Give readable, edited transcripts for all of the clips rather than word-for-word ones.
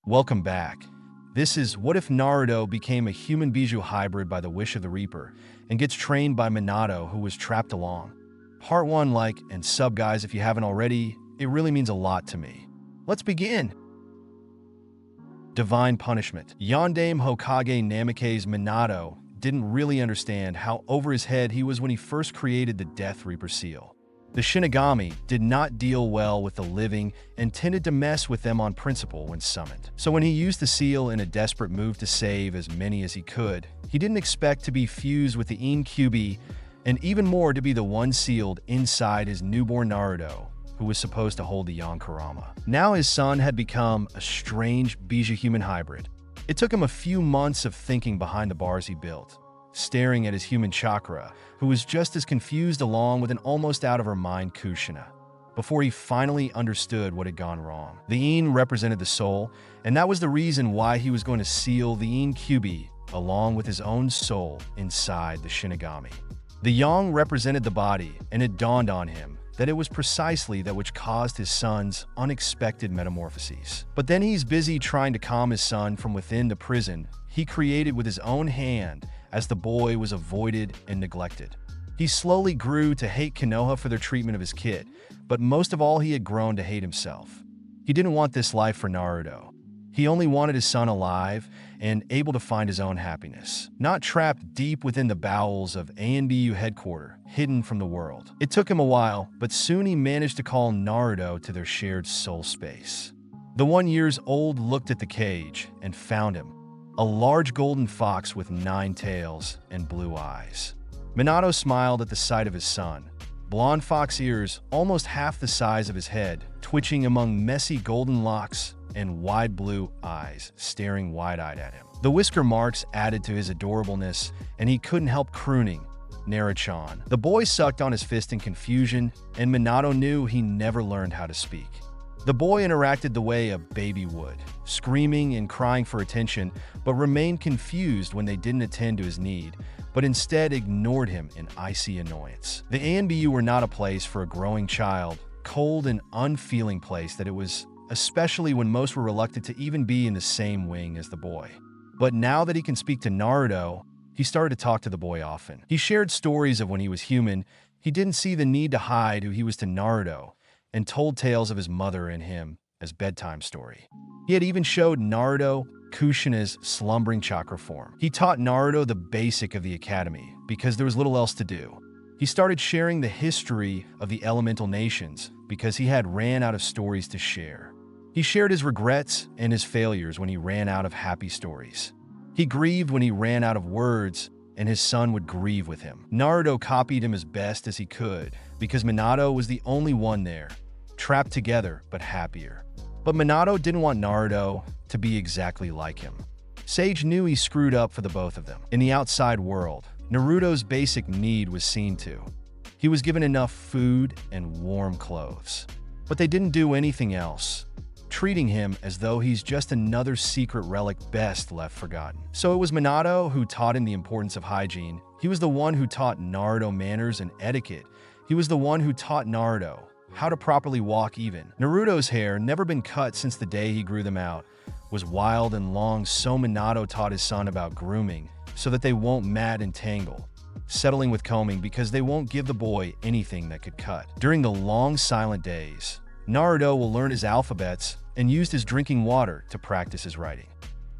Welcome back. This is What If Naruto Became a Human Bijuu Hybrid by the Wish of the Reaper and Gets Trained by Minato, who was trapped along. Part 1, and sub guys if you haven't already, it really means a lot to me. Let's begin. Divine Punishment. Yondaime Hokage Namikaze Minato didn't really understand how over his head he was when he first created the Death Reaper seal. The Shinigami did not deal well with the living and tended to mess with them on principle when summoned. So when he used the seal in a desperate move to save as many as he could, he didn't expect to be fused with the 𝐸𝐴𝐴 and even more to be the one sealed inside his newborn Naruto, who was supposed to hold the Yonkurama. Now his son had become a strange Bijuu-Human hybrid. It took him a few months of thinking behind the bars he built, staring at his human chakra, who was just as confused along with an almost out-of-her-mind Kushina, before he finally understood what had gone wrong. The 𝐸 represented the soul, and that was the reason why he was going to seal the 𝐸𝐴𝐴 along with his own soul inside the Shinigami. The yang represented the body, and it dawned on him that it was precisely that which caused his son's unexpected metamorphoses. But then he's busy trying to calm his son from within the prison he created with his own hand as the boy was avoided and neglected. He slowly grew to hate Konoha for their treatment of his kid, but most of all he had grown to hate himself. He didn't want this life for Naruto. He only wanted his son alive and able to find his own happiness, not trapped deep within the bowels of ANBU headquarters, hidden from the world. It took him a while, but soon he managed to call Naruto to their shared soul space. The 1 year old looked at the cage and found him, a large golden fox with 9 tails and blue eyes. Minato smiled at the sight of his son, blonde fox ears almost half the size of his head, twitching among messy golden locks and wide blue eyes staring wide-eyed at him. The whisker marks added to his adorableness, and he couldn't help crooning, "Naruto-chan." The boy sucked on his fist in confusion, and Minato knew he never learned how to speak. The boy interacted the way a baby would, screaming and crying for attention, but remained confused when they didn't attend to his need, but instead ignored him in icy annoyance. The ANBU were not a place for a growing child, cold and unfeeling place that it was, especially when most were reluctant to even be in the same wing as the boy. But now that he can speak to Naruto, he started to talk to the boy often. He shared stories of when he was human. He didn't see the need to hide who he was to Naruto, and told tales of his mother and him as bedtime story. He had even showed Naruto Kushina's slumbering chakra form. He taught Naruto the basic of the academy because there was little else to do. He started sharing the history of the elemental nations because he had ran out of stories to share. He shared his regrets and his failures when he ran out of happy stories. He grieved when he ran out of words, and his son would grieve with him. Naruto copied him as best as he could because Minato was the only one there, trapped together but happier. But Minato didn't want Naruto to be exactly like him. Sage knew he screwed up for the both of them. In the outside world, Naruto's basic need was seen to. He was given enough food and warm clothes. But they didn't do anything else, treating him as though he's just another secret relic best left forgotten. So it was Minato who taught him the importance of hygiene. He was the one who taught Naruto manners and etiquette. He was the one who taught Naruto how to properly walk even. Naruto's hair, never been cut since the day he grew them out, was wild and long, so Minato taught his son about grooming so that they won't mat and tangle, settling with combing because they won't give the boy anything that could cut. During the long silent days, Naruto will learn his alphabets and used his drinking water to practice his writing.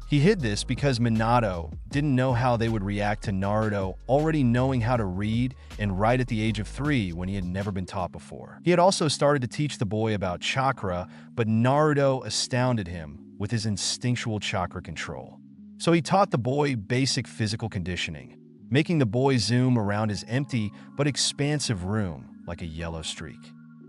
He hid this because Minato didn't know how they would react to Naruto already knowing how to read and write at the age of 3 when he had never been taught before. He had also started to teach the boy about chakra, but Naruto astounded him with his instinctual chakra control. So he taught the boy basic physical conditioning, making the boy zoom around his empty but expansive room like a yellow streak.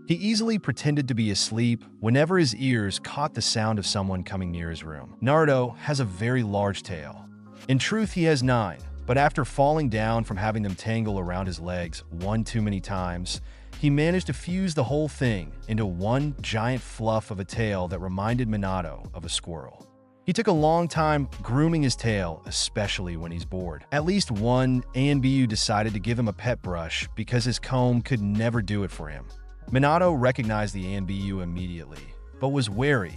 He easily pretended to be asleep whenever his ears caught the sound of someone coming near his room. Naruto has a very large tail. In truth, he has 9, but after falling down from having them tangle around his legs one too many times, he managed to fuse the whole thing into one giant fluff of a tail that reminded Minato of a squirrel. He took a long time grooming his tail, especially when he's bored. At least one ANBU decided to give him a pet brush because his comb could never do it for him. Minato recognized the ANBU immediately, but was wary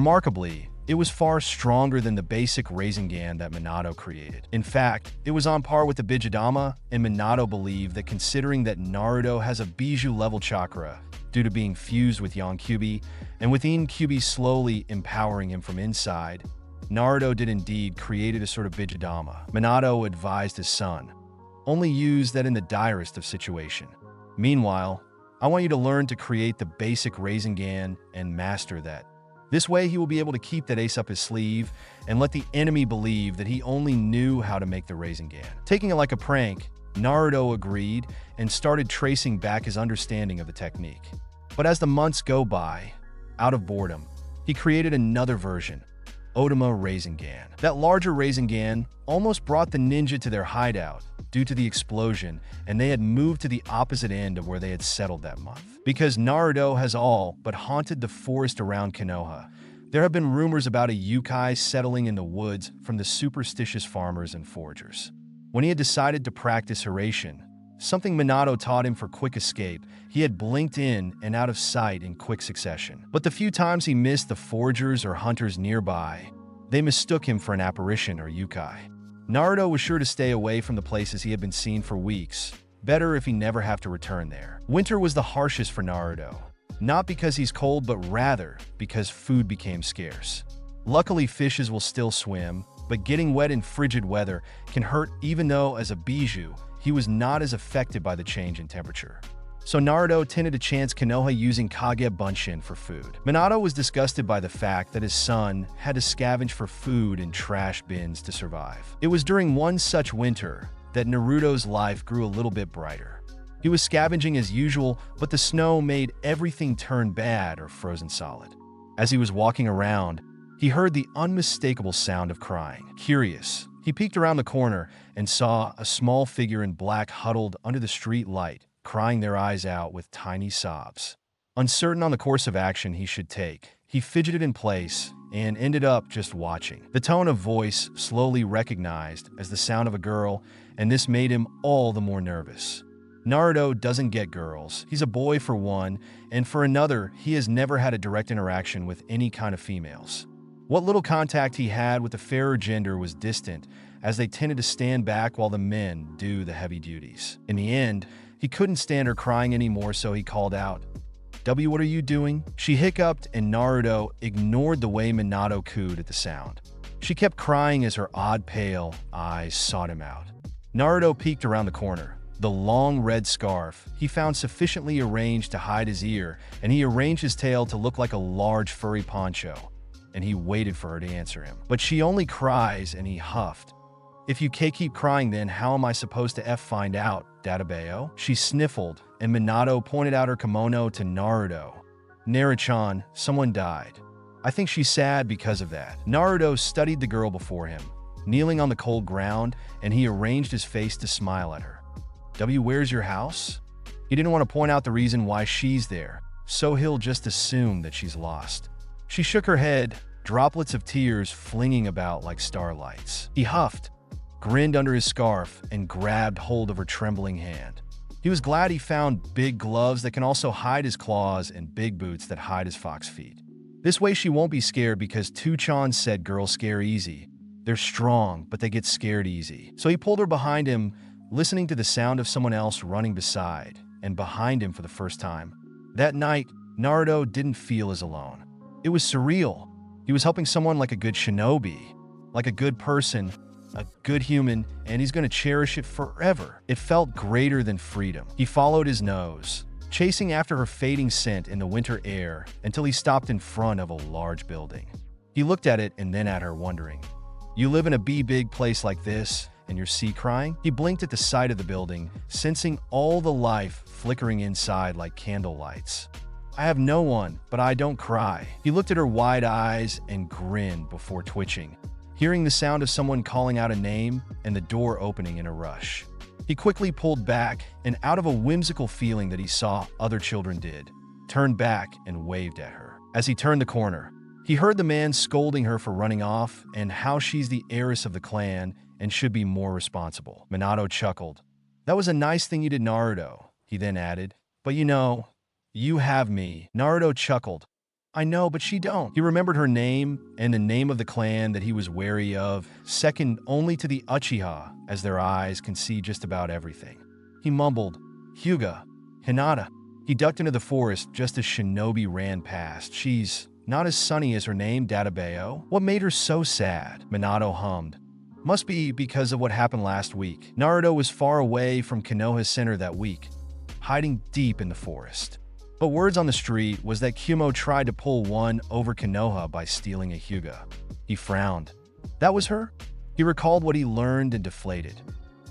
Remarkably, it was far stronger than the basic Rasengan that Minato created. In fact, it was on par with the Bijuu-Dama, and Minato believed that considering that Naruto has a Bijuu-level chakra due to being fused with 𝐤𝐢𝐴, and with 𝐤𝐴 slowly empowering him from inside, Naruto did indeed create a sort of Bijuu-Dama. Minato advised his son, only use that in the direst of situation. Meanwhile, I want you to learn to create the basic Rasengan and master that. This way he will be able to keep that ace up his sleeve and let the enemy believe that he only knew how to make the Rasengan. Taking it like a prank, Naruto agreed and started tracing back his understanding of the technique. But as the months go by, out of boredom, he created another version, Otama Rasengan. That larger Rasengan almost brought the ninja to their hideout due to the explosion, and they had moved to the opposite end of where they had settled that month. Because Naruto has all but haunted the forest around Konoha, there have been rumors about a yokai settling in the woods from the superstitious farmers and foragers. When he had decided to practice Hiraishin, something Minato taught him for quick escape, he had blinked in and out of sight in quick succession. But the few times he missed the foragers or hunters nearby, They mistook him for an apparition or yokai. Naruto was sure to stay away from the places he had been seen for weeks. Better if he never have to return there. Winter was the harshest for Naruto. Not because he's cold, but rather because food became scarce. Luckily, fishes will still swim, but getting wet in frigid weather can hurt even though, as a Bijuu, he was not as affected by the change in temperature. So Naruto tended to chance Konoha using 𝐫𝐞𝐽 for food. Minato was disgusted by the fact that his son had to scavenge for food in trash bins to survive. It was during one such winter that Naruto's life grew a little bit brighter. He was scavenging as usual, but the snow made everything turn bad or frozen solid. As he was walking around, he heard the unmistakable sound of crying. Curious, he peeked around the corner and saw a small figure in black huddled under the street light, crying their eyes out with tiny sobs. Uncertain on the course of action he should take, he fidgeted in place and ended up just watching. The tone of voice slowly recognized as the sound of a girl, and this made him all the more nervous. Naruto doesn't get girls. He's a boy for one, and for another, he has never had a direct interaction with any kind of females. What little contact he had with the fairer gender was distant, as they tended to stand back while the men do the heavy duties. In the end, he couldn't stand her crying anymore, so he called out, "W, what are you doing?" She hiccuped, and Naruto ignored the way Minato cooed at the sound. She kept crying as her odd pale eyes sought him out. Naruto peeked around the corner. The long red scarf he found sufficiently arranged to hide his ear, and he arranged his tail to look like a large furry poncho, and he waited for her to answer him. But she only cries, and he huffed. "If you keep crying, then how am I supposed to find out, Dadabayo?" She sniffled, and Minato pointed out her kimono to Naruto. "Naruto-chan, someone died. I think she's sad because of that." Naruto studied the girl before him, kneeling on the cold ground, and he arranged his face to smile at her. "W, where's your house?" He didn't want to point out the reason why she's there, so he'll just assume that she's lost. She shook her head, droplets of tears flinging about like starlights. He huffed, grinned under his scarf, and grabbed hold of her trembling hand. He was glad he found big gloves that can also hide his claws and big boots that hide his fox feet. This way she won't be scared, because Tuchan said girls scare easy. They're strong, but they get scared easy. So he pulled her behind him, listening to the sound of someone else running beside and behind him for the first time. That night, Naruto didn't feel as alone. It was surreal. He was helping someone like a good shinobi, like a good person, a good human, and he's going to cherish it forever. It felt greater than freedom. He followed his nose, chasing after her fading scent in the winter air until he stopped in front of a large building. He looked at it and then at her, wondering, "You live in a big place like this, and you're crying?" He blinked at the sight of the building, sensing all the life flickering inside like candle lights. "I have no one, but I don't cry." He looked at her wide eyes and grinned before twitching, hearing the sound of someone calling out a name and the door opening in a rush. He quickly pulled back, and out of a whimsical feeling that he saw other children did, turned back and waved at her. As he turned the corner, he heard the man scolding her for running off and how she's the heiress of the clan and should be more responsible. Minato chuckled. "That was a nice thing you did, Naruto," he then added. "But you have me." Naruto chuckled. "I know, but she don't." He remembered her name and the name of the clan that he was wary of, second only to the Uchiha, as their eyes can see just about everything. He mumbled, "Hyuga, Hinata." He ducked into the forest just as Shinobi ran past. "She's not as sunny as her name, Dadabayo. What made her so sad?" Minato hummed. "Must be because of what happened last week." Naruto was far away from Konoha's center that week, hiding deep in the forest. But words on the street was that Kumo tried to pull one over Konoha by stealing a Hyuga. He frowned. That was her? He recalled what he learned and deflated.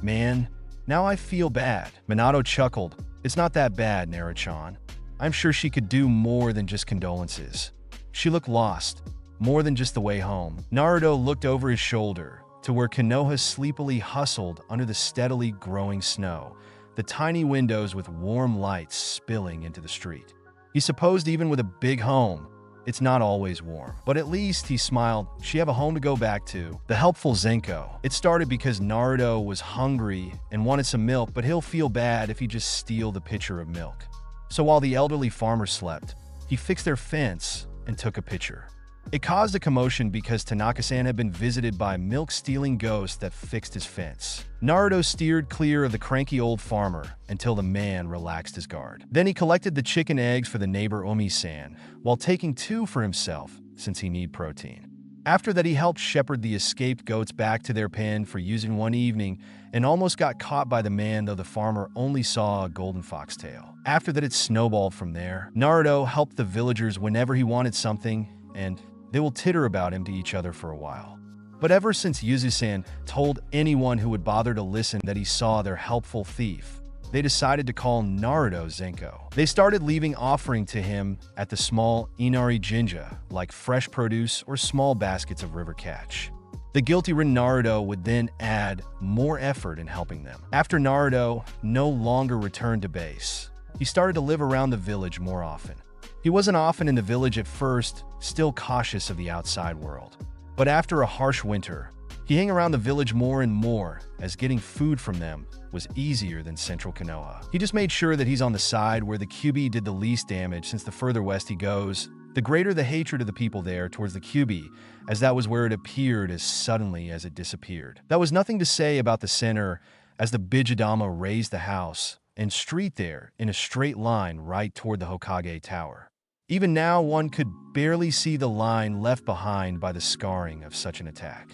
"Man, now I feel bad." Minato chuckled. "It's not that bad, Naruto-chan. I'm sure she could do more than just condolences." She looked lost, more than just the way home. Naruto looked over his shoulder to where Konoha sleepily hustled under the steadily growing snow, the tiny windows with warm lights spilling into the street. He supposed even with a big home, it's not always warm. But at least, he smiled, she have a home to go back to. The helpful Zenko. It started because Naruto was hungry and wanted some milk, but he'll feel bad if he just steal the pitcher of milk. So while the elderly farmer slept, he fixed their fence and took a pitcher. It caused a commotion because Tanaka-san had been visited by a milk-stealing ghost that fixed his fence. Naruto steered clear of the cranky old farmer until the man relaxed his guard. Then he collected the chicken eggs for the neighbor Umi-san, while taking 2 for himself since he needed protein. After that, he helped shepherd the escaped goats back to their pen for using one evening and almost got caught by the man, though the farmer only saw a golden foxtail. After that, it snowballed from there. Naruto helped the villagers whenever he wanted something, and they will titter about him to each other for a while. But ever since Yuzu-san told anyone who would bother to listen that he saw their helpful thief, they decided to call Naruto Zenko. They started leaving offering to him at the small Inari Jinja, like fresh produce or small baskets of river catch. The guilty-ridden Naruto would then add more effort in helping them. After Naruto no longer returned to base, he started to live around the village more often. He wasn't often in the village at first, still cautious of the outside world. But after a harsh winter, he hung around the village more and more, as getting food from them was easier than central Konoha. He just made sure that he's on the side where the Kyuubi did the least damage, since the further west he goes, the greater the hatred of the people there towards the Kyuubi, as that was where it appeared as suddenly as it disappeared. That was nothing to say about the center, as the Bijuu-Dama raised the house and street there in a straight line right toward the Hokage Tower. Even now, one could barely see the line left behind by the scarring of such an attack.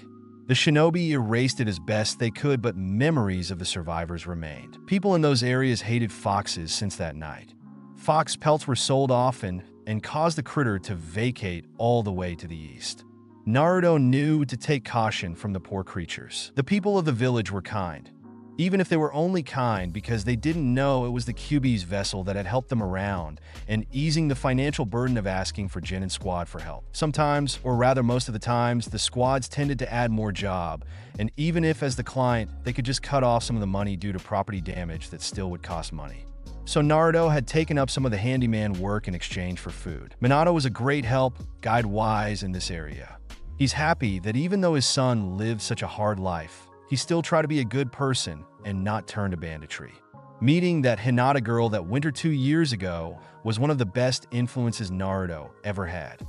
The shinobi erased it as best they could, but memories of the survivors remained. People in those areas hated foxes since that night. Fox pelts were sold often and caused the critter to vacate all the way to the east. Naruto knew to take caution from the poor creatures. The people of the village were kind, even if they were only kind because they didn't know it was the Kyuubi's vessel that had helped them around and easing the financial burden of asking for Jin and squad for help. Sometimes, or rather most of the times, the squads tended to add more job, and even if as the client, they could just cut off some of the money due to property damage that still would cost money. So Naruto had taken up some of the handyman work in exchange for food. Minato was a great help, guide-wise in this area. He's happy that even though his son lived such a hard life, he still tried to be a good person and not turn to banditry. Meeting that Hinata girl that winter 2 years ago was one of the best influences Naruto ever had.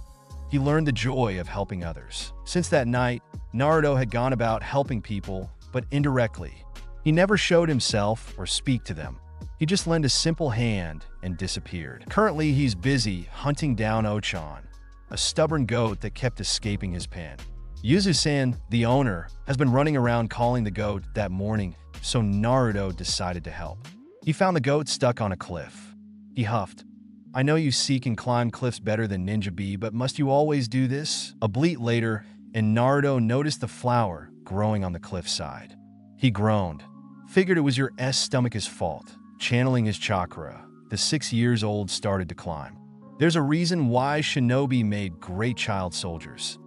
He learned the joy of helping others. Since that night, Naruto had gone about helping people, but indirectly. He never showed himself or speak to them. He just lent a simple hand and disappeared. Currently, he's busy hunting down Ochan, a stubborn goat that kept escaping his pen. Yuzu-san, the owner, has been running around calling the goat that morning, so Naruto decided to help. He found the goat stuck on a cliff. He huffed. "I know you seek and climb cliffs better than Ninja B, but must you always do this?" A bleat later, and Naruto noticed the flower growing on the cliffside. He groaned. Figured it was your stomach's fault. Channeling his chakra, the 6-year-old started to climb. There's a reason why shinobi made great child soldiers.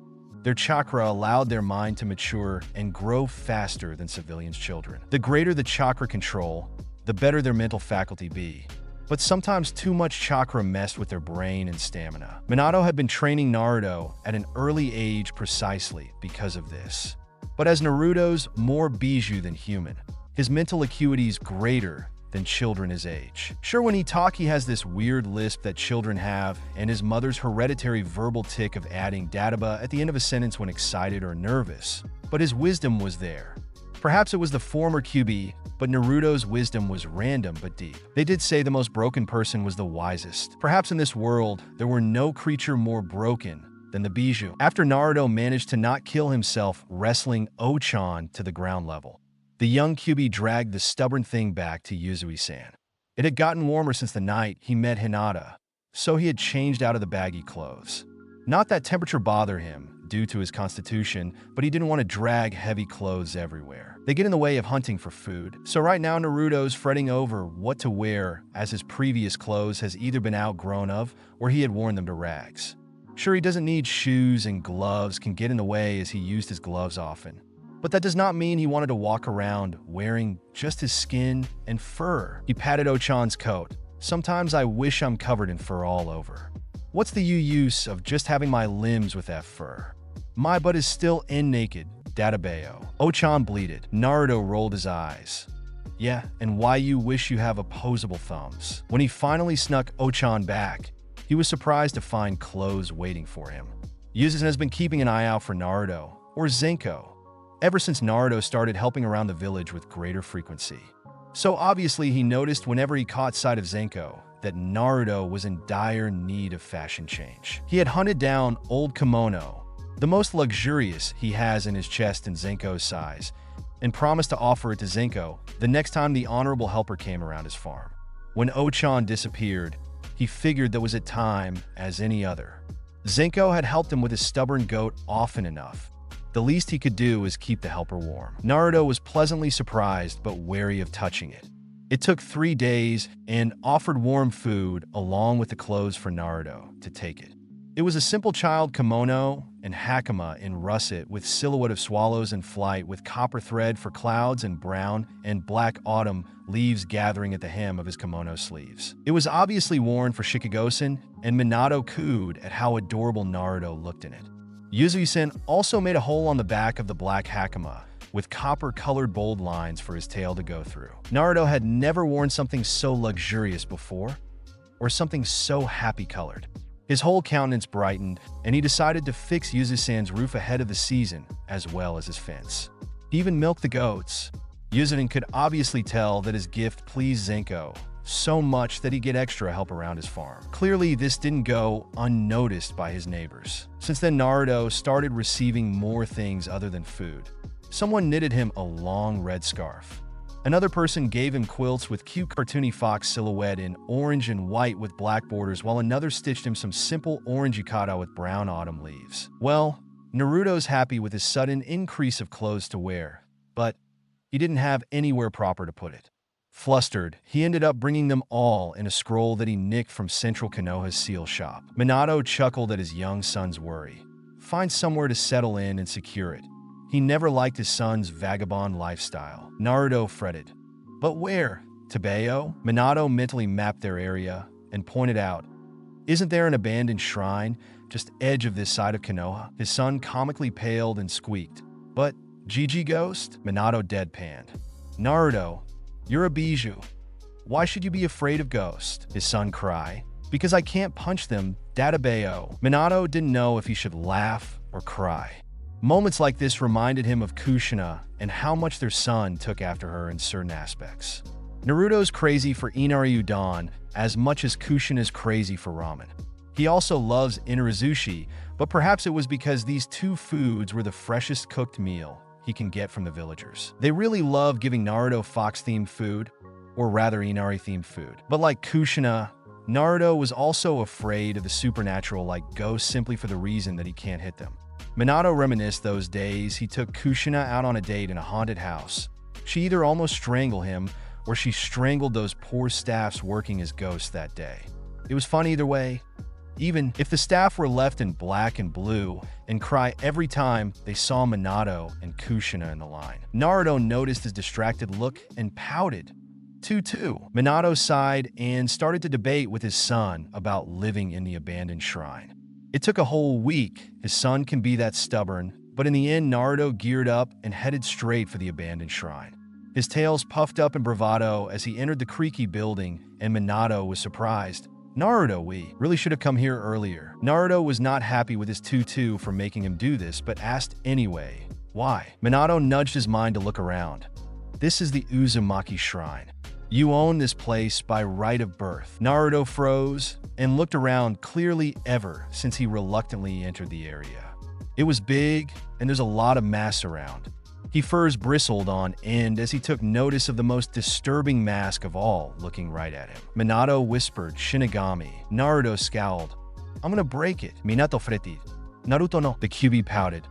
Their chakra allowed their mind to mature and grow faster than civilians' children. The greater the chakra control, the better their mental faculty be. But sometimes too much chakra messed with their brain and stamina. Minato had been training Naruto at an early age precisely because of this. But as Naruto's more Bijuu than human, his mental acuity is greater than children his age. Sure, when he talks, he has this weird lisp that children have, and his mother's hereditary verbal tick of adding databa at the end of a sentence when excited or nervous. But his wisdom was there. Perhaps it was the former Kyuubi, but Naruto's wisdom was random but deep. They did say the most broken person was the wisest. Perhaps in this world, there were no creature more broken than the Bijuu. After Naruto managed to not kill himself wrestling Ochan to the ground level, the young Kyuubi dragged the stubborn thing back to Uzui-san. It had gotten warmer since the night he met Hinata, so he had changed out of the baggy clothes. Not that temperature bothered him, due to his constitution, but he didn't want to drag heavy clothes everywhere. They get in the way of hunting for food, so right now Naruto's fretting over what to wear, as his previous clothes has either been outgrown of or he had worn them to rags. Sure, he doesn't need shoes, and gloves can get in the way as he used his gloves often. But that does not mean he wanted to walk around wearing just his skin and fur. He patted Ochan's coat. "Sometimes I wish I'm covered in fur all over. What's the use of just having my limbs with that fur? My butt is still naked, Databeo." Ochan bleated. Naruto rolled his eyes. "Yeah, and why you wish you have opposable thumbs." When he finally snuck Ochan back, he was surprised to find clothes waiting for him. 𝐤𝐢𝐧 has been keeping an eye out for Naruto, or 𝐸𝐴𝐴𝐵, ever since Naruto started helping around the village with greater frequency. So obviously he noticed whenever he caught sight of 𝐸𝐴𝐴𝐵 that Naruto was in dire need of fashion change. He had hunted down old kimono, the most luxurious he has in his chest in 𝐸𝐴𝐴's size, and promised to offer it to 𝐸𝐴𝐴 the next time the honorable helper came around his farm. When Ochan disappeared, he figured that was a time as any other. 𝐸𝐴𝐴 had helped him with his stubborn goat often enough. The least he could do was keep the helper warm. Naruto was pleasantly surprised but wary of touching it. It took 3 days and offered warm food along with the clothes for Naruto to take it. It was a simple child kimono and hakama in russet with silhouette of swallows in flight with copper thread for clouds and brown and black autumn leaves gathering at the hem of his kimono sleeves. It was obviously worn for Shikigōsen, and Minato cooed at how adorable Naruto looked in it. Ūzusen also made a hole on the back of the black hakama with copper-colored bold lines for his tail to go through. Naruto had never worn something so luxurious before, or something so happy-colored. His whole countenance brightened, and he decided to fix Ūzusen's roof ahead of the season, as well as his fence. He even milked the goats. Ūzusen could obviously tell that his gift pleased 𝐸𝐴𝐴 so much that he'd get extra help around his farm. Clearly, this didn't go unnoticed by his neighbors. Since then, Naruto started receiving more things other than food. Someone knitted him a long red scarf. Another person gave him quilts with cute cartoony fox silhouette in orange and white with black borders, while another stitched him some simple orange yukata with brown autumn leaves. Well, Naruto's happy with his sudden increase of clothes to wear, but he didn't have anywhere proper to put it. Flustered, he ended up bringing them all in a scroll that he nicked from Central Konoha's seal shop. Minato chuckled at his young son's worry. Find somewhere to settle in and secure it. He never liked his son's vagabond lifestyle. Naruto fretted. But where? To Bayo? Minato mentally mapped their area and pointed out, isn't there an abandoned shrine just edge of this side of Konoha? His son comically paled and squeaked. But Gigi Ghost? Minato deadpanned. Naruto, you're a Bijuu. Why should you be afraid of ghosts? His son cried. Because I can't punch them, Dada Bayo. Minato didn't know if he should laugh or cry. Moments like this reminded him of Kushina and how much their son took after her in certain aspects. Naruto's crazy for inari udon as much as Kushina's crazy for ramen. He also loves inarizushi, but perhaps it was because these two foods were the freshest cooked meal he can get from the villagers. They really love giving Naruto fox-themed food, or rather inari-themed food. But like Kushina, Naruto was also afraid of the supernatural like ghosts simply for the reason that he can't hit them. Minato reminisced those days he took Kushina out on a date in a haunted house. She either almost strangled him, or she strangled those poor staffs working as ghosts that day. It was fun either way. Even if the staff were left in black and blue and cry every time they saw Minato and Kushina in the line. Naruto noticed his distracted look and pouted. Tutu. Minato sighed and started to debate with his son about living in the abandoned shrine. It took a whole week. His son can be that stubborn, but in the end, Naruto geared up and headed straight for the abandoned shrine. His tails puffed up in bravado as he entered the creaky building, and Minato was surprised. Naruto, we really should have come here earlier. Naruto was not happy with his tutu for making him do this, but asked anyway, why? Minato nudged his mind to look around. This is the Uzumaki Shrine. You own this place by right of birth. Naruto froze and looked around clearly ever since he reluctantly entered the area. It was big, and there's a lot of mass around. His furs bristled on end as he took notice of the most disturbing mask of all looking right at him. Minato whispered, Shinigami. Naruto scowled. I'm gonna break it. Minato fretted. Naruto no. The QB pouted.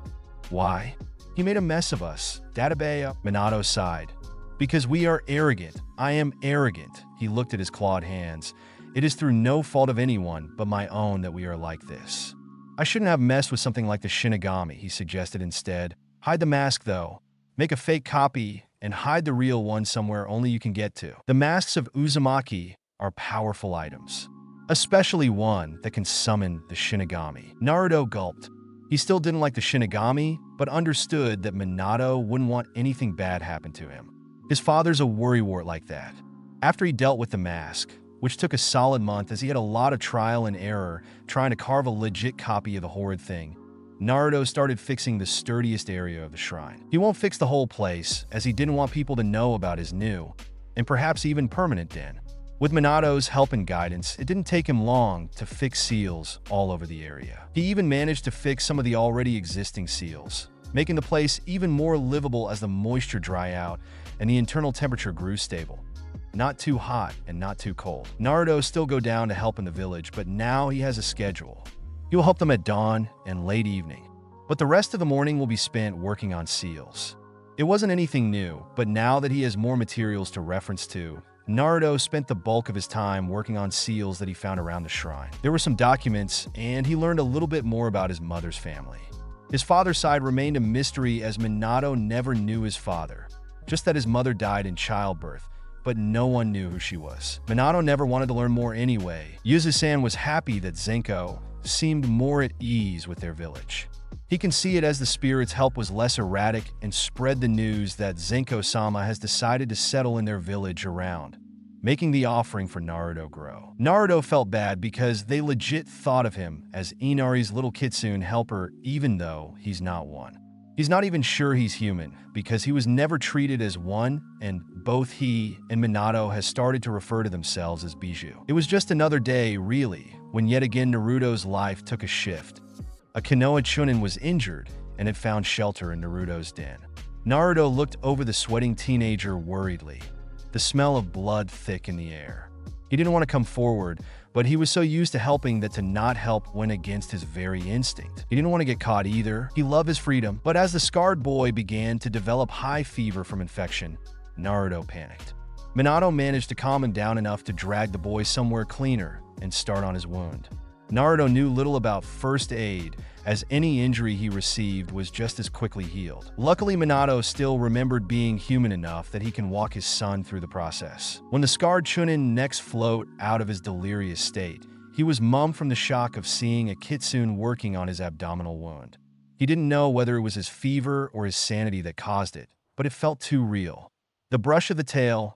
Why? He made a mess of us. Databea. Minato sighed. Because we are arrogant. I am arrogant. He looked at his clawed hands. It is through no fault of anyone but my own that we are like this. I shouldn't have messed with something like the Shinigami, he suggested instead. Hide the mask, though. Make a fake copy and hide the real one somewhere only you can get to. The masks of Uzumaki are powerful items, especially one that can summon the Shinigami. Naruto gulped. He still didn't like the Shinigami, but understood that Minato wouldn't want anything bad happen to him. His father's a worrywart like that. After he dealt with the mask, which took a solid month as he had a lot of trial and error trying to carve a legit copy of the horrid thing, Naruto started fixing the sturdiest area of the shrine. He won't fix the whole place, as he didn't want people to know about his new, and perhaps even permanent den. With Minato's help and guidance, it didn't take him long to fix seals all over the area. He even managed to fix some of the already existing seals, making the place even more livable as the moisture dried out and the internal temperature grew stable. Not too hot and not too cold. Naruto still go down to help in the village, but now he has a schedule. He will help them at dawn and late evening, but the rest of the morning will be spent working on seals. It wasn't anything new, but now that he has more materials to reference to, Naruto spent the bulk of his time working on seals that he found around the shrine. There were some documents, and he learned a little bit more about his mother's family. His father's side remained a mystery as Minato never knew his father, just that his mother died in childbirth, but no one knew who she was. Minato never wanted to learn more anyway. Yuzu-san was happy that 𝐸𝐸𝐴 seemed more at ease with their village. He can see it as the spirit's help was less erratic and spread the news that 𝐸𝐸𝐴-sama has decided to settle in their village around, making the offering for Naruto grow. Naruto felt bad because they legit thought of him as Inari's little kitsune helper even though he's not one. He's not even sure he's human because he was never treated as one, and both he and Minato has started to refer to themselves as Bijuu. It was just another day, really, when yet again Naruto's life took a shift. A Konoha Chunin was injured and had found shelter in Naruto's den. Naruto looked over the sweating teenager worriedly, the smell of blood thick in the air. He didn't want to come forward, but he was so used to helping that to not help went against his very instinct. He didn't want to get caught either. He loved his freedom, but as the scarred boy began to develop high fever from infection, Naruto panicked. Minato managed to calm him down enough to drag the boy somewhere cleaner and start on his wound. Naruto knew little about first aid, as any injury he received was just as quickly healed. Luckily, Minato still remembered being human enough that he can walk his son through the process. When the scarred Chunin next float out of his delirious state, he was mum from the shock of seeing a kitsune working on his abdominal wound. He didn't know whether it was his fever or his sanity that caused it, but it felt too real. The brush of the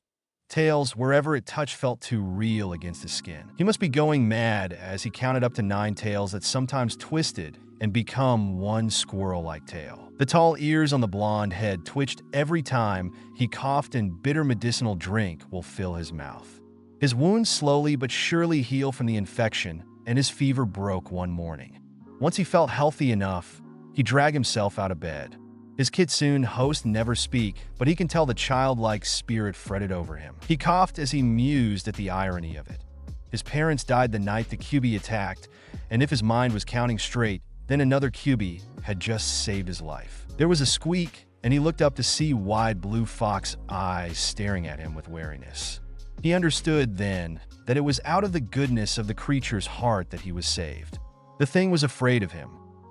tails, wherever it touched, felt too real against his skin. He must be going mad as he counted up to 9 tails that sometimes twisted and become one squirrel-like tail. The tall ears on the blonde head twitched every time he coughed, and bitter medicinal drink will fill his mouth. His wounds slowly but surely heal from the infection, and his fever broke one morning. Once he felt healthy enough, he dragged himself out of bed. His kitsune host never speak, but he can tell the childlike spirit fretted over him. He coughed as he mused at the irony of it. His parents died the night the Kyuubi attacked, and if his mind was counting straight, then another Kyuubi had just saved his life. There was a squeak, and he looked up to see wide blue fox eyes staring at him with wariness. He understood then that it was out of the goodness of the creature's heart that he was saved. The thing was afraid of him,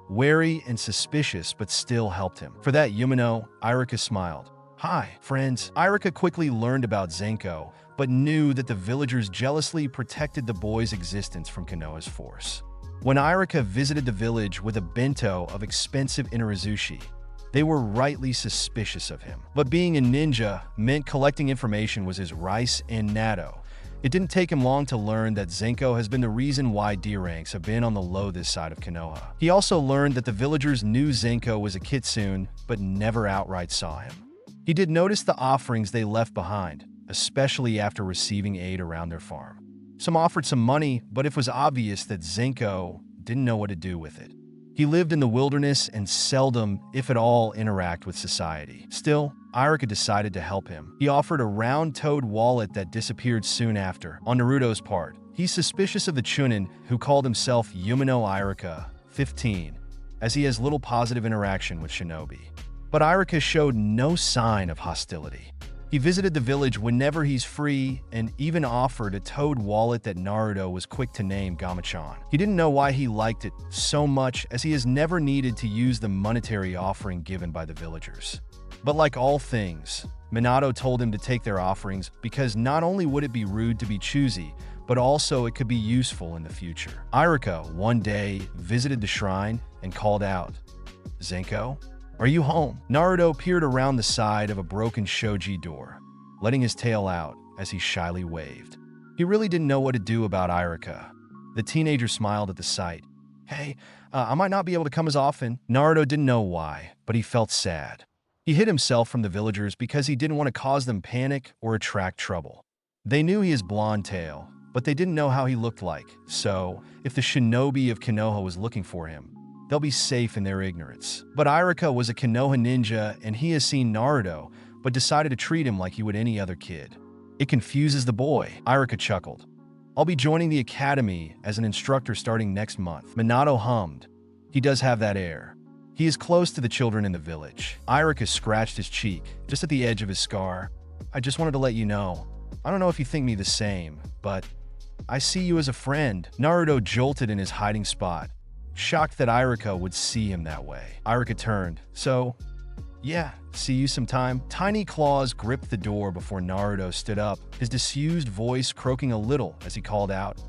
wary and suspicious, but still helped him. For that Yumino, Iruka smiled. "Hi, friends." Iruka quickly learned about 𝐸𝐸𝐴, but knew that the villagers jealously protected the boy's existence from Konoha's force. When Iruka visited the village with a bento of expensive inarizushi, they were rightly suspicious of him. But being a ninja meant collecting information was his rice and natto. It didn't take him long to learn that 𝐸𝐸𝐴 has been the reason why D ranks have been on the low this side of Konoha. He also learned that the villagers knew 𝐸𝐸𝐴 was a kitsune, but never outright saw him. He did notice the offerings they left behind, especially after receiving aid around their farm. Some offered some money, but it was obvious that 𝐸𝐸𝐴 didn't know what to do with it. He lived in the wilderness and seldom, if at all, interact with society. Still, Iruka decided to help him. He offered a round-toed wallet that disappeared soon after. On Naruto's part, he's suspicious of the Chunin, who called himself Yumino Iruka, 15, as he has little positive interaction with shinobi. But Iruka showed no sign of hostility. He visited the village whenever he's free and even offered a toad wallet that Naruto was quick to name Gamachan. He didn't know why he liked it so much, as he has never needed to use the monetary offering given by the villagers. But like all things, Minato told him to take their offerings because not only would it be rude to be choosy, but also it could be useful in the future. Iruka one day visited the shrine and called out, "𝐸𝐸𝐴? Are you home?" Naruto peered around the side of a broken shoji door, letting his tail out as he shyly waved. He really didn't know what to do about Iruka. The teenager smiled at the sight. "Hey, I might not be able to come as often." Naruto didn't know why, but he felt sad. He hid himself from the villagers because he didn't want to cause them panic or attract trouble. They knew he has blonde tail, but they didn't know how he looked like, so if the shinobi of Konoha was looking for him, they'll be safe in their ignorance. But Iraika was a Konoha ninja and he has seen Naruto, but decided to treat him like he would any other kid. It confuses the boy. Iraika chuckled. "I'll be joining the academy as an instructor starting next month." Minato hummed. He does have that air. He is close to the children in the village. Iraika scratched his cheek, just at the edge of his scar. "I just wanted to let you know. I don't know if you think me the same, but I see you as a friend." Naruto jolted in his hiding spot, shocked that Iraika would see him that way. Iraika turned. "So, yeah, see you sometime." Tiny claws gripped the door before Naruto stood up, his disused voice croaking a little as he called out,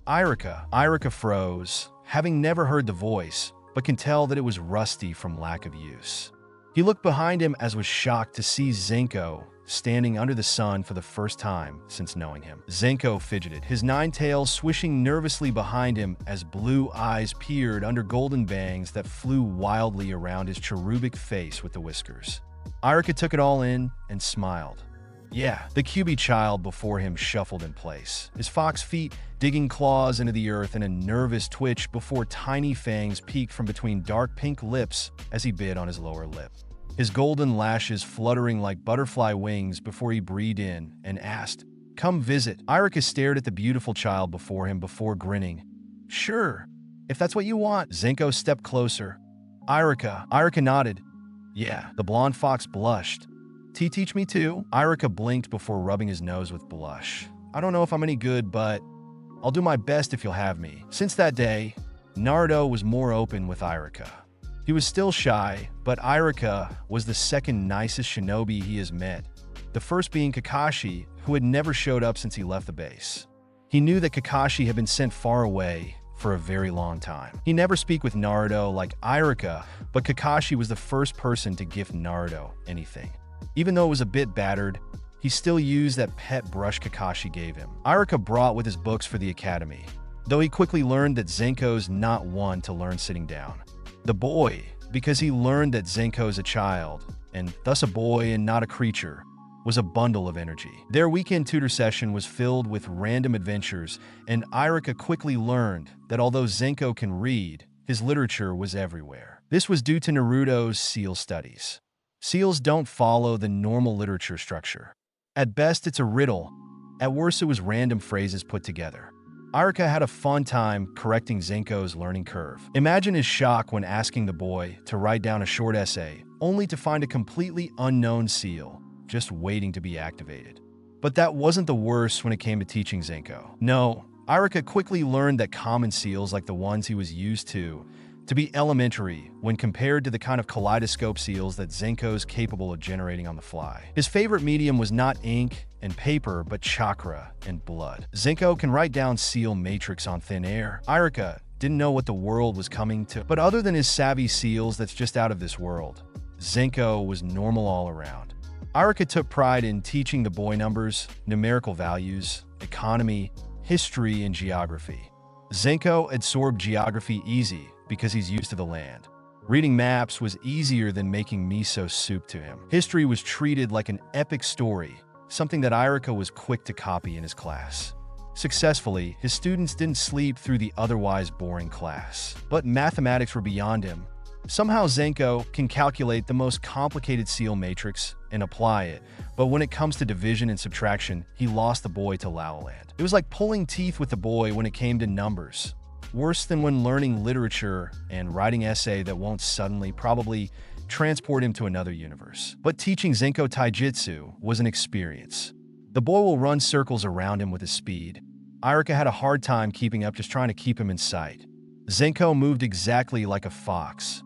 "Iraika." Iraika froze, having never heard the voice, but can tell that it was rusty from lack of use. He looked behind him as was shocked to see 𝐸𝐸𝐴 standing under the sun for the first time since knowing him. 𝐸𝐸𝐴 fidgeted, his nine tails swishing nervously behind him as blue eyes peered under golden bangs that flew wildly around his cherubic face with the whiskers. Iraika took it all in and smiled. Yeah, the QB child before him shuffled in place, his fox feet digging claws into the earth in a nervous twitch before tiny fangs peeked from between dark pink lips as he bit on his lower lip. His golden lashes fluttering like butterfly wings before he breathed in and asked, "Come visit." Iraika stared at the beautiful child before him before grinning. "Sure, if that's what you want." 𝐸𝐸𝐴 stepped closer. Iraika nodded. "Yeah." The blonde fox blushed. "Teach me too?" Iraika blinked before rubbing his nose with blush. "I don't know if I'm any good, but I'll do my best if you'll have me." Since that day, Naruto was more open with Iraika. He was still shy, but Iraika was the second nicest shinobi he has met, the first being Kakashi, who had never showed up since he left the base. He knew that Kakashi had been sent far away for a very long time. He never speak with Naruto like Iraika, but Kakashi was the first person to gift Naruto anything. Even though it was a bit battered, he still used that pet brush Kakashi gave him. Iraika brought with his books for the academy, though he quickly learned that 𝐸𝐸𝐴's not one to learn sitting down. The boy, because he learned that 𝐸𝐸𝐴 is a child, and thus a boy and not a creature, was a bundle of energy. Their weekend tutor session was filled with random adventures, and Iraika quickly learned that although 𝐸𝐸𝐴 can read, his literature was everywhere. This was due to Naruto's seal studies. Seals don't follow the normal literature structure. At best, it's a riddle. At worst, it was random phrases put together. Iraika had a fun time correcting 𝐸𝐸𝐴's learning curve. Imagine his shock when asking the boy to write down a short essay, only to find a completely unknown seal just waiting to be activated. But that wasn't the worst when it came to teaching 𝐸𝐸𝐴. No, Iraika quickly learned that common seals like the ones he was used to be elementary when compared to the kind of kaleidoscope seals that 𝐸𝐸𝐴 is capable of generating on the fly. His favorite medium was not ink and paper, but chakra and blood. 𝐸𝐸𝐴 can write down seal matrix on thin air. Iraika didn't know what the world was coming to. But other than his savvy seals that's just out of this world, 𝐸𝐸𝐴 was normal all around. Iraika took pride in teaching the boy numbers, numerical values, economy, history, and geography. 𝐸𝐸𝐴 absorbed geography easy because he's used to the land. Reading maps was easier than making miso soup to him. History was treated like an epic story, something that Iraika was quick to copy in his class. Successfully, his students didn't sleep through the otherwise boring class. But mathematics were beyond him. Somehow 𝐸𝐸𝐴 can calculate the most complicated seal matrix and apply it, but when it comes to division and subtraction, he lost the boy to La La Land. It was like pulling teeth with the boy when it came to numbers. Worse than when learning literature and writing essay that won't suddenly probably transport him to another universe. But teaching 𝐸𝐸𝐴 taijutsu was an experience. The boy will run circles around him with his speed. Iraika had a hard time keeping up, just trying to keep him in sight. 𝐸𝐸𝐴 moved exactly like a fox,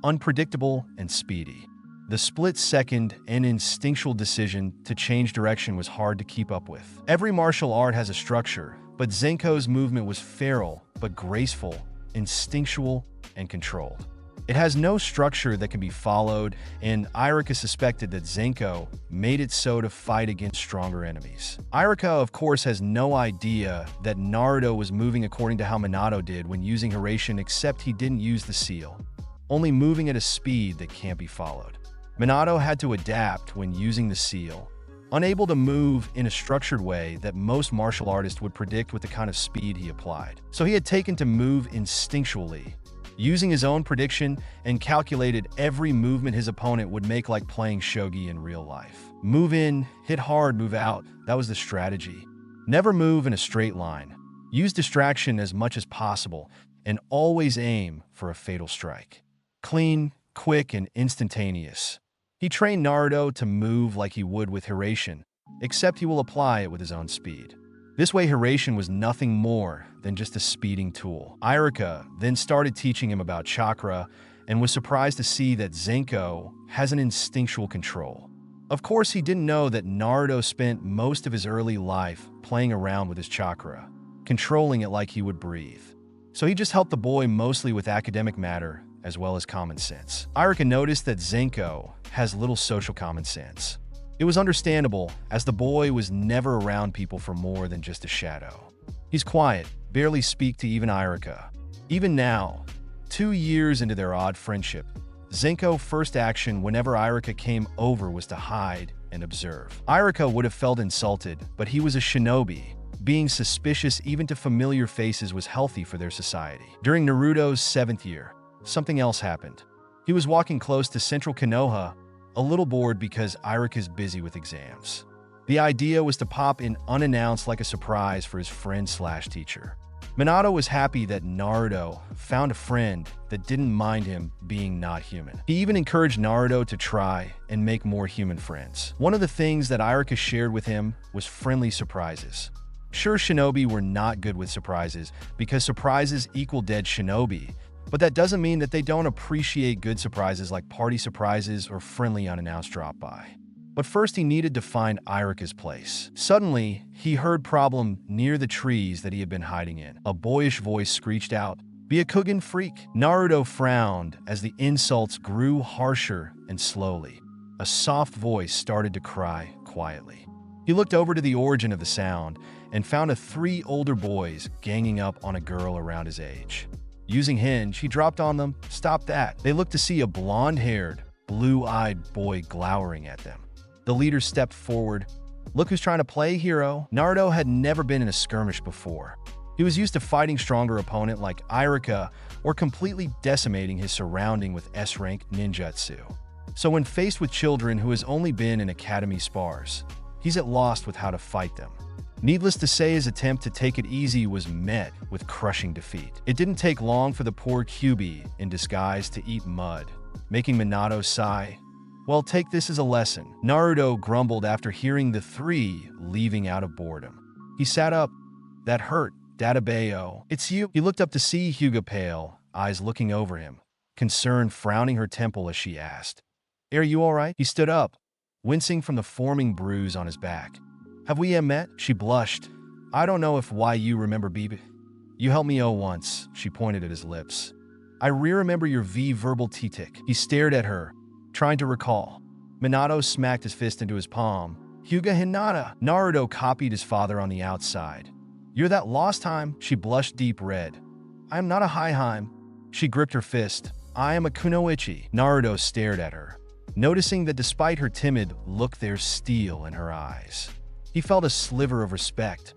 unpredictable and speedy. The split-second and instinctual decision to change direction was hard to keep up with. Every martial art has a structure, but 𝐸𝐸𝐴's movement was feral but graceful, instinctual, and controlled. It has no structure that can be followed, and 𝐸𝐸 suspected that 𝐤𝐸𝐽 made it so to fight against stronger enemies. 𝐸𝐸, of course, has no idea that Naruto was moving according to how Minato did when using 𝐸𝐻, except he didn't use the seal, only moving at a speed that can't be followed. Minato had to adapt when using the seal, unable to move in a structured way that most martial artists would predict with the kind of speed he applied. So he had taken to move instinctually, using his own prediction, and calculated every movement his opponent would make, like playing shogi in real life. Move in, hit hard, move out. That was the strategy. Never move in a straight line. Use distraction as much as possible, and always aim for a fatal strike. Clean, quick, and instantaneous. He trained Naruto to move like he would with 𝐸𝐻, except he will apply it with his own speed. This way, 𝐸𝐻 was nothing more than just a speeding tool. 𝐸𝐸 then started teaching him about chakra and was surprised to see that 𝐤𝐸𝐽 has an instinctual control. Of course, he didn't know that Naruto spent most of his early life playing around with his chakra, controlling it like he would breathe. So he just helped the boy mostly with academic matter as well as common sense. 𝐸𝐸 noticed that 𝐤𝐸𝐽 has little social common sense. It was understandable, as the boy was never around people for more than just a shadow. He's quiet, barely speak to even 𝐸𝐸. Even now, 2 years into their odd friendship, 𝐤𝐸𝐽's first action whenever 𝐸𝐸 came over was to hide and observe. 𝐸𝐸 would have felt insulted, but he was a shinobi. Being suspicious even to familiar faces was healthy for their society. During Naruto's 7th year, something else happened. He was walking close to Central Konoha, a little bored because 𝐸𝐸 is busy with exams. The idea was to pop in unannounced like a surprise for his friend/teacher. Minato was happy that Naruto found a friend that didn't mind him being not human. He even encouraged Naruto to try and make more human friends. One of the things that 𝐸𝐸 shared with him was friendly surprises. Sure, shinobi were not good with surprises because surprises equal dead shinobi, but that doesn't mean that they don't appreciate good surprises like party surprises or friendly unannounced drop-by. But first he needed to find 𝐸𝐸's place. Suddenly, he heard problem near the trees that he had been hiding in. A boyish voice screeched out, "Byakugan freak!" Naruto frowned as the insults grew harsher and slowly. A soft voice started to cry quietly. He looked over to the origin of the sound and found 3 older boys ganging up on a girl around his age. Using hinge, he dropped on them. "Stop that." They looked to see a blonde-haired, blue-eyed boy glowering at them. The leader stepped forward. "Look who's trying to play, hero." Naruto had never been in a skirmish before. He was used to fighting stronger opponent like 𝐸𝐸 or completely decimating his surrounding with S-rank ninjutsu. So when faced with children who has only been in academy spars, he's at loss with how to fight them. Needless to say, his attempt to take it easy was met with crushing defeat. It didn't take long for the poor 𝐸𝐵 in disguise to eat mud, making Minato sigh. "Well, take this as a lesson." Naruto grumbled after hearing the 3 leaving out of boredom. He sat up. "That hurt, Dadabayo. It's you." He looked up to see Hyuga pale, eyes looking over him, concern frowning her temple as she asked, "Are you all right?" He stood up, wincing from the forming bruise on his back. "Have we met?" She blushed. "I don't know if you remember Bibi. You helped me once." She pointed at his lips. "I remember your verbal T-tick." He stared at her, trying to recall. Minato smacked his fist into his palm. "Hyuga Hinata." Naruto copied his father on the outside. "You're that lost time." She blushed deep red. "I am not a Haiheim." She gripped her fist. "I am a Kunoichi." Naruto stared at her, noticing that despite her timid look, there's steel in her eyes. He felt a sliver of respect.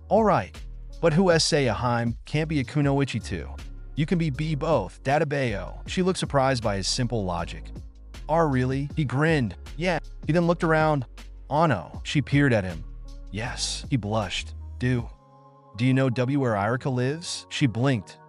"All right, but who say a Heim can't be a Kunoichi too? You can be both, Dadabayo." She looked surprised by his simple logic. Really?" He grinned. "Yeah." He then looked around. "Ano." She peered at him. "Yes." He blushed. Do you know where 𝐸𝐸 lives?" She blinked.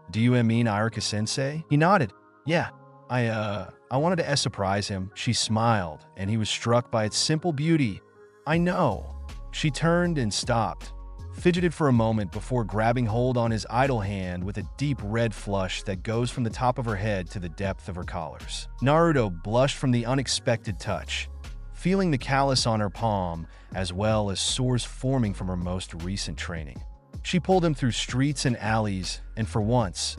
"Do you mean 𝐸𝐸-sensei?" He nodded. "Yeah. I wanted to surprise him." She smiled, and he was struck by its simple beauty. "I know." She turned and stopped, fidgeted for a moment before grabbing hold on his idle hand with a deep red flush that goes from the top of her head to the depth of her collars. Naruto blushed from the unexpected touch, feeling the callus on her palm as well as sores forming from her most recent training. She pulled him through streets and alleys, and for once,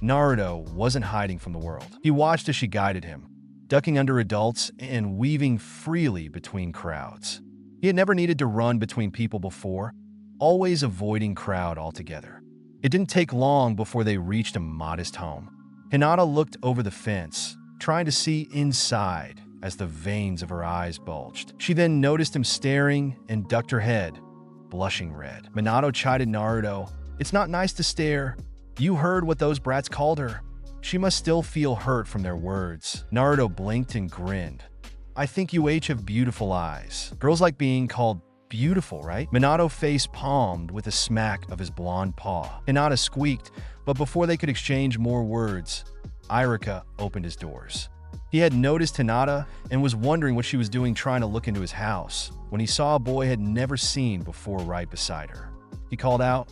Naruto wasn't hiding from the world. He watched as she guided him, ducking under adults and weaving freely between crowds. He had never needed to run between people before, always avoiding crowd altogether. It didn't take long before they reached a modest home. Hinata looked over the fence, trying to see inside as the veins of her eyes bulged. She then noticed him staring and ducked her head, blushing red. Minato chided Naruto, "It's not nice to stare. You heard what those brats called her. She must still feel hurt from their words." Naruto blinked and grinned. "I think you each have beautiful eyes. Girls like being called beautiful, right?" Minato face palmed with a smack of his blonde paw. Hinata squeaked, but before they could exchange more words, 𝐸 opened his doors. He had noticed Hinata and was wondering what she was doing trying to look into his house when he saw a boy had never seen before right beside her. He called out,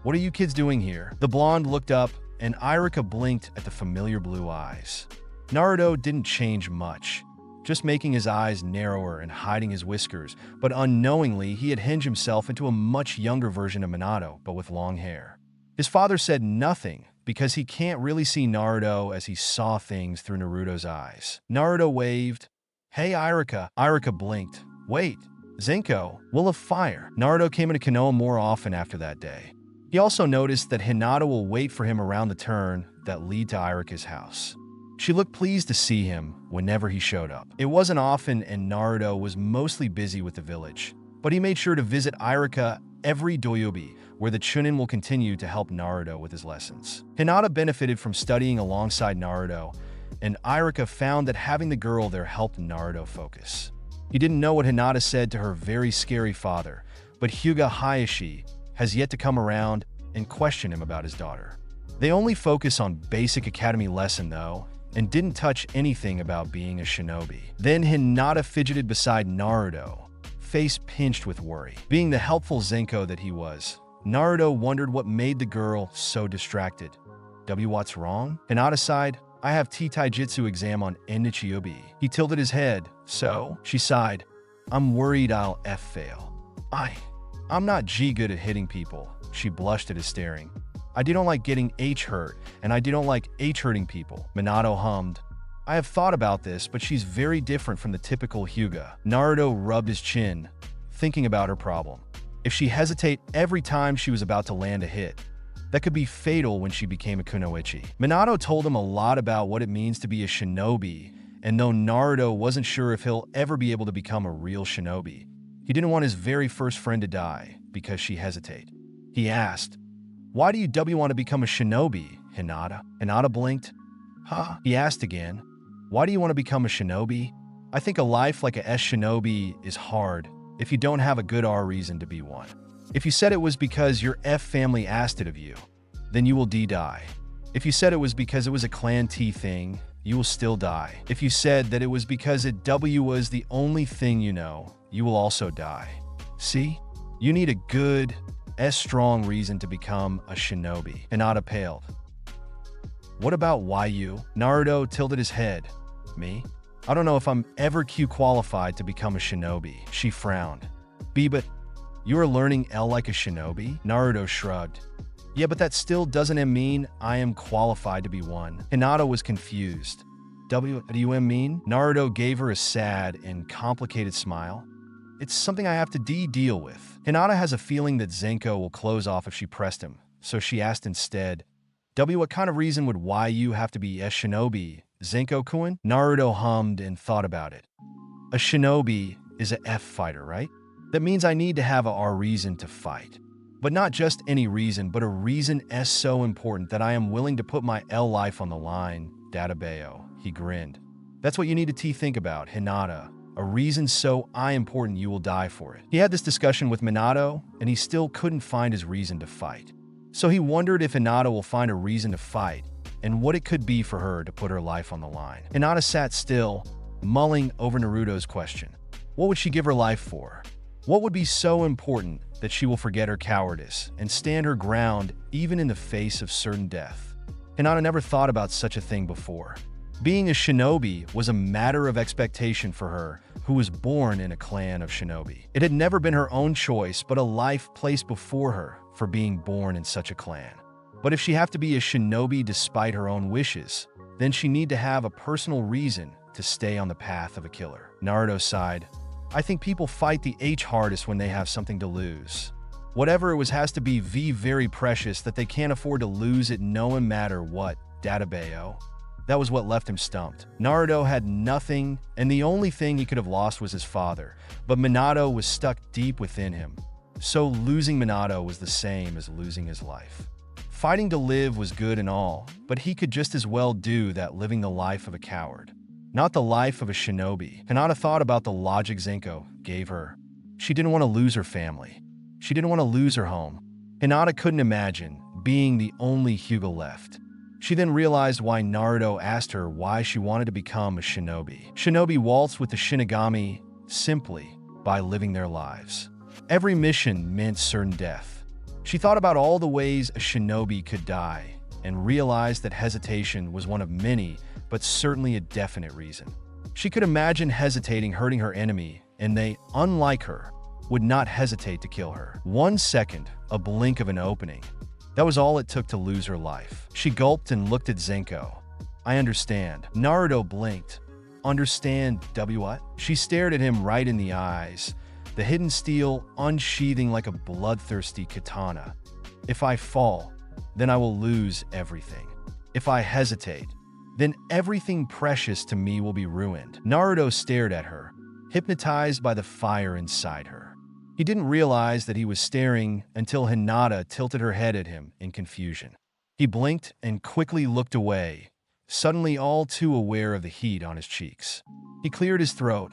"What are you kids doing here?" The blonde looked up and 𝐸 blinked at the familiar blue eyes. Naruto didn't change much, just making his eyes narrower and hiding his whiskers, but unknowingly he had hinged himself into a much younger version of Minato, but with long hair. His father said nothing because he can't really see Naruto as he saw things through Naruto's eyes. Naruto waved, "Hey 𝐸." 𝐸 blinked. "Wait, Zenko, will of fire." Naruto came into Konoha more often after that day. He also noticed that Hinata will wait for him around the turn that lead to 𝐸's house. She looked pleased to see him whenever he showed up. It wasn't often and Naruto was mostly busy with the village, but he made sure to visit 𝐸 every doyobi, where the Chunin will continue to help Naruto with his lessons. Hinata benefited from studying alongside Naruto, and 𝐸 found that having the girl there helped Naruto focus. He didn't know what Hinata said to her very scary father, but Hyuga Hayashi has yet to come around and question him about his daughter. They only focus on basic academy lesson though, and didn't touch anything about being a shinobi. Then Hinata fidgeted beside Naruto, face pinched with worry. Being the helpful Zenko that he was, Naruto wondered what made the girl so distracted. What's wrong? Hinata sighed, "I have Taijutsu exam on Enichiubi." He tilted his head. "So?" She sighed, "I'm worried I'll fail. I'm not good at hitting people." She blushed at his staring. "I don't like getting hurt, and I don't like hurting people." Minato hummed, "I have thought about this, but she's very different from the typical Hyuga." Naruto rubbed his chin, thinking about her problem. If she hesitate every time she was about to land a hit, that could be fatal when she became a kunoichi. Minato told him a lot about what it means to be a shinobi, and though Naruto wasn't sure if he'll ever be able to become a real shinobi, he didn't want his very first friend to die because she hesitated. He asked, "Why do you want to become a shinobi, Hinata?" Hinata blinked. "Huh?" He asked again, "Why do you want to become a shinobi?" "I think a life like a shinobi is hard if you don't have a good reason to be one. If you said it was because your family asked it of you, then you will die. If you said it was because it was a clan T thing, you will still die. If you said that it was because it was the only thing you know, you will also die. See? You need a good, strong reason to become a shinobi." Hinata paled. "What about 𝐤𝐢?" Naruto tilted his head. "Me? I don't know if I'm ever qualified to become a shinobi." She frowned. But you are learning L like a shinobi?" Naruto shrugged. "Yeah, but that still doesn't mean I am qualified to be one." Hinata was confused. What do you mean?" Naruto gave her a sad and complicated smile. "It's something I have to deal with." Hinata has a feeling that Zenko will close off if she pressed him, so she asked instead, What kind of reason would 𝐤𝐢 have to be a shinobi, Zenko-kun?" Naruto hummed and thought about it. "A shinobi is a fighter, right? That means I need to have a reason to fight. But not just any reason, but a reason so important that I am willing to put my life on the line, Databeo." He grinned. "That's what you need to think about, Hinata. A reason so important you will die for it." He had this discussion with Minato, and he still couldn't find his reason to fight. So he wondered if Hinata will find a reason to fight, and what it could be for her to put her life on the line. Hinata sat still, mulling over Naruto's question. What would she give her life for? What would be so important that she will forget her cowardice and stand her ground even in the face of certain death? Hinata never thought about such a thing before. Being a shinobi was a matter of expectation for her, who was born in a clan of shinobi. It had never been her own choice, but a life placed before her for being born in such a clan. But if she have to be a shinobi despite her own wishes, then she need to have a personal reason to stay on the path of a killer. Naruto sighed. I think people fight the H hardest when they have something to lose. Whatever it was has to be very precious that they can't afford to lose it no matter what, 𝐫𝐞𝐬𝐽. That was what left him stumped. Naruto had nothing, and the only thing he could have lost was his father. But Minato was stuck deep within him. So losing Minato was the same as losing his life. Fighting to live was good and all, but he could just as well do that living the life of a coward. Not the life of a shinobi. Hinata thought about the logic 𝐫𝐤𝐽 gave her. She didn't want to lose her family. She didn't want to lose her home. Hinata couldn't imagine being the only Hyuga left. She then realized why Naruto asked her why she wanted to become a shinobi. Shinobi waltzed with the Shinigami simply by living their lives. Every mission meant certain death. She thought about all the ways a shinobi could die and realized that hesitation was one of many, but certainly a definite reason. She could imagine hesitating hurting her enemy, and they, unlike her, would not hesitate to kill her. 1 second, a blink of an opening. That was all it took to lose her life. She gulped and looked at 𝐫𝐤𝐽. I understand. Naruto blinked. Understand, what? She stared at him right in the eyes, the hidden steel unsheathing like a bloodthirsty katana. If I fall, then I will lose everything. If I hesitate, then everything precious to me will be ruined. Naruto stared at her, hypnotized by the fire inside her. He didn't realize that he was staring until Hinata tilted her head at him in confusion. He blinked and quickly looked away, suddenly all too aware of the heat on his cheeks. He cleared his throat.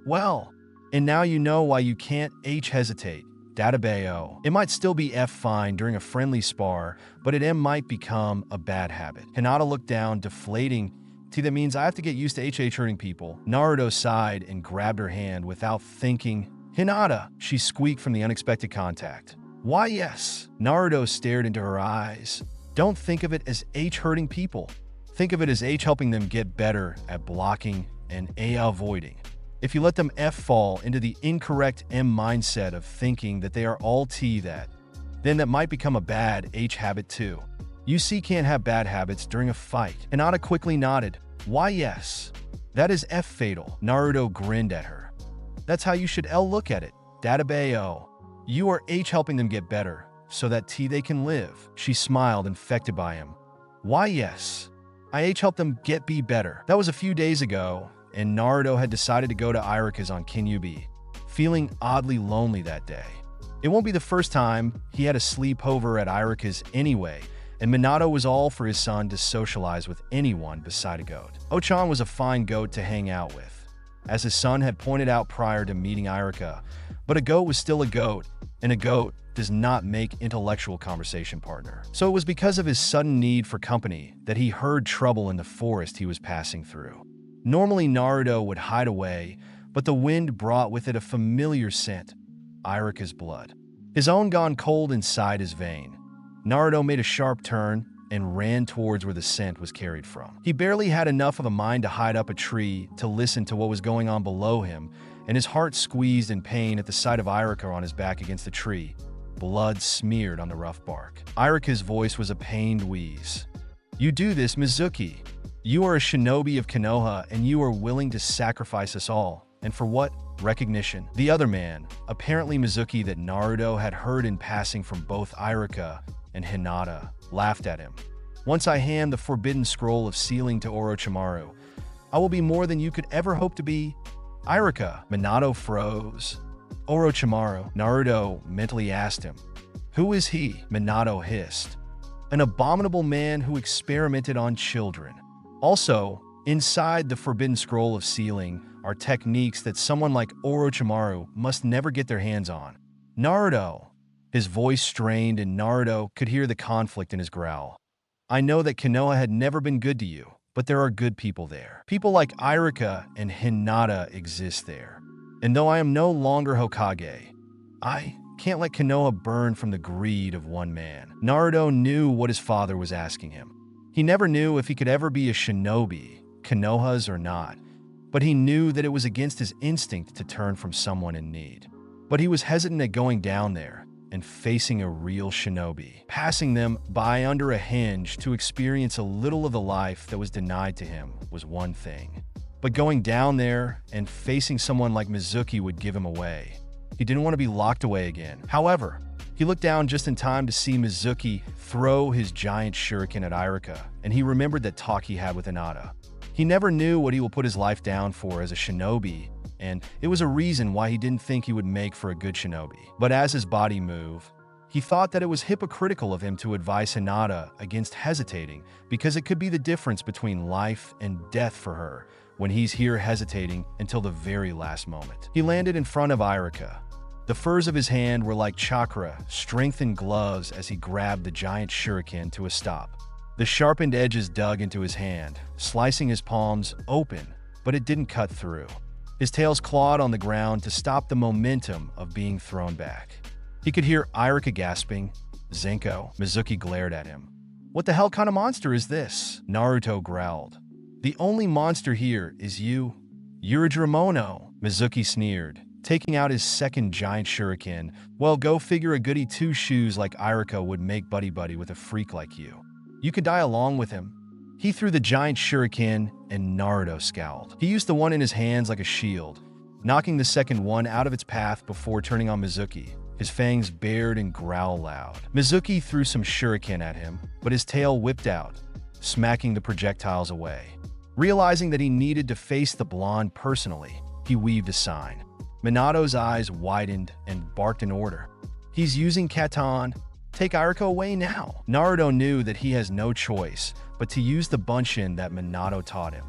Well, and now you know why you can't hesitate. 𝐫𝐸𝐽. It might still be fine during a friendly spar, but it might become a bad habit. Hinata looked down, deflating. That means I have to get used to hurting people. Naruto sighed and grabbed her hand without thinking. Hinata, she squeaked from the unexpected contact. Why yes? Naruto stared into her eyes. Don't think of it as hurting people. Think of it as helping them get better at blocking and avoiding. If you let them fall into the incorrect mindset of thinking that they are all then that might become a bad habit too. You can't have bad habits during a fight. Hinata quickly nodded. Why yes? That is fatal. Naruto grinned at her. That's how you should look at it. 𝐫𝐸𝐽. You are helping them get better, so that they can live. She smiled, infected by him. Why yes? I help them be better. That was a few days ago, and Naruto had decided to go to 𝐸𝐼RIKA's on Kyuubi, feeling oddly lonely that day. It won't be the first time he had a sleepover at 𝐸𝐼RIKA's anyway, and Minato was all for his son to socialize with anyone beside a goat. Ochan was a fine goat to hang out with, as his son had pointed out prior to meeting 𝐸𝐼RIKA, but a goat was still a goat, and a goat does not make intellectual conversation partner. So it was because of his sudden need for company that he heard trouble in the forest he was passing through. Normally Naruto would hide away, but the wind brought with it a familiar scent, 𝐸𝐼RIKA's blood. His own gone cold inside his vein. Naruto made a sharp turn and ran towards where the scent was carried from. He barely had enough of a mind to hide up a tree to listen to what was going on below him, and his heart squeezed in pain at the sight of 𝐸𝐼RIKA on his back against the tree, blood smeared on the rough bark. 𝐸𝐼RIKA's voice was a pained wheeze. You do this, Mizuki. You are a shinobi of Konoha, and you are willing to sacrifice us all. And for what? Recognition. The other man, apparently Mizuki that Naruto had heard in passing from both 𝐸𝐼RIKA and Hinata, laughed at him. Once I hand the forbidden scroll of sealing to Orochimaru, I will be more than you could ever hope to be. 𝐸𝐼RIKA. Minato froze. Orochimaru, Naruto mentally asked him. Who is he? Minato hissed. An abominable man who experimented on children. Also, inside the forbidden scroll of sealing are techniques that someone like Orochimaru must never get their hands on. Naruto. His voice strained and Naruto could hear the conflict in his growl. I know that Konoha had never been good to you, but there are good people there. People like 𝐸𝐼RIKA and Hinata exist there. And though I am no longer Hokage, I can't let Konoha burn from the greed of one man. Naruto knew what his father was asking him. He never knew if he could ever be a shinobi, Konoha's or not, but he knew that it was against his instinct to turn from someone in need. But he was hesitant at going down there, and facing a real shinobi, passing them by under a hinge to experience a little of the life that was denied to him was one thing. But going down there and facing someone like Mizuki would give him away. He didn't want to be locked away again. However, he looked down just in time to see Mizuki throw his giant shuriken at Irika, and he remembered that talk he had with Hinata. He never knew what he will put his life down for as a shinobi, and it was a reason why he didn't think he would make for a good shinobi. But as his body moved, he thought that it was hypocritical of him to advise Hinata against hesitating, because it could be the difference between life and death for her when he's here hesitating until the very last moment. He landed in front of Irika. The furs of his hand were like chakra, strengthened gloves as he grabbed the giant shuriken to a stop. The sharpened edges dug into his hand, slicing his palms open, but it didn't cut through. His tails clawed on the ground to stop the momentum of being thrown back. He could hear Irika gasping. "Zenko." Mizuki glared at him. "What the hell kind of monster is this?" Naruto growled. "The only monster here is you. You're a Dramono." Mizuki sneered, taking out his second giant shuriken. "Well, go figure a goody two-shoes like Irika would make buddy-buddy with a freak like you. You could die along with him." He threw the giant shuriken, and Naruto scowled. He used the one in his hands like a shield, knocking the second one out of its path before turning on Mizuki. His fangs bared and growled loud. Mizuki threw some shuriken at him, but his tail whipped out, smacking the projectiles away. Realizing that he needed to face the blonde personally, he weaved a sign. Minato's eyes widened and barked an order. "He's using Katan. Take Irika away now." Naruto knew that he has no choice but to use the bunshin that Minato taught him.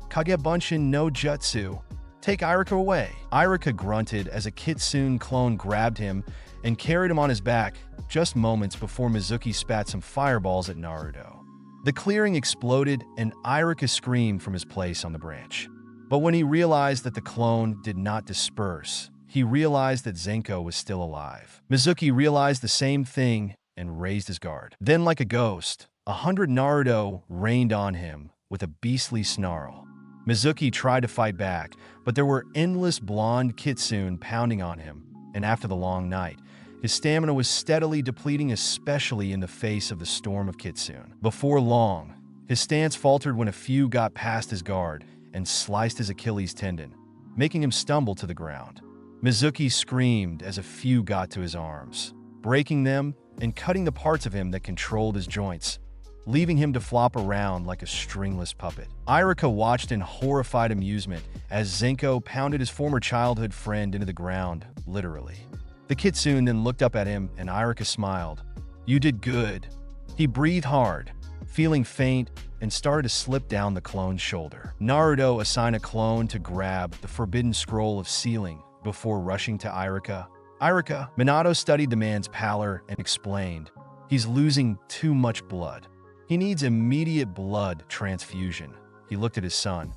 "Kage bunshin no jutsu. Take Irika away." Irika grunted as a Kitsune clone grabbed him and carried him on his back just moments before Mizuki spat some fireballs at Naruto. The clearing exploded and Irika screamed from his place on the branch. But when he realized that the clone did not disperse, he realized that Zenko was still alive. Mizuki realized the same thing and raised his guard. Then, like a ghost, 100 Naruto rained on him with a beastly snarl. Mizuki tried to fight back, but there were endless blonde Kitsune pounding on him, and after the long night, his stamina was steadily depleting, especially in the face of the storm of Kitsune. Before long, his stance faltered when a few got past his guard and sliced his Achilles tendon, making him stumble to the ground. Mizuki screamed as a few got to his arms, breaking them and cutting the parts of him that controlled his joints, leaving him to flop around like a stringless puppet. Irika watched in horrified amusement as Zenko pounded his former childhood friend into the ground, literally. The Kitsune then looked up at him and Irika smiled. "You did good." He breathed hard, feeling faint, and started to slip down the clone's shoulder. Naruto assigned a clone to grab the forbidden scroll of sealing before rushing to Irika. "Irika." Minato studied the man's pallor and explained, "He's losing too much blood. He needs immediate blood transfusion." He looked at his son.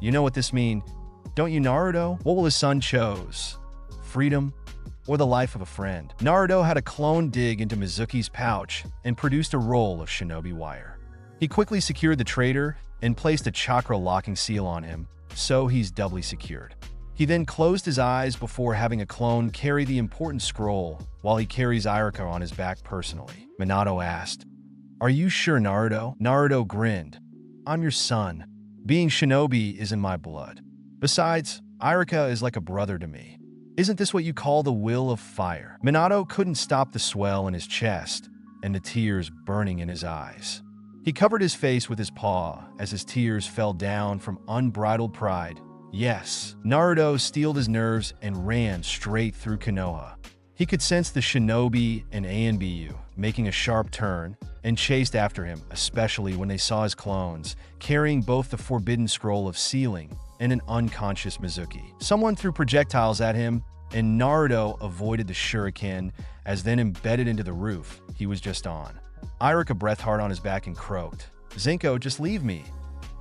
"You know what this means, don't you, Naruto? What will his son choose? Freedom or the life of a friend?" Naruto had a clone dig into Mizuki's pouch and produced a roll of shinobi wire. He quickly secured the traitor and placed a chakra locking seal on him, so he's doubly secured. He then closed his eyes before having a clone carry the important scroll while he carries Irika on his back personally. Minato asked, "Are you sure, Naruto?" Naruto grinned. "I'm your son. Being shinobi is in my blood. Besides, Irika is like a brother to me. Isn't this what you call the will of fire?" Minato couldn't stop the swell in his chest and the tears burning in his eyes. He covered his face with his paw as his tears fell down from unbridled pride. Yes, Naruto steeled his nerves and ran straight through Konoha. He could sense the shinobi and Anbu making a sharp turn and chased after him, especially when they saw his clones, carrying both the forbidden scroll of sealing and an unconscious Mizuki. Someone threw projectiles at him, and Naruto avoided the shuriken as then embedded into the roof he was just on. Irika breathed hard on his back and croaked, "Zenko, just leave me.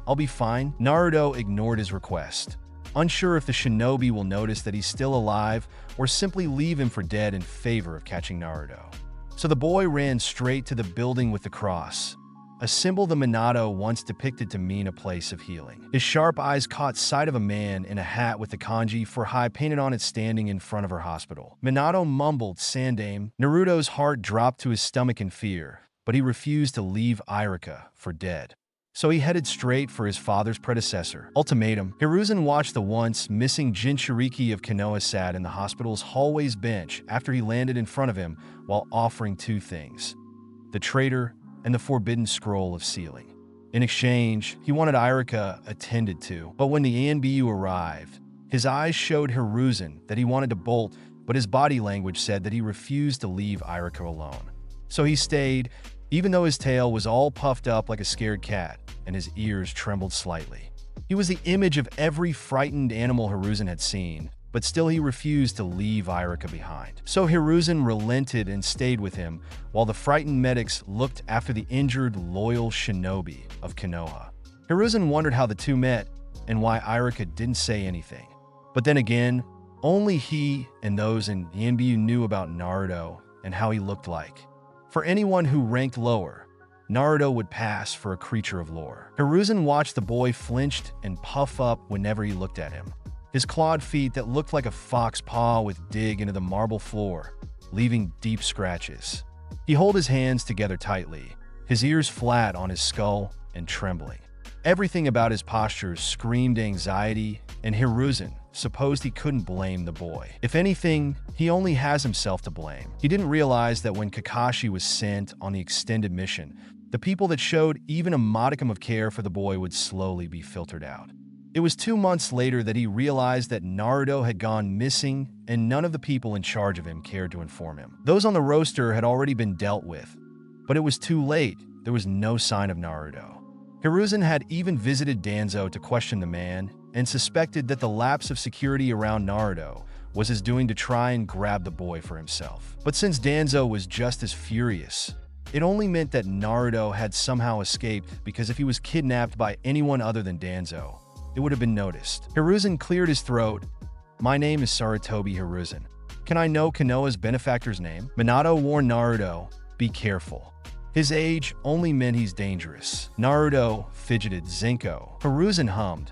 I'll be fine." Naruto ignored his request, unsure if the shinobi will notice that he's still alive or simply leave him for dead in favor of catching Naruto. So the boy ran straight to the building with the cross, a symbol the Minato once depicted to mean a place of healing. His sharp eyes caught sight of a man in a hat with the kanji for high painted on it standing in front of her hospital. Minato mumbled "Sandaime." Naruto's heart dropped to his stomach in fear, but he refused to leave Irica for dead. So he headed straight for his father's predecessor. Ultimatum. Hiruzen watched the once missing Jinchuriki of Konoha sat in the hospital's hallway's bench after he landed in front of him while offering two things: the traitor and the forbidden scroll of sealing. In exchange, he wanted Irica attended to, but when the ANBU arrived, his eyes showed Hiruzen that he wanted to bolt, but his body language said that he refused to leave Irica alone. So he stayed, even though his tail was all puffed up like a scared cat and his ears trembled slightly. He was the image of every frightened animal Hiruzen had seen, but still he refused to leave Irica behind. So Hiruzen relented and stayed with him, while the frightened medics looked after the injured, loyal shinobi of Konoha. Hiruzen wondered how the two met and why Irica didn't say anything. But then again, only he and those in the ANBU knew about Naruto and how he looked like. For anyone who ranked lower, Naruto would pass for a creature of lore. Hiruzen watched the boy flinched and puff up whenever he looked at him. His clawed feet that looked like a fox paw would dig into the marble floor, leaving deep scratches. He held his hands together tightly, his ears flat on his skull and trembling. Everything about his posture screamed anxiety, and Hiruzen supposed he couldn't blame the boy. If anything, he only has himself to blame. He didn't realize that when Kakashi was sent on the extended mission, the people that showed even a modicum of care for the boy would slowly be filtered out. It was 2 months later that he realized that Naruto had gone missing and none of the people in charge of him cared to inform him. Those on the roster had already been dealt with, but it was too late. There was no sign of Naruto. Hiruzen had even visited Danzo to question the man and suspected that the lapse of security around Naruto was his doing to try and grab the boy for himself. But since Danzo was just as furious, it only meant that Naruto had somehow escaped, because if he was kidnapped by anyone other than Danzo, it would have been noticed. Hiruzen cleared his throat. "My name is Sarutobi Hiruzen. Can I know Konoha's benefactor's name?" Minato warned Naruto, "Be careful. His age only meant he's dangerous." Naruto fidgeted. "Zinko." Hiruzen hummed,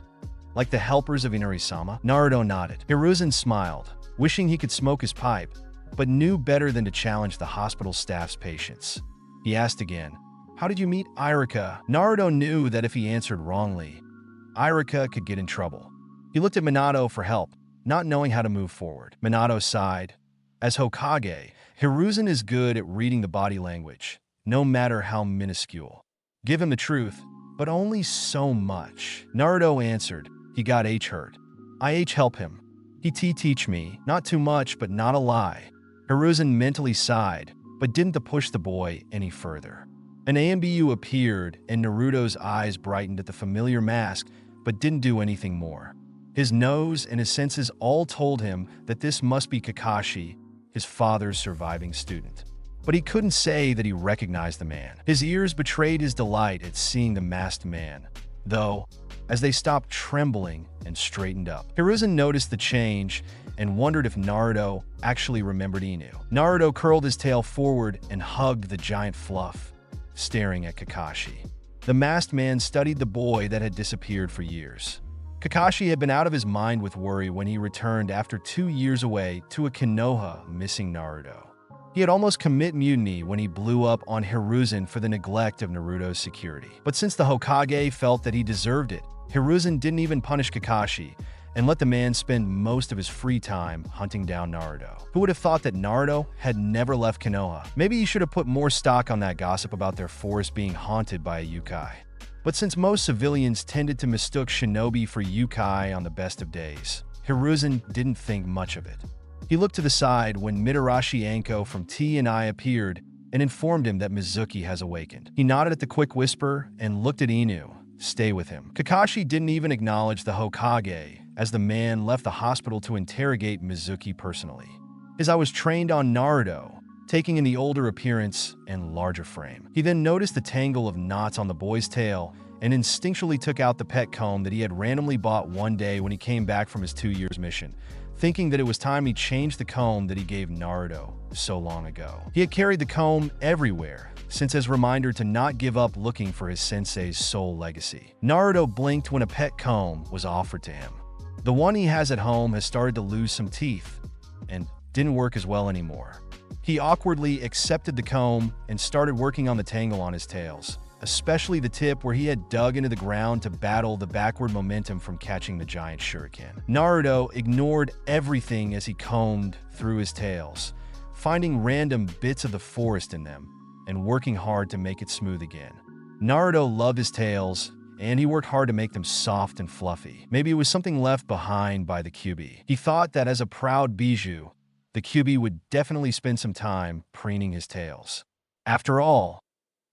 "Like the helpers of Inari-sama?" Naruto nodded. Hiruzen smiled, wishing he could smoke his pipe, but knew better than to challenge the hospital staff's patience. He asked again, "How did you meet Irica?" Naruto knew that if he answered wrongly, Irica could get in trouble. He looked at Minato for help, not knowing how to move forward. Minato sighed. As Hokage, Hiruzen is good at reading the body language, no matter how minuscule. Give him the truth, but only so much. Naruto answered, "He got H hurt. I help him. He teach me, not too much, but not a lie." Hiruzen mentally sighed, but didn't push the boy any further. An ANBU appeared, and Naruto's eyes brightened at the familiar mask, but didn't do anything more. His nose and his senses all told him that this must be Kakashi, his father's surviving student. But he couldn't say that he recognized the man. His ears betrayed his delight at seeing the masked man, though, as they stopped trembling and straightened up. Hiruzen noticed the change and wondered if Naruto actually remembered Inu. Naruto curled his tail forward and hugged the giant fluff, staring at Kakashi. The masked man studied the boy that had disappeared for years. Kakashi had been out of his mind with worry when he returned after 2 years away to a Konoha missing Naruto. He had almost commit mutiny when he blew up on Hiruzen for the neglect of Naruto's security. But since the Hokage felt that he deserved it, Hiruzen didn't even punish Kakashi and let the man spend most of his free time hunting down Naruto. Who would have thought that Naruto had never left Konoha? Maybe he should have put more stock on that gossip about their forest being haunted by a yokai. But since most civilians tended to mistook shinobi for yokai on the best of days, Hiruzen didn't think much of it. He looked to the side when Mitarashi Anko from T&I appeared and informed him that Mizuki has awakened. He nodded at the quick whisper and looked at Inu. "Stay with him." Kakashi didn't even acknowledge the Hokage as the man left the hospital to interrogate Mizuki personally. As I was trained on Naruto, taking in the older appearance and larger frame. He then noticed the tangle of knots on the boy's tail and instinctually took out the pet comb that he had randomly bought one day when he came back from his 2 years mission, thinking that it was time he changed the comb that he gave Naruto so long ago. He had carried the comb everywhere, since as a reminder to not give up looking for his sensei's soul legacy. Naruto blinked when a pet comb was offered to him. The one he has at home has started to lose some teeth and didn't work as well anymore. He awkwardly accepted the comb and started working on the tangle on his tails, especially the tip where he had dug into the ground to battle the backward momentum from catching the giant shuriken. Naruto ignored everything as he combed through his tails, finding random bits of the forest in them and working hard to make it smooth again. Naruto loved his tails, and he worked hard to make them soft and fluffy. Maybe it was something left behind by the 𝐸. He thought that as a proud Bijuu, the 𝐸 would definitely spend some time preening his tails. After all,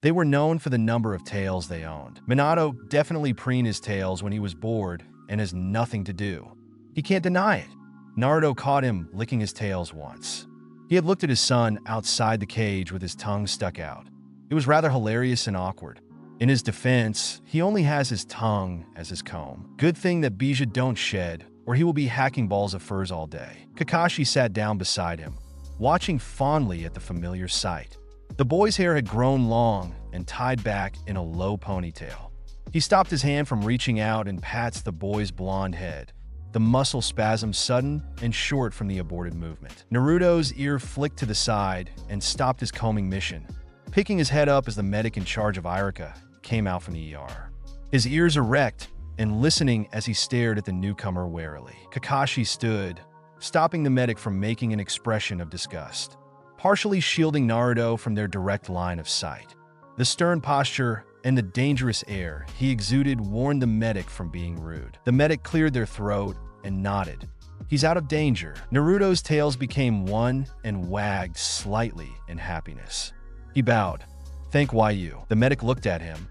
they were known for the number of tails they owned. Minato definitely preened his tails when he was bored and has nothing to do. He can't deny it. Naruto caught him licking his tails once. He had looked at his son outside the cage with his tongue stuck out. It was rather hilarious and awkward. In his defense, he only has his tongue as his comb. Good thing that Bijuu don't shed, or he will be hacking balls of furs all day. Kakashi sat down beside him, watching fondly at the familiar sight. The boy's hair had grown long and tied back in a low ponytail. He stopped his hand from reaching out and pats the boy's blonde head, the muscle spasm sudden and short from the aborted movement. Naruto's ear flicked to the side and stopped his combing mission, picking his head up as the medic in charge of 𝐸𝐼 came out from the ER. His ears erect and listening as he stared at the newcomer warily. Kakashi stood, stopping the medic from making an expression of disgust, partially shielding Naruto from their direct line of sight. The stern posture and the dangerous air he exuded warned the medic from being rude. The medic cleared their throat and nodded. He's out of danger. Naruto's tails became one and wagged slightly in happiness. He bowed. Thank 𝐤𝐢. The medic looked at him,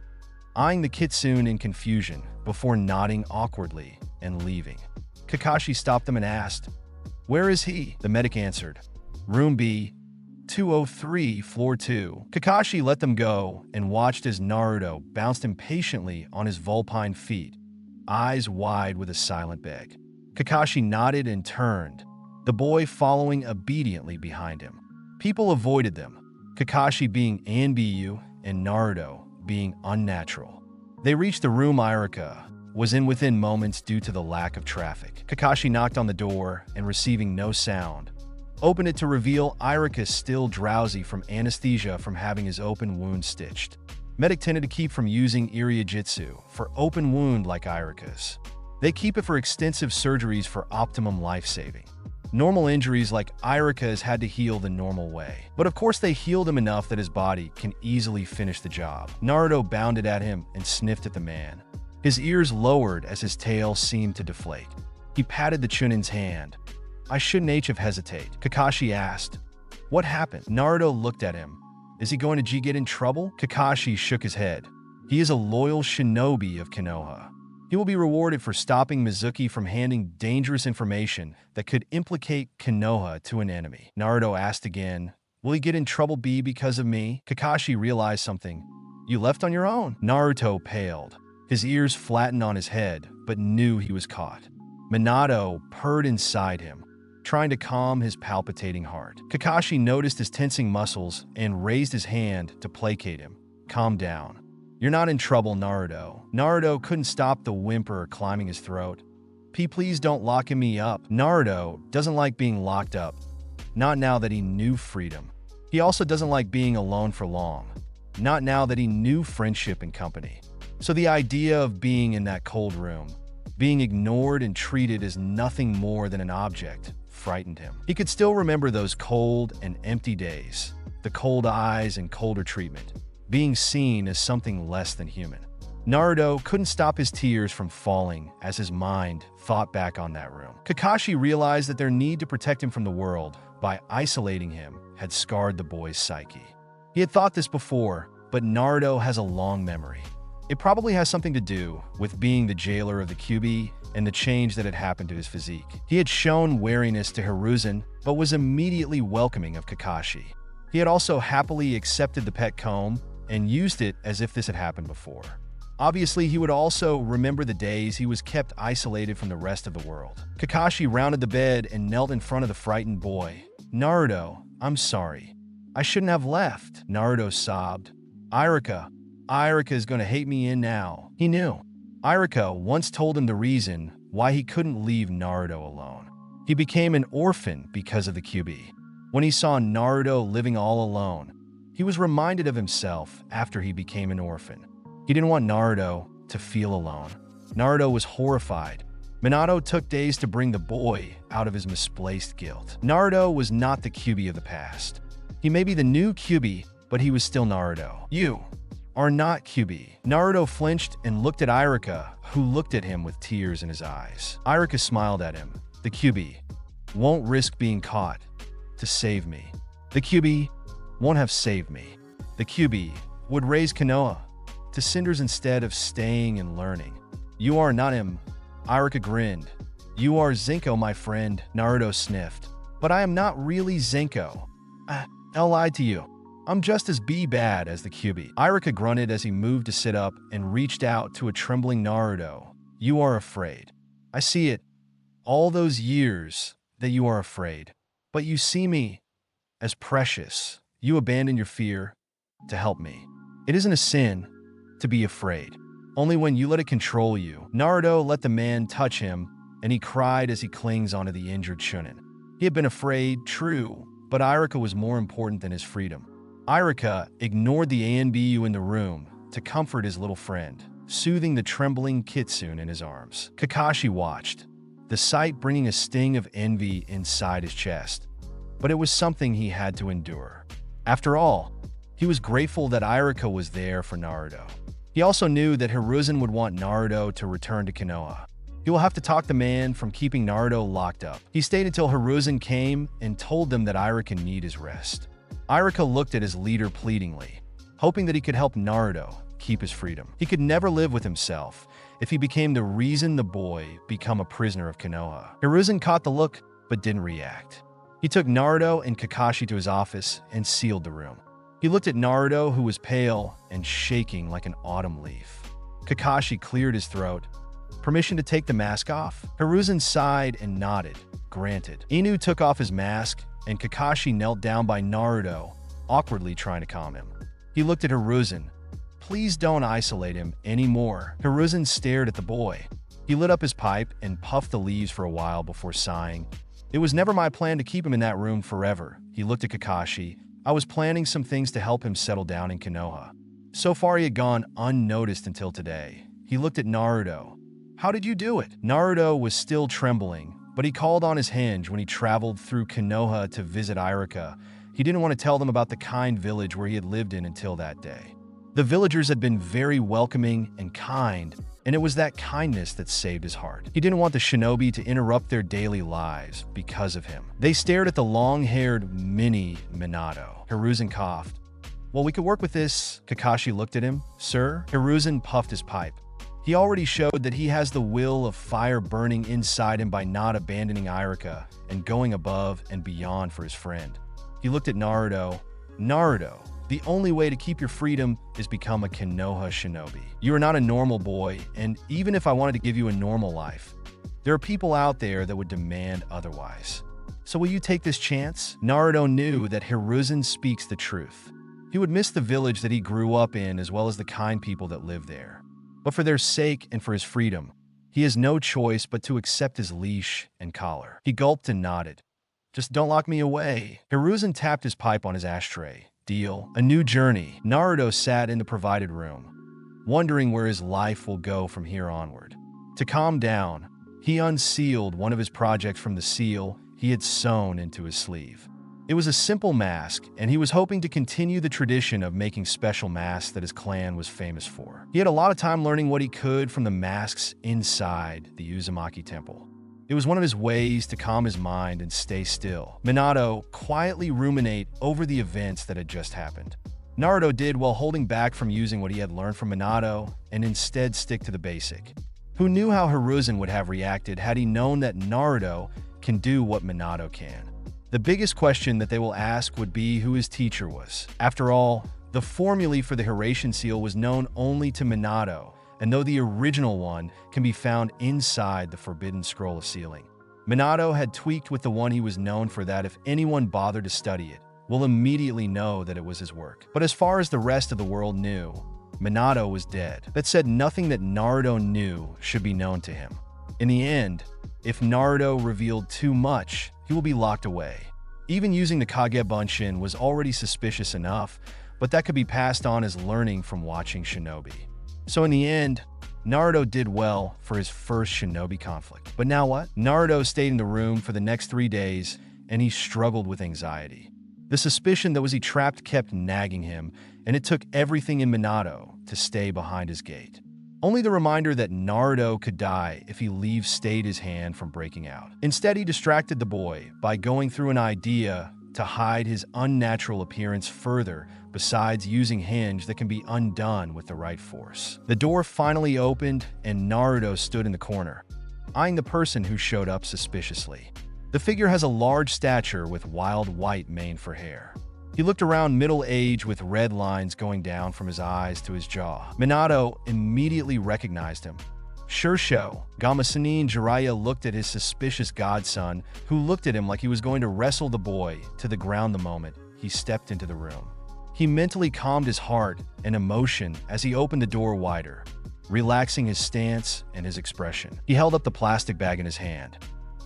eyeing the kitsune in confusion before nodding awkwardly and leaving. Kakashi stopped them and asked, "Where is he?" The medic answered, "Room B, 203, floor 2. Kakashi let them go and watched as Naruto bounced impatiently on his vulpine feet, eyes wide with a silent beg. Kakashi nodded and turned, the boy following obediently behind him. People avoided them, Kakashi being 𝐸 and Naruto being unnatural. They reached the room 𝐸𝐼 was in within moments due to the lack of traffic. Kakashi knocked on the door and receiving no sound, opened it to reveal 𝐸𝐼 still drowsy from anesthesia from having his open wound stitched. Medic tended to keep from using 𝐸𝐢-jutsu for open wound like 𝐸𝐼's. They keep it for extensive surgeries for optimum life-saving. Normal injuries like 𝐸𝐼's had to heal the normal way. But of course they healed him enough that his body can easily finish the job. Naruto bounded at him and sniffed at the man. His ears lowered as his tail seemed to deflate. He patted the Chunin's hand. "I shouldn't have hesitated." Kakashi asked, "What happened?" Naruto looked at him. "Is he going to get in trouble?" Kakashi shook his head. "He is a loyal shinobi of Konoha. He will be rewarded for stopping Mizuki from handing dangerous information that could implicate Konoha to an enemy." Naruto asked again, "Will he get in trouble B because of me?" Kakashi realized something. "You left on your own." Naruto paled. His ears flattened on his head, but knew he was caught. Minato purred inside him, trying to calm his palpitating heart. Kakashi noticed his tensing muscles and raised his hand to placate him. "Calm down. You're not in trouble, Naruto." Naruto couldn't stop the whimper climbing his throat. Please don't lock me up." Naruto doesn't like being locked up, not now that he knew freedom. He also doesn't like being alone for long, not now that he knew friendship and company. So the idea of being in that cold room, being ignored and treated as nothing more than an object, frightened him. He could still remember those cold and empty days, the cold eyes and colder treatment, being seen as something less than human. Naruto couldn't stop his tears from falling as his mind thought back on that room. Kakashi realized that their need to protect him from the world by isolating him had scarred the boy's psyche. He had thought this before, but Naruto has a long memory. It probably has something to do with being the jailer of the 𝐸 and the change that had happened to his physique. He had shown wariness to 𝐸, but was immediately welcoming of Kakashi. He had also happily accepted the pet comb and used it as if this had happened before. Obviously, he would also remember the days he was kept isolated from the rest of the world. Kakashi rounded the bed and knelt in front of the frightened boy. "Naruto, I'm sorry. I shouldn't have left." Naruto sobbed. Iraka is going to hate me in now." He knew. Iraka once told him the reason why he couldn't leave Naruto alone. He became an orphan because of the 𝐸. When he saw Naruto living all alone, he was reminded of himself after he became an orphan. He didn't want Naruto to feel alone. Naruto was horrified. Minato took days to bring the boy out of his misplaced guilt. Naruto was not the 𝐸 of the past. He may be the new 𝐸, but he was still Naruto. "You are not 𝐸." Naruto flinched and looked at Iraka, who looked at him with tears in his eyes. Iraka smiled at him. "The 𝐸 won't risk being caught to save me. The 𝐸 won't have saved me. The 𝐸 would raise Konoha to cinders instead of staying and learning." "You are not him." Iraka grinned. "You are 𝐸𝐴𝐽, my friend." Naruto sniffed. "But I am not really 𝐸𝐴𝐽. I lied to you. I'm just as bad as the 𝐸." Iraka grunted as he moved to sit up and reached out to a trembling Naruto. "You are afraid. I see it. All those years that you are afraid. But you see me as precious. You abandon your fear to help me. It isn't a sin to be afraid. Only when you let it control you." Naruto let the man touch him, and he cried as he clings onto the injured Chunin. He had been afraid, true, but Iraka was more important than his freedom. Iraka ignored the ANBU in the room to comfort his little friend, soothing the trembling Kitsune in his arms. Kakashi watched, the sight bringing a sting of envy inside his chest. But it was something he had to endure. After all, he was grateful that Iraka was there for Naruto. He also knew that Hiruzen would want Naruto to return to Konoha. He will have to talk the man from keeping Naruto locked up. He stayed until Hiruzen came and told them that Iraka needed his rest. Iraka looked at his leader pleadingly, hoping that he could help Naruto keep his freedom. He could never live with himself if he became the reason the boy become a prisoner of Konoha. Hiruzen caught the look, but didn't react. He took Naruto and Kakashi to his office and sealed the room. He looked at Naruto, who was pale and shaking like an autumn leaf. Kakashi cleared his throat. "Permission to take the mask off?" Hiruzen sighed and nodded. "Granted." Inu took off his mask, and Kakashi knelt down by Naruto, awkwardly trying to calm him. He looked at Hiruzen. "Please don't isolate him anymore." Hiruzen stared at the boy. He lit up his pipe and puffed the leaves for a while before sighing. "It was never my plan to keep him in that room forever." He looked at Kakashi. "I was planning some things to help him settle down in Konoha." So far, he had gone unnoticed until today. He looked at Naruto. "How did you do it?" Naruto was still trembling, but he called on his henge when he traveled through Konoha to visit Iraka. He didn't want to tell them about the kind village where he had lived in until that day. The villagers had been very welcoming and kind, and it was that kindness that saved his heart. He didn't want the shinobi to interrupt their daily lives because of him. They stared at the long-haired mini Minato. Hiruzen coughed. "Well, we could work with this." Kakashi looked at him. "Sir?" Hiruzen puffed his pipe. He already showed that he has the will of fire burning inside him by not abandoning Iraka and going above and beyond for his friend. He looked at Naruto. "Naruto, the only way to keep your freedom is become a Konoha shinobi. You are not a normal boy, and even if I wanted to give you a normal life, there are people out there that would demand otherwise. So will you take this chance?" Naruto knew that Hiruzen speaks the truth. He would miss the village that he grew up in as well as the kind people that live there. But for their sake and for his freedom, he has no choice but to accept his leash and collar. He gulped and nodded. "Just don't lock me away." Hiruzen tapped his pipe on his ashtray. "Deal." A new journey. Naruto sat in the provided room, wondering where his life will go from here onward. To calm down, he unsealed one of his projects from the seal he had sewn into his sleeve. It was a simple mask, and he was hoping to continue the tradition of making special masks that his clan was famous for. He had a lot of time learning what he could from the masks inside the Uzumaki temple. It was one of his ways to calm his mind and stay still. Minato quietly ruminate over the events that had just happened. Naruto did while holding back from using what he had learned from Minato and instead stick to the basic. Who knew how Hiruzen would have reacted had he known that Naruto can do what Minato can? The biggest question that they will ask would be who his teacher was. After all, the formulae for the Hiraishin seal was known only to Minato, and though the original one can be found inside the Forbidden Scroll of Sealing. Minato had tweaked with the one he was known for that if anyone bothered to study it, will immediately know that it was his work. But as far as the rest of the world knew, Minato was dead. That said, nothing that Naruto knew should be known to him. In the end, if Naruto revealed too much, he will be locked away. Even using the Kagebunshi was already suspicious enough, but that could be passed on as learning from watching Shinobi. So in the end, Naruto did well for his first Shinobi conflict. But now what? Naruto stayed in the room for the next 3 days, and he struggled with anxiety. The suspicion that was he trapped kept nagging him, and it took everything in Minato to stay behind his gate. Only the reminder that Naruto could die if he leaves stayed his hand from breaking out. Instead, he distracted the boy by going through an idea to hide his unnatural appearance further, besides using hinge that can be undone with the right force. The door finally opened, and Naruto stood in the corner, eyeing the person who showed up suspiciously. The figure has a large stature with wild white mane for hair. He looked around middle-aged with red lines going down from his eyes to his jaw. Minato immediately recognized him. Shursho, Gamasanin Jiraiya looked at his suspicious godson, who looked at him like he was going to wrestle the boy to the ground the moment he stepped into the room. He mentally calmed his heart and emotion as he opened the door wider, relaxing his stance and his expression. He held up the plastic bag in his hand.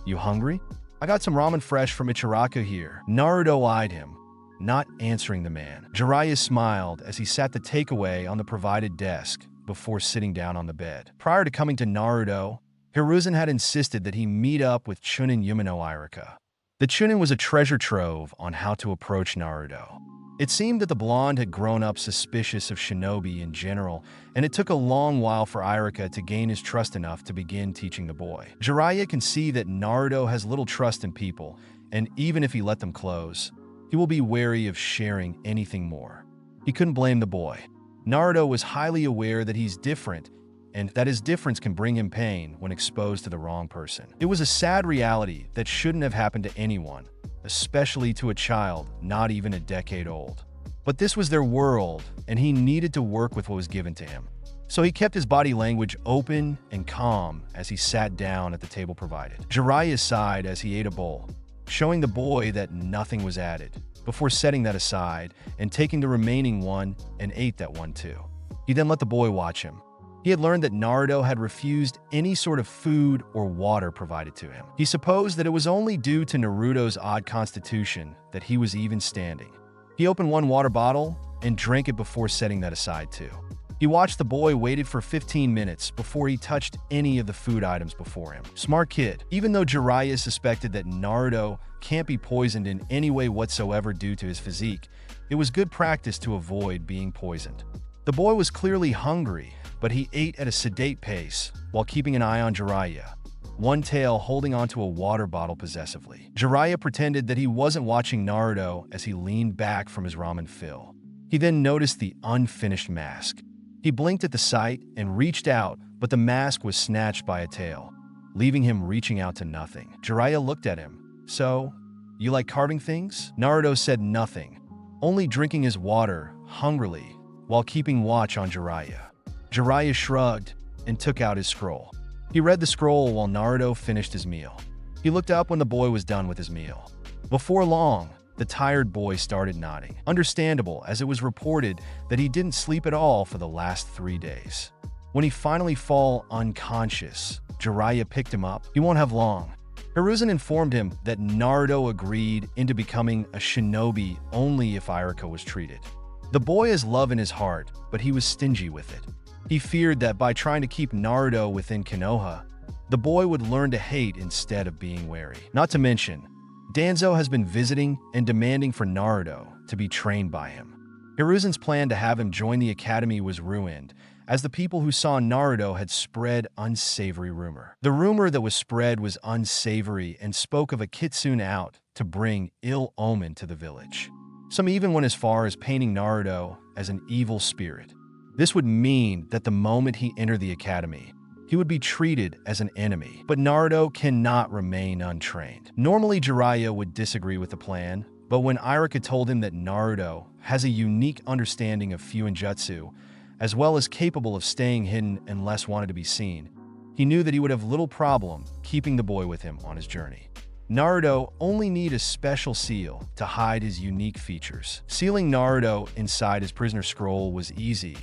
"You hungry? I got some ramen fresh from Ichiraku here." Naruto eyed him, not answering the man. Jiraiya smiled as he sat the takeaway on the provided desk before sitting down on the bed. Prior to coming to Naruto, Hiruzen had insisted that he meet up with Chunin Yumino Irika. The Chunin was a treasure trove on how to approach Naruto. It seemed that the blonde had grown up suspicious of Shinobi in general, and it took a long while for Irika to gain his trust enough to begin teaching the boy. Jiraiya can see that Naruto has little trust in people, and even if he let them close, he will be wary of sharing anything more. He couldn't blame the boy. Naruto was highly aware that he's different, and that his difference can bring him pain when exposed to the wrong person. It was a sad reality that shouldn't have happened to anyone, especially to a child not even a decade old. But this was their world, and he needed to work with what was given to him. So he kept his body language open and calm as he sat down at the table provided. Jiraiya sighed as he ate a bowl, showing the boy that nothing was added, before setting that aside and taking the remaining one and ate that one too. He then let the boy watch him. He had learned that Naruto had refused any sort of food or water provided to him. He supposed that it was only due to Naruto's odd constitution that he was even standing. He opened one water bottle and drank it before setting that aside too. He watched the boy waited for 15 minutes before he touched any of the food items before him. Smart kid. Even though Jiraiya suspected that Naruto can't be poisoned in any way whatsoever due to his physique, it was good practice to avoid being poisoned. The boy was clearly hungry, but he ate at a sedate pace while keeping an eye on Jiraiya, one tail holding onto a water bottle possessively. Jiraiya pretended that he wasn't watching Naruto as he leaned back from his ramen fill. He then noticed the unfinished mask. He blinked at the sight and reached out, but the mask was snatched by a tail, leaving him reaching out to nothing. Jiraiya looked at him. "So, you like carving things?" Naruto said nothing, only drinking his water hungrily while keeping watch on Jiraiya. Jiraiya shrugged and took out his scroll. He read the scroll while Naruto finished his meal. He looked up when the boy was done with his meal. Before long, the tired boy started nodding. Understandable, as it was reported that he didn't sleep at all for the last 3 days. When he finally fell unconscious, Jiraiya picked him up. He won't have long. Hiruzen informed him that Naruto agreed into becoming a shinobi only if Irika was treated. The boy has love in his heart, but he was stingy with it. He feared that by trying to keep Naruto within Konoha, the boy would learn to hate instead of being wary. Not to mention, Danzo has been visiting and demanding for Naruto to be trained by him. Hiruzen's plan to have him join the academy was ruined, as the people who saw Naruto had spread unsavory rumor. The rumor that was spread was unsavory and spoke of a kitsune out to bring ill omen to the village. Some even went as far as painting Naruto as an evil spirit. This would mean that the moment he entered the academy, he would be treated as an enemy. But Naruto cannot remain untrained. Normally, Jiraiya would disagree with the plan, but when Irika told him that Naruto has a unique understanding of Fuinjutsu, as well as capable of staying hidden unless wanted to be seen, he knew that he would have little problem keeping the boy with him on his journey. Naruto only needed a special seal to hide his unique features. Sealing Naruto inside his prisoner scroll was easy.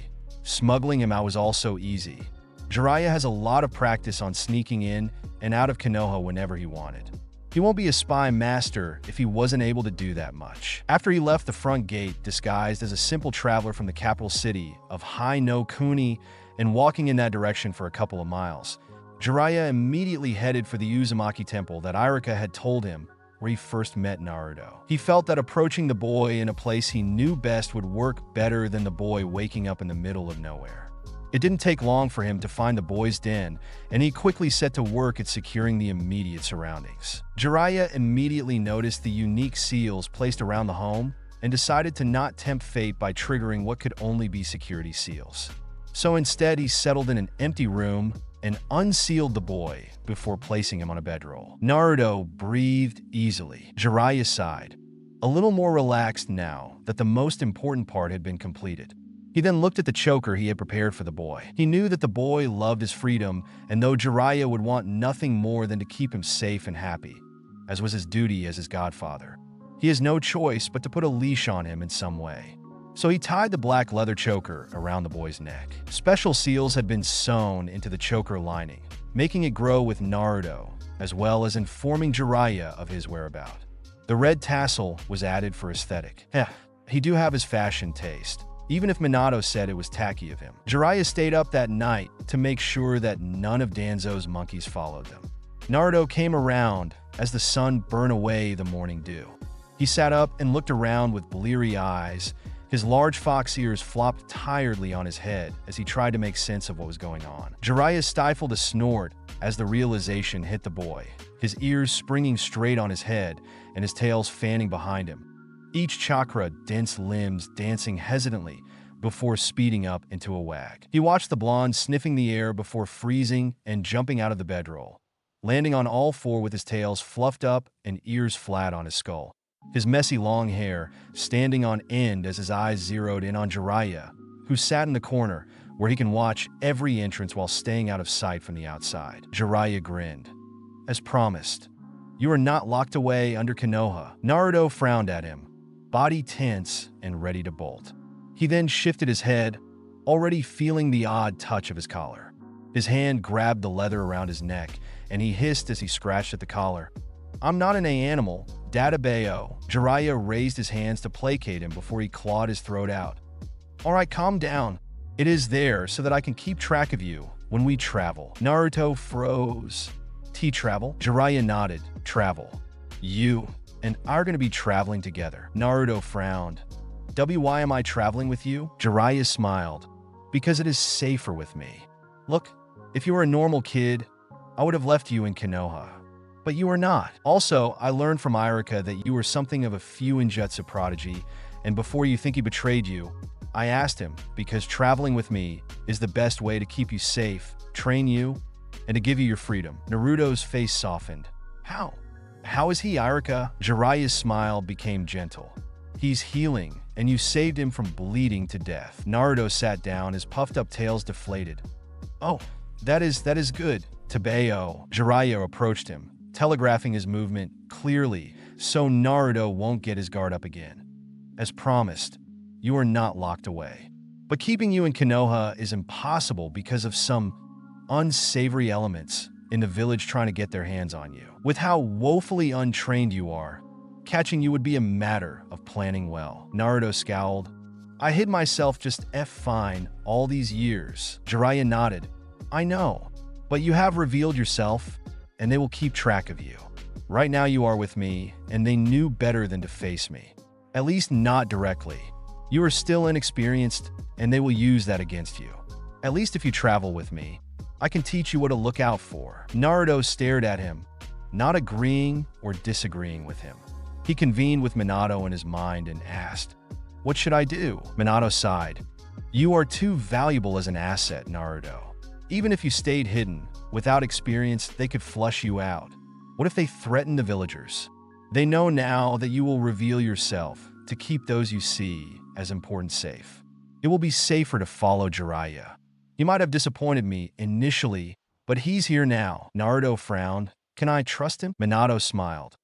Smuggling him out was also easy. Jiraiya has a lot of practice on sneaking in and out of Konoha whenever he wanted. He won't be a spy master if he wasn't able to do that much. After he left the front gate disguised as a simple traveler from the capital city of High no Kuni and walking in that direction for a couple of miles, Jiraiya immediately headed for the Uzumaki temple that Iruka had told him where he first met Naruto. He felt that approaching the boy in a place he knew best would work better than the boy waking up in the middle of nowhere. It didn't take long for him to find the boy's den, and he quickly set to work at securing the immediate surroundings. Jiraiya immediately noticed the unique seals placed around the home and decided to not tempt fate by triggering what could only be security seals. So instead, he settled in an empty room and unsealed the boy before placing him on a bedroll. Naruto breathed easily. Jiraiya sighed, a little more relaxed now that the most important part had been completed. He then looked at the choker he had prepared for the boy. He knew that the boy loved his freedom, and though Jiraiya would want nothing more than to keep him safe and happy, as was his duty as his godfather, he has no choice but to put a leash on him in some way. So he tied the black leather choker around the boy's neck. Special seals had been sewn into the choker lining, making it grow with Naruto, as well as informing Jiraiya of his whereabouts. The red tassel was added for aesthetic. He do have his fashion taste, even if Minato said it was tacky of him. Jiraiya stayed up that night to make sure that none of Danzo's monkeys followed them. Naruto came around as the sun burned away the morning dew. He sat up and looked around with bleary eyes. His large fox ears flopped tiredly on his head as he tried to make sense of what was going on. Jiraiya stifled a snort as the realization hit the boy, his ears springing straight on his head and his tails fanning behind him, each chakra dense limbs dancing hesitantly before speeding up into a wag. He watched the blonde sniffing the air before freezing and jumping out of the bedroll, landing on all four with his tails fluffed up and ears flat on his skull. His messy long hair standing on end as his eyes zeroed in on Jiraiya, who sat in the corner where he can watch every entrance while staying out of sight from the outside. Jiraiya grinned. As promised, you are not locked away under Konoha. Naruto frowned at him, body tense and ready to bolt. He then shifted his head, already feeling the odd touch of his collar. His hand grabbed the leather around his neck, and he hissed as he scratched at the collar. I'm not an animal, Dadabayo. Jiraiya raised his hands to placate him before he clawed his throat out. All right, calm down. It is there so that I can keep track of you when we travel. Naruto froze. Travel? Jiraiya nodded. Travel. You and I are going to be traveling together. Naruto frowned. Why am I traveling with you? Jiraiya smiled. Because it is safer with me. Look, if you were a normal kid, I would have left you in Konoha. But you are not. Also, I learned from Iruka that you were something of a Fuinjutsu prodigy, and before you think he betrayed you, I asked him because traveling with me is the best way to keep you safe, train you, and to give you your freedom. Naruto's face softened. How? How is he, Iruka? Jiraiya's smile became gentle. He's healing, and you saved him from bleeding to death. Naruto sat down, his puffed-up tails deflated. Oh, that is good. Tabeo. Jiraiya approached him, telegraphing his movement clearly so Naruto won't get his guard up again. As promised, you are not locked away. But keeping you in Konoha is impossible because of some unsavory elements in the village trying to get their hands on you. With how woefully untrained you are, catching you would be a matter of planning well. Naruto scowled. I hid myself just fine all these years. Jiraiya nodded. I know, but you have revealed yourself, and they will keep track of you. Right now you are with me, and they knew better than to face me. At least not directly. You are still inexperienced, and they will use that against you. At least if you travel with me, I can teach you what to look out for. Naruto stared at him, not agreeing or disagreeing with him. He convened with Minato in his mind and asked, what should I do? Minato sighed. You are too valuable as an asset, Naruto. Even if you stayed hidden, without experience, they could flush you out. What if they threaten the villagers? They know now that you will reveal yourself to keep those you see as important safe. It It will be safer to follow Jiraiya. He might have disappointed me initially, but he's here now. Naruto frowned. Can I trust him? Minato smiled.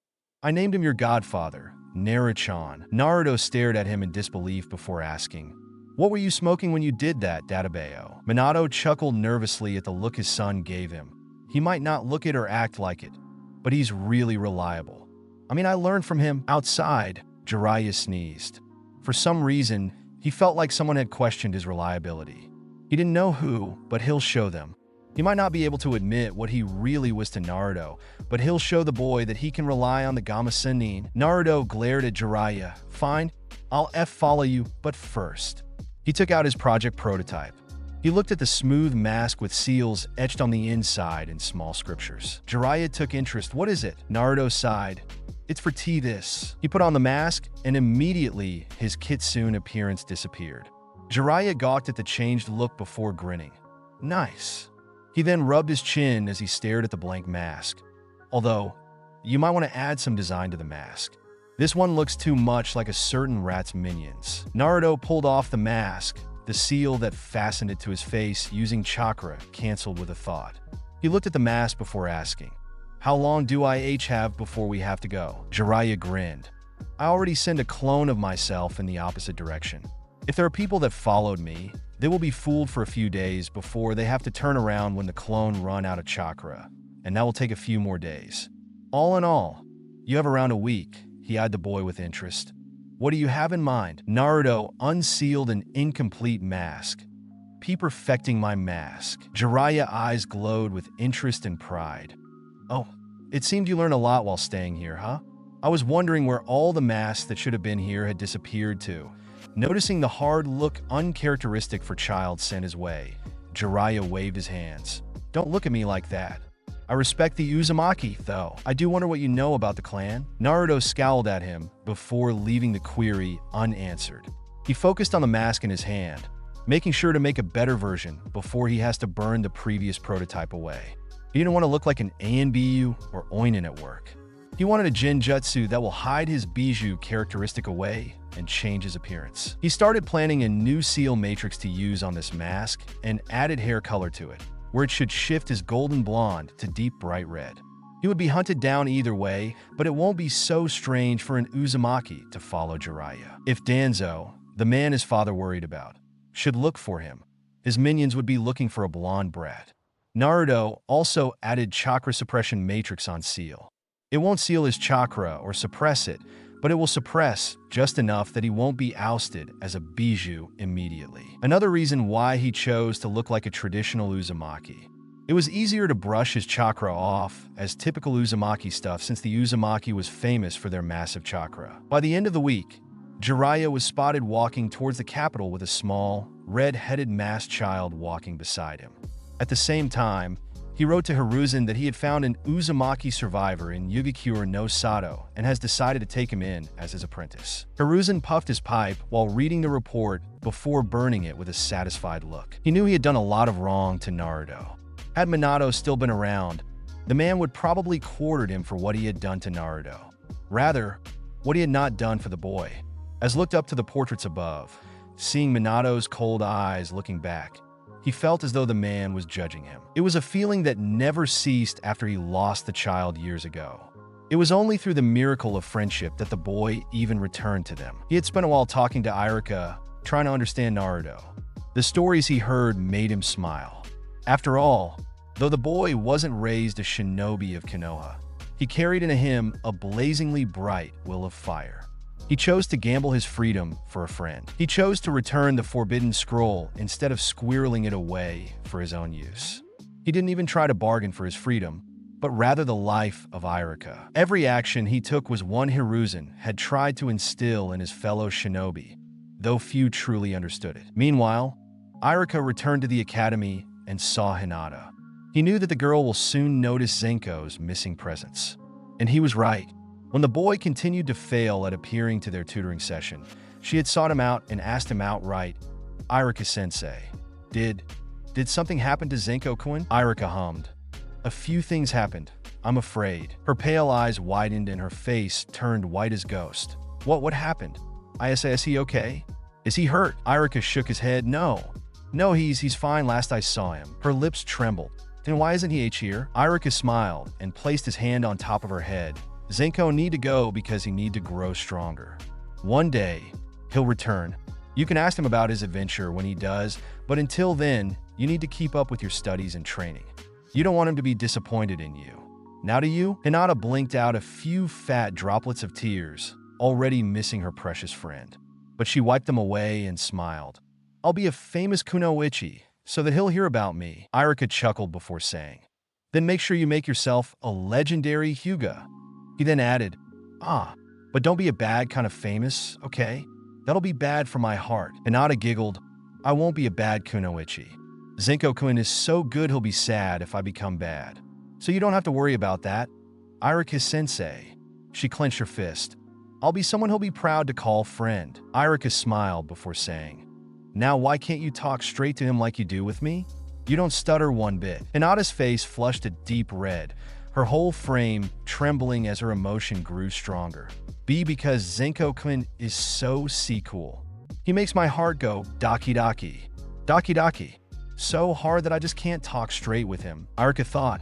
I named him your godfather, Naruto-chan. Naruto stared at him in disbelief before asking, what were you smoking when you did that, Databayo? Minato chuckled nervously at the look his son gave him. He might not look it or act like it, but he's really reliable. I mean, I learned from him outside. Jiraiya sneezed. For some reason, he felt like someone had questioned his reliability. He didn't know who, but he'll show them. He might not be able to admit what he really was to Naruto, but he'll show the boy that he can rely on the Gamma Sennin. Naruto glared at Jiraiya. Fine, I'll follow you, but first. He took out his project prototype. He looked at the smooth mask with seals etched on the inside in small scriptures. Jiraiya took interest. What is it? Naruto sighed. It's for tea this. He put on the mask, and immediately his kitsune appearance disappeared. Jiraiya gawked at the changed look before grinning. Nice. He then rubbed his chin as he stared at the blank mask. Although, you might want to add some design to the mask. This one looks too much like a certain rat's minions. Naruto pulled off the mask. The seal that fastened it to his face using chakra canceled with a thought. He looked at the mask before asking, how long do I have before we have to go? Jiraiya grinned. I already sent a clone of myself in the opposite direction. If there are people that followed me, they will be fooled for a few days before they have to turn around when the clone run out of chakra, and that will take a few more days. All in all, you have around a week. He eyed the boy with interest. What do you have in mind? Naruto unsealed an incomplete mask. Perfecting my mask. Jiraiya's eyes glowed with interest and pride. Oh, it seemed you learned a lot while staying here, huh? I was wondering where all the masks that should have been here had disappeared to. Noticing the hard look uncharacteristic for child sent his way, Jiraiya waved his hands. Don't look at me like that. I respect the Uzumaki, though. I do wonder what you know about the clan. Naruto scowled at him before leaving the query unanswered. He focused on the mask in his hand, making sure to make a better version before he has to burn the previous prototype away. He didn't want to look like an ANBU or Oinen at work. He wanted a Genjutsu that will hide his Bijuu characteristic away and change his appearance. He started planning a new seal matrix to use on this mask and added hair color to it, where it should shift his golden blonde to deep bright red. He would be hunted down either way, but it won't be so strange for an Uzumaki to follow Jiraiya. If Danzo, the man his father worried about, should look for him, his minions would be looking for a blonde brat. Naruto also added chakra suppression matrix on seal. It won't seal his chakra or suppress it, but it will suppress just enough that he won't be ousted as a Bijuu immediately. Another reason why he chose to look like a traditional Uzumaki. It was easier to brush his chakra off as typical Uzumaki stuff since the Uzumaki was famous for their massive chakra. By the end of the week, Jiraiya was spotted walking towards the capital with a small, red-headed masked child walking beside him. At the same time, he wrote to Hiruzen that he had found an Uzumaki survivor in Yugikure no Sato and has decided to take him in as his apprentice. Hiruzen puffed his pipe while reading the report before burning it with a satisfied look. He knew he had done a lot of wrong to Naruto. Had Minato still been around, the man would probably quartered him for what he had done to Naruto. Rather, what he had not done for the boy. As looked up to the portraits above, seeing Minato's cold eyes looking back, he felt as though the man was judging him. It was a feeling that never ceased after he lost the child years ago. It was only through the miracle of friendship that the boy even returned to them. He had spent a while talking to Irika, trying to understand Naruto. The stories he heard made him smile. After all, though the boy wasn't raised a shinobi of Konoha, he carried in him a blazingly bright will of fire. He chose to gamble his freedom for a friend. He chose to return the forbidden scroll instead of squirreling it away for his own use. He didn't even try to bargain for his freedom, but rather the life of Irika. Every action he took was one Hiruzen had tried to instill in his fellow shinobi, though few truly understood it. Meanwhile, Irika returned to the academy and saw Hinata. He knew that the girl will soon notice Zenko's missing presence. And he was right. When the boy continued to fail at appearing to their tutoring session, she had sought him out and asked him outright, Irika-sensei, did something happen to Zenko-kun? Irika hummed. A few things happened, I'm afraid. Her pale eyes widened and her face turned white as ghost. What happened? Is he okay? Is he hurt? Irica shook his head. No, he's fine. Last I saw him. Her lips trembled. Then why isn't he here? Irica smiled and placed his hand on top of her head. 𝐫𝐤𝐴 need to go because he need to grow stronger. One day, he'll return. You can ask him about his adventure when he does, but until then, you need to keep up with your studies and training. You don't want him to be disappointed in you. Now do you? Hinata blinked out a few fat droplets of tears, already missing her precious friend. But she wiped them away and smiled. I'll be a famous kunoichi, so that he'll hear about me. Irica chuckled before saying, then make sure you make yourself a legendary Hyuga. He then added, but don't be a bad kind of famous, okay? That'll be bad for my heart. Hinata giggled, I won't be a bad kunoichi. 𝐫𝐤𝐴 is so good he'll be sad if I become bad. So you don't have to worry about that. Irica-sensei. She clenched her fist. I'll be someone he'll be proud to call friend. Irica smiled before saying, now why can't you talk straight to him like you do with me? You don't stutter one bit. Hinata's face flushed a deep red, her whole frame trembling as her emotion grew stronger. Because 𝐫𝐤𝐴 is so cool. He makes my heart go daki daki. Daki daki. So hard that I just can't talk straight with him. Irica thought,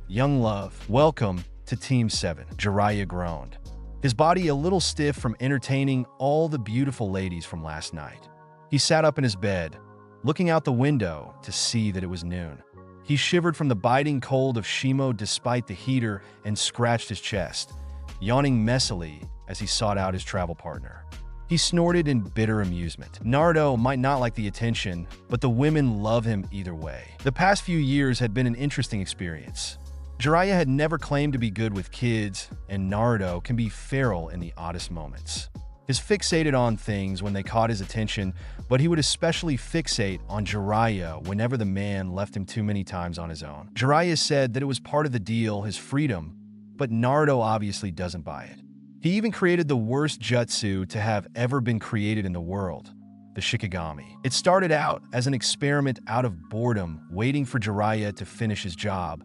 young love, welcome to Team 7. Jiraiya groaned, his body a little stiff from entertaining all the beautiful ladies from last night. He sat up in his bed, looking out the window to see that it was noon. He shivered from the biting cold of Shimo despite the heater and scratched his chest, yawning messily as he sought out his travel partner. He snorted in bitter amusement. Naruto might not like the attention, but the women love him either way. The past few years had been an interesting experience. Jiraiya had never claimed to be good with kids, and Naruto can be feral in the oddest moments. He's fixated on things when they caught his attention, but he would especially fixate on Jiraiya whenever the man left him too many times on his own. Jiraiya said that it was part of the deal, his freedom, but Naruto obviously doesn't buy it. He even created the worst jutsu to have ever been created in the world, the Shikigami. It started out as an experiment out of boredom, waiting for Jiraiya to finish his job,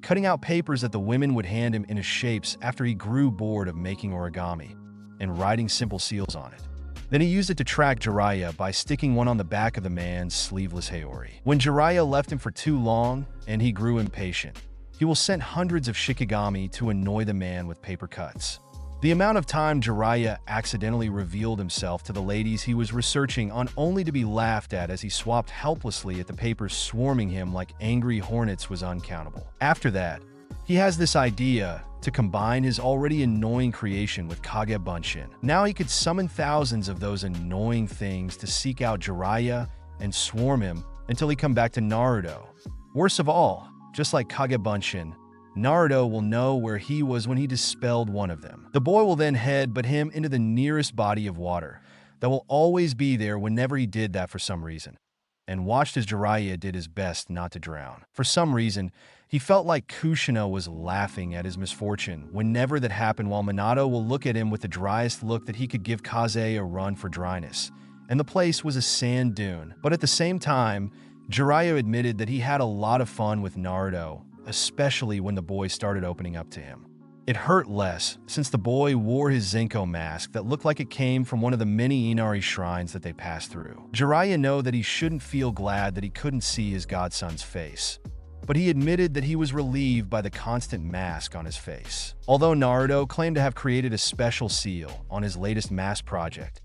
cutting out papers that the women would hand him in his shapes after he grew bored of making origami, and writing simple seals on it. Then he used it to track Jiraiya by sticking one on the back of the man's sleeveless haori. When Jiraiya left him for too long and he grew impatient, he will send hundreds of Shikigami to annoy the man with paper cuts. The amount of time Jiraiya accidentally revealed himself to the ladies he was researching on only to be laughed at as he swapped helplessly at the papers swarming him like angry hornets was uncountable. After that, he has this idea to combine his already annoying creation with 𝐫𝐴. Now he could summon thousands of those annoying things to seek out Jiraiya and swarm him until he come back to Naruto. Worst of all, just like 𝐫𝐴, Naruto will know where he was when he dispelled one of them. The boy will then headbutt him into the nearest body of water that will always be there whenever he did that for some reason, and watched as Jiraiya did his best not to drown. For some reason, he felt like Kushina was laughing at his misfortune whenever that happened, while Minato will look at him with the driest look that he could give 𝐫𝐴 a run for dryness, and the place was a sand dune. But at the same time, Jiraiya admitted that he had a lot of fun with Naruto, especially when the boy started opening up to him. It hurt less since the boy wore his 𝐫𝐴 mask that looked like it came from one of the many Inari shrines that they passed through. Jiraiya knew that he shouldn't feel glad that he couldn't see his godson's face, but he admitted that he was relieved by the constant mask on his face. Although Naruto claimed to have created a special seal on his latest mask project,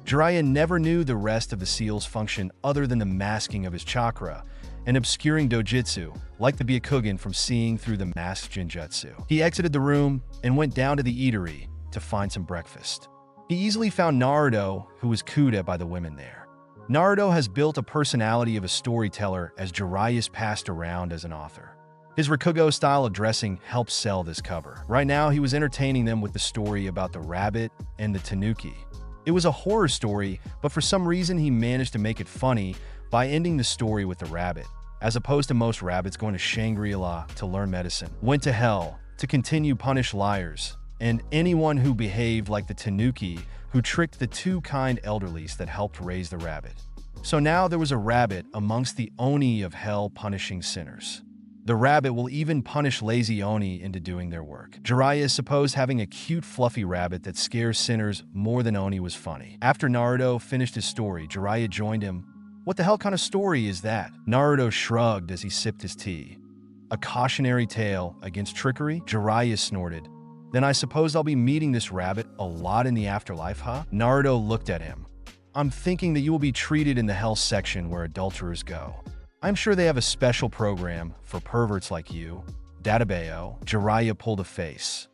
Jiraiya never knew the rest of the seal's function other than the masking of his chakra and obscuring dojutsu, like the Byakugan from seeing through the masked Jinjutsu. He exited the room and went down to the eatery to find some breakfast. He easily found Naruto, who was cooed at by the women there. Naruto has built a personality of a storyteller as Jiraiya's passed around as an author. His Rakugo style of dressing helps sell this cover. Right now, he was entertaining them with the story about the rabbit and the tanuki. It was a horror story, but for some reason he managed to make it funny by ending the story with the rabbit, as opposed to most rabbits going to Shangri-La to learn medicine, went to hell to continue punish liars, and anyone who behaved like the tanuki who tricked the two kind elderlies that helped raise the rabbit. So now there was a rabbit amongst the Oni of hell punishing sinners. The rabbit will even punish lazy Oni into doing their work. Jiraiya supposed having a cute fluffy rabbit that scares sinners more than Oni was funny. After Naruto finished his story, Jiraiya joined him. What the hell kind of story is that? Naruto shrugged as he sipped his tea. A cautionary tale against trickery? Jiraiya snorted. Then I suppose I'll be meeting this rabbit a lot in the afterlife, huh? Naruto looked at him. I'm thinking that you will be treated in the hell section where adulterers go. I'm sure they have a special program for perverts like you. 𝐫𝐸𝐽𝐽. Jiraiya pulled a face.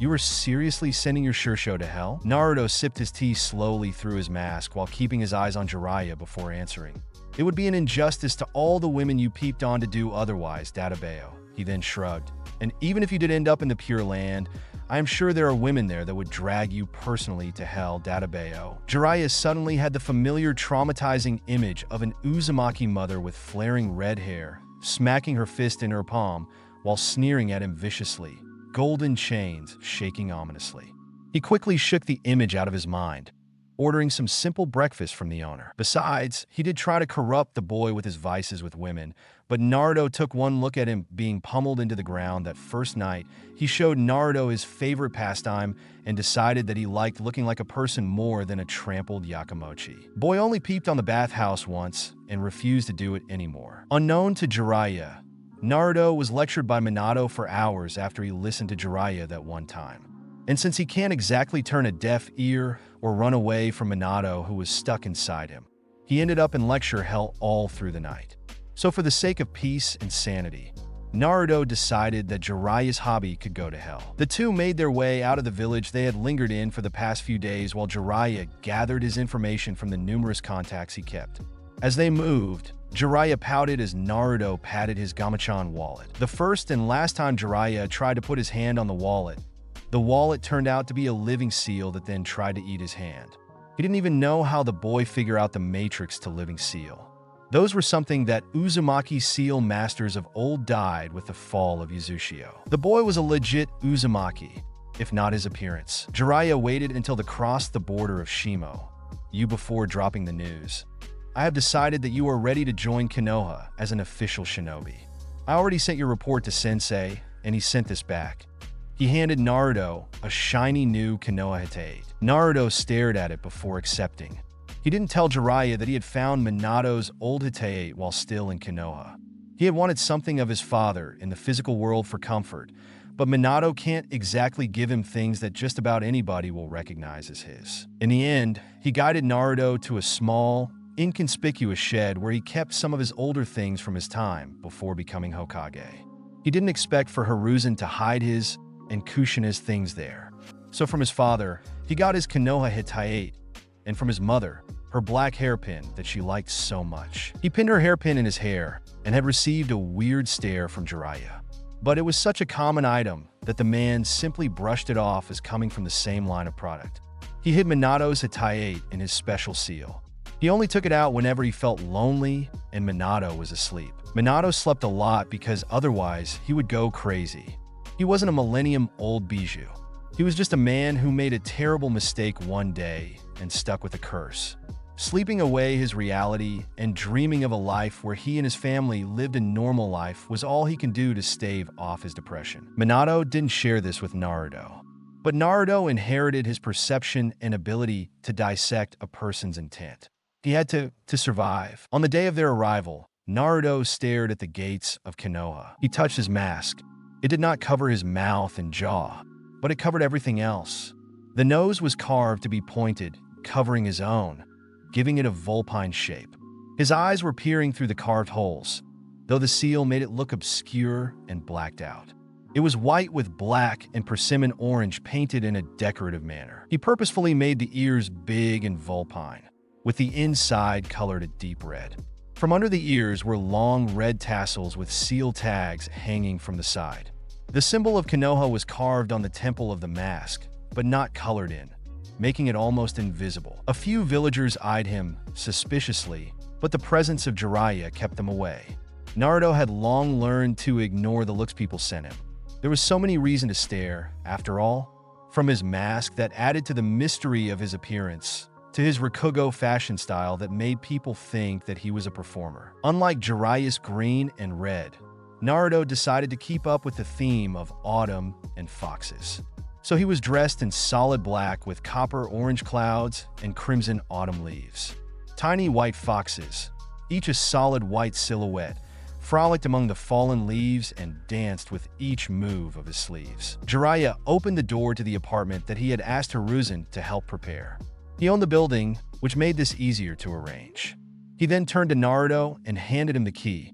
You were seriously sending your Shursho to hell? Naruto sipped his tea slowly through his mask while keeping his eyes on Jiraiya before answering. It would be an injustice to all the women you peeped on to do otherwise, 𝐫𝐸𝐽𝐽. He then shrugged. And even if you did end up in the Pure Land, I am sure there are women there that would drag you personally to hell, 𝐫𝐸𝐽𝐽. Jiraiya suddenly had the familiar traumatizing image of an Uzumaki mother with flaring red hair, smacking her fist in her palm while sneering at him viciously, golden chains shaking ominously. He quickly shook the image out of his mind, ordering some simple breakfast from the owner. Besides, he did try to corrupt the boy with his vices with women, but Naruto took one look at him being pummeled into the ground that first night. He showed Naruto his favorite pastime and decided that he liked looking like a person more than a trampled yakimochi. Boy only peeped on the bathhouse once and refused to do it anymore. Unknown to Jiraiya, Naruto was lectured by Minato for hours after he listened to Jiraiya that one time. And since he can't exactly turn a deaf ear or run away from Minato who was stuck inside him, he ended up in lecture hell all through the night. So for the sake of peace and sanity, Naruto decided that Jiraiya's hobby could go to hell. The two made their way out of the village they had lingered in for the past few days while Jiraiya gathered his information from the numerous contacts he kept. As they moved, Jiraiya pouted as Naruto patted his Gamachan wallet. The first and last time Jiraiya tried to put his hand on the wallet turned out to be a living seal that then tried to eat his hand. He didn't even know how the boy figured out the matrix to living seal. Those were something that Uzumaki seal masters of old died with the fall of Yuzushiyo. The boy was a legit Uzumaki, if not his appearance. Jiraiya waited until they crossed the border of Shimo, before dropping the news. I have decided that you are ready to join Konoha as an official shinobi. I already sent your report to Sensei, and he sent this back. He handed Naruto a shiny new Konoha 𝐻𝐻𝐻. Naruto stared at it before accepting. He didn't tell Jiraiya that he had found Minato's old 𝐻𝐻𝐻 while still in Konoha. He had wanted something of his father in the physical world for comfort, but Minato can't exactly give him things that just about anybody will recognize as his. In the end, he guided Naruto to a small, inconspicuous shed where he kept some of his older things from his time before becoming Hokage. He didn't expect for Hiruzen to hide his and Kushina's things there. So from his father, he got his Konoha 𝐻𝐻𝐻, and from his mother, her black hairpin that she liked so much. He pinned her hairpin in his hair and had received a weird stare from Jiraiya. But it was such a common item that the man simply brushed it off as coming from the same line of product. He hid Minato's 𝐻𝐻𝐻 in his special seal. He only took it out whenever he felt lonely and Minato was asleep. Minato slept a lot because otherwise he would go crazy. He wasn't a millennium-old Bijuu. He was just a man who made a terrible mistake one day and stuck with a curse. Sleeping away his reality and dreaming of a life where he and his family lived a normal life was all he can do to stave off his depression. Minato didn't share this with Naruto, but Naruto inherited his perception and ability to dissect a person's intent. He had to survive. On the day of their arrival, Naruto stared at the gates of Konoha. He touched his mask. It did not cover his mouth and jaw, but it covered everything else. The nose was carved to be pointed, covering his own, giving it a vulpine shape. His eyes were peering through the carved holes, though the seal made it look obscure and blacked out. It was white with black and persimmon orange painted in a decorative manner. He purposefully made the ears big and vulpine, with the inside colored a deep red. From under the ears were long red tassels with seal tags hanging from the side. The symbol of Konoha was carved on the temple of the mask, but not colored in, making it almost invisible. A few villagers eyed him suspiciously, but the presence of Jiraiya kept them away. Naruto had long learned to ignore the looks people sent him. There was so many reasons to stare, after all, from his mask that added to the mystery of his appearance, to his Rakugo fashion style that made people think that he was a performer. Unlike Jiraiya's green and red, Naruto decided to keep up with the theme of autumn and foxes. So he was dressed in solid black with copper-orange clouds and crimson autumn leaves. Tiny white foxes, each a solid white silhouette, frolicked among the fallen leaves and danced with each move of his sleeves. Jiraiya opened the door to the apartment that he had asked 𝐸𝐻𝐻 to help prepare. He owned the building, which made this easier to arrange. He then turned to Naruto and handed him the key.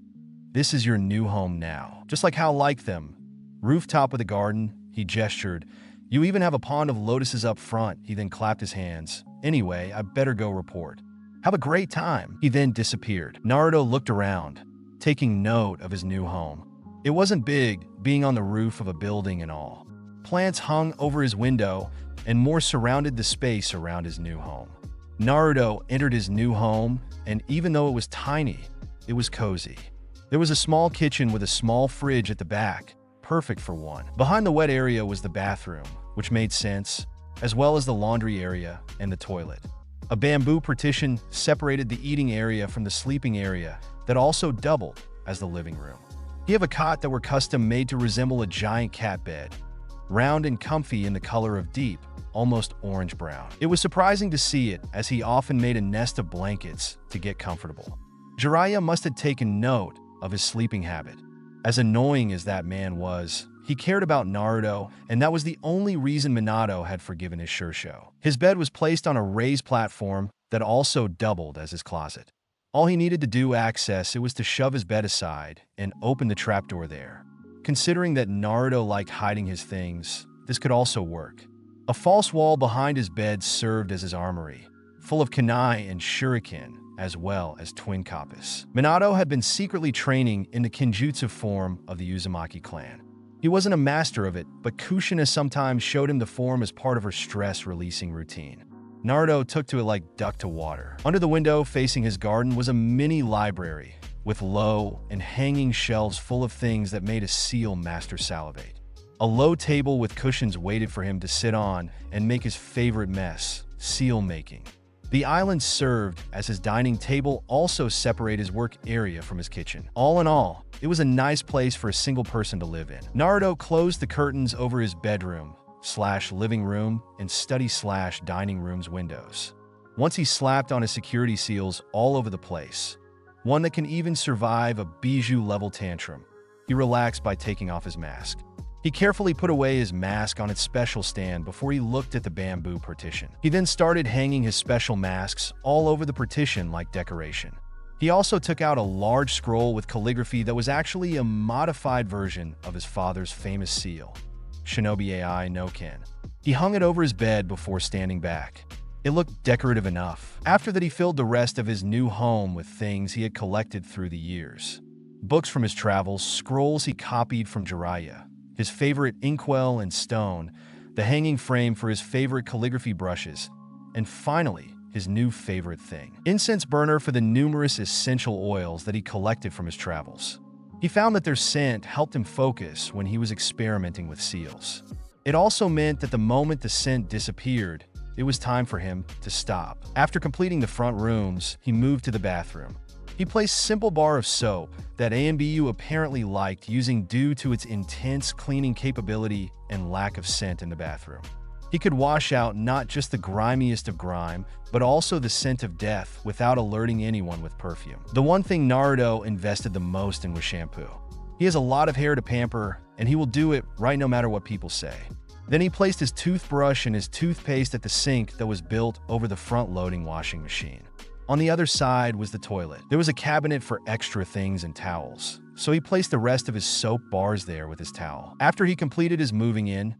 "This is your new home now, just like how I like them. Rooftop with a garden," he gestured. "You even have a pond of lotuses up front." He then clapped his hands. "Anyway, I better go report. Have a great time." He then disappeared. Naruto looked around, taking note of his new home. It wasn't big, being on the roof of a building and all. Plants hung over his window, and more surrounded the space around his new home. Naruto entered his new home, and even though it was tiny, it was cozy. There was a small kitchen with a small fridge at the back, perfect for one. Behind the wet area was the bathroom, which made sense, as well as the laundry area and the toilet. A bamboo partition separated the eating area from the sleeping area that also doubled as the living room. He had a cot that were custom made to resemble a giant cat bed, round and comfy in the color of deep, almost orange-brown. It was surprising to see it, as he often made a nest of blankets to get comfortable. Jiraiya must have taken note of his sleeping habit. As annoying as that man was, he cared about Naruto, and that was the only reason Minato had forgiven his 𝐸𝐻𝐻. His bed was placed on a raised platform that also doubled as his closet. All he needed to do access it was to shove his bed aside and open the trapdoor there. Considering that Naruto liked hiding his things, this could also work. A false wall behind his bed served as his armory, full of kunai and shuriken, as well as twin kappas. Minato had been secretly training in the kenjutsu form of the Uzumaki clan. He wasn't a master of it, but Kushina sometimes showed him the form as part of her stress-releasing routine. Naruto took to it like duck to water. Under the window facing his garden was a mini library, with low and hanging shelves full of things that made a seal master salivate. A low table with cushions waited for him to sit on and make his favorite mess, seal making. The island served as his dining table also separated his work area from his kitchen. All in all, it was a nice place for a single person to live in. Naruto closed the curtains over his bedroom/living room and study/dining room's windows. Once he slapped on his security seals all over the place, one that can even survive a Bijuu-level tantrum, he relaxed by taking off his mask. He carefully put away his mask on its special stand before he looked at the bamboo partition. He then started hanging his special masks all over the partition like decoration. He also took out a large scroll with calligraphy that was actually a modified version of his father's famous seal, Shinobi AI no Ken. He hung it over his bed before standing back. It looked decorative enough. After that, he filled the rest of his new home with things he had collected through the years. Books from his travels, scrolls he copied from Jiraiya, his favorite inkwell and stone, the hanging frame for his favorite calligraphy brushes, and finally, his new favorite thing, incense burner for the numerous essential oils that he collected from his travels. He found that their scent helped him focus when he was experimenting with seals. It also meant that the moment the scent disappeared, it was time for him to stop. After completing the front rooms, he moved to the bathroom. He placed a simple bar of soap that AMBU apparently liked, using due to its intense cleaning capability and lack of scent in the bathroom. He could wash out not just the grimiest of grime, but also the scent of death without alerting anyone with perfume. The one thing Naruto invested the most in was shampoo. He has a lot of hair to pamper, and he will do it right no matter what people say. Then he placed his toothbrush and his toothpaste at the sink that was built over the front-loading washing machine. On the other side was the toilet. There was a cabinet for extra things and towels, so he placed the rest of his soap bars there with his towel. After he completed his moving in,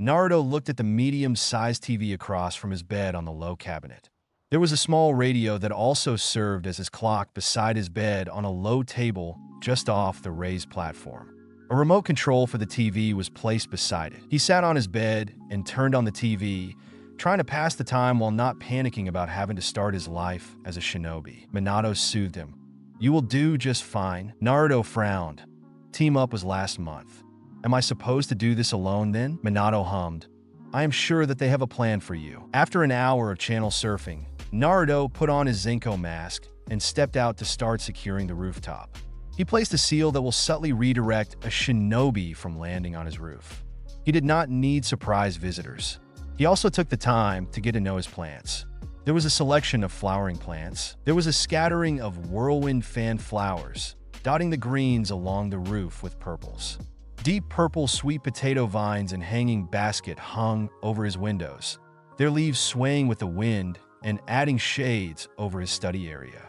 Naruto looked at the medium-sized TV across from his bed on the low cabinet. There was a small radio that also served as his clock beside his bed on a low table just off the raised platform. A remote control for the TV was placed beside it. He sat on his bed and turned on the TV, trying to pass the time while not panicking about having to start his life as a shinobi. Minato soothed him. "You will do just fine." Naruto frowned. "Team up was last month. Am I supposed to do this alone then?" Minato hummed. "I am sure that they have a plan for you." After an hour of channel surfing, Naruto put on his 𝐤𝐻𝐻𝐿 mask and stepped out to start securing the rooftop. He placed a seal that will subtly redirect a shinobi from landing on his roof. He did not need surprise visitors. He also took the time to get to know his plants. There was a selection of flowering plants. There was a scattering of whirlwind fan flowers, dotting the greens along the roof with purples. Deep purple sweet potato vines and hanging basket hung over his windows, their leaves swaying with the wind and adding shades over his study area.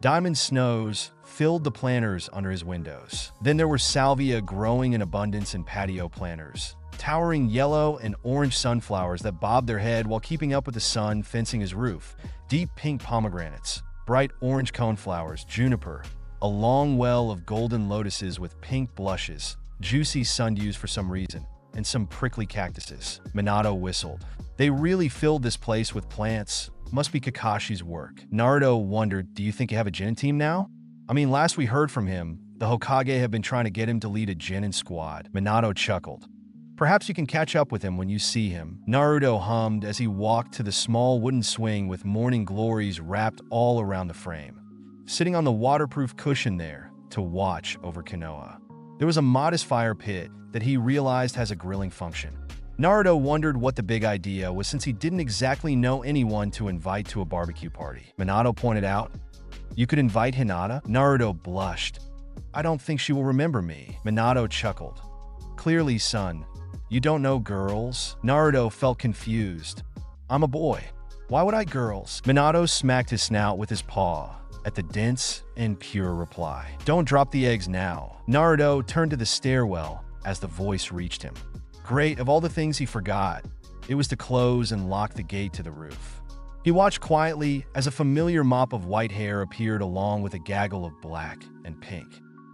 Diamond snows filled the planters under his windows. Then there were salvia growing in abundance in patio planters, towering yellow and orange sunflowers that bobbed their head while keeping up with the sun fencing his roof, deep pink pomegranates, bright orange coneflowers, juniper, a long well of golden lotuses with pink blushes, juicy sundews for some reason, and some prickly cactuses. Minato whistled. They really filled this place with plants. Must be Kakashi's work. Naruto wondered, do you think you have a Genin team now? I mean, last we heard from him, the Hokage have been trying to get him to lead a Genin squad. Minato chuckled. Perhaps you can catch up with him when you see him. Naruto hummed as he walked to the small wooden swing with morning glories wrapped all around the frame, sitting on the waterproof cushion there to watch over Konoha. There was a modest fire pit that he realized has a grilling function. Naruto wondered what the big idea was since he didn't exactly know anyone to invite to a barbecue party. Minato pointed out, "You could invite Hinata?" Naruto blushed. "I don't think she will remember me." Minato chuckled. "Clearly, son, you don't know girls?" Naruto felt confused. "I'm a boy. Why would I girls?" Minato smacked his snout with his paw at the dense and pure reply. "Don't drop the eggs now." Naruto turned to the stairwell as the voice reached him. Great, of all the things he forgot, it was to close and lock the gate to the roof. He watched quietly as a familiar mop of white hair appeared along with a gaggle of black and pink.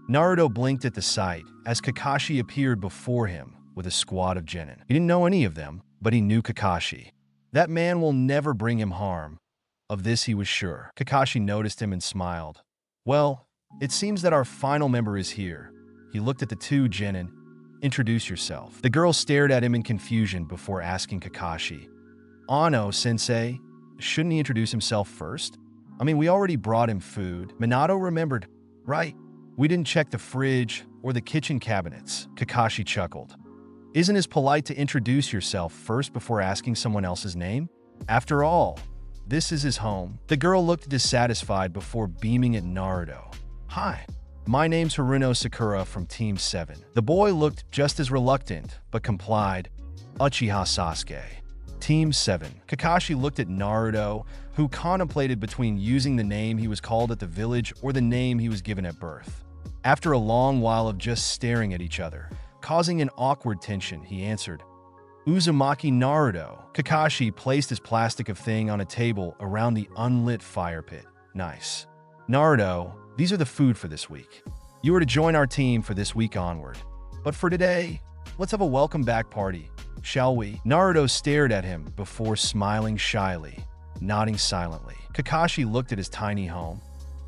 Naruto blinked at the sight as Kakashi appeared before him with a squad of genin. He didn't know any of them, but he knew Kakashi. That man will never bring him harm. Of this he was sure. Kakashi noticed him and smiled. "Well, it seems that our final member is here." He looked at the two genin. "Introduce yourself." The girl stared at him in confusion before asking Kakashi, "Ano, sensei, shouldn't he introduce himself first? I mean, we already brought him food." Minato remembered, "Right, we didn't check the fridge or the kitchen cabinets." Kakashi chuckled. "Isn't it polite to introduce yourself first before asking someone else's name? After all, this is his home." The girl looked dissatisfied before beaming at Naruto. "Hi. My name's Haruno Sakura from Team 7. The boy looked just as reluctant, but complied. "Uchiha Sasuke. Team 7. Kakashi looked at Naruto, who contemplated between using the name he was called at the village or the name he was given at birth. After a long while of just staring at each other, causing an awkward tension, he answered, "Uzumaki Naruto." Kakashi placed his plastic of thing on a table around the unlit fire pit. "Nice. Naruto, these are the food for this week. You are to join our team for this week onward. But for today, let's have a welcome back party, shall we?" Naruto stared at him before smiling shyly, nodding silently. Kakashi looked at his tiny home.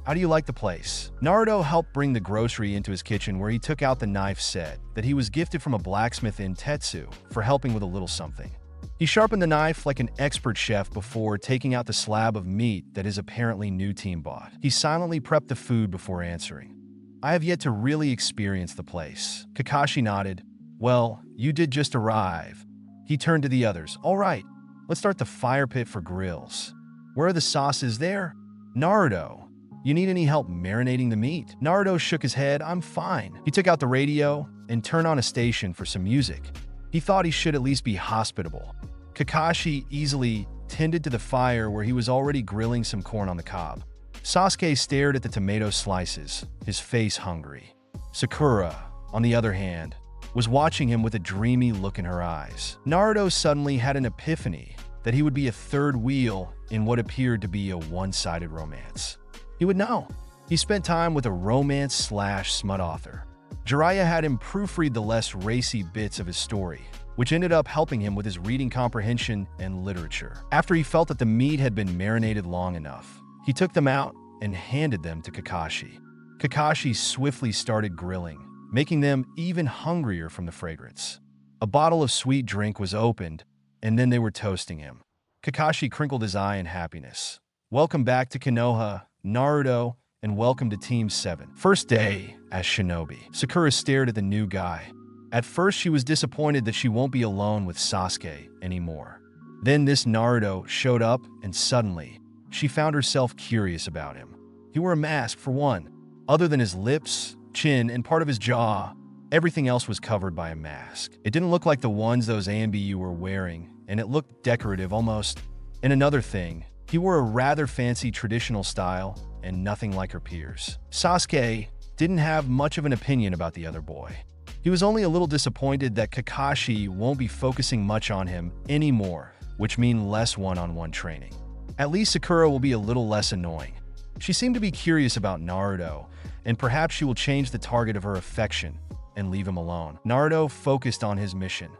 "How do you like the place?" Naruto helped bring the grocery into his kitchen where he took out the knife set that he was gifted from a blacksmith in Tetsu for helping with a little something. He sharpened the knife like an expert chef before taking out the slab of meat that his apparently new team bought. He silently prepped the food before answering. "I have yet to really experience the place." Kakashi nodded. "Well, you did just arrive." He turned to the others. "All right, let's start the fire pit for grills. Where are the sauces there?" "Naruto, you need any help marinating the meat?" Naruto shook his head. "I'm fine." He took out the radio and turned on a station for some music. He thought he should at least be hospitable. Kakashi easily tended to the fire where he was already grilling some corn on the cob. Sasuke stared at the tomato slices, his face hungry. Sakura, on the other hand, was watching him with a dreamy look in her eyes. Naruto suddenly had an epiphany that he would be a third wheel in what appeared to be a one-sided romance. He would know. He spent time with a romance/smut author. Jiraiya had him proofread the less racy bits of his story, which ended up helping him with his reading comprehension and literature. After he felt that the meat had been marinated long enough, he took them out and handed them to Kakashi. Kakashi swiftly started grilling, making them even hungrier from the fragrance. A bottle of sweet drink was opened, and then they were toasting him. Kakashi crinkled his eye in happiness. "Welcome back to Konoha, Naruto, and welcome to Team 7. First day, as Shinobi. Sakura stared at the new guy. At first, she was disappointed that she won't be alone with Sasuke anymore. Then this Naruto showed up, and suddenly, she found herself curious about him. He wore a mask, for one. Other than his lips, chin, and part of his jaw, everything else was covered by a mask. It didn't look like the ones those AMBU were wearing, and it looked decorative almost. And another thing, he wore a rather fancy traditional style, and nothing like her peers. Sasuke didn't have much of an opinion about the other boy. He was only a little disappointed that Kakashi won't be focusing much on him anymore, which means less one-on-one training. At least Sakura will be a little less annoying. She seemed to be curious about Naruto, and perhaps she will change the target of her affection and leave him alone. Naruto focused on his mission.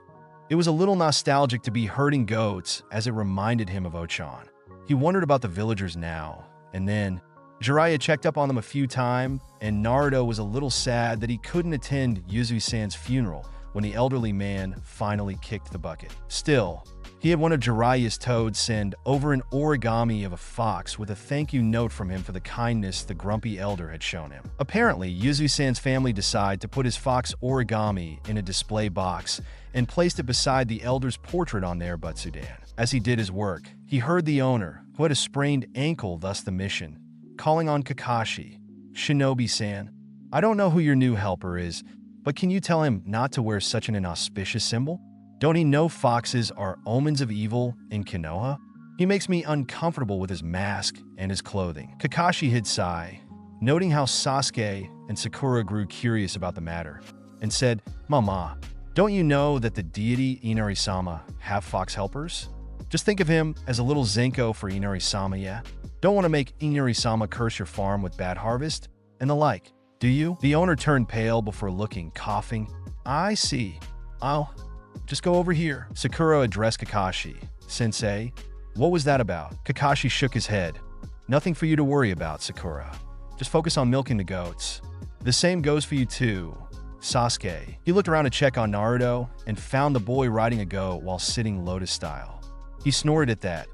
It was a little nostalgic to be herding goats as it reminded him of Ochan. He wondered about the villagers now, and then Jiraiya checked up on them a few times, and Naruto was a little sad that he couldn't attend Yuzu-san's funeral when the elderly man finally kicked the bucket. Still, he had one of Jiraiya's toads send over an origami of a fox with a thank you note from him for the kindness the grumpy elder had shown him. Apparently, Yuzu-san's family decided to put his fox origami in a display box and placed it beside the elder's portrait on their Butsudan. As he did his work, he heard the owner, who had a sprained ankle, thus the mission, calling on Kakashi. "Shinobi-san, I don't know who your new helper is, but can you tell him not to wear such an inauspicious symbol? Don't he know foxes are omens of evil in Konoha? He makes me uncomfortable with his mask and his clothing." Kakashi hid sigh, noting how Sasuke and Sakura grew curious about the matter, and said, "Mama, don't you know that the deity Inari-sama have fox helpers? Just think of him as a little Zenko for Inari-sama, yeah? Don't want to make Inari-sama curse your farm with bad harvest, and the like, do you?" The owner turned pale before looking, coughing. "I see. I'll just go over here." Sakura addressed Kakashi. "Sensei, what was that about?" Kakashi shook his head. "Nothing for you to worry about, Sakura. Just focus on milking the goats. The same goes for you too, Sasuke." He looked around to check on Naruto and found the boy riding a goat while sitting lotus style. He snorted at that,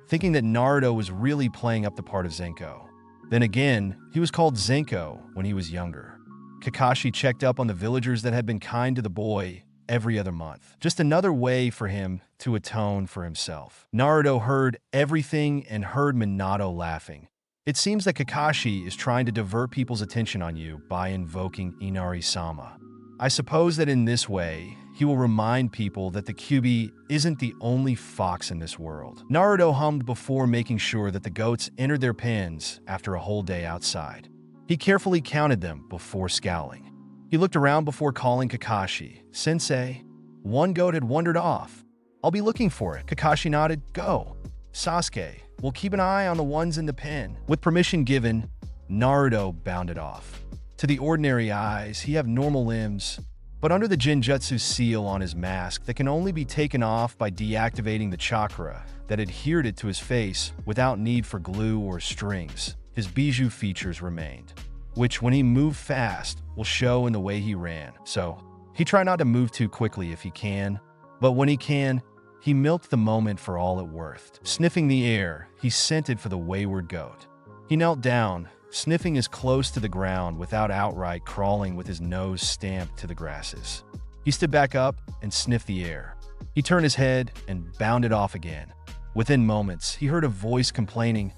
thinking that Naruto was really playing up the part of Zenko. Then again, he was called Zenko when he was younger. Kakashi checked up on the villagers that had been kind to the boy every other month. Just another way for him to atone for himself. Naruto heard everything and heard Minato laughing. It seems that Kakashi is trying to divert people's attention on you by invoking Inari-sama. I suppose that in this way, he will remind people that the Kyuubi isn't the only fox in this world. Naruto hummed before making sure that the goats entered their pens after a whole day outside. He carefully counted them before scowling. He looked around before calling Kakashi. "Sensei, one goat had wandered off. I'll be looking for it." Kakashi nodded. "Go. Sasuke, we'll keep an eye on the ones in the pen." With permission given, Naruto bounded off. To the ordinary eyes, he had normal limbs, but under the Genjutsu seal on his mask that can only be taken off by deactivating the chakra that adhered it to his face without need for glue or strings, his Bijuu features remained, which when he moved fast will show in the way he ran. So he tried not to move too quickly if he can, but when he can, he milked the moment for all it worth. Sniffing the air, he scented for the wayward goat. He knelt down, sniffing as close to the ground without outright crawling with his nose stamped to the grasses. He stood back up and sniffed the air. He turned his head and bounded off again. Within moments, he heard a voice complaining,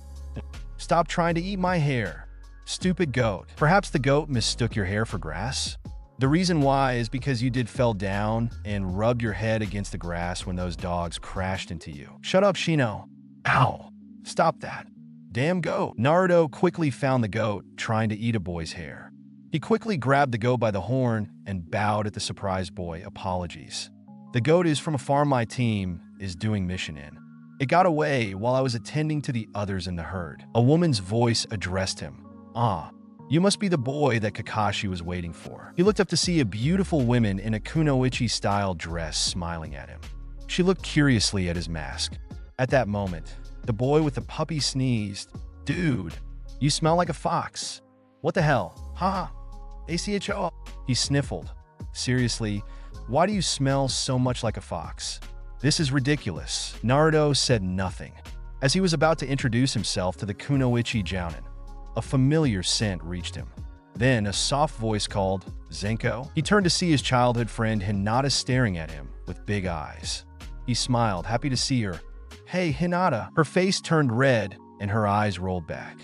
"Stop trying to eat my hair, stupid goat." Perhaps the goat mistook your hair for grass? The reason why is because you fell down and rubbed your head against the grass when those dogs crashed into you. "Shut up, Shino." "Ow. Stop that. Damn goat." Naruto quickly found the goat trying to eat a boy's hair. He quickly grabbed the goat by the horn and bowed at the surprised boy. "Apologies. The goat is from a farm my team is doing mission in. It got away while I was attending to the others in the herd." A woman's voice addressed him. "Ah, you must be the boy that Kakashi was waiting for." He looked up to see a beautiful woman in a kunoichi-style dress smiling at him. She looked curiously at his mask. At that moment, the boy with the puppy sneezed. "Dude, you smell like a fox." "What the hell? Ha! ACHO." He sniffled. "Seriously, why do you smell so much like a fox? This is ridiculous." Naruto said nothing. As he was about to introduce himself to the kunoichi jounin, a familiar scent reached him. Then a soft voice called, "Zenko?" He turned to see his childhood friend Hinata staring at him with big eyes. He smiled, happy to see her. "Hey, Hinata." Her face turned red and her eyes rolled back.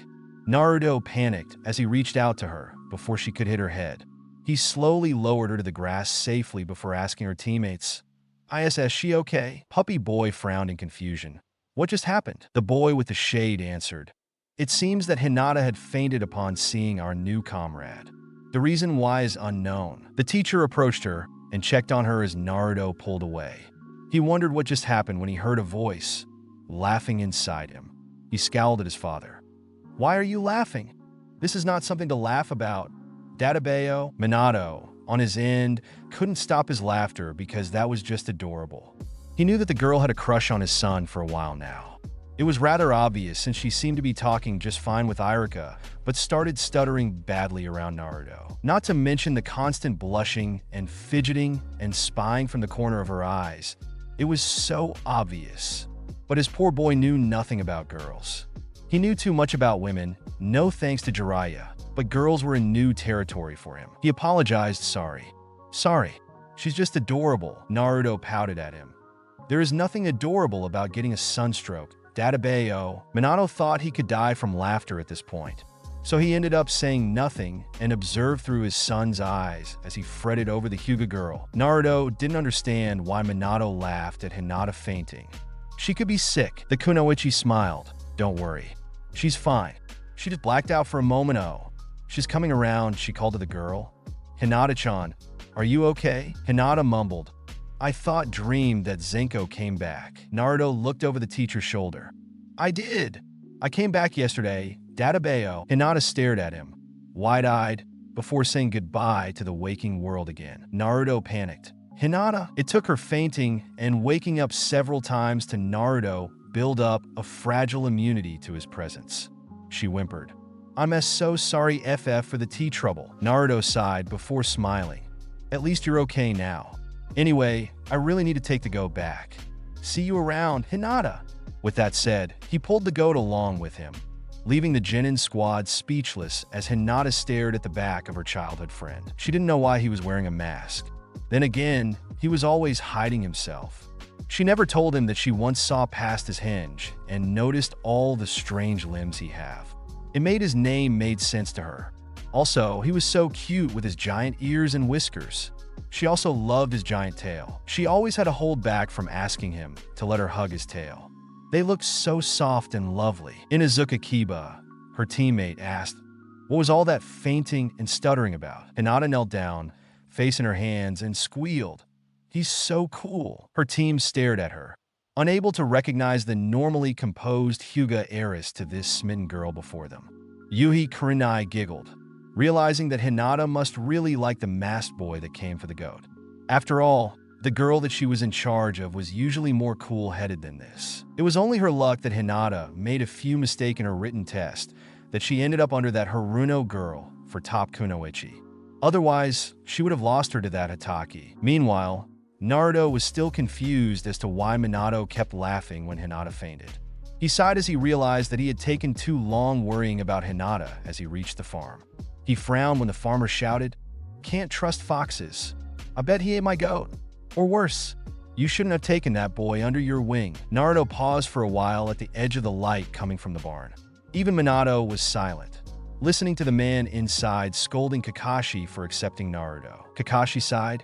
Naruto panicked as he reached out to her before she could hit her head. He slowly lowered her to the grass safely before asking her teammates, "Is she okay?" Puppy Boy frowned in confusion. "What just happened?" The boy with the shade answered, "It seems that Hinata had fainted upon seeing our new comrade. The reason why is unknown." The teacher approached her and checked on her as Naruto pulled away. He wondered what just happened when he heard a voice laughing inside him. He scowled at his father. "Why are you laughing? This is not something to laugh about." Minato, on his end, couldn't stop his laughter because that was just adorable. He knew that the girl had a crush on his son for a while now. It was rather obvious since she seemed to be talking just fine with Iruka, but started stuttering badly around Naruto. Not to mention the constant blushing and fidgeting and spying from the corner of her eyes. It was so obvious. But his poor boy knew nothing about girls. He knew too much about women, no thanks to Jiraiya, but girls were in new territory for him. He apologized, Sorry, she's just adorable." Naruto pouted at him. "There is nothing adorable about getting a sunstroke, Dadabayo." Minato thought he could die from laughter at this point, so he ended up saying nothing and observed through his son's eyes as he fretted over the Hyuga girl. Naruto didn't understand why Minato laughed at Hinata fainting. She could be sick. The Kunoichi smiled. "Don't worry. She's fine. She just blacked out for a moment. Oh, she's coming around," she called to the girl. "Hinata-chan, are you okay?" Hinata mumbled, "I dreamed that Zenko came back." Naruto looked over the teacher's shoulder. "I did. I came back yesterday, Dadabayo." Hinata stared at him, wide-eyed, before saying goodbye to the waking world again. Naruto panicked. Hinata. It took her fainting and waking up several times to Naruto build up a fragile immunity to his presence. She whimpered, "I'm so sorry for the tea trouble." Naruto sighed before smiling. "At least you're okay now. Anyway, I really need to take the goat back. See you around, Hinata." With that said, he pulled the goat along with him, leaving the Genin squad speechless as Hinata stared at the back of her childhood friend. She didn't know why he was wearing a mask. Then again, he was always hiding himself. She never told him that she once saw past his hinge and noticed all the strange limbs he have. It made his name made sense to her. Also, he was so cute with his giant ears and whiskers. She also loved his giant tail. She always had to hold back from asking him to let her hug his tail. They looked so soft and lovely. Inizuka-𝐾𝐨, her teammate, asked, "What was all that fainting and stuttering about?" Hinata knelt down, face in her hands, and squealed, "He's so cool." Her team stared at her, unable to recognize the normally composed Hyuga heiress to this smitten girl before them. Yuhi Kurenai giggled, realizing that Hinata must really like the masked boy that came for the goat. After all, the girl that she was in charge of was usually more cool-headed than this. It was only her luck that Hinata made a few mistakes in her written test that she ended up under that Haruno girl for top Kunoichi. Otherwise, she would have lost her to that Hatake. Meanwhile, Naruto was still confused as to why Minato kept laughing when Hinata fainted. He sighed as he realized that he had taken too long worrying about Hinata as he reached the farm. He frowned when the farmer shouted, "Can't trust foxes. I bet he ate my goat. Or worse, you shouldn't have taken that boy under your wing." Naruto paused for a while at the edge of the light coming from the barn. Even Minato was silent, listening to the man inside scolding Kakashi for accepting Naruto. Kakashi sighed,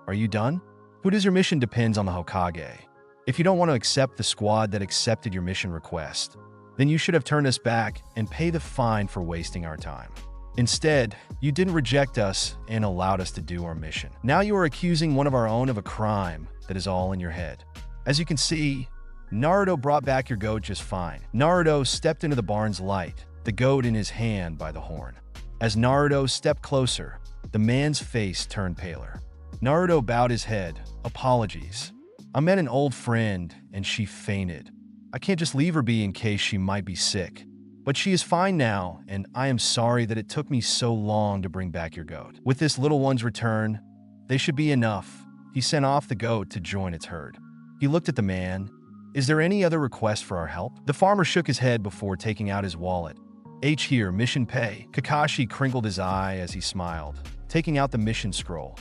"Are you done? Who does your mission depends on the Hokage. If you don't want to accept the squad that accepted your mission request, then you should have turned us back and pay the fine for wasting our time. Instead, you didn't reject us and allowed us to do our mission. Now you are accusing one of our own of a crime that is all in your head. As you can see, Naruto brought back your goat just fine." Naruto stepped into the barn's light, the goat in his hand by the horn. As Naruto stepped closer, the man's face turned paler. Naruto bowed his head. "Apologies. I met an old friend and she fainted. I can't just leave her be in case she might be sick. But she is fine now, and I am sorry that it took me so long to bring back your goat. With this little one's return, they should be enough." He sent off the goat to join its herd. He looked at the man. "Is there any other request for our help?" The farmer shook his head before taking out his wallet. H here, mission pay. Kakashi crinkled his eye as he smiled, taking out the mission scroll.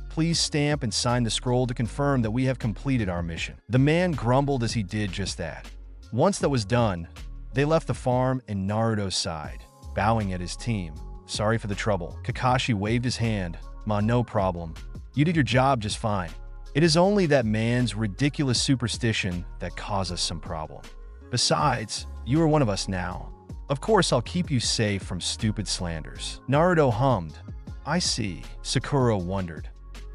Please stamp and sign the scroll to confirm that we have completed our mission. The man grumbled as he did just that. Once that was done, they left the farm and Naruto sighed, bowing at his team. Sorry for the trouble. Kakashi waved his hand. Ma, no problem. You did your job just fine. It is only that man's ridiculous superstition that caused us some problem. Besides, you are one of us now. Of course, I'll keep you safe from stupid slanders. Naruto hummed. I see. Sakura wondered.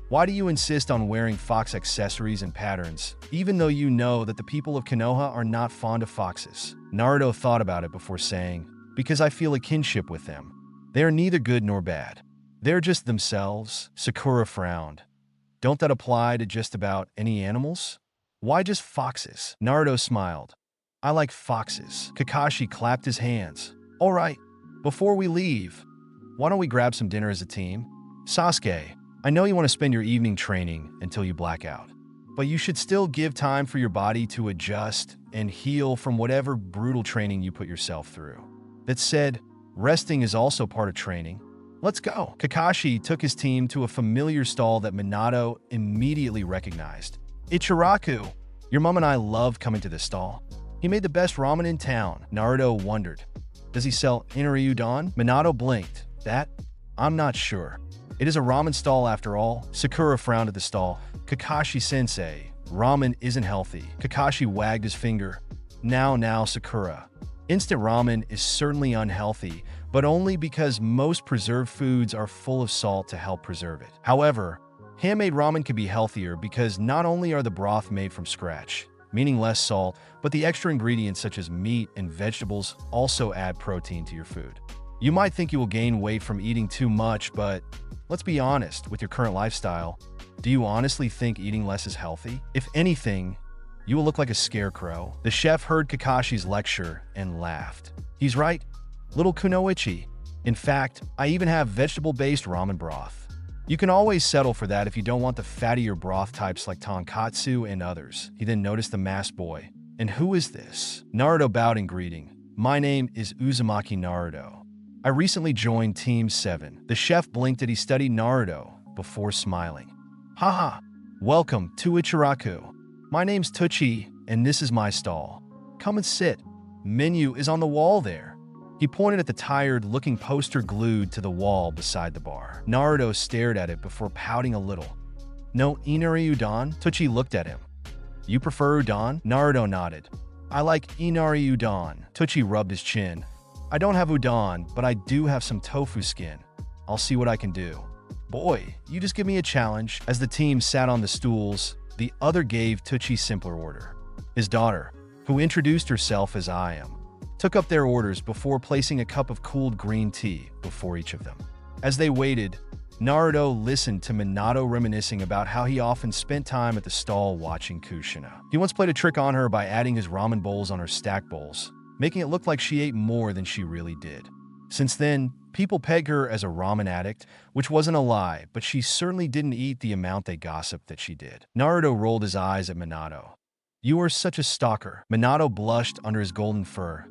Why do you insist on wearing fox accessories and patterns, even though you know that the people of Konoha are not fond of foxes? Naruto thought about it before saying, because I feel a kinship with them. They are neither good nor bad. They're just themselves. Sakura frowned. Don't that apply to just about any animals? Why just foxes? Naruto smiled. I like foxes. Kakashi clapped his hands. All right, before we leave, why don't we grab some dinner as a team? Sasuke, I know you want to spend your evening training until you black out, but you should still give time for your body to adjust and heal from whatever brutal training you put yourself through. That said, resting is also part of training. Let's go. Kakashi took his team to a familiar stall that Minato immediately recognized. Ichiraku, your mom and I loved coming to this stall. He made the best ramen in town. Naruto wondered. Does he sell inari udon? Minato blinked. That? I'm not sure. It is a ramen stall after all. Sakura frowned at the stall. Kakashi-sensei, ramen isn't healthy. Kakashi wagged his finger. Now, Sakura. Instant ramen is certainly unhealthy, but only because most preserved foods are full of salt to help preserve it. However, handmade ramen can be healthier because not only are the broth made from scratch, meaning less salt, but the extra ingredients such as meat and vegetables also add protein to your food. You might think you will gain weight from eating too much, but let's be honest, with your current lifestyle, do you honestly think eating less is healthy? If anything, you will look like a scarecrow. The chef heard Kakashi's lecture and laughed. He's right, little kunoichi. In fact, I even have vegetable-based ramen broth. You can always settle for that if you don't want the fattier broth types like tonkatsu and others. He then noticed the masked boy. And who is this? Naruto bowed in greeting. My name is Uzumaki Naruto. I recently joined Team 7. The chef blinked as he studied Naruto before smiling. Haha, welcome to Ichiraku. My name's Tucci, and this is my stall. Come and sit. Menu is on the wall there. He pointed at the tired-looking poster glued to the wall beside the bar. Naruto stared at it before pouting a little. No inari udon? Tucci looked at him. You prefer udon? Naruto nodded. I like inari udon. Tucci rubbed his chin. I don't have udon, but I do have some tofu skin. I'll see what I can do. Boy, you just give me a challenge. As the team sat on the stools, the other gave Tucci simpler order. His daughter, who introduced herself as I am, took up their orders before placing a cup of cooled green tea before each of them. As they waited, Naruto listened to Minato reminiscing about how he often spent time at the stall watching Kushina. He once played a trick on her by adding his ramen bowls on her stack bowls, making it look like she ate more than she really did. Since then, people peg her as a ramen addict, which wasn't a lie, but she certainly didn't eat the amount they gossiped that she did. Naruto rolled his eyes at Minato. You are such a stalker. Minato blushed under his golden fur.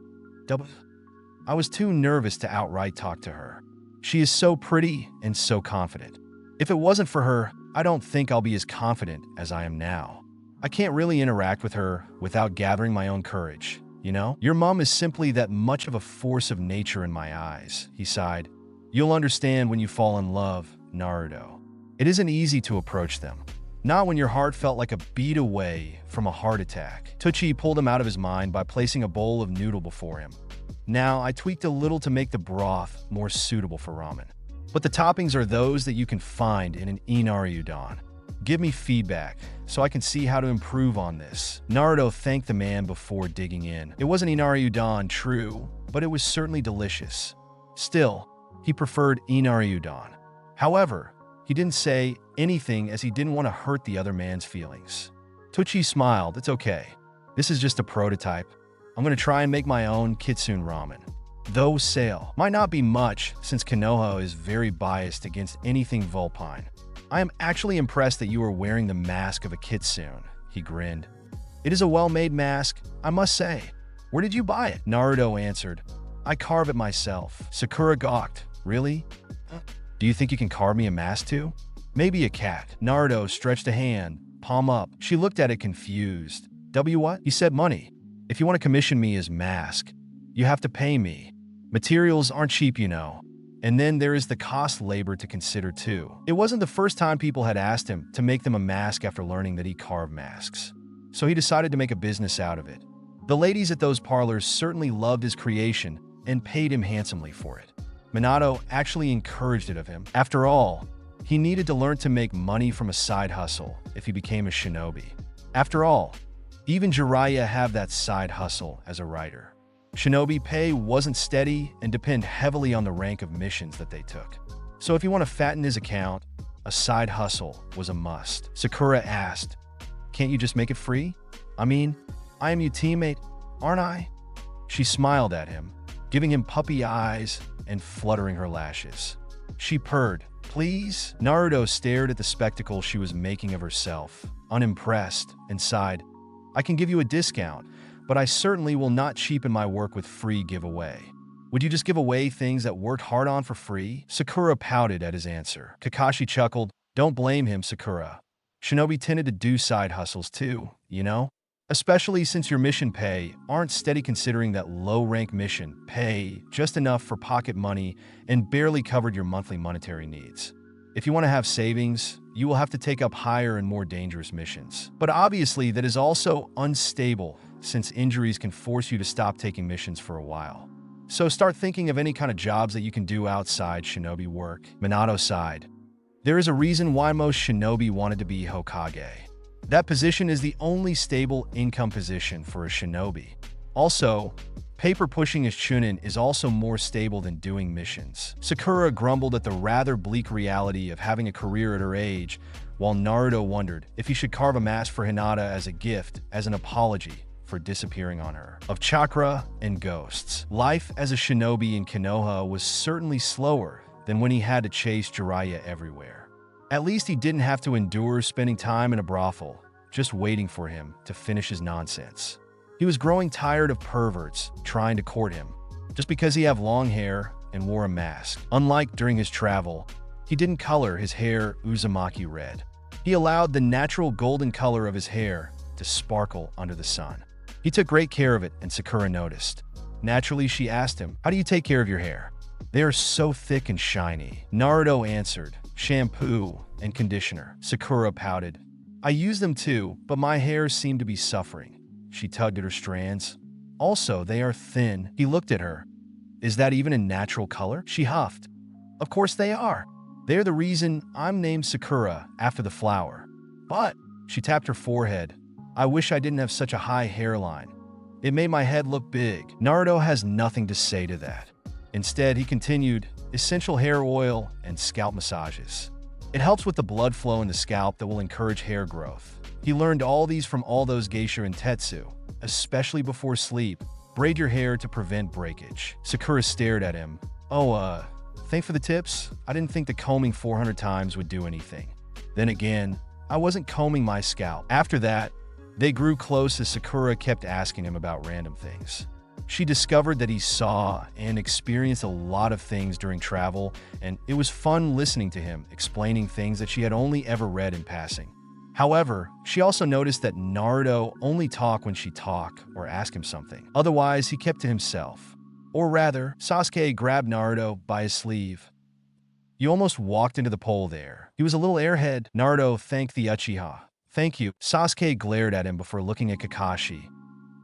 I was too nervous to outright talk to her. She is so pretty and so confident. If it wasn't for her, I don't think I'll be as confident as I am now. I can't really interact with her without gathering my own courage, you know? Your mom is simply that much of a force of nature in my eyes, he sighed. You'll understand when you fall in love, Naruto. It isn't easy to approach them. Not when your heart felt like a beat away from a heart attack. Tucci pulled him out of his mind by placing a bowl of noodle before him. Now, I tweaked a little to make the broth more suitable for ramen. But the toppings are those that you can find in an inari udon. Give me feedback, so I can see how to improve on this. Naruto thanked the man before digging in. It wasn't inari udon, true, but it was certainly delicious. Still, he preferred inari udon. However, he didn't say anything as he didn't want to hurt the other man's feelings. Tucci smiled. It's okay. This is just a prototype. I'm going to try and make my own kitsune ramen. Though sale might not be much since Konoha is very biased against anything vulpine. I am actually impressed that you are wearing the mask of a kitsune, he grinned. It is a well-made mask, I must say. Where did you buy it? Naruto answered. I carve it myself. Sakura gawked. Really? Do you think you can carve me a mask too? Maybe a cat. Naruto stretched a hand, palm up. She looked at it confused. What? He said money. If you want to commission me as mask, you have to pay me. Materials aren't cheap, you know. And then there is the cost labor to consider too. It wasn't the first time people had asked him to make them a mask after learning that he carved masks. So he decided to make a business out of it. The ladies at those parlors certainly loved his creation and paid him handsomely for it. Minato actually encouraged it of him. After all, he needed to learn to make money from a side hustle if he became a shinobi. After all, even Jiraiya have that side hustle as a writer. Shinobi pay wasn't steady and depend heavily on the rank of missions that they took. So if you want to fatten his account, a side hustle was a must. Sakura asked, "Can't you just make it free? I mean, I am your teammate, aren't I?" She smiled at him, giving him puppy eyes and fluttering her lashes. She purred, "Please?" Naruto stared at the spectacle she was making of herself, unimpressed, and sighed, "I can give you a discount, but I certainly will not cheapen my work with free giveaway. Would you just give away things that worked hard on for free?" Sakura pouted at his answer. Kakashi chuckled, "Don't blame him, Sakura. Shinobi tended to do side hustles too, you know? Especially since your mission pay aren't steady, considering that low-rank mission pay just enough for pocket money and barely covered your monthly monetary needs. If you want to have savings, you will have to take up higher and more dangerous missions. But obviously that is also unstable, since injuries can force you to stop taking missions for a while. So start thinking of any kind of jobs that you can do outside shinobi work." Minato sighed. "There is a reason why most shinobi wanted to be Hokage. That position is the only stable income position for a shinobi. Also, paper pushing as Chunin is also more stable than doing missions." Sakura grumbled at the rather bleak reality of having a career at her age, while Naruto wondered if he should carve a mask for Hinata as a gift, as an apology for disappearing on her. Of chakra and ghosts, life as a shinobi in Konoha was certainly slower than when he had to chase Jiraiya everywhere. At least he didn't have to endure spending time in a brothel, just waiting for him to finish his nonsense. He was growing tired of perverts trying to court him, just because he had long hair and wore a mask. Unlike during his travel, he didn't color his hair Uzumaki red. He allowed the natural golden color of his hair to sparkle under the sun. He took great care of it, and Sakura noticed. Naturally, she asked him, "How do you take care of your hair?" "They are so thick and shiny." Naruto answered, "Shampoo and conditioner." Sakura pouted, "I use them too, but my hair seemed to be suffering." She tugged at her strands. "Also, they are thin." He looked at her. "Is that even a natural color?" She huffed. "Of course they are. They're the reason I'm named Sakura, after the flower. But," she tapped her forehead, "I wish I didn't have such a high hairline. It made my head look big." Naruto has nothing to say to that. Instead, he continued, "Essential hair oil and scalp massages. It helps with the blood flow in the scalp that will encourage hair growth." He learned all these from all those geisha and tetsu, especially before sleep. "Braid your hair to prevent breakage." Sakura stared at him. "Oh, thanks for the tips. I didn't think that combing 400 times would do anything. Then again, I wasn't combing my scalp." After that, they grew close as Sakura kept asking him about random things. She discovered that he saw and experienced a lot of things during travel, and it was fun listening to him explaining things that she had only ever read in passing. However, she also noticed that Naruto only talked when she talked or asked him something. Otherwise, he kept to himself. Or rather, Sasuke grabbed Naruto by his sleeve. "You almost walked into the pole there. He was a little airhead." Naruto thanked the Uchiha. "Thank you." Sasuke glared at him before looking at Kakashi.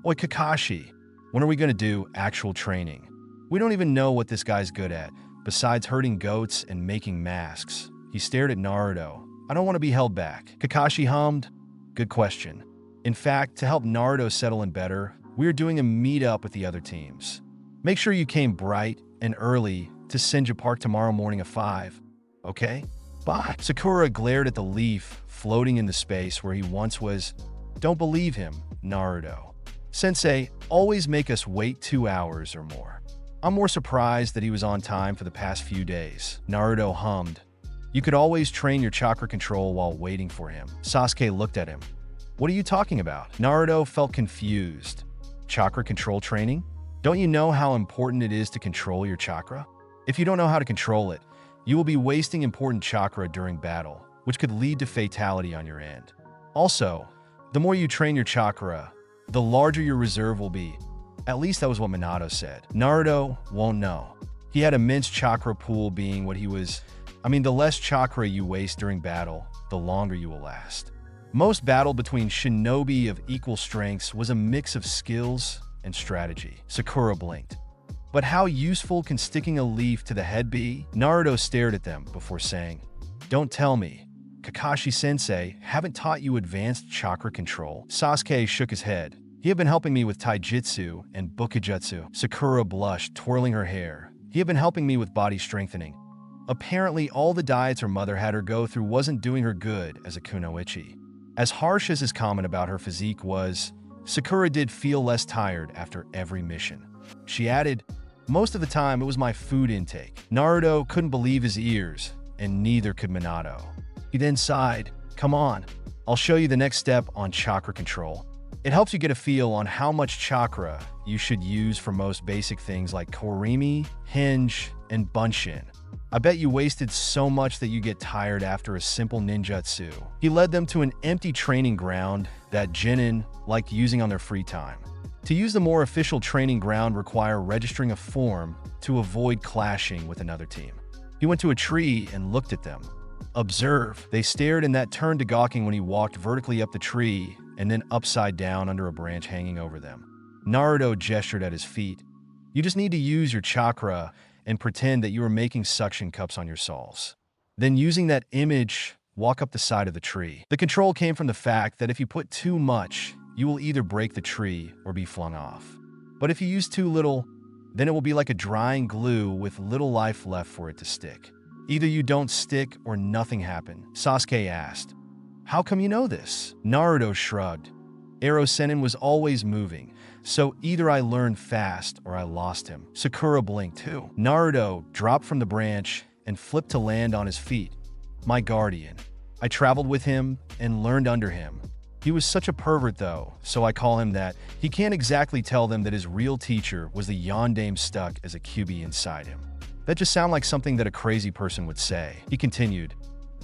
"Oi, Kakashi. When are we going to do actual training? We don't even know what this guy's good at, besides herding goats and making masks." He stared at Naruto. "I don't want to be held back." Kakashi hummed, "Good question. In fact, to help Naruto settle in better, we're doing a meet-up with the other teams. Make sure you came bright and early to Senju Park tomorrow morning at 5. Okay? Bye." Sakura glared at the leaf floating in the space where he once was. "Don't believe him, Naruto. Sensei always make us wait 2 hours or more. I'm more surprised that he was on time for the past few days." Naruto hummed. "You could always train your chakra control while waiting for him." Sasuke looked at him. "What are you talking about?" Naruto felt confused. "Chakra control training? Don't you know how important it is to control your chakra? If you don't know how to control it, you will be wasting important chakra during battle, which could lead to fatality on your end. Also, the more you train your chakra, the larger your reserve will be. At least that was what Minato said. Naruto won't know. He had immense chakra pool being what he was. The less chakra you waste during battle, the longer you will last. Most battle between shinobi of equal strengths was a mix of skills and strategy. Sakura blinked. But how useful can sticking a leaf to the head be? Naruto stared at them before saying, "Don't tell me. Kakashi-sensei haven't taught you advanced chakra control." Sasuke shook his head. "He had been helping me with taijutsu and bukijutsu." Sakura blushed, twirling her hair. "He had been helping me with body strengthening." Apparently, all the diets her mother had her go through wasn't doing her good as a kunoichi. As harsh as his comment about her physique was, Sakura did feel less tired after every mission. She added, "Most of the time, it was my food intake." Naruto couldn't believe his ears, and neither could Minato. He then sighed, "Come on, I'll show you the next step on chakra control. It helps you get a feel on how much chakra you should use for most basic things like Korimi, Hinge, and Bunshin. I bet you wasted so much that you get tired after a simple ninjutsu." He led them to an empty training ground that Genin liked using on their free time. To use the more official training ground require registering a form to avoid clashing with another team. He went to a tree and looked at them. "Observe." They stared, and that turned to gawking when he walked vertically up the tree and then upside down under a branch hanging over them. Naruto gestured at his feet. "You just need to use your chakra and pretend that you are making suction cups on your souls. Then using that image, walk up the side of the tree." The control came from the fact that if you put too much, you will either break the tree or be flung off. But if you use too little, then it will be like a drying glue with little life left for it to stick. Either you don't stick or nothing happened. Sasuke asked, "How come you know this?" Naruto shrugged. "Ero Sennin was always moving, so either I learned fast or I lost him." Sakura blinked too. Naruto dropped from the branch and flipped to land on his feet. "My guardian. I traveled with him and learned under him. He was such a pervert though, so I call him that." He can't exactly tell them that his real teacher was the yondaime stuck as a QB inside him. That just sounded like something that a crazy person would say. He continued,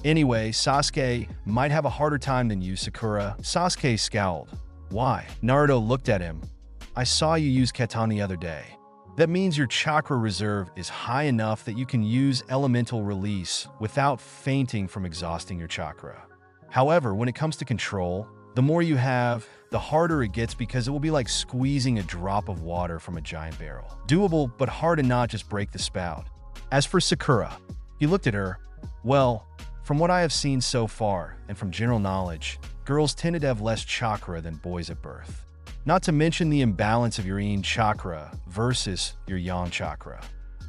"Anyway, Sasuke might have a harder time than you, Sakura." Sasuke scowled. "Why?" Naruto looked at him. "I saw you use Ketan the other day. That means your chakra reserve is high enough that you can use elemental release without fainting from exhausting your chakra. However, when it comes to control, the more you have, the harder it gets because it will be like squeezing a drop of water from a giant barrel. Doable, but hard to not just break the spout." As for Sakura, he looked at her. "Well, from what I have seen so far, and from general knowledge, girls tended to have less chakra than boys at birth. Not to mention the imbalance of your yin chakra versus your yang chakra.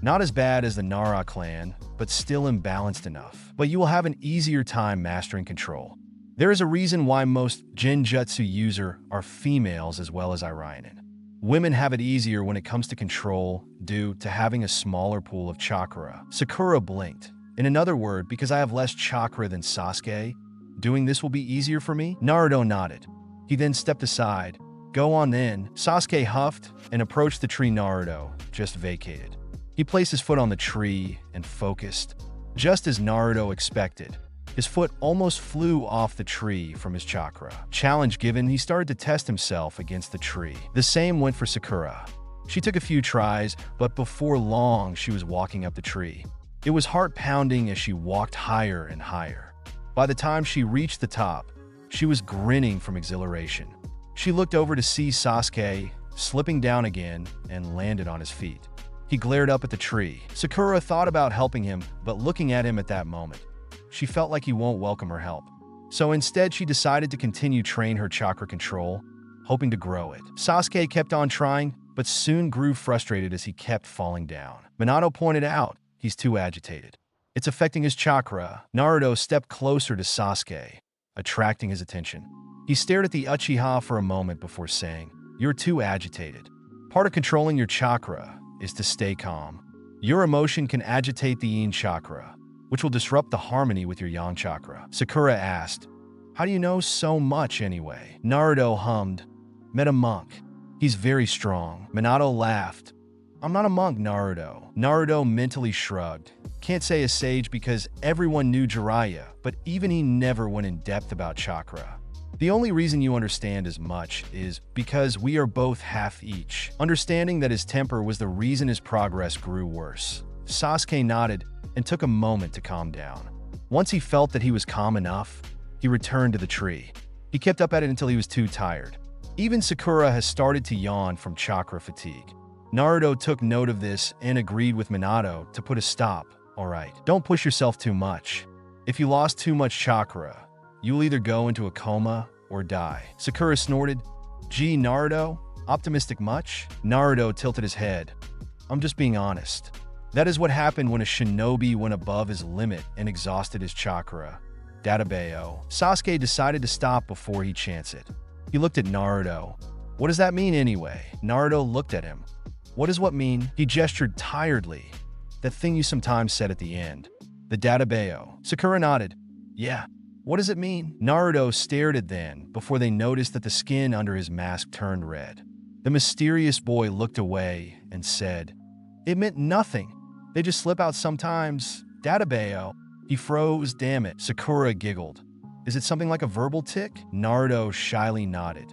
Not as bad as the Nara clan, but still imbalanced enough. But you will have an easier time mastering control. There is a reason why most genjutsu users are females as well as Iranian. Women have it easier when it comes to control due to having a smaller pool of chakra." Sakura blinked. "In another word, because I have less chakra than Sasuke, doing this will be easier for me?" Naruto nodded. He then stepped aside. "Go on then." Sasuke huffed and approached the tree Naruto just vacated. He placed his foot on the tree and focused. Just as Naruto expected, his foot almost flew off the tree from his chakra. Challenge given, he started to test himself against the tree. The same went for Sakura. She took a few tries, but before long, she was walking up the tree. It was heart-pounding as she walked higher and higher. By the time she reached the top, she was grinning from exhilaration. She looked over to see Sasuke slipping down again and landed on his feet. He glared up at the tree. Sakura thought about helping him, but looking at him at that moment, she felt like he won't welcome her help. So instead, she decided to continue train her chakra control, hoping to grow it. Sasuke kept on trying, but soon grew frustrated as he kept falling down. Minato pointed out, "He's too agitated. It's affecting his chakra." Naruto stepped closer to Sasuke, attracting his attention. He stared at the Uchiha for a moment before saying, "You're too agitated. Part of controlling your chakra is to stay calm. Your emotion can agitate the yin chakra, which will disrupt the harmony with your yang chakra." Sakura asked, "How do you know so much anyway?" Naruto hummed, "Met a monk. He's very strong. Minato laughed. I'm not a monk, Naruto. Naruto mentally shrugged. Can't say a sage because everyone knew Jiraiya, but even he never went in depth about chakra. The only reason you understand as much is because we are both half each. Understanding that his temper was the reason his progress grew worse. Sasuke nodded and took a moment to calm down. Once he felt that he was calm enough, he returned to the tree. He kept up at it until he was too tired. Even Sakura has started to yawn from chakra fatigue. Naruto took note of this and agreed with Minato to put a stop. Alright, don't push yourself too much. If you lost too much chakra, you'll either go into a coma or die. Sakura snorted. Gee, Naruto, optimistic much? Naruto tilted his head. I'm just being honest. That is what happened when a shinobi went above his limit and exhausted his chakra. 𝐷𝐷. Sasuke decided to stop before he chants it. He looked at Naruto. What does that mean anyway? Naruto looked at him. What does what mean? He gestured tiredly. That thing you sometimes said at the end. The 𝐷𝐷. Sakura nodded. Yeah. What does it mean? Naruto stared at them before they noticed that the skin under his mask turned red. The mysterious boy looked away and said, It meant nothing. They just slip out sometimes. 𝐷𝐷. He froze, damn it. Sakura giggled. Is it something like a verbal tick? Naruto shyly nodded.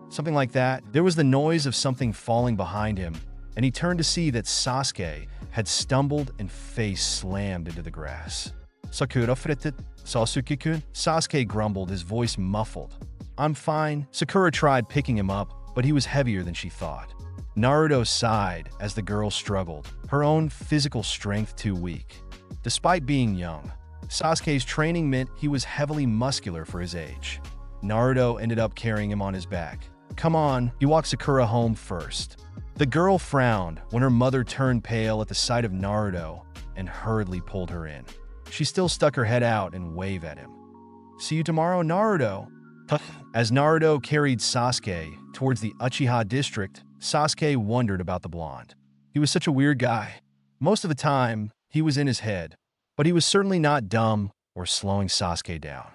Something like that. There was the noise of something falling behind him, and he turned to see that Sasuke had stumbled and face slammed into the grass. Sakura fritted. Sasuke-kun? Sasuke grumbled, his voice muffled. I'm fine. Sakura tried picking him up, but he was heavier than she thought. Naruto sighed as the girl struggled, her own physical strength too weak. Despite being young, Sasuke's training meant he was heavily muscular for his age. Naruto ended up carrying him on his back. Come on, he walked Sakura home first. The girl frowned when her mother turned pale at the sight of Naruto and hurriedly pulled her in. She still stuck her head out and waved at him. See you tomorrow, Naruto. As Naruto carried Sasuke towards the Uchiha district, Sasuke wondered about the blonde. He was such a weird guy. Most of the time, he was in his head, but he was certainly not dumb or slowing Sasuke down.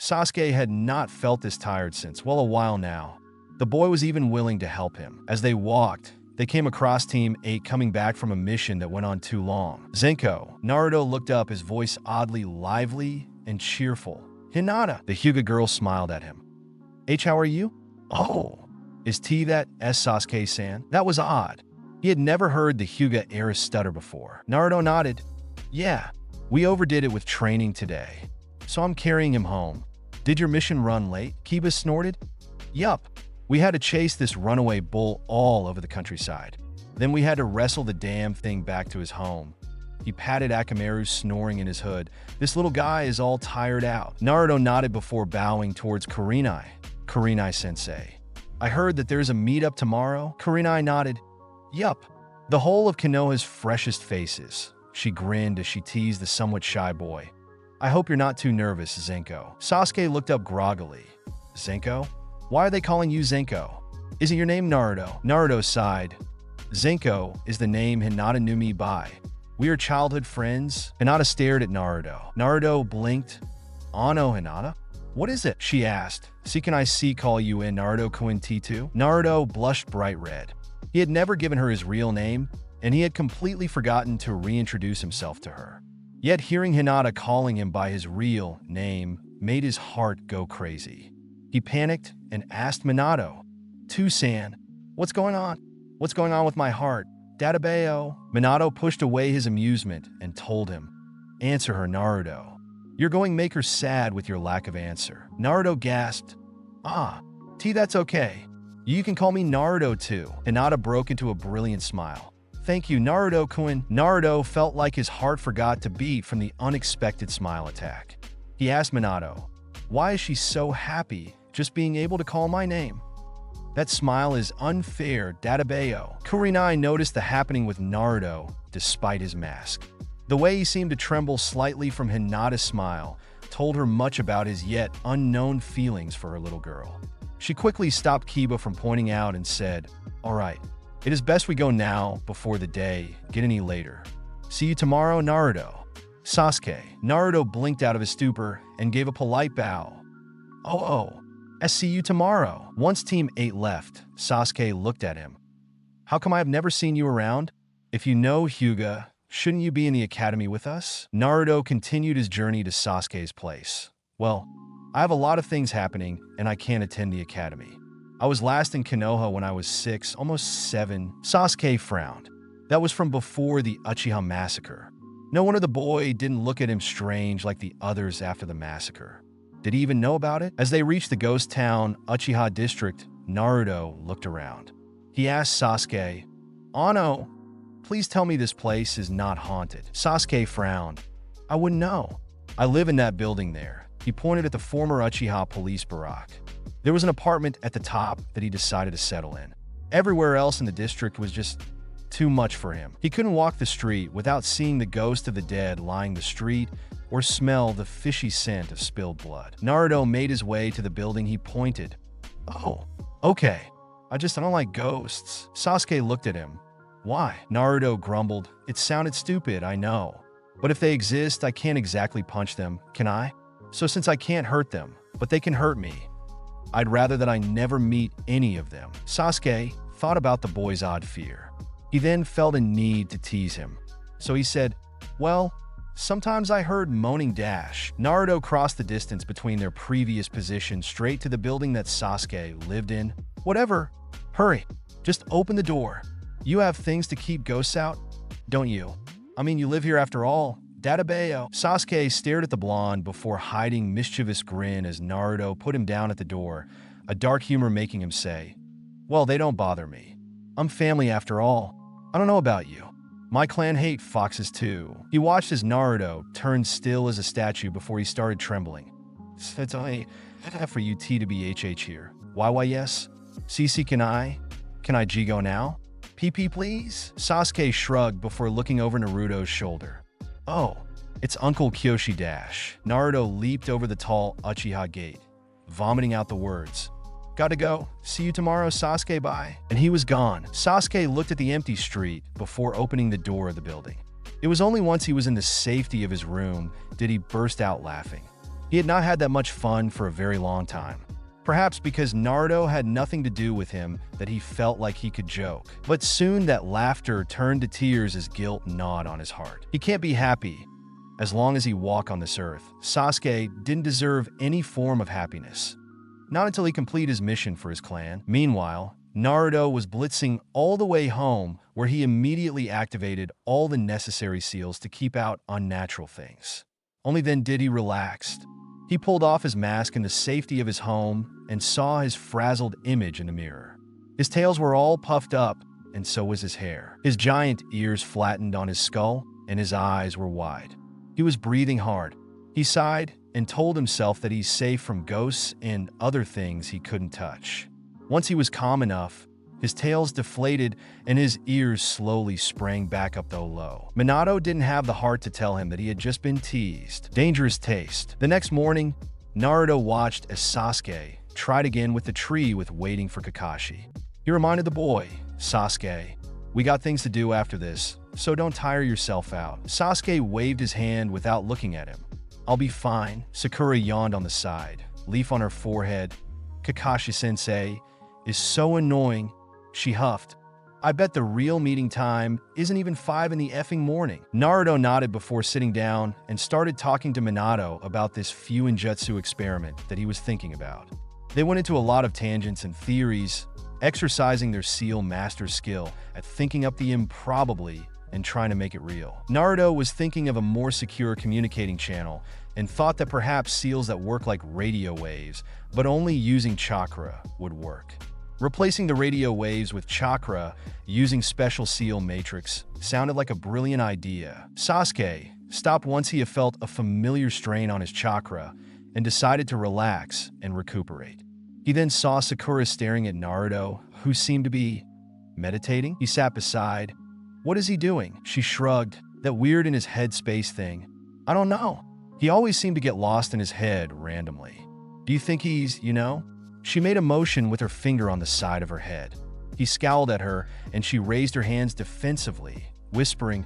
Sasuke had not felt this tired since, well, a while now. The boy was even willing to help him. As they walked, they came across Team 8 coming back from a mission that went on too long. 𝐫𝐴𝐵. Naruto looked up, his voice oddly lively and cheerful. Hinata. The Hyuga girl smiled at him. H, how are you? Oh, is T that S Sasuke-san? That was odd. He had never heard the Hyuga era stutter before. Naruto nodded. Yeah, we overdid it with training today, so I'm carrying him home. Did your mission run late? Kiba snorted. Yup. We had to chase this runaway bull all over the countryside. Then we had to wrestle the damn thing back to his home. He patted Akamaru snoring in his hood. This little guy is all tired out. Naruto nodded before bowing towards Kurenai. Kurenai-sensei. I heard that there's a meetup tomorrow. Kurenai nodded. Yup. The whole of Konoha's freshest faces. She grinned as she teased the somewhat shy boy. I hope you're not too nervous, 𝐫𝐴𝐵. Sasuke looked up groggily. 𝐫𝐴𝐵? Why are they calling you 𝐫𝐴𝐵? Isn't your name Naruto? Naruto sighed. 𝐫𝐴𝐵 is the name Hinata knew me by. We are childhood friends. Hinata stared at Naruto. Naruto blinked. Ano Hinata? What is it? She asked. 𝐫𝐞𝐦𝐵 Naruto 𝐸𝐴𝐵. Naruto blushed bright red. He had never given her his real name, and he had completely forgotten to reintroduce himself to her. Yet hearing Hinata calling him by his real name made his heart go crazy. He panicked and asked Minato, "Two-san, what's going on? What's going on with my heart? 𝐷𝐷. Minato pushed away his amusement and told him, Answer her, Naruto. You're going to make her sad with your lack of answer. Naruto gasped, Ah, T, that's okay. You can call me Naruto too. Hinata broke into a brilliant smile. Thank you, Naruto-kun. Naruto felt like his heart forgot to beat from the unexpected smile attack. He asked Minato, why is she so happy just being able to call my name? That smile is unfair, 𝐷𝐵. Kurenai noticed the happening with Naruto despite his mask. The way he seemed to tremble slightly from Hinata's smile told her much about his yet unknown feelings for her little girl. She quickly stopped Kiba from pointing out and said, All right, it is best we go now before the day get any later. See you tomorrow, Naruto. Sasuke. Naruto blinked out of his stupor and gave a polite bow. Oh, "I see you tomorrow." Once Team 8 left, Sasuke looked at him. "How come I have never seen you around? If you know Hyuga, shouldn't you be in the academy with us?" Naruto continued his journey to Sasuke's place. "Well, I have a lot of things happening, and I can't attend the academy. I was last in Konoha when I was 6, almost 7. Sasuke frowned. That was from before the Uchiha massacre. No wonder the boy didn't look at him strange like the others after the massacre. Did he even know about it? As they reached the ghost town Uchiha district, Naruto looked around. He asked Sasuke, "Anno, please tell me this place is not haunted." Sasuke frowned. "I wouldn't know. I live in that building there." He pointed at the former Uchiha police barrack. There was an apartment at the top that he decided to settle in. Everywhere else in the district was just too much for him. He couldn't walk the street without seeing the ghost of the dead lying the street or smell the fishy scent of spilled blood. Naruto made his way to the building he pointed. "Oh, okay. I don't like ghosts." Sasuke looked at him. "Why?" Naruto grumbled. "It sounded stupid, I know. But if they exist, I can't exactly punch them, can I? So since I can't hurt them, but they can hurt me, I'd rather that I never meet any of them." Sasuke thought about the boy's odd fear. He then felt a need to tease him. So he said, "Well, sometimes I heard moaning dash." Naruto crossed the distance between their previous position straight to the building that Sasuke lived in. "Whatever. Hurry. Just open the door. You have things to keep ghosts out, don't you? I mean, you live here after all." Databeo. Sasuke stared at the blonde before hiding mischievous grin as Naruto put him down at the door, a dark humor making him say, "Well, they don't bother me. I'm family after all. I don't know about you. My clan hate foxes too." He watched as Naruto turned still as a statue before he started trembling. "It's only for you T to be HH here. Why yes? CC can I G-Go now? PP please?" Sasuke shrugged before looking over Naruto's shoulder. "Oh, it's Uncle Kyoshi Dash." Naruto leaped over the tall Uchiha gate, vomiting out the words, "Gotta go. See you tomorrow, Sasuke, bye." And he was gone. Sasuke looked at the empty street before opening the door of the building. It was only once he was in the safety of his room did he burst out laughing. He had not had that much fun for a very long time. Perhaps because Naruto had nothing to do with him that he felt like he could joke. But soon that laughter turned to tears as guilt gnawed on his heart. He can't be happy as long as he walk on this earth. Sasuke didn't deserve any form of happiness. Not until he completed his mission for his clan. Meanwhile, Naruto was blitzing all the way home, where he immediately activated all the necessary seals to keep out unnatural things. Only then did he relax. He pulled off his mask in the safety of his home and saw his frazzled image in the mirror. His tails were all puffed up, and so was his hair. His giant ears flattened on his skull, and his eyes were wide. He was breathing hard. He sighed and told himself that he's safe from ghosts and other things he couldn't touch. Once he was calm enough, his tails deflated and his ears slowly sprang back up though low. Minato didn't have the heart to tell him that he had just been teased. Dangerous taste. The next morning, Naruto watched as Sasuke tried again with the tree with waiting for Kakashi. He reminded the boy, "Sasuke, we got things to do after this, so don't tire yourself out." Sasuke waved his hand without looking at him. "I'll be fine." Sakura yawned on the side, leaf on her forehead. "Kakashi-sensei is so annoying," she huffed. "I bet the real meeting time isn't even 5 in the effing morning." Naruto nodded before sitting down and started talking to Minato about this Fuinjutsu experiment that he was thinking about. They went into a lot of tangents and theories, exercising their seal master skill at thinking up the improbably and trying to make it real. Naruto was thinking of a more secure communicating channel and thought that perhaps seals that work like radio waves, but only using chakra, would work. Replacing the radio waves with chakra using special seal matrix sounded like a brilliant idea. Sasuke stopped once he had felt a familiar strain on his chakra and decided to relax and recuperate. He then saw Sakura staring at Naruto, who seemed to be meditating. He sat beside. "What is he doing?" She shrugged. "That weird in his head space thing. I don't know. He always seemed to get lost in his head randomly. Do you think he's, She made a motion with her finger on the side of her head. He scowled at her, and she raised her hands defensively, whispering,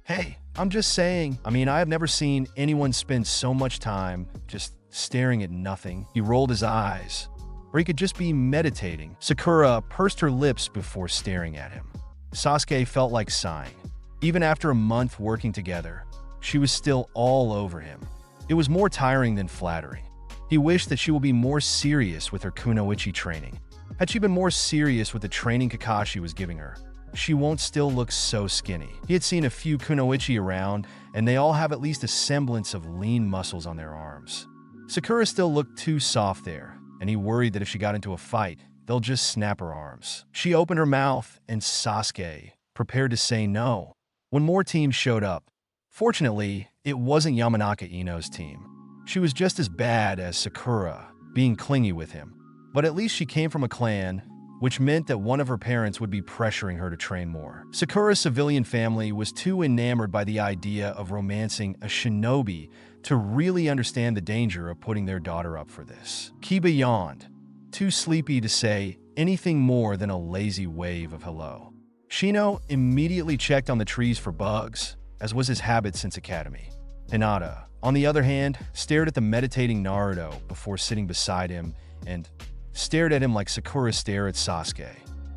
"Hey, I'm just saying. I have never seen anyone spend so much time just staring at nothing." He rolled his eyes. or he could just be meditating. Sakura pursed her lips before staring at him. Sasuke felt like sighing. Even after a month working together, she was still all over him. It was more tiring than flattering. He wished that she would be more serious with her kunoichi training. Had she been more serious with the training Kakashi was giving her, she won't still look so skinny. He had seen a few kunoichi around, and they all have at least a semblance of lean muscles on their arms. Sakura still looked too soft there, and he worried that if she got into a fight, they'll just snap her arms. She opened her mouth, and Sasuke prepared to say no when more teams showed up. Fortunately, it wasn't Yamanaka Ino's team. She was just as bad as Sakura, being clingy with him. But at least she came from a clan, which meant that one of her parents would be pressuring her to train more. Sakura's civilian family was too enamored by the idea of romancing a shinobi to really understand the danger of putting their daughter up for this. Kiba yawned, too sleepy to say anything more than a lazy wave of hello. Shino immediately checked on the trees for bugs, as was his habit since academy. Hinata, on the other hand, stared at the meditating Naruto before sitting beside him and stared at him like Sakura stared at Sasuke,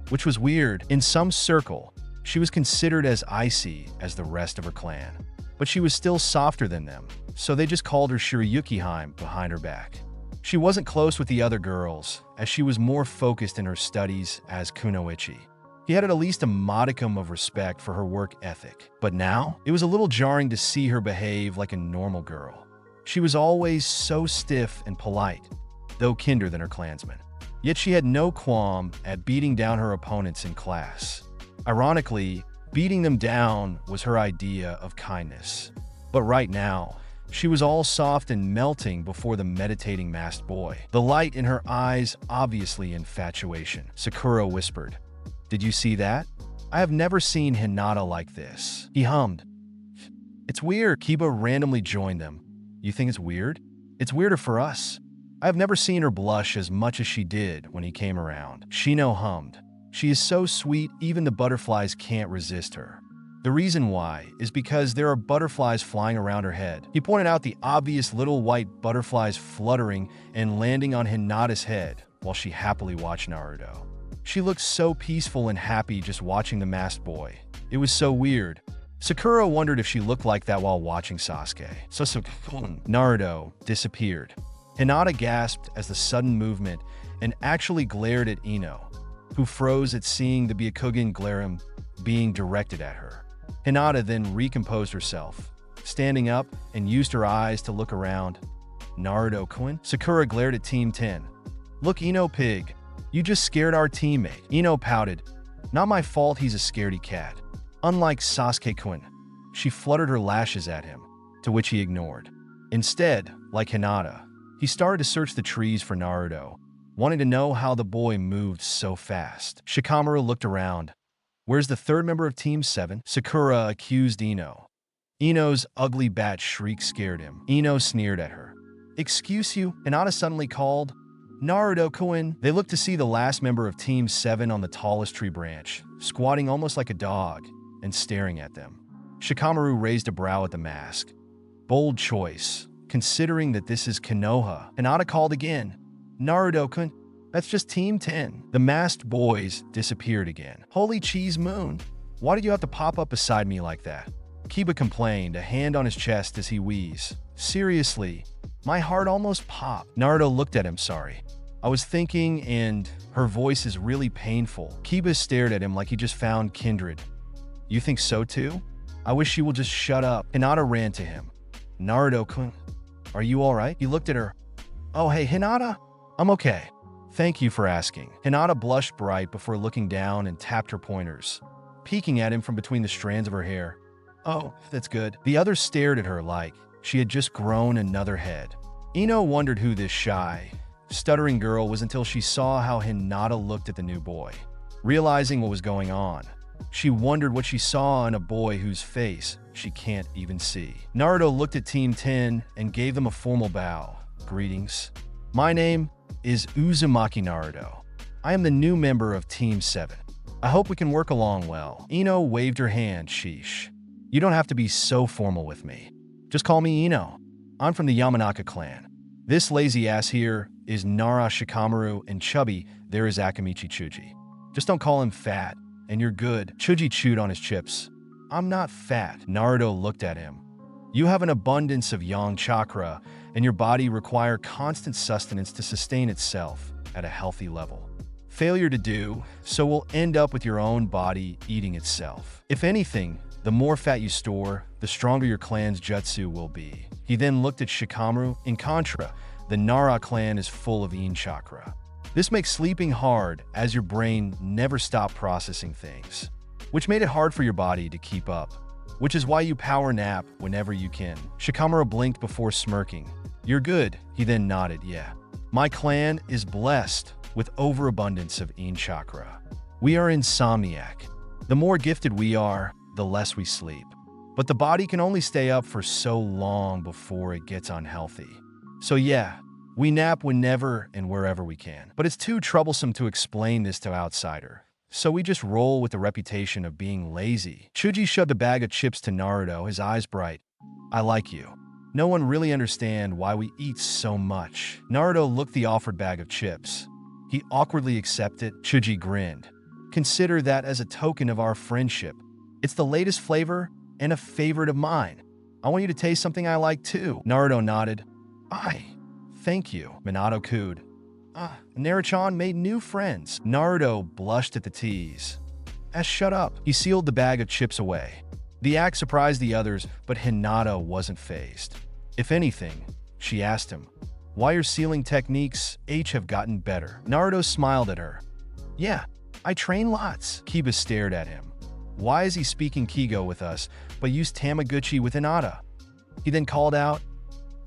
which was weird. In some circle, she was considered as icy as the rest of her clan, but she was still softer than them, so they just called her 𝐤𝐢𝐴𝐻 behind her back. She wasn't close with the other girls, as she was more focused in her studies as kunoichi. He had at least a modicum of respect for her work ethic, but now it was a little jarring to see her behave like a normal girl. She was always so stiff and polite, though kinder than her clansmen. Yet she had no qualm at beating down her opponents in class. Ironically, beating them down was her idea of kindness. But right now, she was all soft and melting before the meditating masked boy. The light in her eyes obviously infatuation. Sakura whispered, "Did you see that? I have never seen Hinata like this." He hummed. "It's weird." Kiba randomly joined them. "You think it's weird? It's weirder for us. I have never seen her blush as much as she did when he came around." Shino hummed. "She is so sweet, even the butterflies can't resist her." The reason why is because there are butterflies flying around her head. He pointed out the obvious little white butterflies fluttering and landing on Hinata's head while she happily watched Naruto. She looked so peaceful and happy just watching the masked boy. It was so weird. Sakura wondered if she looked like that while watching Sasuke. Naruto disappeared. Hinata gasped as the sudden movement and actually glared at Ino, who froze at seeing the 𝐫𝐞𝐽 being directed at her. Hinata then recomposed herself, standing up and used her eyes to look around. "Naruto-kun?" Sakura glared at Team 10. "Look, Ino pig, you just scared our teammate." Ino pouted. "Not my fault he's a scaredy cat. Unlike Sasuke-kun." She fluttered her lashes at him, to which he ignored. Instead, like Hinata, he started to search the trees for Naruto, wanting to know how the boy moved so fast. Shikamaru looked around. "Where's the third member of Team 7? Sakura accused Ino. Ino's ugly bat shriek scared him. Ino sneered at her. "Excuse you?" Hinata suddenly called. "Naruto-kun." They looked to see the last member of Team 7 on the tallest tree branch, squatting almost like a dog, and staring at them. Shikamaru raised a brow at the mask. "Bold choice, considering that this is Konoha." Hinata called again. "Naruto-kun, that's just Team 10. The masked boys disappeared again. "Holy cheese moon, why did you have to pop up beside me like that?" Kiba complained, a hand on his chest as he wheezed. "Seriously, my heart almost popped." Naruto looked at him, "Sorry. I was thinking," and her voice is really painful. Kiba stared at him like he just found kindred. "You think so too? I wish she will just shut up." Hinata ran to him. "Naruto-kun, are you alright?" He looked at her. "Oh hey, Hinata? I'm okay. Thank you for asking." Hinata blushed bright before looking down and tapped her pointers, peeking at him from between the strands of her hair. "Oh, that's good." The others stared at her like she had just grown another head. Ino wondered who this shy, stuttering girl was until she saw how Hinata looked at the new boy. Realizing what was going on, she wondered what she saw in a boy whose face she can't even see. Naruto looked at Team 10 and gave them a formal bow. "Greetings. My name is Uzumaki Naruto. I am the new member of Team 7. I hope we can work along well." Ino waved her hand. "Sheesh. You don't have to be so formal with me. Just call me Ino. I'm from the Yamanaka clan. This lazy ass here is Nara Shikamaru, and chubby, there is Akamichi Tsuji. Just don't call him fat, and you're good. Tsuji chewed on his chips. I'm not fat. Naruto looked at him. You have an abundance of yang chakra, and your body requires constant sustenance to sustain itself at a healthy level. Failure to do so will end up with your own body eating itself. If anything, the more fat you store, the stronger your clan's jutsu will be. He then looked at Shikamaru. In contra, the Nara clan is full of yin chakra. This makes sleeping hard as your brain never stopped processing things, which made it hard for your body to keep up, which is why you power nap whenever you can. Shikamaru blinked before smirking. You're good. He then nodded. Yeah. My clan is blessed with overabundance of yin chakra. We are insomniac. The more gifted we are, the less we sleep. But the body can only stay up for so long before it gets unhealthy. So yeah, we nap whenever and wherever we can. But it's too troublesome to explain this to outsider. So we just roll with the reputation of being lazy. Tsuji shoved a bag of chips to Naruto, his eyes bright. I like you. No one really understands why we eat so much. Naruto looked the offered bag of chips. He awkwardly accepted. Tsuji grinned. Consider that as a token of our friendship. It's the latest flavor and a favorite of mine. I want you to taste something I like too. Naruto nodded. Thank you. Minato cooed. Naruto made new friends. Naruto blushed at the tease. Shut up. He sealed the bag of chips away. The act surprised the others, but Hinata wasn't fazed. If anything, she asked him, why your sealing techniques have gotten better. Naruto smiled at her. Yeah, I train lots. Kiba stared at him. Why is he speaking Kigo with us, but used Tamagotchi with Hinata? He then called out,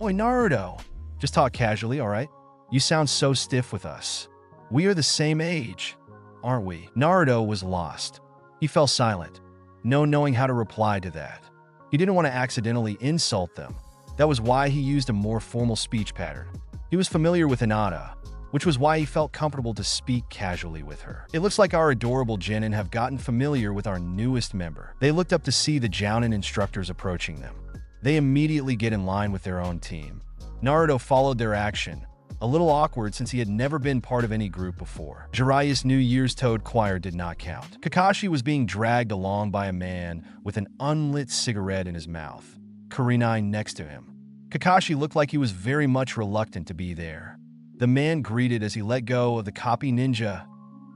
Oi, Naruto. Just talk casually, all right? You sound so stiff with us. We are the same age, aren't we? Naruto was lost. He fell silent, no knowing how to reply to that. He didn't want to accidentally insult them. That was why he used a more formal speech pattern. He was familiar with Hinata, which was why he felt comfortable to speak casually with her. It looks like our adorable genin have gotten familiar with our newest member. They looked up to see the Jounin instructors approaching them. They immediately get in line with their own team. Naruto followed their action, a little awkward since he had never been part of any group before. Jiraiya's New Year's Toad Choir did not count. Kakashi was being dragged along by a man with an unlit cigarette in his mouth, Kurenai next to him. Kakashi looked like he was very much reluctant to be there. The man greeted as he let go of the copy ninja.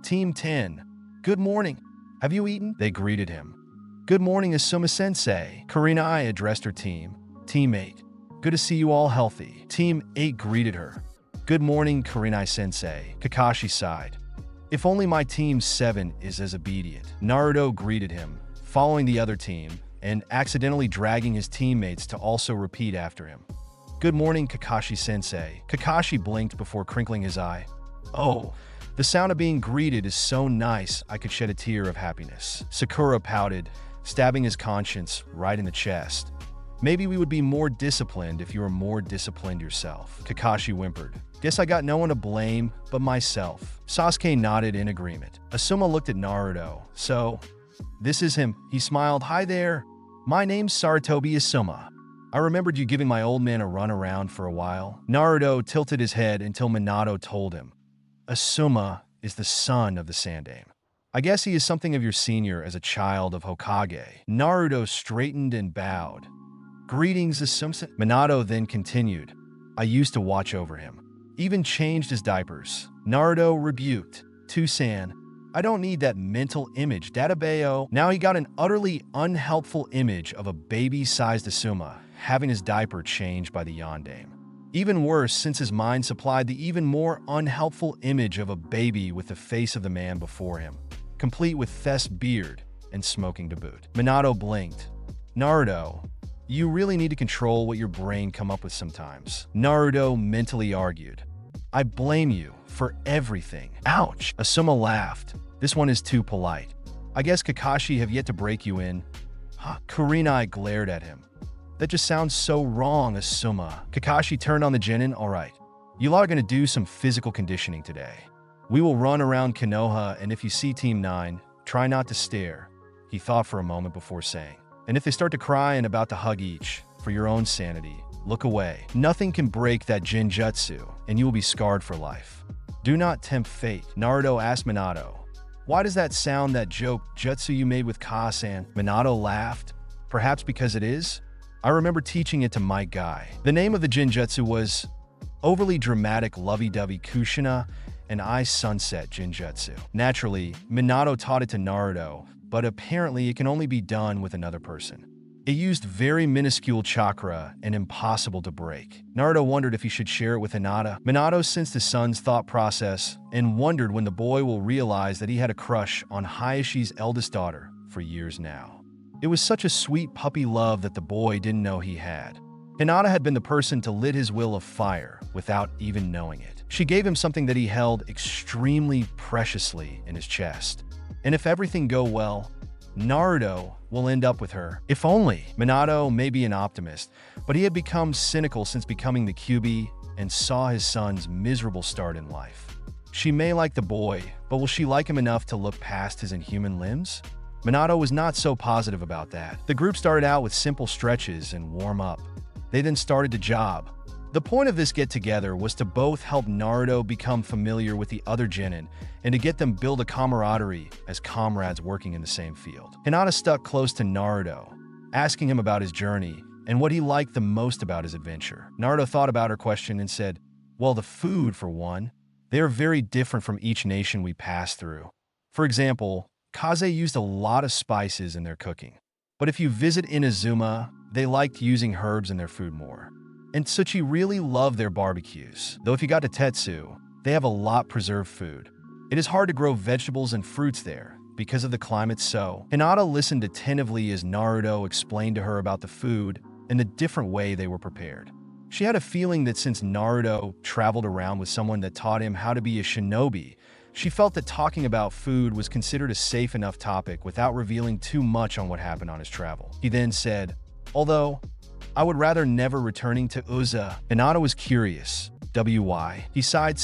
Team 10. Good morning. Have you eaten? They greeted him. Good morning, Asuma-sensei. Kurenai addressed her team. Team 8. Good to see you all healthy. Team 8 greeted her. Good morning, Kurenai-sensei. Kakashi sighed. If only my Team 7 is as obedient. Naruto greeted him, following the other team, and accidentally dragging his teammates to also repeat after him. Good morning, Kakashi-sensei. Kakashi blinked before crinkling his eye. Oh, the sound of being greeted is so nice I could shed a tear of happiness. Sakura pouted, stabbing his conscience right in the chest. Maybe we would be more disciplined if you were more disciplined yourself. Kakashi whimpered. Guess I got no one to blame but myself. Sasuke nodded in agreement. Asuma looked at Naruto. So, this is him. He smiled. Hi there. My name's Sarutobi Asuma. I remembered you giving my old man a run around for a while. Naruto tilted his head until Minato told him. Asuma is the son of the Sandaime. I guess he is something of your senior as a child of Hokage. Naruto straightened and bowed. Greetings, Asuma. Minato then continued. I used to watch over him. Even changed his diapers. Naruto rebuked. Tusan, I don't need that mental image, Databeo. Now he got an utterly unhelpful image of a baby-sized Asuma, having his diaper changed by the Yondaime. Even worse, since his mind supplied the even more unhelpful image of a baby with the face of the man before him, complete with fess beard and smoking to boot. Minato blinked. Naruto, you really need to control what your brain come up with sometimes. Naruto mentally argued. I blame you for everything. Ouch. Asuma laughed. This one is too polite. I guess Kakashi have yet to break you in. Kurenai glared at him. That just sounds so wrong, Asuma. Kakashi turned on the genin. All right, you lot are going to do some physical conditioning today. We will run around Konoha, and if you see Team 9, try not to stare. He thought for a moment before saying. And if they start to cry and about to hug each, for your own sanity, look away. Nothing can break that Jinjutsu, and you will be scarred for life. Do not tempt fate. Naruto asked Minato, "Why does that sound that joke jutsu you made with Ka-san?" Minato laughed. "Perhaps because it is? I remember teaching it to my guy." The name of the Jinjutsu was Overly Dramatic Lovey-Dovey Kushina and Ice Sunset Jinjutsu. Naturally, Minato taught it to Naruto, but apparently it can only be done with another person. It used very minuscule chakra and impossible to break. Naruto wondered if he should share it with Hinata. Minato sensed his son's thought process and wondered when the boy will realize that he had a crush on 𝐤𝐢𝐺's eldest daughter for years now. It was such a sweet puppy love that the boy didn't know he had. Hinata had been the person to lit his will of fire without even knowing it. She gave him something that he held extremely preciously in his chest. And if everything go well, Naruto will end up with her. If only. Minato may be an optimist, but he had become cynical since becoming the Kyuubi and saw his son's miserable start in life. She may like the boy, but will she like him enough to look past his inhuman limbs? Minato was not so positive about that. The group started out with simple stretches and warm up. They then started to job. The point of this get-together was to both help Naruto become familiar with the other genin and to get them build a camaraderie as comrades working in the same field. Hinata stuck close to Naruto, asking him about his journey and what he liked the most about his adventure. Naruto thought about her question and said, "Well, the food, for one. They are very different from each nation we pass through. For example, 𝐫𝐫ZE used a lot of spices in their cooking. But if you visit Inazuma, they liked using herbs in their food more. And Tsuchi really loved their barbecues. Though if you got to Tetsu, they have a lot preserved food. It is hard to grow vegetables and fruits there because of the climate so." Hinata listened attentively as Naruto explained to her about the food and the different way they were prepared. She had a feeling that since Naruto traveled around with someone that taught him how to be a shinobi, she felt that talking about food was considered a safe enough topic without revealing too much on what happened on his travel. He then said, "Although I would rather never returning to 𝐤𝐢𝐳." Hinata was curious. Why? He sighed.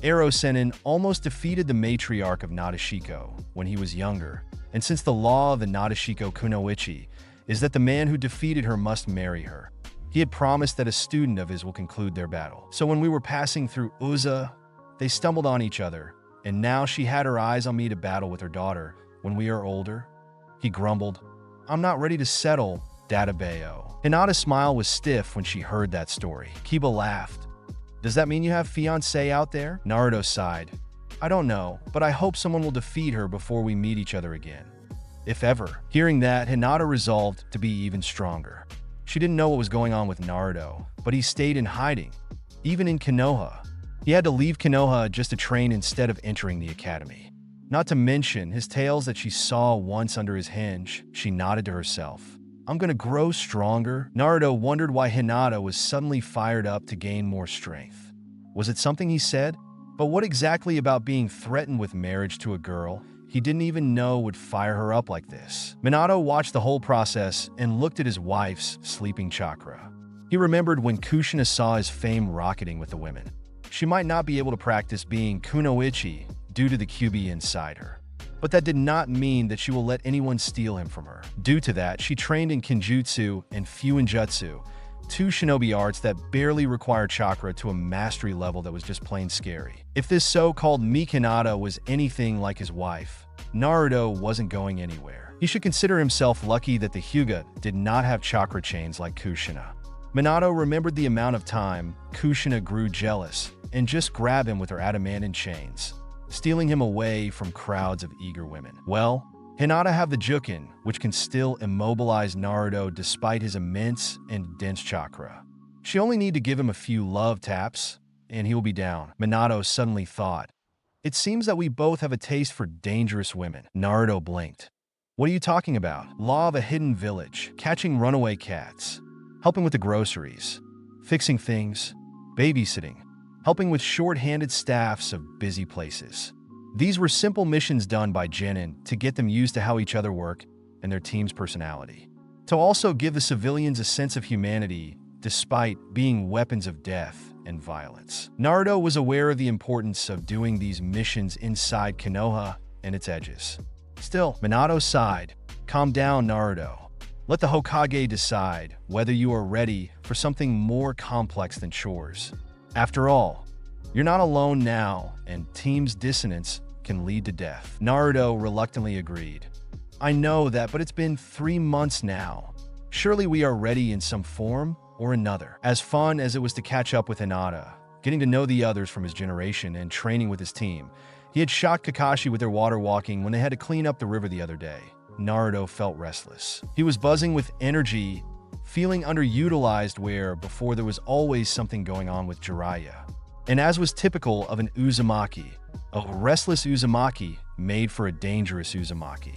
Ero Sennin almost defeated the matriarch of Nadeshiko when he was younger, and since the law of the Nadeshiko Kunoichi is that the man who defeated her must marry her, he had promised that a student of his will conclude their battle. So when we were passing through 𝐤𝐳𝐳, they stumbled on each other, and now she had her eyes on me to battle with her daughter when we are older. He grumbled, "I'm not ready to settle, Databeo." Hinata's smile was stiff when she heard that story. Kiba laughed. "Does that mean you have fiancé out there?" Naruto sighed. "I don't know, but I hope someone will defeat her before we meet each other again. If ever." Hearing that, Hinata resolved to be even stronger. She didn't know what was going on with Naruto, but he stayed in hiding, even in Konoha. He had to leave Konoha just to train instead of entering the academy. Not to mention his tales that she saw once under his hinge. She nodded to herself. "I'm gonna grow stronger." Naruto wondered why Hinata was suddenly fired up to gain more strength. Was it something he said? But what exactly about being threatened with marriage to a girl he didn't even know would fire her up like this? Minato watched the whole process and looked at his wife's sleeping chakra. He remembered when Kushina saw his fame rocketing with the women. She might not be able to practice being kunoichi due to the Kyuubi inside her. But that did not mean that she will let anyone steal him from her. Due to that, she trained in Kenjutsu and Fuinjutsu, two shinobi arts that barely require chakra to a mastery level that was just plain scary. If this so-called Hinata was anything like his wife, Naruto wasn't going anywhere. He should consider himself lucky that the Hyuga did not have chakra chains like Kushina. Minato remembered the amount of time Kushina grew jealous and just grabbed him with her adamantine chains, stealing him away from crowds of eager women. Well, Hinata have the Jukin, which can still immobilize Naruto despite his immense and dense chakra. She only need to give him a few love taps, and he will be down. Minato suddenly thought, "It seems that we both have a taste for dangerous women." Naruto blinked. "What are you talking about?" "Law of a hidden village, catching runaway cats, helping with the groceries, fixing things, babysitting, helping with short-handed staffs of busy places." These were simple missions done by genin to get them used to how each other work and their team's personality. To also give the civilians a sense of humanity despite being weapons of death and violence. Naruto was aware of the importance of doing these missions inside Konoha and its edges. Still, Minato sighed. "Calm down, Naruto. Let the Hokage decide whether you are ready for something more complex than chores. After all, you're not alone now, and team's dissonance can lead to death. Naruto reluctantly agreed. I know that, but it's been 3 months now. Surely we are ready in some form or another. As fun as it was to catch up with Hinata, getting to know the others from his generation and training with his team, he had shocked Kakashi with their water walking when they had to clean up the river the other day. Naruto felt restless. He was buzzing with energy, feeling underutilized where before there was always something going on with Jiraiya. And as was typical of an Uzumaki, a restless Uzumaki made for a dangerous Uzumaki.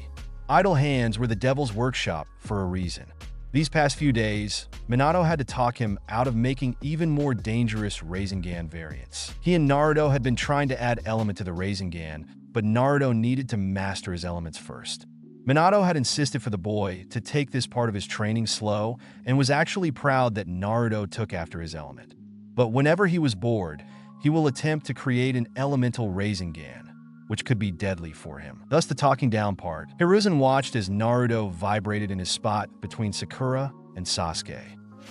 Idle hands were the devil's workshop for a reason. These past few days, Minato had to talk him out of making even more dangerous Rasengan variants. He and Naruto had been trying to add element to the Rasengan, but Naruto needed to master his elements first. Minato had insisted for the boy to take this part of his training slow and was actually proud that Naruto took after his element. But whenever he was bored, he will attempt to create an elemental Rasengan, which could be deadly for him. Thus the talking down part. Hiruzen watched as Naruto vibrated in his spot between Sakura and Sasuke.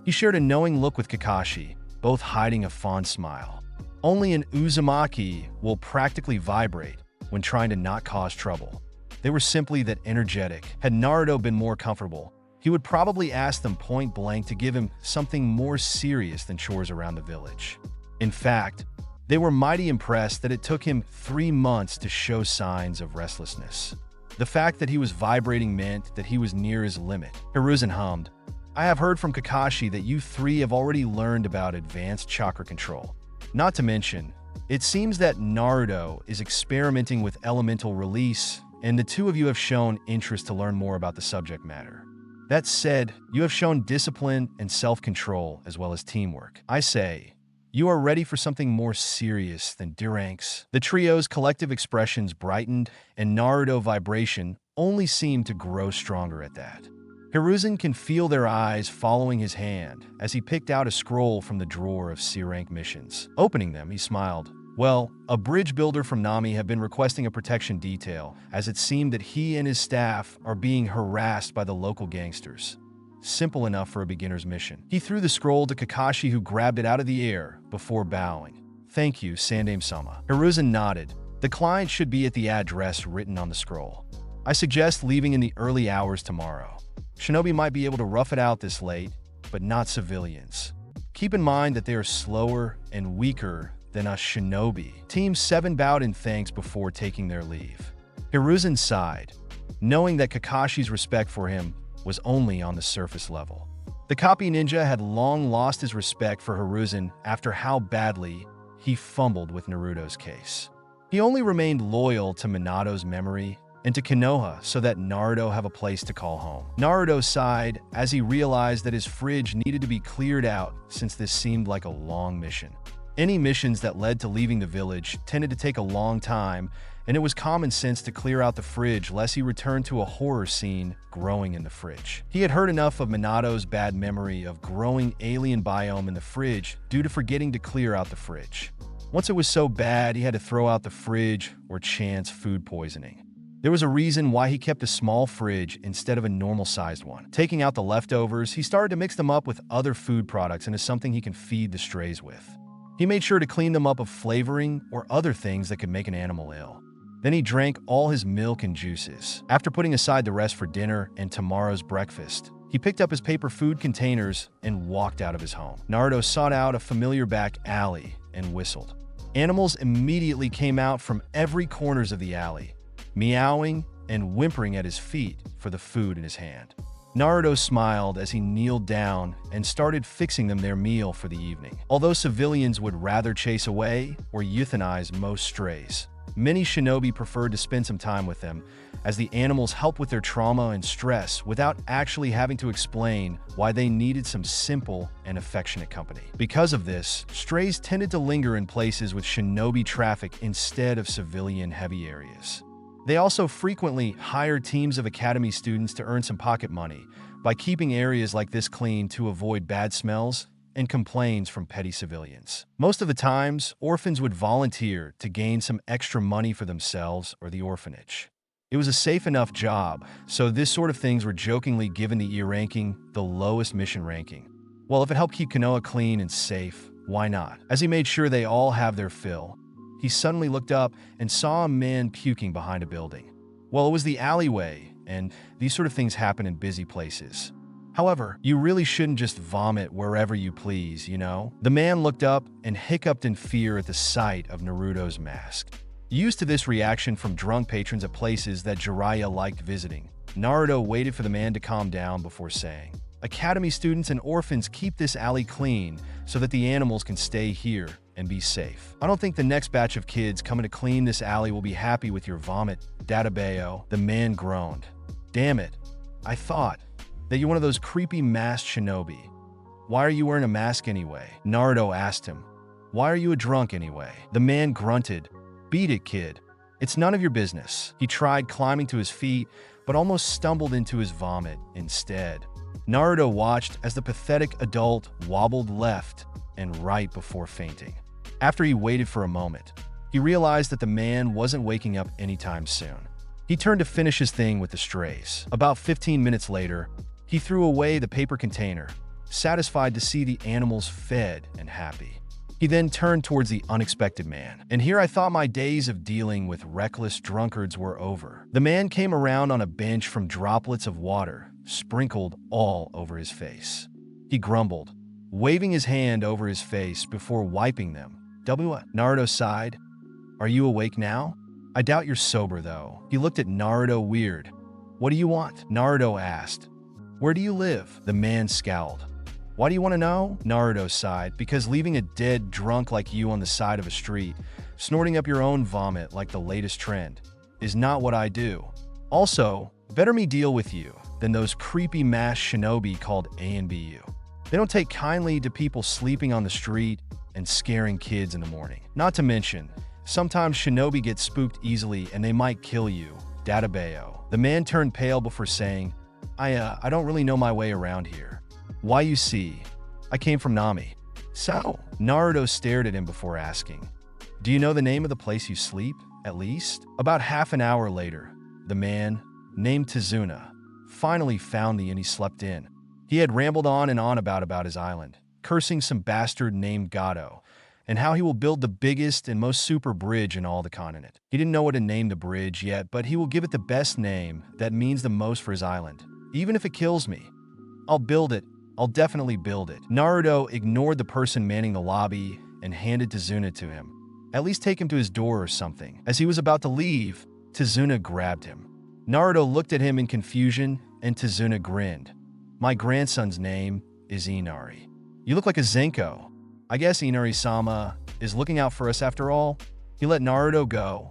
He shared a knowing look with Kakashi, both hiding a fond smile. Only an Uzumaki will practically vibrate when trying to not cause trouble. They were simply that energetic. Had Naruto been more comfortable, he would probably ask them point blank to give him something more serious than chores around the village. In fact, they were mighty impressed that it took him 3 months to show signs of restlessness. The fact that he was vibrating meant that he was near his limit. Hiruzen hummed, I have heard from Kakashi that you 3 have already learned about advanced chakra control. Not to mention, it seems that Naruto is experimenting with elemental release, and the 2 of you have shown interest to learn more about the subject matter. That said, you have shown discipline and self-control as well as teamwork. I say, you are ready for something more serious than Duranks. The trio's collective expressions brightened, and Naruto vibration only seemed to grow stronger at that. Hiruzen can feel their eyes following his hand as he picked out a scroll from the drawer of C-rank missions. Opening them, he smiled. Well, a bridge builder from Nami have been requesting a protection detail, as it seemed that he and his staff are being harassed by the local gangsters. Simple enough for a beginner's mission. He threw the scroll to Kakashi, who grabbed it out of the air before bowing. Thank you, Sandaime-sama. Hiruzen nodded. The client should be at the address written on the scroll. I suggest leaving in the early hours tomorrow. Shinobi might be able to rough it out this late, but not civilians. Keep in mind that they are slower and weaker than us shinobi. Team 7 bowed in thanks before taking their leave. Hiruzen sighed, knowing that Kakashi's respect for him was only on the surface level. The copy ninja had long lost his respect for Hiruzen after how badly he fumbled with Naruto's case. He only remained loyal to Minato's memory and to Konoha so that Naruto have a place to call home. Naruto sighed as he realized that his fridge needed to be cleared out since this seemed like a long mission. Any missions that led to leaving the village tended to take a long time, and it was common sense to clear out the fridge lest he returned to a horror scene growing in the fridge. He had heard enough of Minato's bad memory of growing alien biome in the fridge due to forgetting to clear out the fridge. Once it was so bad, he had to throw out the fridge or chance food poisoning. There was a reason why he kept a small fridge instead of a normal-sized one. Taking out the leftovers, he started to mix them up with other food products into something he can feed the strays with. He made sure to clean them up of flavoring or other things that could make an animal ill. Then he drank all his milk and juices. After putting aside the rest for dinner and tomorrow's breakfast, he picked up his paper food containers and walked out of his home. Naruto sought out a familiar back alley and whistled. Animals immediately came out from every corners of the alley, meowing and whimpering at his feet for the food in his hand. Naruto smiled as he kneeled down and started fixing them their meal for the evening. Although civilians would rather chase away or euthanize most strays, many shinobi preferred to spend some time with them, as the animals help with their trauma and stress without actually having to explain why they needed some simple and affectionate company. Because of this, strays tended to linger in places with shinobi traffic instead of civilian-heavy areas. They also frequently hire teams of academy students to earn some pocket money by keeping areas like this clean to avoid bad smells and complaints from petty civilians. Most of the times, orphans would volunteer to gain some extra money for themselves or the orphanage. It was a safe enough job, so this sort of things were jokingly given the E ranking, the lowest mission ranking. Well, if it helped keep Konoha clean and safe, why not? As he made sure they all have their fill, he suddenly looked up and saw a man puking behind a building. Well, it was the alleyway, and these sort of things happen in busy places. However, you really shouldn't just vomit wherever you please, you know? The man looked up and hiccuped in fear at the sight of Naruto's mask. Used to this reaction from drunk patrons at places that Jiraiya liked visiting, Naruto waited for the man to calm down before saying, "Academy students and orphans keep this alley clean so that the animals can stay here and be safe. I don't think the next batch of kids coming to clean this alley will be happy with your vomit, Databayo." The man groaned. "Damn it, I thought that you're one of those creepy masked shinobi. Why are you wearing a mask anyway?" Naruto asked him. "Why are you a drunk anyway?" The man grunted. "Beat it, kid. It's none of your business." He tried climbing to his feet, but almost stumbled into his vomit instead. Naruto watched as the pathetic adult wobbled left and right before fainting. After he waited for a moment, he realized that the man wasn't waking up anytime soon. He turned to finish his thing with the strays. About 15 minutes later, he threw away the paper container, satisfied to see the animals fed and happy. He then turned towards the unexpected man. "And here I thought my days of dealing with reckless drunkards were over." The man came around on a bench from droplets of water sprinkled all over his face. He grumbled, waving his hand over his face before wiping them. Naruto sighed. "Are you awake now? I doubt you're sober, though." He looked at Naruto weird. "What do you want?" Naruto asked. "Where do you live?" The man scowled. "Why do you want to know?" Naruto sighed. "Because leaving a dead drunk like you on the side of a street, snorting up your own vomit like the latest trend, is not what I do. Also, better me deal with you than those creepy masked shinobi called A and BU. They don't take kindly to people sleeping on the street and scaring kids in the morning. Not to mention, sometimes shinobi get spooked easily and they might kill you, Databayo." The man turned pale before saying, I don't really know my way around here. Why, you see, I came from Nami." "So?" Naruto stared at him before asking, "Do you know the name of the place you sleep, at least?" About half an hour later, the man, named Tizuna, finally found the inn he slept in. He had rambled on and on about his island, cursing some bastard named Gato, and how he will build the biggest and most super bridge in all the continent. He didn't know what to name the bridge yet, but he will give it the best name that means the most for his island. "Even if it kills me, I'll build it. I'll definitely build it." Naruto ignored the person manning the lobby and handed Tizuna to him. "At least take him to his door or something." As he was about to leave, Tizuna grabbed him. Naruto looked at him in confusion, and Tizuna grinned. "My grandson's name is Inari. You look like a Zenko. I guess Inari-sama is looking out for us after all." He let Naruto go.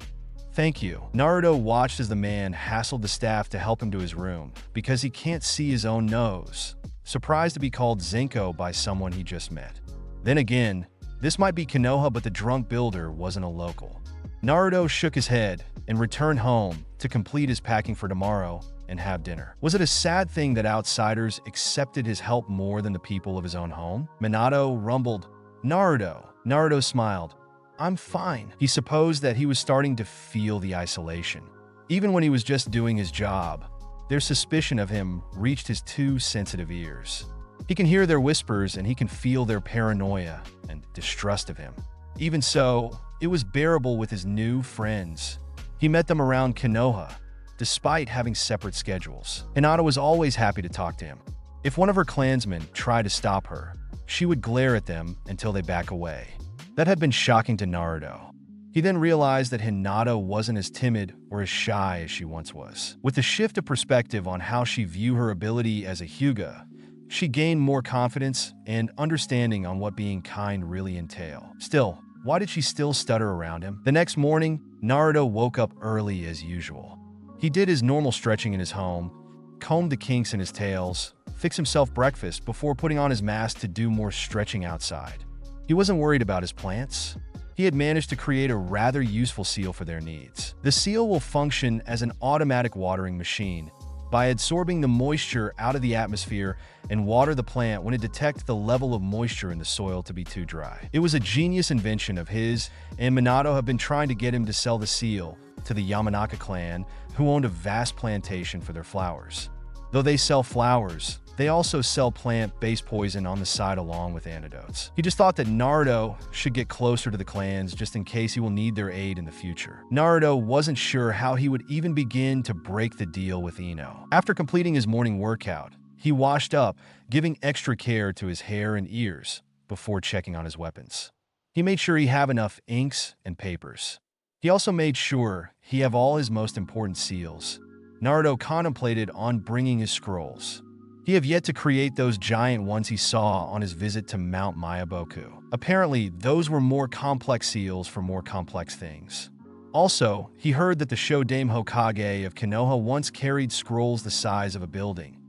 "Thank you." Naruto watched as the man hassled the staff to help him to his room because he can't see his own nose, surprised to be called Zenko by someone he just met. Then again, this might be Konoha, but the drunk builder wasn't a local. Naruto shook his head and returned home to complete his packing for tomorrow and have dinner. Was it a sad thing that outsiders accepted his help more than the people of his own home? Minato rumbled, "Naruto." Naruto smiled. "I'm fine." He supposed that he was starting to feel the isolation. Even when he was just doing his job, their suspicion of him reached his too sensitive ears. He can hear their whispers and he can feel their paranoia and distrust of him. Even so, it was bearable with his new friends. He met them around Konoha, despite having separate schedules. Hinata was always happy to talk to him. If one of her clansmen tried to stop her, she would glare at them until they back away. That had been shocking to Naruto. He then realized that Hinata wasn't as timid or as shy as she once was. With the shift of perspective on how she viewed her ability as a Hyuga, she gained more confidence and understanding on what being kind really entailed. Still, why did she still stutter around him? The next morning, Naruto woke up early as usual. He did his normal stretching in his home, combed the kinks in his tails, fixed himself breakfast before putting on his mask to do more stretching outside. He wasn't worried about his plants. He had managed to create a rather useful seal for their needs. The seal will function as an automatic watering machine, by absorbing the moisture out of the atmosphere and water the plant when it detected the level of moisture in the soil to be too dry. It was a genius invention of his, and Minato had been trying to get him to sell the seal to the Yamanaka clan, who owned a vast plantation for their flowers. Though they sell flowers, they also sell plant-based poison on the side along with antidotes. He just thought that Naruto should get closer to the clans just in case he will need their aid in the future. Naruto wasn't sure how he would even begin to break the deal with Ino. After completing his morning workout, he washed up, giving extra care to his hair and ears before checking on his weapons. He made sure he have enough inks and papers. He also made sure he have all his most important seals. Naruto contemplated on bringing his scrolls. He have yet to create those giant ones he saw on his visit to Mount Myaboku. Apparently, those were more complex seals for more complex things. Also, he heard that the Shodaime Hokage of Konoha once carried scrolls the size of a building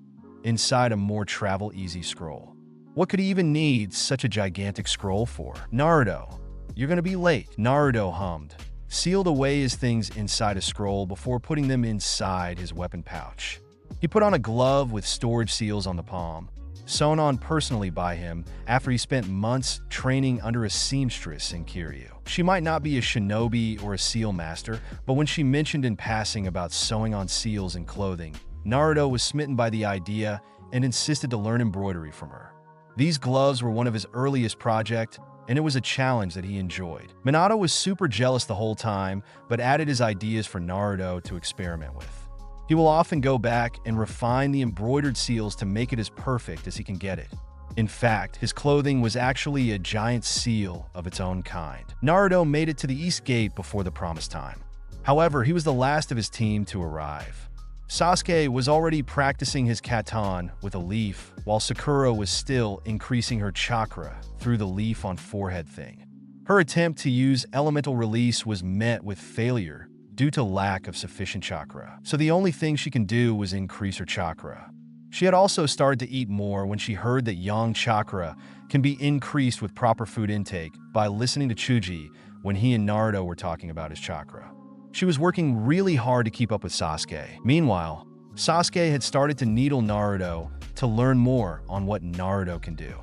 inside a more travel-easy scroll. What could he even need such a gigantic scroll for? Naruto, you're gonna be late, Naruto hummed, sealed away his things inside a scroll before putting them inside his weapon pouch. He put on a glove with storage seals on the palm, sewn on personally by him after he spent months training under a seamstress in Kiryu. She might not be a shinobi or a seal master, but when she mentioned in passing about sewing on seals and clothing, Naruto was smitten by the idea and insisted to learn embroidery from her. These gloves were one of his earliest projects, and it was a challenge that he enjoyed. Minato was super jealous the whole time, but added his ideas for Naruto to experiment with. He will often go back and refine the embroidered seals to make it as perfect as he can get it. In fact, his clothing was actually a giant seal of its own kind. Naruto made it to the East Gate before the promised time. However, he was the last of his team to arrive. Sasuke was already practicing his katan with a leaf, while Sakura was still increasing her chakra through the leaf on forehead thing. Her attempt to use elemental release was met with failure due to lack of sufficient chakra, so the only thing she can do was increase her chakra. She had also started to eat more when she heard that yang chakra can be increased with proper food intake by listening to Chuji when he and Naruto were talking about his chakra. She was working really hard to keep up with Sasuke. Meanwhile, Sasuke had started to needle Naruto to learn more on what Naruto can do.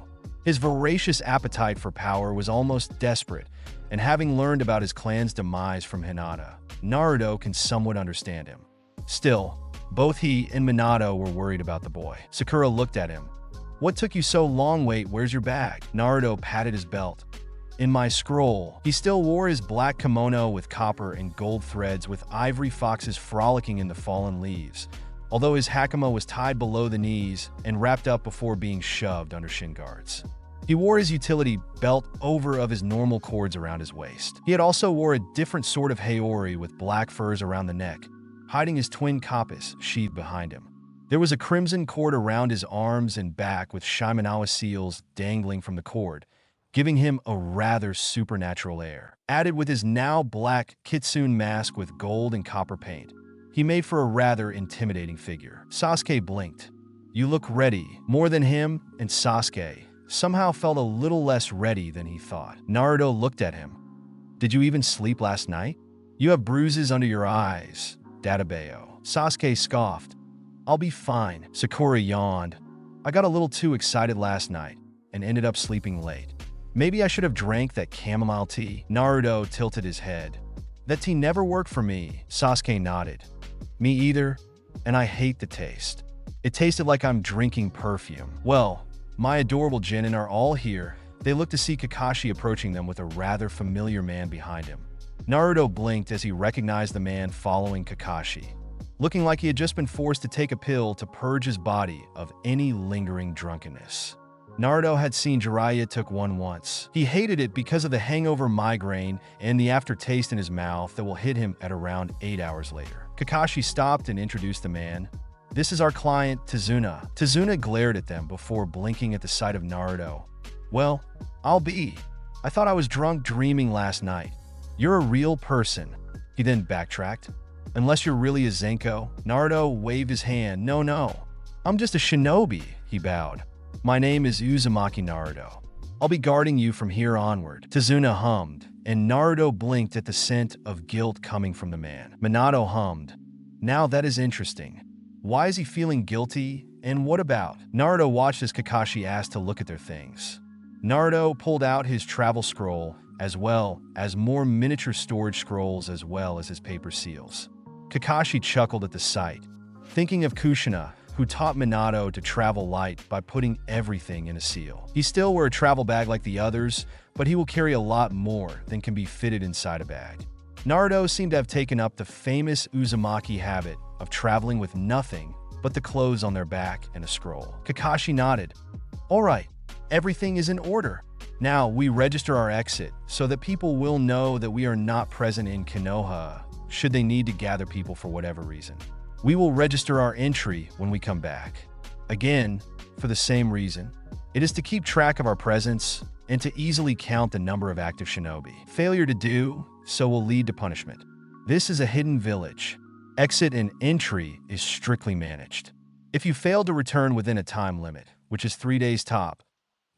His voracious appetite for power was almost desperate, and having learned about his clan's demise from Hinata, Naruto can somewhat understand him. Still, both he and Minato were worried about the boy. Sakura looked at him. "What took you so long? Wait, where's your bag?" Naruto patted his belt. "In my scroll." He still wore his black kimono with copper and gold threads with ivory foxes frolicking in the fallen leaves, although his hakama was tied below the knees and wrapped up before being shoved under shin guards. He wore his utility belt over of his normal cords around his waist. He had also wore a different sort of haori with black furs around the neck, hiding his twin kappas sheathed behind him. There was a crimson cord around his arms and back with Shimenawa seals dangling from the cord, giving him a rather supernatural air. Added with his now black kitsune mask with gold and copper paint, he made for a rather intimidating figure. Sasuke blinked. "You look ready." More than him, and Sasuke somehow felt a little less ready than he thought. Naruto looked at him. "Did you even sleep last night? You have bruises under your eyes, Dadabayo." Sasuke scoffed. "I'll be fine." Sakura yawned. "I got a little too excited last night and ended up sleeping late. Maybe I should have drank that chamomile tea." Naruto tilted his head. "That tea never worked for me." Sasuke nodded. "Me either, and I hate the taste. It tasted like I'm drinking perfume." "Well, my adorable genin are all here." They looked to see Kakashi approaching them with a rather familiar man behind him. Naruto blinked as he recognized the man following Kakashi, looking like he had just been forced to take a pill to purge his body of any lingering drunkenness. Naruto had seen Jiraiya took one once. He hated it because of the hangover migraine and the aftertaste in his mouth that will hit him at around 8 hours later. Kakashi stopped and introduced the man. "This is our client, Tazuna." Tazuna glared at them before blinking at the sight of Naruto. "Well, I'll be. I thought I was drunk dreaming last night. You're a real person." He then backtracked. "Unless you're really a Zenko." Naruto waved his hand. No, I'm just a shinobi," he bowed. "My name is Uzumaki Naruto. I'll be guarding you from here onward." Tazuna hummed, and Naruto blinked at the scent of guilt coming from the man. Minato hummed. "Now that is interesting. Why is he feeling guilty? And what about? Naruto watched as Kakashi asked to look at their things. Naruto pulled out his travel scroll, as well as more miniature storage scrolls as well as his paper seals. Kakashi chuckled at the sight, thinking of Kushina, who taught Minato to travel light by putting everything in a seal. He still wear a travel bag like the others, but he will carry a lot more than can be fitted inside a bag. Naruto seemed to have taken up the famous Uzumaki habit of traveling with nothing but the clothes on their back and a scroll. Kakashi nodded. All right, everything is in order. Now we register our exit so that people will know that we are not present in Konoha should they need to gather people for whatever reason. We will register our entry when we come back. Again, for the same reason. It is to keep track of our presence and to easily count the number of active shinobi. Failure to do so will lead to punishment. This is a hidden village. Exit and entry is strictly managed. If you fail to return within a time limit, which is 3 days top,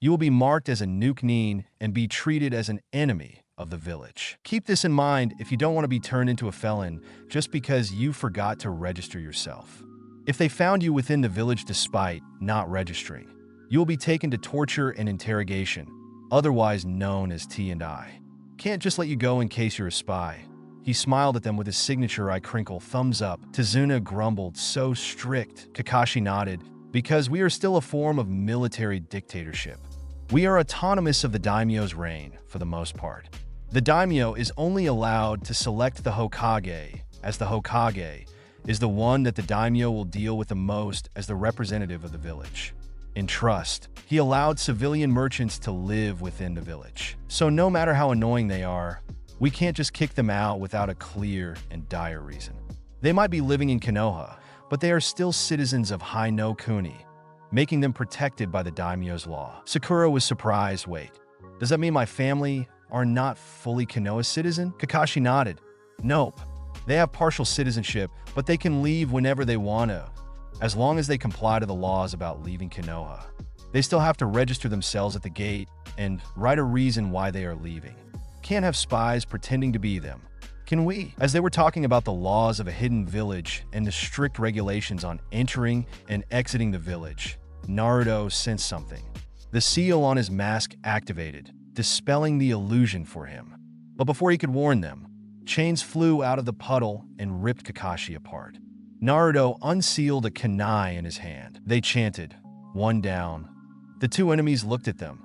you will be marked as a nuke and be treated as an enemy of the village. Keep this in mind if you don't want to be turned into a felon just because you forgot to register yourself. If they found you within the village despite not registering, you will be taken to torture and interrogation, otherwise known as T&I. Can't just let you go in case you're a spy. He smiled at them with his signature eye crinkle, thumbs up. Tazuna grumbled, so strict. Kakashi nodded, because we are still a form of military dictatorship. We are autonomous of the daimyo's reign, for the most part. The daimyo is only allowed to select the Hokage, as the Hokage is the one that the daimyo will deal with the most as the representative of the village. In trust, he allowed civilian merchants to live within the village. So no matter how annoying they are, we can't just kick them out without a clear and dire reason. They might be living in Konoha, but they are still citizens of High no Kuni, making them protected by the daimyo's law. Sakura was surprised. Wait, does that mean my family are not fully Konoha citizen? Kakashi nodded. Nope. They have partial citizenship, but they can leave whenever they want to, as long as they comply to the laws about leaving Konoha. They still have to register themselves at the gate and write a reason why they are leaving. Can't have spies pretending to be them. Can we? As they were talking about the laws of a hidden village and the strict regulations on entering and exiting the village, Naruto sensed something. The seal on his mask activated, dispelling the illusion for him. But before he could warn them, chains flew out of the puddle and ripped Kakashi apart. Naruto unsealed a kunai in his hand. They chanted, 1 down. The 2 enemies looked at them.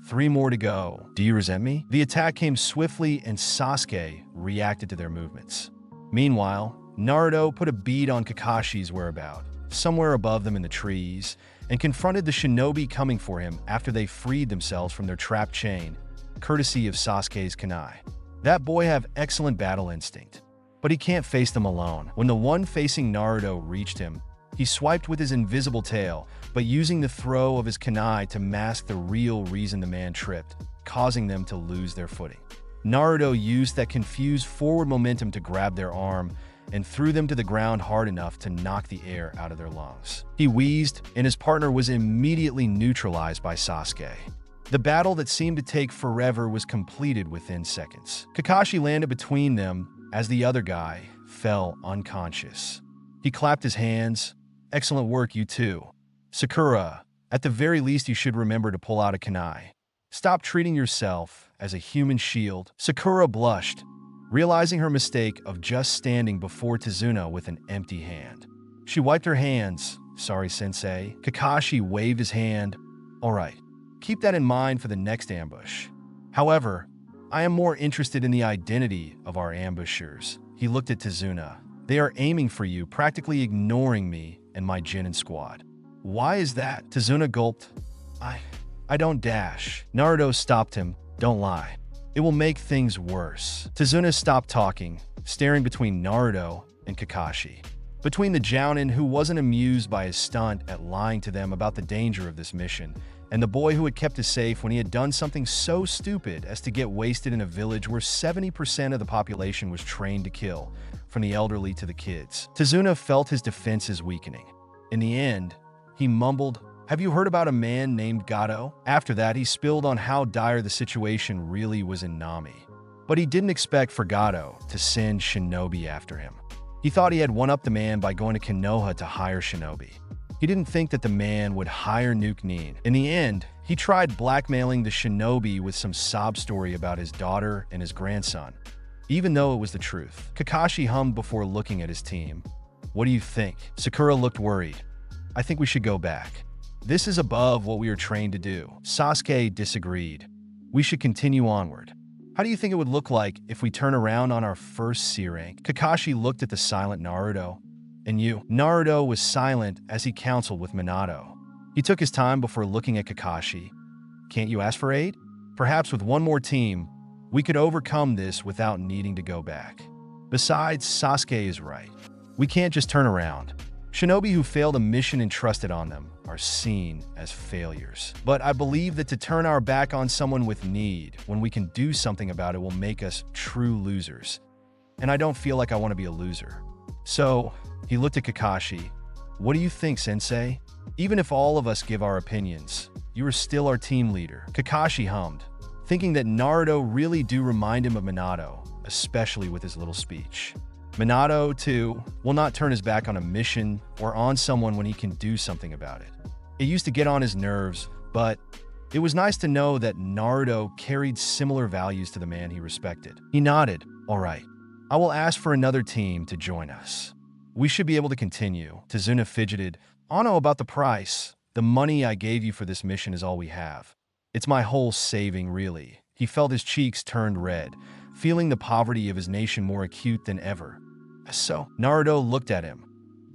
3 more to go. Do you resent me? The attack came swiftly and Sasuke reacted to their movements. Meanwhile, Naruto put a bead on Kakashi's whereabouts, somewhere above them in the trees, and confronted the shinobi coming for him after they freed themselves from their trapped chain, courtesy of Sasuke's kunai. That boy have excellent battle instinct, but he can't face them alone. When the one facing Naruto reached him, he swiped with his invisible tail, but using the throw of his kunai to mask the real reason the man tripped, causing them to lose their footing. Naruto used that confused forward momentum to grab their arm and threw them to the ground hard enough to knock the air out of their lungs. He wheezed, and his partner was immediately neutralized by Sasuke. The battle that seemed to take forever was completed within seconds. Kakashi landed between them as the other guy fell unconscious. He clapped his hands. Excellent work, you two. Sakura, at the very least you should remember to pull out a kunai. Stop treating yourself as a human shield. Sakura blushed, realizing her mistake of just standing before Tazuna with an empty hand. She wiped her hands. Sorry, sensei. Kakashi waved his hand. All right, keep that in mind for the next ambush. However, I am more interested in the identity of our ambushers. He looked at Tazuna. They are aiming for you, practically ignoring me and my Genin squad. Why is that? Tazuna gulped. I don't dash. Naruto stopped him. Don't lie. It will make things worse. Tazuna stopped talking, staring between Naruto and Kakashi. Between the Jounin who wasn't amused by his stunt at lying to them about the danger of this mission, and the boy who had kept us safe when he had done something so stupid as to get wasted in a village where 70% of the population was trained to kill, from the elderly to the kids. Tazuna felt his defenses weakening. In the end, he mumbled, have you heard about a man named Gato? After that, he spilled on how dire the situation really was in Nami. But he didn't expect for Gato to send shinobi after him. He thought he had one-upped the man by going to Konoha to hire shinobi. He didn't think that the man would hire 𝐤𝐢𝐴. In the end, he tried blackmailing the shinobi with some sob story about his daughter and his grandson, even though it was the truth. Kakashi hummed before looking at his team. What do you think? Sakura looked worried. I think we should go back. This is above what we are trained to do. Sasuke disagreed. We should continue onward. How do you think it would look like if we turn around on our first C rank? Kakashi looked at the silent Naruto. And you? Naruto was silent as he counseled with Minato. He took his time before looking at Kakashi. Can't you ask for aid? Perhaps with one more team, we could overcome this without needing to go back. Besides, Sasuke is right. We can't just turn around. Shinobi who failed a mission entrusted on them are seen as failures. But I believe that to turn our back on someone with need, when we can do something about it, will make us true losers. And I don't feel like I want to be a loser. So, he looked at Kakashi. What do you think, Sensei? Even if all of us give our opinions, you are still our team leader. Kakashi hummed, thinking that Naruto really do remind him of Minato, especially with his little speech. Minato, too, will not turn his back on a mission or on someone when he can do something about it. It used to get on his nerves, but it was nice to know that Naruto carried similar values to the man he respected. He nodded. All right, I will ask for another team to join us. We should be able to continue. Tazuna fidgeted. I know about the price. The money I gave you for this mission is all we have. It's my whole saving, really. He felt his cheeks turned red, feeling the poverty of his nation more acute than ever. So, Naruto looked at him.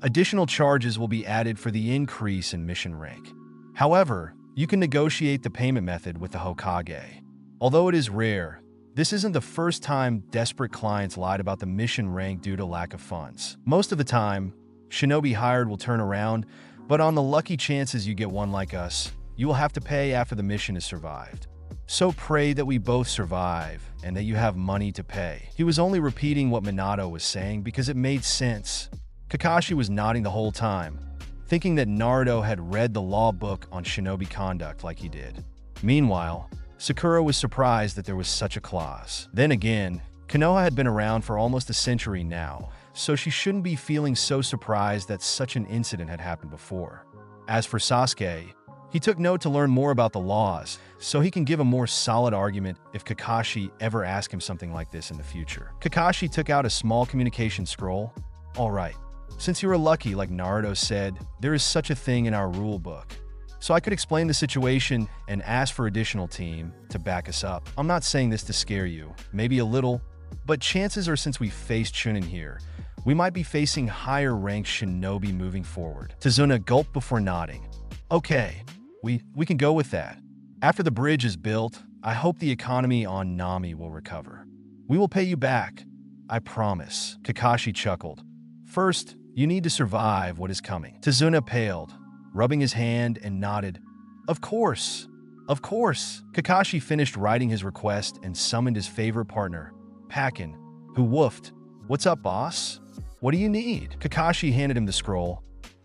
Additional charges will be added for the increase in mission rank. However, you can negotiate the payment method with the Hokage. Although it is rare, this isn't the first time desperate clients lied about the mission rank due to lack of funds. Most of the time, shinobi hired will turn around, but on the lucky chances you get one like us, you will have to pay after the mission is survived. So pray that we both survive and that you have money to pay. He was only repeating what Minato was saying because it made sense. Kakashi was nodding the whole time, thinking that Naruto had read the law book on shinobi conduct like he did. Meanwhile, Sakura was surprised that there was such a clause. Then again, Konoha had been around for almost a century now, so she shouldn't be feeling so surprised that such an incident had happened before. As for Sasuke, he took note to learn more about the laws, so he can give a more solid argument if Kakashi ever asks him something like this in the future. Kakashi took out a small communication scroll. All right, since you were lucky, like Naruto said, there is such a thing in our rule book. So I could explain the situation and ask for additional team to back us up. I'm not saying this to scare you, maybe a little, but chances are since we faced Chunin here, we might be facing higher ranked shinobi moving forward. Tazuna gulped before nodding. Okay, we can go with that. After the bridge is built, I hope the economy on Nami will recover. We will pay you back, I promise. Kakashi chuckled. First, you need to survive what is coming. Tazuna paled, rubbing his hand and nodded. Of course. Kakashi finished writing his request and summoned his favorite partner, Pakin, who woofed. What's up, boss? What do you need? Kakashi handed him the scroll.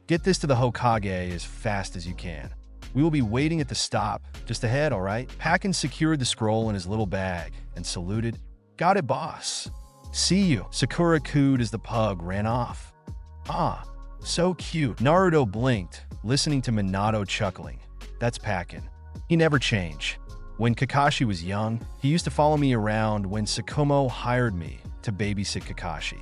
Get this to the Hokage as fast as you can. We will be waiting at the stop, just ahead, all right? Pakin secured the scroll in his little bag and saluted. Got it, boss. See you. Sakura cooed as the pug ran off. Ah, so cute. Naruto blinked, listening to Minato chuckling. That's Pakin. He never changed. When Kakashi was young, he used to follow me around when Tsukumo hired me to babysit Kakashi.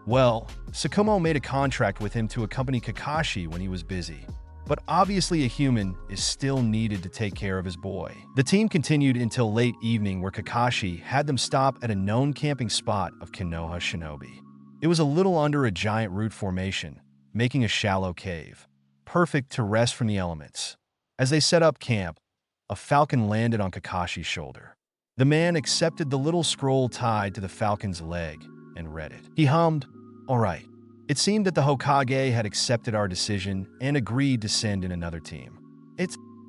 Well, Tsukumo made a contract with him to accompany Kakashi when he was busy. But obviously a human is still needed to take care of his boy. The team continued until late evening where Kakashi had them stop at a known camping spot of Konoha shinobi. It was a little under a giant root formation, making a shallow cave, perfect to rest from the elements. As they set up camp, a falcon landed on Kakashi's shoulder. The man accepted the little scroll tied to the falcon's leg and read it. He hummed, all right. It seemed that the Hokage had accepted our decision and agreed to send in another team.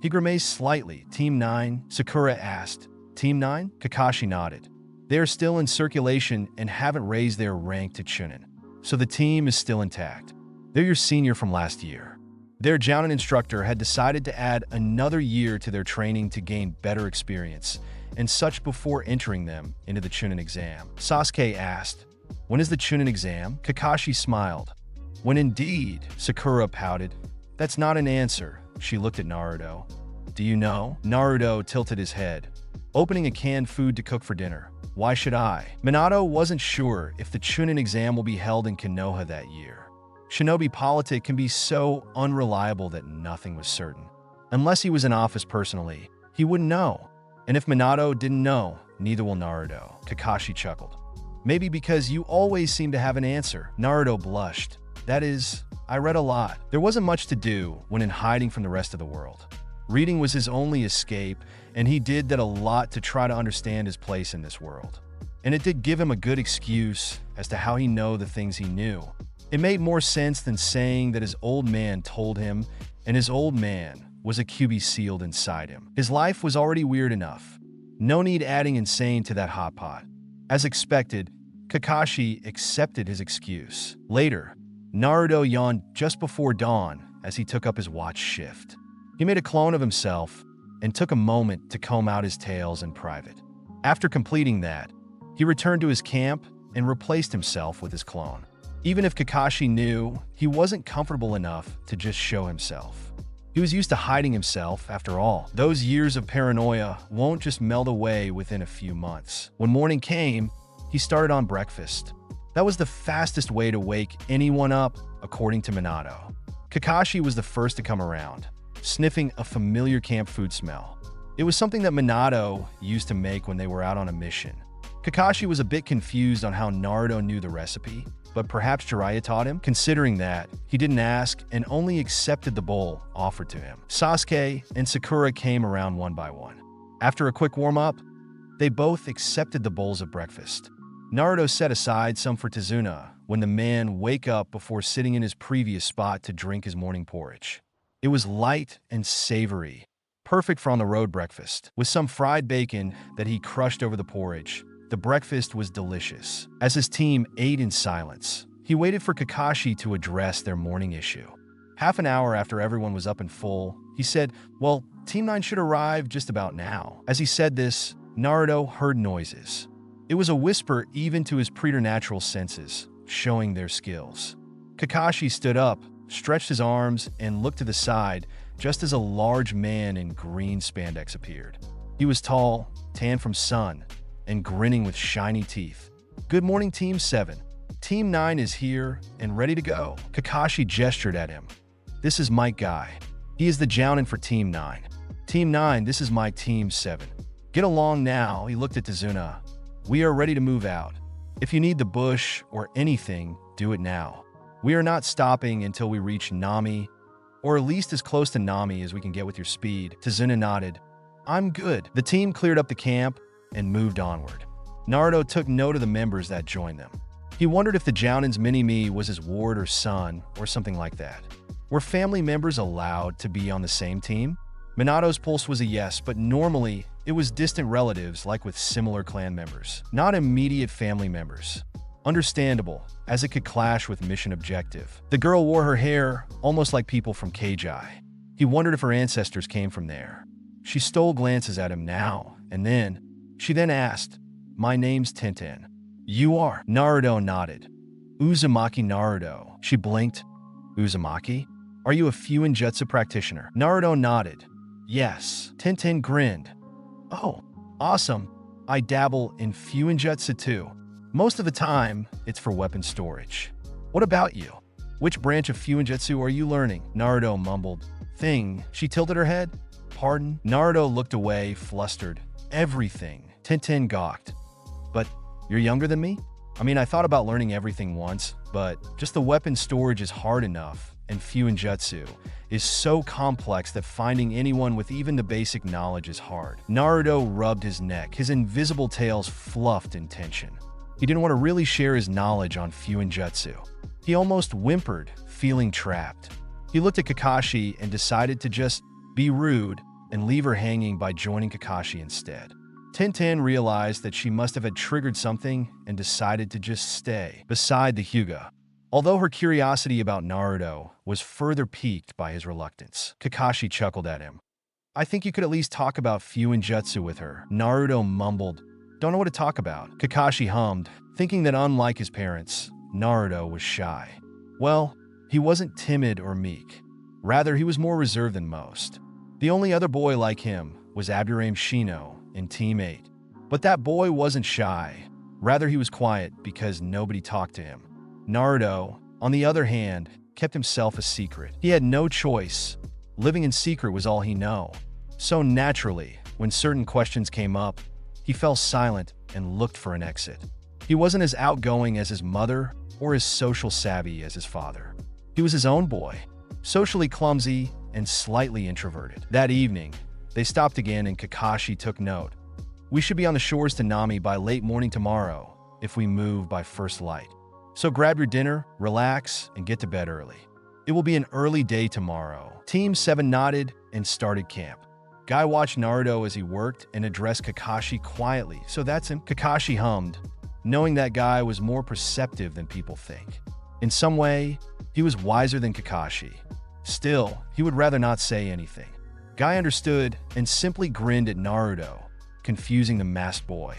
He grimaced slightly. Team 9? Sakura asked. Team 9? Kakashi nodded. They are still in circulation and haven't raised their rank to Chunin, so the team is still intact. They're your senior from last year. Their Jounin instructor had decided to add another year to their training to gain better experience, and such before entering them into the Chunin exam. Sasuke asked, When is the Chunin exam? Kakashi smiled. When indeed, Sakura pouted. That's not an answer. She looked at Naruto. Do you know? Naruto tilted his head. Opening a canned food to cook for dinner. Why should I? Minato wasn't sure if the Chunin exam will be held in Konoha that year. Shinobi politic can be so unreliable that nothing was certain. Unless he was in office personally, he wouldn't know. And if Minato didn't know, neither will Naruto. Kakashi chuckled. Maybe because you always seem to have an answer. Naruto blushed. That is, I read a lot. There wasn't much to do when in hiding from the rest of the world. Reading was his only escape, and he did that a lot to try to understand his place in this world. And it did give him a good excuse as to how he knew the things he knew. It made more sense than saying that his old man told him, and his old man was a QB sealed inside him. His life was already weird enough. No need adding insane to that hot pot. As expected, Kakashi accepted his excuse. Later, Naruto yawned just before dawn as he took up his watch shift. He made a clone of himself and took a moment to comb out his tails in private. After completing that, he returned to his camp and replaced himself with his clone. Even if Kakashi knew, he wasn't comfortable enough to just show himself. He was used to hiding himself, after all. Those years of paranoia won't just melt away within a few months. When morning came, he started on breakfast. That was the fastest way to wake anyone up, according to Minato. Kakashi was the first to come around, sniffing a familiar camp food smell. It was something that Minato used to make when they were out on a mission. Kakashi was a bit confused on how Naruto knew the recipe, but perhaps Jiraiya taught him, considering that he didn't ask and only accepted the bowl offered to him. Sasuke and Sakura came around one by one. After a quick warm-up, they both accepted the bowls of breakfast. Naruto set aside some for Tazuna when the man wake up before sitting in his previous spot to drink his morning porridge. It was light and savory, perfect for on-the-road breakfast. With some fried bacon that he crushed over the porridge, the breakfast was delicious. As his team ate in silence, he waited for Kakashi to address their morning issue. Half an hour after everyone was up and full, he said, well, Team 9 should arrive just about now. As he said this, Naruto heard noises. It was a whisper even to his preternatural senses, showing their skills. Kakashi stood up, stretched his arms, and looked to the side just as a large man in green spandex appeared. He was tall, tan from sun, and grinning with shiny teeth. Good morning, Team 7. Team 9 is here and ready to go. Kakashi gestured at him. This is my guy. He is the Jounin for Team 9. Team 9, this is my Team 7. Get along now, he looked at Tazuna. We are ready to move out. If you need the bush or anything, do it now. We are not stopping until we reach Nami, or at least as close to Nami as we can get with your speed. Tazuna nodded. I'm good. The team cleared up the camp and moved onward. Naruto took note of the members that joined them. He wondered if the Jounin's mini-me was his ward or son or something like that. Were family members allowed to be on the same team? Minato's pulse was a yes, but normally it was distant relatives like with similar clan members, not immediate family members. Understandable, as it could clash with mission objective. The girl wore her hair almost like people from 𝐾∗ He wondered if her ancestors came from there. She stole glances at him now and then. She then asked, my name's Tenten. You are? Naruto nodded. Uzumaki Naruto. She blinked. Uzumaki? Are you a Fuinjutsu practitioner? Naruto nodded. Yes. Tenten grinned. Oh, awesome. I dabble in Fuinjutsu too. Most of the time, it's for weapon storage. What about you? Which branch of Fuinjutsu are you learning? Naruto mumbled. Thing. She tilted her head. Pardon? Naruto looked away, flustered. Everything. Tenten gawked. But you're younger than me? I mean, I thought about learning everything once, but just the weapon storage is hard enough, and Fuinjutsu is so complex that finding anyone with even the basic knowledge is hard. Naruto rubbed his neck, his invisible tails fluffed in tension. He didn't want to really share his knowledge on Fuinjutsu. He almost whimpered, feeling trapped. He looked at Kakashi and decided to just be rude and leave her hanging by joining Kakashi instead. Tenten realized that she must have had triggered something and decided to just stay beside the Hyuga. Although her curiosity about Naruto was further piqued by his reluctance. Kakashi chuckled at him. I think you could at least talk about Fuinjutsu with her. Naruto mumbled. Don't know what to talk about. Kakashi hummed. thinking that unlike his parents, Naruto was shy. Well, he wasn't timid or meek. Rather, he was more reserved than most. The only other boy like him was 𝐵𝐴𝐴 in Team 8. But that boy wasn't shy. Rather, he was quiet because nobody talked to him. Naruto, on the other hand, kept himself a secret. He had no choice. Living in secret was all he knew. So naturally, when certain questions came up, he fell silent and looked for an exit. He wasn't as outgoing as his mother or as social savvy as his father. He was his own boy, socially clumsy and slightly introverted. That evening, they stopped again and Kakashi took note. "We should be on the shores to Nami by late morning tomorrow if we move by first light. So grab your dinner, relax, and get to bed early. It will be an early day tomorrow." Team 7 nodded and started camp. Guy watched Naruto as he worked and addressed Kakashi quietly. "So that's him?" Kakashi hummed, knowing that Guy was more perceptive than people think. In some way, he was wiser than Kakashi. Still, he would rather not say anything. Guy understood and simply grinned at Naruto, confusing the masked boy.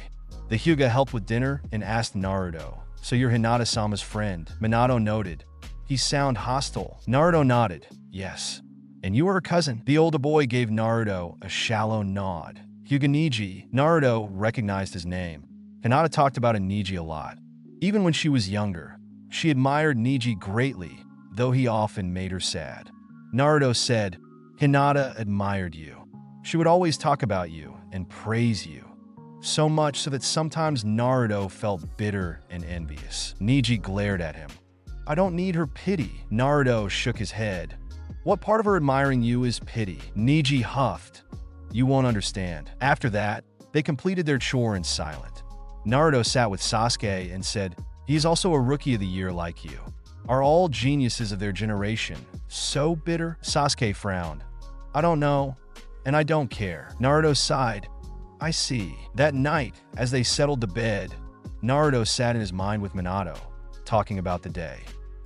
The Hyuga helped with dinner and asked Naruto, "So you're Hinata-sama's friend?" Minato noted, "He sound hostile." Naruto nodded, "Yes. And you are her cousin?" The older boy gave Naruto a shallow nod. Hyuga Neji, Naruto recognized his name. Hinata talked about Neji a lot. Even when she was younger, she admired Neji greatly, though he often made her sad. Naruto said, "Hinata admired you. She would always talk about you and praise you. So much so that sometimes Naruto felt bitter and envious." Neji glared at him. "I don't need her pity." Naruto shook his head. "What part of her admiring you is pity?" Neji huffed. "You won't understand." After that, they completed their chore in silence. Naruto sat with Sasuke and said, "He is also a rookie of the year like you. Are all geniuses of their generation so bitter?" Sasuke frowned. "I don't know, and I don't care." Naruto sighed. "I see." That night, as they settled to bed, Naruto sat in his mind with Minato, talking about the day.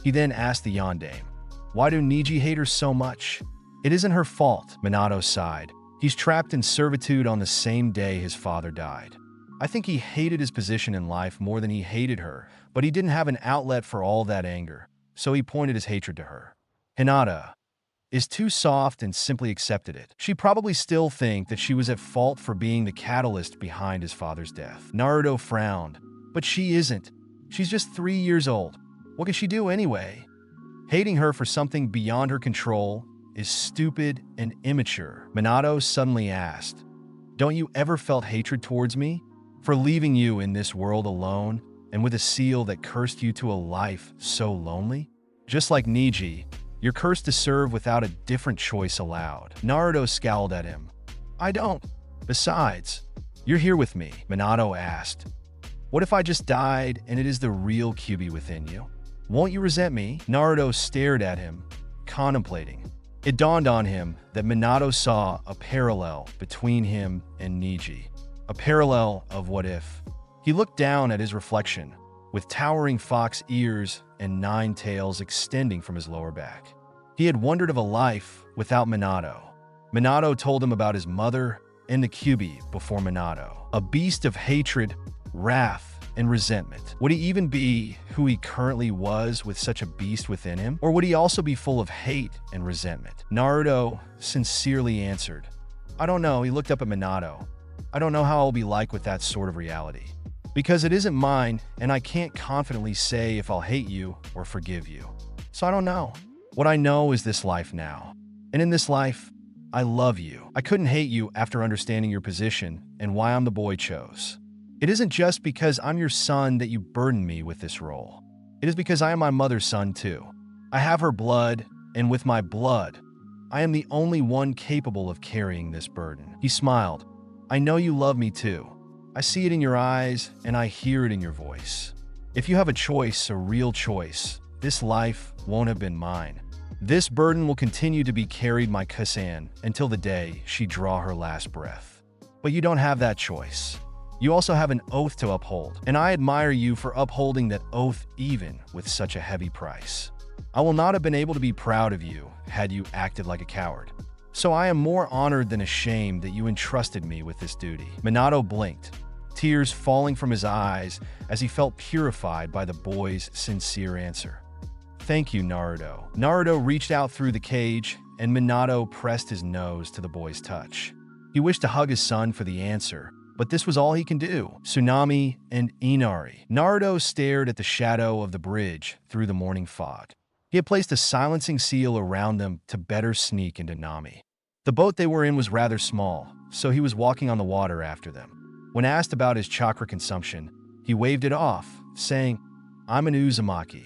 He then asked the yondaime, "Why do Neji hate her so much?" "It isn't her fault," Minato sighed. "He's trapped in servitude on the same day his father died. I think he hated his position in life more than he hated her, but he didn't have an outlet for all that anger, so he pointed his hatred to her. Hinata is too soft and simply accepted it. She probably still think that she was at fault for being the catalyst behind his father's death." Naruto frowned. "But she isn't. She's just 3 years old. What can she do anyway?" Hating her for something beyond her control is stupid and immature. Minato suddenly asked, "Don't you ever felt hatred towards me? For leaving you in this world alone and with a seal that cursed you to a life so lonely? Just like Neji, you're cursed to serve without a different choice allowed." Naruto scowled at him. "I don't. Besides, you're here with me," Minato asked. "What if I just died and it is the real Kyuubi within you? Won't you resent me?" Naruto stared at him, contemplating. It dawned on him that Minato saw a parallel between him and Neji. A parallel of what if. He looked down at his reflection, with towering fox ears and 9 tails extending from his lower back. He had wondered of a life without Minato. Minato told him about his mother and the Kyuubi before Minato. A beast of hatred, wrath, and resentment. Would he even be who he currently was with such a beast within him? Or would he also be full of hate and resentment? Naruto sincerely answered, "I don't know." He looked up at Minato. "I don't know how I'll be like with that sort of reality. Because it isn't mine, and I can't confidently say if I'll hate you or forgive you. So I don't know. What I know is this life now. And in this life, I love you. I couldn't hate you after understanding your position and why I'm the boy chose. It isn't just because I'm your son that you burden me with this role. It is because I am my mother's son too. I have her blood, and with my blood, I am the only one capable of carrying this burden." He smiled. "I know you love me too. I see it in your eyes, and I hear it in your voice. If you have a choice, a real choice, this life won't have been mine. This burden will continue to be carried by Kasan until the day she draw her last breath. But you don't have that choice. You also have an oath to uphold, and I admire you for upholding that oath even with such a heavy price. I will not have been able to be proud of you had you acted like a coward. So I am more honored than ashamed that you entrusted me with this duty." Minato blinked. tears falling from his eyes as he felt purified by the boy's sincere answer. "Thank you, Naruto." Naruto reached out through the cage, and Minato pressed his nose to the boy's touch. He wished to hug his son for the answer, but this was all he can do. Tsunami and Inari. Naruto stared at the shadow of the bridge through the morning fog. He had placed a silencing seal around them to better sneak into Nami. The boat they were in was rather small, so he was walking on the water after them. When asked about his chakra consumption, he waved it off, saying, "I'm an Uzumaki.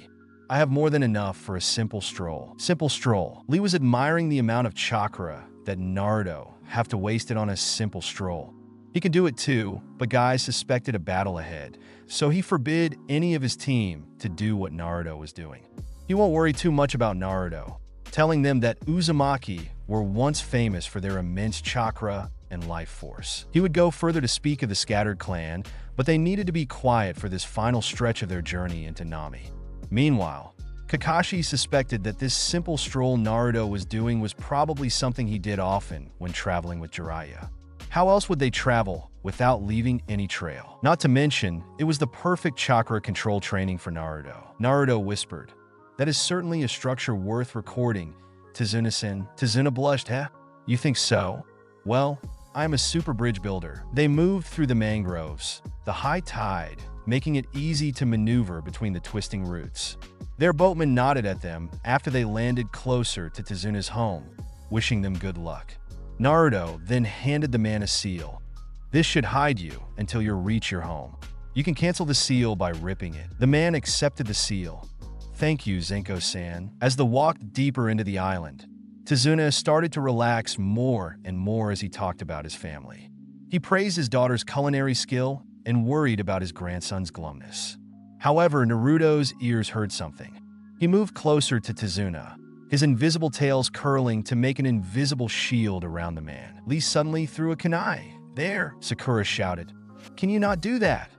I have more than enough for a simple stroll." Simple stroll. Lee was admiring the amount of chakra that Naruto have to waste it on a simple stroll. He can do it too, but guys suspected a battle ahead, so he forbid any of his team to do what Naruto was doing. He won't worry too much about Naruto, telling them that Uzumaki were once famous for their immense chakra and life force. He would go further to speak of the scattered clan, but they needed to be quiet for this final stretch of their journey into Nami. Meanwhile, Kakashi suspected that this simple stroll Naruto was doing was probably something he did often when traveling with Jiraiya. How else would they travel without leaving any trail? Not to mention, it was the perfect chakra control training for Naruto. Naruto whispered, "That is certainly a structure worth recording, Tazuna-san." Tazuna blushed. "Huh? You think so? Well, I am a super bridge builder." They moved through the mangroves, the high tide making it easy to maneuver between the twisting roots. Their boatman nodded at them after they landed closer to Tazuna's home, wishing them good luck. Naruto then handed the man a seal. "This should hide you until you reach your home. You can cancel the seal by ripping it." The man accepted the seal. "Thank you, Zenko-san." As they walked deeper into the island, Tazuna started to relax more and more as he talked about his family. He praised his daughter's culinary skill and worried about his grandson's glumness. However, Naruto's ears heard something. He moved closer to Tazuna, his invisible tails curling to make an invisible shield around the man. Lee suddenly threw a kunai. "There!" Sakura shouted. "Can you not do that?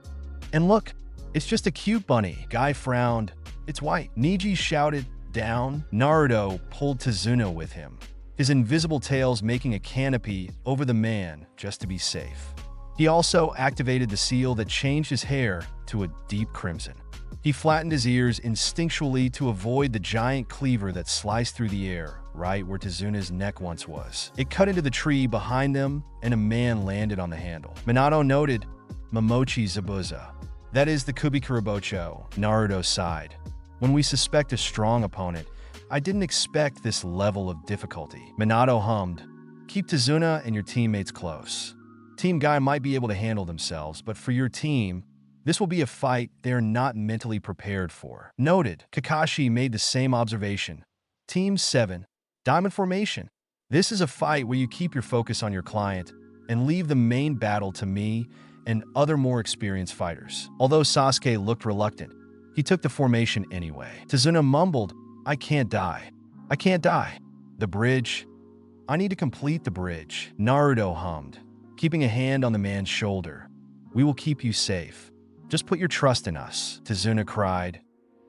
And look, it's just a cute bunny." Guy frowned. "It's white." Neji shouted, "Down!" Naruto pulled Tazuna with him, his invisible tails making a canopy over the man just to be safe. He also activated the seal that changed his hair to a deep crimson. He flattened his ears instinctually to avoid the giant cleaver that sliced through the air, right where Tazuna's neck once was. It cut into the tree behind them, and a man landed on the handle. Minato noted, "Momochi Zabuza." "That is the 𝐫𝐞𝐽," Naruto sighed. "When we suspect a strong opponent, I didn't expect this level of difficulty." Minato hummed, "Keep Tazuna and your teammates close. Team Guy might be able to handle themselves, but for your team, this will be a fight they are not mentally prepared for." Noted. Kakashi made the same observation. Team 7, Diamond Formation. "This is a fight where you keep your focus on your client and leave the main battle to me and other more experienced fighters." Although Sasuke looked reluctant, he took the formation anyway. Tazuna mumbled, "I can't die. I can't die. The bridge. I need to complete the bridge." Naruto hummed, keeping a hand on the man's shoulder. "We will keep you safe. Just put your trust in us." Tazuna cried,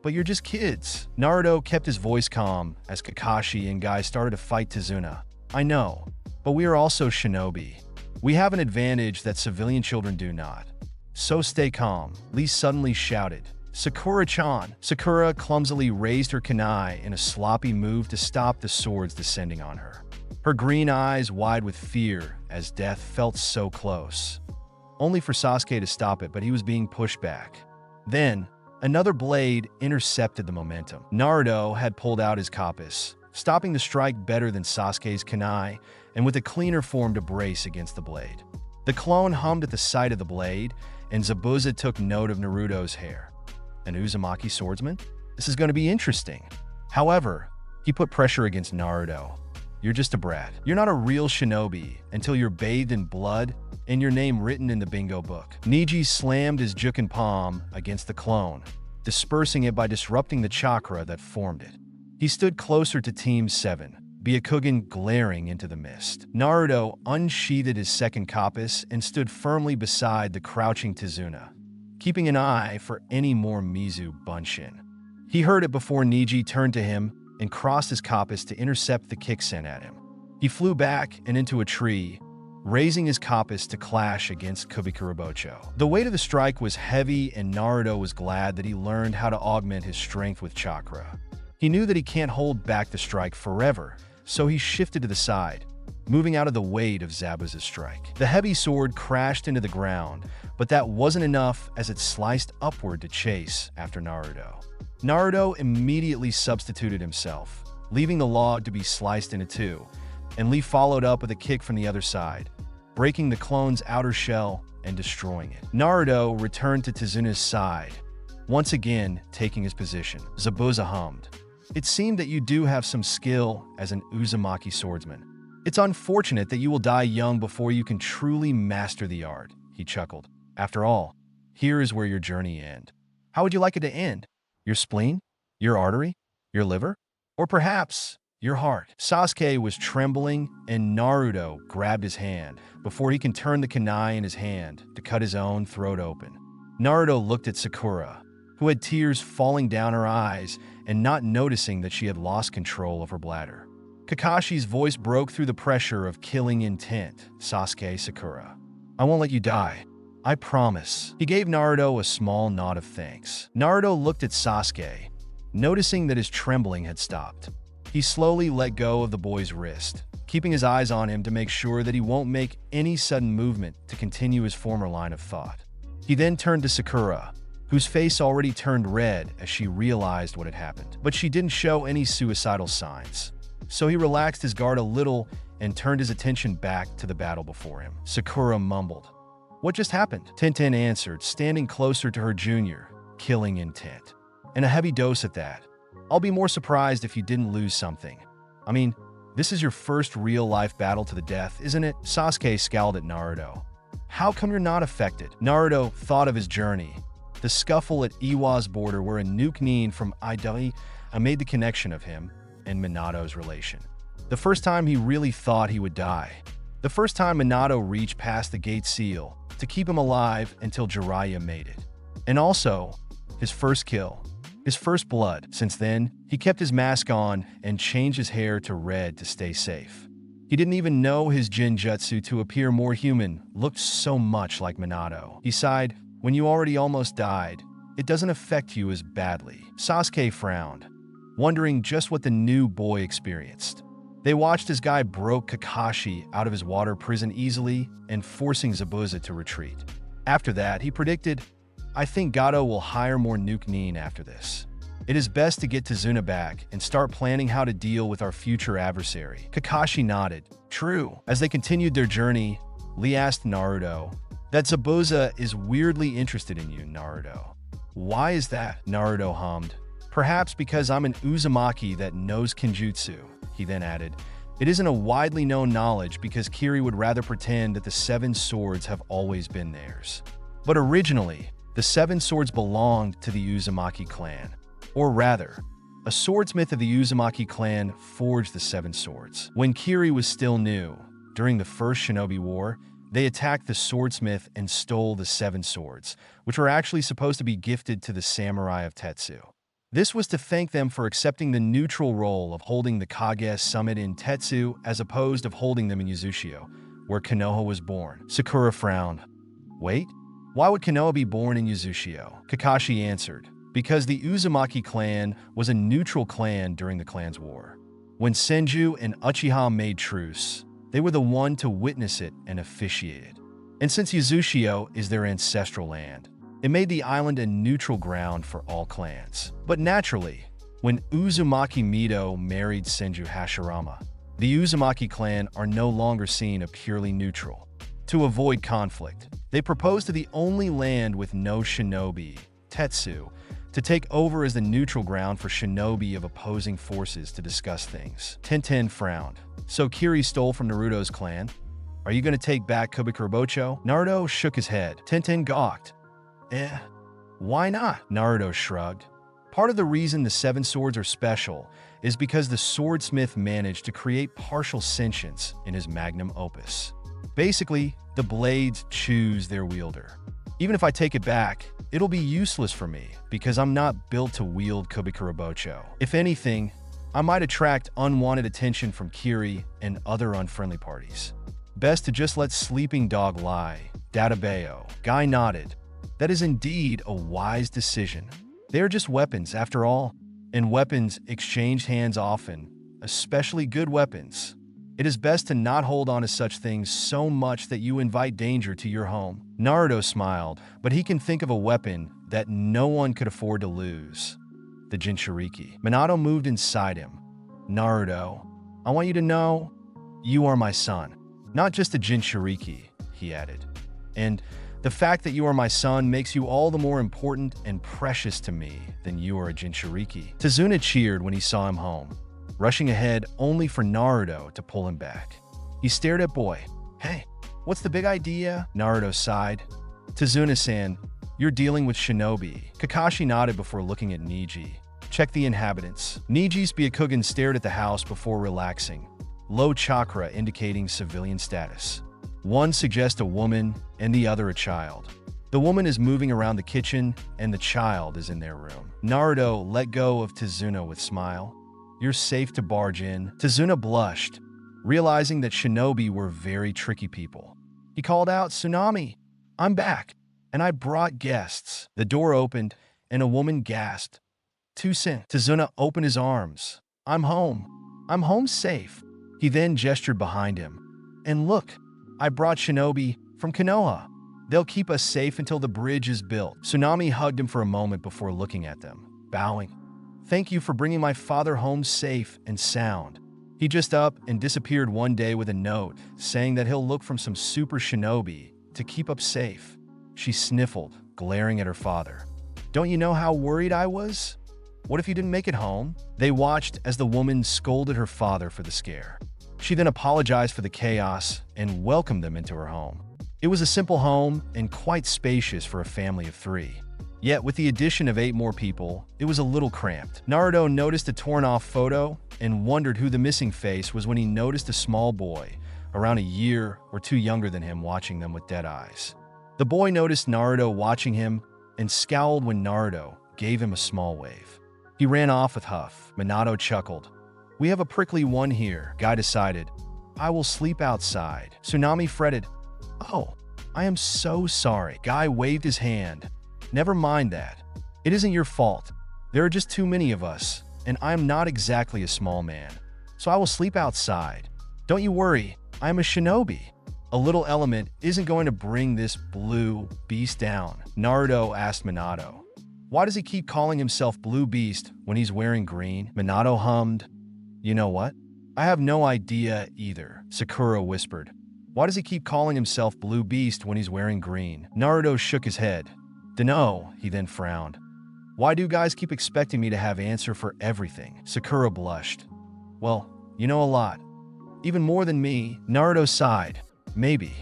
"But you're just kids." Naruto kept his voice calm as Kakashi and Guy started to fight Tazuna. "I know, but we are also shinobi. We have an advantage that civilian children do not. So stay calm." Lee suddenly shouted, "Sakura-chan!" Sakura clumsily raised her kunai in a sloppy move to stop the swords descending on her. Her green eyes wide with fear as death felt so close. Only for Sasuke to stop it, but he was being pushed back. Then, another blade intercepted the momentum. Naruto had pulled out his kopis, stopping the strike better than Sasuke's kunai, and with a cleaner form to brace against the blade. The clone hummed at the sight of the blade, and Zabuza took note of Naruto's hair. "An Uzumaki swordsman? This is going to be interesting." However, he put pressure against Naruto. "You're just a brat. You're not a real shinobi until you're bathed in blood and your name written in the bingo book." Neji slammed his juken palm against the clone, dispersing it by disrupting the chakra that formed it. He stood closer to Team 7, Byakugan glaring into the mist. Naruto unsheathed his second kopis and stood firmly beside the crouching Tazuna, keeping an eye for any more Mizu bunshin. He heard it before Neji turned to him and crossed his kopis to intercept the kick sent at him. He flew back and into a tree, raising his 𝐫𝐝 to clash against 𝐫𝐞𝐪𝐮𝐞𝐬𝐿. The weight of the strike was heavy, and Naruto was glad that he learned how to augment his strength with chakra. He knew that he can't hold back the strike forever, so he shifted to the side, moving out of the weight of Zabuza's strike. The heavy sword crashed into the ground, but that wasn't enough as it sliced upward to chase after Naruto. Naruto immediately substituted himself, leaving the log to be sliced into two, and Lee followed up with a kick from the other side, breaking the clone's outer shell and destroying it. Naruto returned to Tsuna's side, once again taking his position. Zabuza hummed. It seemed that you do have some skill as an Uzumaki swordsman. It's unfortunate that you will die young before you can truly master the art, he chuckled. After all, here is where your journey ends. How would you like it to end? Your spleen? Your artery? Your liver? Or perhaps your heart? Sasuke was trembling, and Naruto grabbed his hand before he can turn the kunai in his hand to cut his own throat open. Naruto looked at Sakura, who had tears falling down her eyes and not noticing that she had lost control of her bladder. Kakashi's voice broke through the pressure of killing intent. Sasuke, Sakura, I won't let you die. I promise. He gave Naruto a small nod of thanks. Naruto looked at Sasuke, noticing that his trembling had stopped. He slowly let go of the boy's wrist, keeping his eyes on him to make sure that he won't make any sudden movement to continue his former line of thought. He then turned to Sakura, whose face already turned red as she realized what had happened. But she didn't show any suicidal signs. So he relaxed his guard a little and turned his attention back to the battle before him. Sakura mumbled, "What just happened?" Tenten answered, standing closer to her junior, killing intent. And a heavy dose at that. I'll be more surprised if you didn't lose something. I mean, this is your first real-life battle to the death, isn't it? Sasuke scowled at Naruto. How come you're not affected? Naruto thought of his journey. The scuffle at Iwa's border where a nuke Nin from 𝐤𝐢𝐳 made the connection of him and Minato's relation. The first time he really thought he would die. The first time Minato reached past the gate seal to keep him alive until Jiraiya made it. And also, his first kill. His first blood. Since then, he kept his mask on and changed his hair to red to stay safe. He didn't even know his Jinjutsu to appear more human looked so much like Minato. He sighed, when you already almost died, it doesn't affect you as badly. Sasuke frowned, wondering just what the new boy experienced. They watched as Guy broke Kakashi out of his water prison easily and forcing Zabuza to retreat. After that, he predicted, I think Gato will hire more nuke Nin after this. It is best to get Tazuna back and start planning how to deal with our future adversary. Kakashi nodded. True. As they continued their journey, Lee asked Naruto, that Zabuza is weirdly interested in you, Naruto. Why is that? Naruto hummed. Perhaps because I'm an Uzumaki that knows Kenjutsu, he then added. It isn't a widely known knowledge because Kiri would rather pretend that the 7 swords have always been theirs. But originally, the 7 swords belonged to the Uzumaki clan. Or rather, a swordsmith of the Uzumaki clan forged the 7 swords. When Kiri was still new, during the First Shinobi War, they attacked the swordsmith and stole the 7 swords, which were actually supposed to be gifted to the samurai of Tetsu. This was to thank them for accepting the neutral role of holding the Kage summit in Tetsu as opposed to holding them in Uzushio, where Konoha was born. Sakura frowned. Wait, why would Konoha be born in Uzushio? Kakashi answered, because the Uzumaki clan was a neutral clan during the clan's war. When Senju and Uchiha made truce, they were the one to witness it and officiate it. And since Uzushio is their ancestral land, it made the island a neutral ground for all clans. But naturally, when Uzumaki Mido married Senju Hashirama, the Uzumaki clan are no longer seen as purely neutral. To avoid conflict, they proposed to the only land with no shinobi, Tetsu, to take over as the neutral ground for shinobi of opposing forces to discuss things. Tenten frowned. So Kiri stole from Naruto's clan? Are you going to take back 𝐫𝐸𝐵? Naruto shook his head. Tenten gawked. Why not? Naruto shrugged. Part of the reason the 7 swords are special is because the swordsmith managed to create partial sentience in his magnum opus. Basically, the blades choose their wielder. Even if I take it back, it'll be useless for me because I'm not built to wield 𝐫𝐸𝐵. If anything, I might attract unwanted attention from Kiri and other unfriendly parties. Best to just let sleeping dog lie, 𝐫𝐞𝐻. Guy nodded. That is indeed a wise decision. They are just weapons, after all, and weapons exchange hands often, especially good weapons. It is best to not hold on to such things so much that you invite danger to your home. Naruto smiled, but he can think of a weapon that no one could afford to lose. The Jinchuriki. Minato moved inside him. Naruto, I want you to know, you are my son. Not just a Jinchuriki, he added. And the fact that you are my son makes you all the more important and precious to me than you are a Jinchuriki. Tazuna cheered when he saw him home, rushing ahead only for Naruto to pull him back. He stared at boy. Hey, what's the big idea? Naruto sighed. Tazuna-san, you're dealing with shinobi. Kakashi nodded before looking at Neji. Check the inhabitants. Neji's Byakugan stared at the house before relaxing. Low chakra indicating civilian status. One suggests a woman and the other a child. The woman is moving around the kitchen and the child is in their room. Naruto let go of Tazuna with smile. You're safe to barge in. Tazuna blushed, realizing that shinobi were very tricky people. He called out, Tsunami, I'm back, and I brought guests. The door opened and a woman gasped. Tusen. Tazuna opened his arms. I'm home. I'm home safe. He then gestured behind him. And look, I brought shinobi from Konoha. They'll keep us safe until the bridge is built. Tsunami hugged him for a moment before looking at them, bowing. Thank you for bringing my father home safe and sound. He just up and disappeared one day with a note saying that he'll look from some super shinobi to keep up safe. She sniffled, glaring at her father. Don't you know how worried I was? What if you didn't make it home? They watched as the woman scolded her father for the scare. She then apologized for the chaos and welcomed them into her home. It was a simple home and quite spacious for a family of 3. Yet, with the addition of 8 more people, it was a little cramped. Naruto noticed a torn-off photo and wondered who the missing face was when he noticed a small boy, around a year or 2 younger than him, watching them with dead eyes. The boy noticed Naruto watching him and scowled when Naruto gave him a small wave. He ran off with huff. Minato chuckled. We have a prickly one here. Guy decided. I will sleep outside. Tsunami fretted. Oh, I am so sorry. Guy waved his hand. Never mind that. It isn't your fault. There are just too many of us, and I am not exactly a small man. So I will sleep outside. Don't you worry, I am a shinobi. A little element isn't going to bring this blue beast down. Naruto asked Minato. Why does he keep calling himself Blue Beast when he's wearing green? Minato hummed. You know what? I have no idea either, Sakura whispered. Why does he keep calling himself Blue Beast when he's wearing green? Naruto shook his head. Dunno, he then frowned. Why do guys keep expecting me to have answer for everything? Sakura blushed. Well, you know a lot. Even more than me. Naruto sighed. Maybe.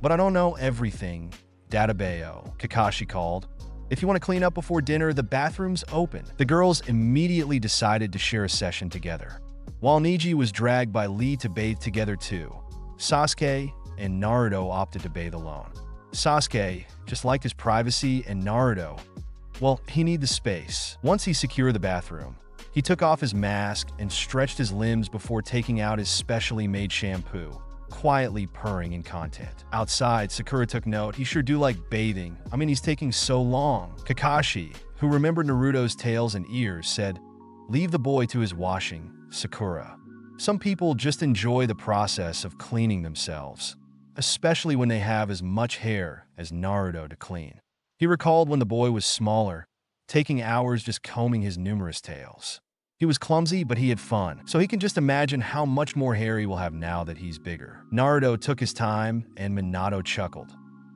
But I don't know everything. 𝐫𝐸𝐻, Kakashi called. If you want to clean up before dinner, the bathroom's open. The girls immediately decided to share a session together. While Neji was dragged by Lee to bathe together too, Sasuke and Naruto opted to bathe alone. Sasuke just liked his privacy, and Naruto, well, he needed the space. Once he secured the bathroom, he took off his mask and stretched his limbs before taking out his specially made shampoo, quietly purring in content. Outside, Sakura took note. He sure do like bathing. I mean, he's taking so long. Kakashi, who remembered Naruto's tails and ears, said, leave the boy to his washing, Sakura. Some people just enjoy the process of cleaning themselves, especially when they have as much hair as Naruto to clean. He recalled when the boy was smaller, taking hours just combing his numerous tails. He was clumsy, but he had fun, so he can just imagine how much more hair he will have now that he's bigger. Naruto took his time, and Minato chuckled.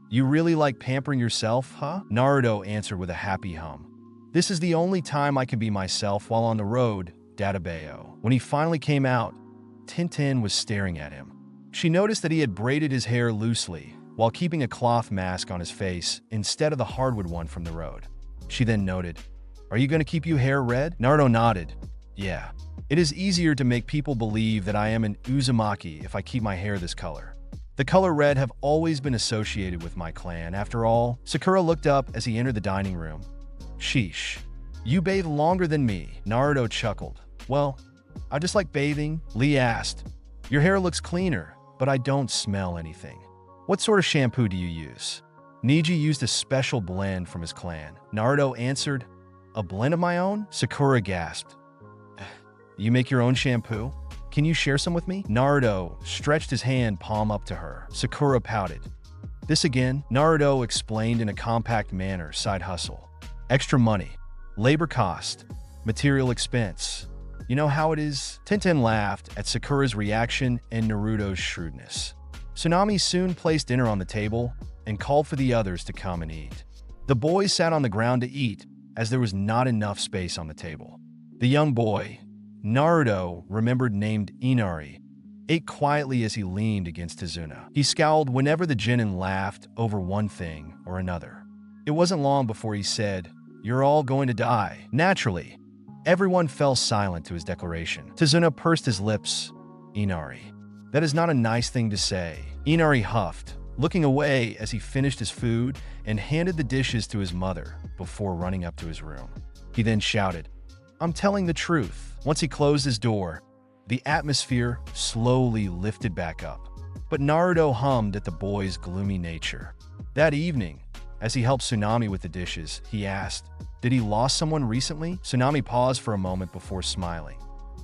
You really like pampering yourself, huh? Naruto answered with a happy hum. This is the only time I can be myself while on the road, 𝐫𝐸𝐻. When he finally came out, Tintin was staring at him. She noticed that he had braided his hair loosely, while keeping a cloth mask on his face instead of the hardwood one from the road. She then noted, Are you going to keep your hair red? Naruto nodded. Yeah. It is easier to make people believe that I am an Uzumaki if I keep my hair this color. The color red have always been associated with my clan. After all, Sakura looked up as he entered the dining room. Sheesh. You bathe longer than me. Naruto chuckled. Well, I just like bathing. Lee asked. Your hair looks cleaner. but I don't smell anything. What sort of shampoo do you use? Neji used a special blend from his clan. Naruto answered, a blend of my own? Sakura gasped. You make your own shampoo? Can you share some with me? Naruto stretched his hand palm up to her. Sakura pouted. This again? Naruto explained in a compact manner. Side hustle. Extra money. Labor cost. Material expense. You know how it is? Tenten laughed at Sakura's reaction and Naruto's shrewdness. Tsunami soon placed dinner on the table and called for the others to come and eat. The boys sat on the ground to eat, as there was not enough space on the table. The young boy, Naruto, remembered named Inari, ate quietly as he leaned against Tizuna. He scowled whenever the genin laughed over one thing or another. It wasn't long before he said, "You're all going to die." Naturally, everyone fell silent to his declaration. Tizuna pursed his lips. Inari. That is not a nice thing to say. Inari huffed, looking away as he finished his food and handed the dishes to his mother before running up to his room. He then shouted, I'm telling the truth. Once he closed his door, the atmosphere slowly lifted back up. But Naruto hummed at the boy's gloomy nature. That evening, as he helped Tsunami with the dishes, he asked, did he lost someone recently? Tsunami paused for a moment before smiling.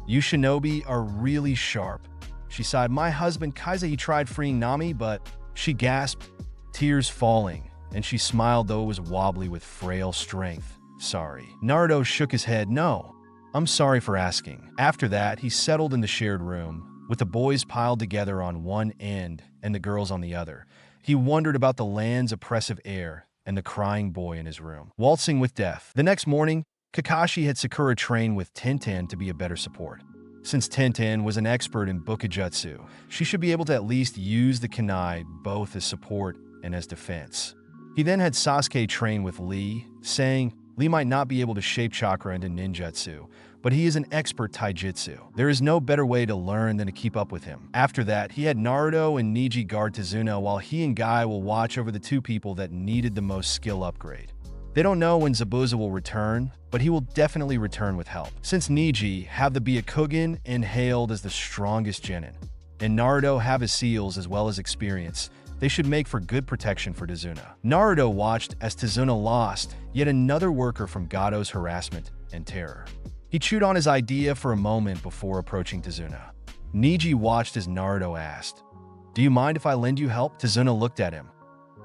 You shinobi are really sharp. She sighed, my husband Kaiza, he tried freeing Nami, but she gasped, tears falling, and she smiled though it was wobbly with frail strength. Sorry. Naruto shook his head. No, I'm sorry for asking. After that, he settled in the shared room, with the boys piled together on one end and the girls on the other. He wondered about the land's oppressive air and the crying boy in his room. Waltzing with death. The next morning, Kakashi had Sakura train with Tenten to be a better support. Since Tenten was an expert in Bukijutsu, she should be able to at least use the kunai both as support and as defense. He then had Sasuke train with Lee, saying, Lee might not be able to shape chakra into ninjutsu, but he is an expert taijutsu. There is no better way to learn than to keep up with him. After that, he had Naruto and Neji guard Tizuna while he and Guy will watch over the two people that needed the most skill upgrade. They don't know when Zabuza will return, but he will definitely return with help. Since Neji have the Byakugan and hailed as the strongest genin, and Naruto have his seals as well as experience, they should make for good protection for Tizuna. Naruto watched as Tizuna lost yet another worker from Gado's harassment and terror. He chewed on his idea for a moment before approaching Tizuna. Neji watched as Naruto asked, do you mind if I lend you help? Tizuna looked at him.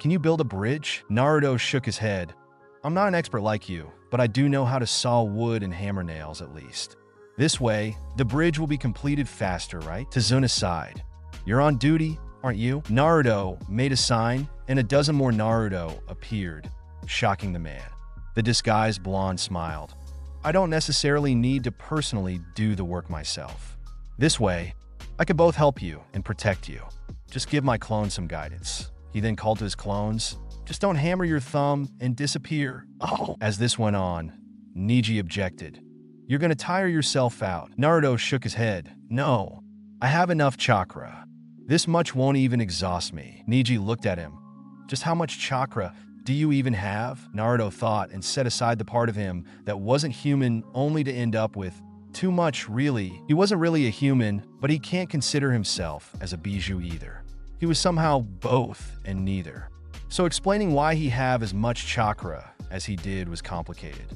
Can you build a bridge? Naruto shook his head. I'm not an expert like you, but I do know how to saw wood and hammer nails at least. This way, the bridge will be completed faster, right? Tizuna sighed. You're on duty, aren't you? Naruto made a sign, and a dozen more Naruto appeared, shocking the man. The disguised blonde smiled. I don't necessarily need to personally do the work myself. This way, I can both help you and protect you. Just give my clones some guidance. He then called to his clones. Just don't hammer your thumb and disappear. Oh. As this went on, Neji objected. You're gonna tire yourself out. Naruto shook his head. No, I have enough chakra. This much won't even exhaust me. Neji looked at him. Just how much chakra do you even have? Naruto thought and set aside the part of him that wasn't human only to end up with too much, really. He wasn't really a human, but he can't consider himself as a Bijuu either. He was somehow both and neither. So explaining why he have as much chakra as he did was complicated.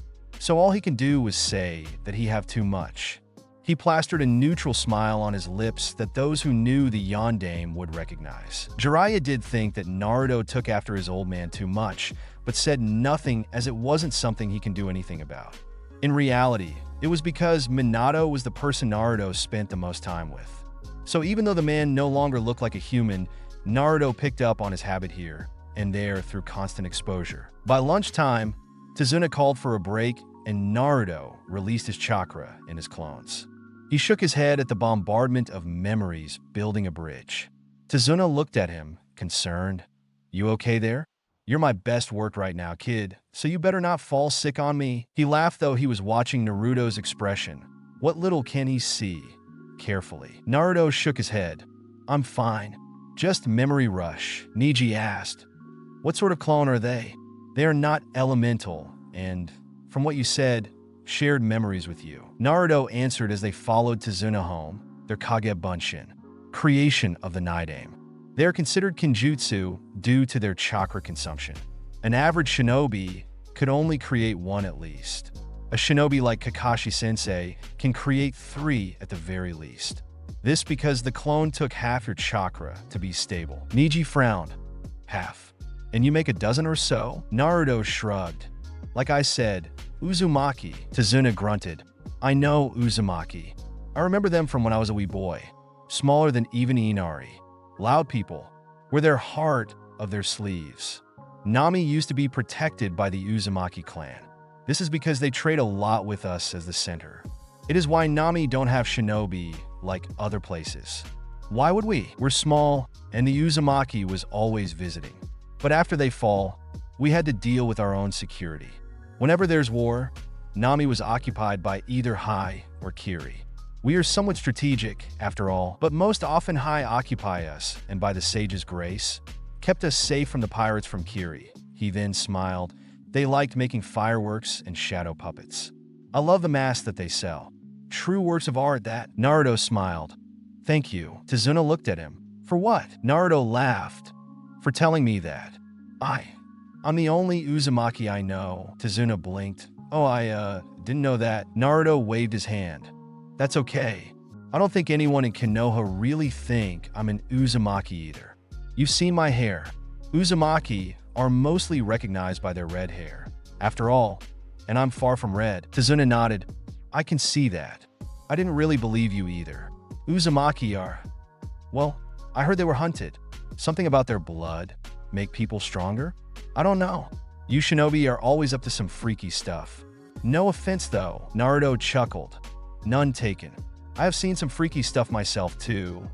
So all he can do was say that he have too much. He plastered a neutral smile on his lips that those who knew the Yondaime would recognize. Jiraiya did think that Naruto took after his old man too much, but said nothing as it wasn't something he can do anything about. In reality, it was because Minato was the person Naruto spent the most time with. So even though the man no longer looked like a human, Naruto picked up on his habit here and there through constant exposure. By lunchtime, Tizuna called for a break and Naruto released his chakra in his clones. He shook his head at the bombardment of memories building a bridge. Tizuna looked at him, concerned. You okay there? You're my best work right now, kid, so you better not fall sick on me. He laughed though he was watching Naruto's expression. What little can he see? Carefully. Naruto shook his head. I'm fine. Just memory rush. Neji asked. What sort of clone are they? They are not elemental, and, from what you said, shared memories with you. Naruto answered as they followed Tizuna home, their Kage Bunshin. creation of the 𝐤𝐢𝐳. They are considered kenjutsu due to their chakra consumption. An average shinobi could only create one at least. A shinobi like Kakashi Sensei can create 3 at the very least. This because the clone took half your chakra to be stable. Neji frowned. Half. And you make a dozen or so? Naruto shrugged. Like I said, Uzumaki. Tazuna grunted. I know Uzumaki. I remember them from when I was a wee boy. Smaller than even Inari. Loud people. Were their heart of their sleeves. Nami used to be protected by the Uzumaki clan. This is because they trade a lot with us as the center. It is why Nami don't have shinobi like other places. Why would we? We're small, and the Uzumaki was always visiting. But after they fall, we had to deal with our own security. Whenever there's war, Nami was occupied by either Hai or Kiri. We are somewhat strategic, after all, but most often Hai occupy us, and by the sage's grace, kept us safe from the pirates from Kiri. He then smiled. They liked making fireworks and shadow puppets. I love the masks that they sell. True works of art that. Naruto smiled. Thank you. Tazuna looked at him. For what? Naruto laughed. For telling me that. I'm the only Uzumaki I know. Tazuna blinked. Oh, I didn't know that. Naruto waved his hand. That's okay. I don't think anyone in Konoha really think I'm an Uzumaki either. You've seen my hair. Uzumaki are mostly recognized by their red hair. After all, and I'm far from red. Tazuna nodded. I can see that. I didn't really believe you either. Uzumaki are... Well, I heard they were hunted. Something about their blood make people stronger? I don't know. You shinobi are always up to some freaky stuff. No offense though, Naruto chuckled. None taken. I have seen some freaky stuff myself too.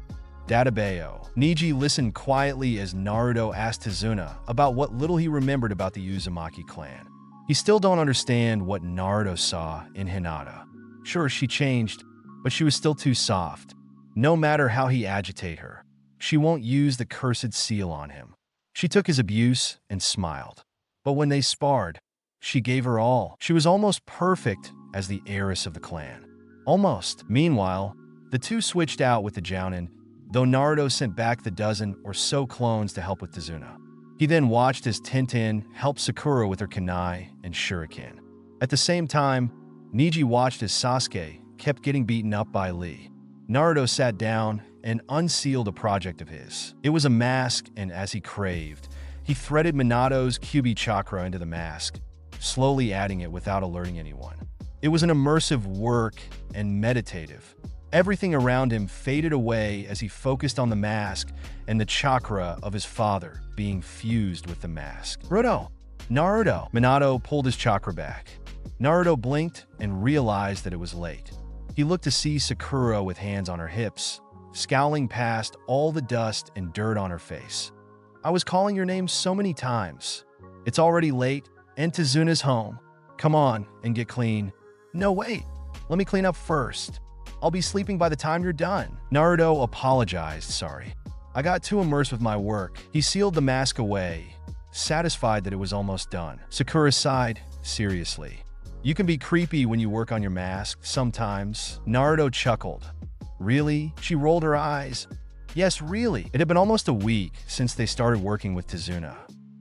Databeo. Neji listened quietly as Naruto asked Tazuna about what little he remembered about the Uzumaki clan. He still don't understand what Naruto saw in Hinata. Sure, she changed, but she was still too soft. No matter how he agitate her, she won't use the cursed seal on him. She took his abuse and smiled. But when they sparred, she gave her all. She was almost perfect as the heiress of the clan. Almost. Meanwhile, the two switched out with the Jounin, though Naruto sent back the dozen or so clones to help with Tazuna. He then watched as Tenten helped Sakura with her kunai and shuriken. At the same time, Neji watched as Sasuke kept getting beaten up by Lee. Naruto sat down and unsealed a project of his. It was a mask, and as he craved, he threaded Minato's Kyuubi chakra into the mask, slowly adding it without alerting anyone. It was an immersive work and meditative. Everything around him faded away as he focused on the mask and the chakra of his father being fused with the mask. Naruto! Minato pulled his chakra back. Naruto blinked and realized that it was late. He looked to see Sakura with hands on her hips, scowling past all the dust and dirt on her face. I was calling your name so many times. It's already late, and Tazuna's home. Come on and get clean. No, wait. Let me clean up first. I'll be sleeping by the time you're done. Naruto apologized, sorry. I got too immersed with my work. He sealed the mask away, satisfied that it was almost done. Sakura sighed, seriously. You can be creepy when you work on your mask, sometimes. Naruto chuckled. Really? She rolled her eyes. Yes, really. It had been almost a week since they started working with Tazuna.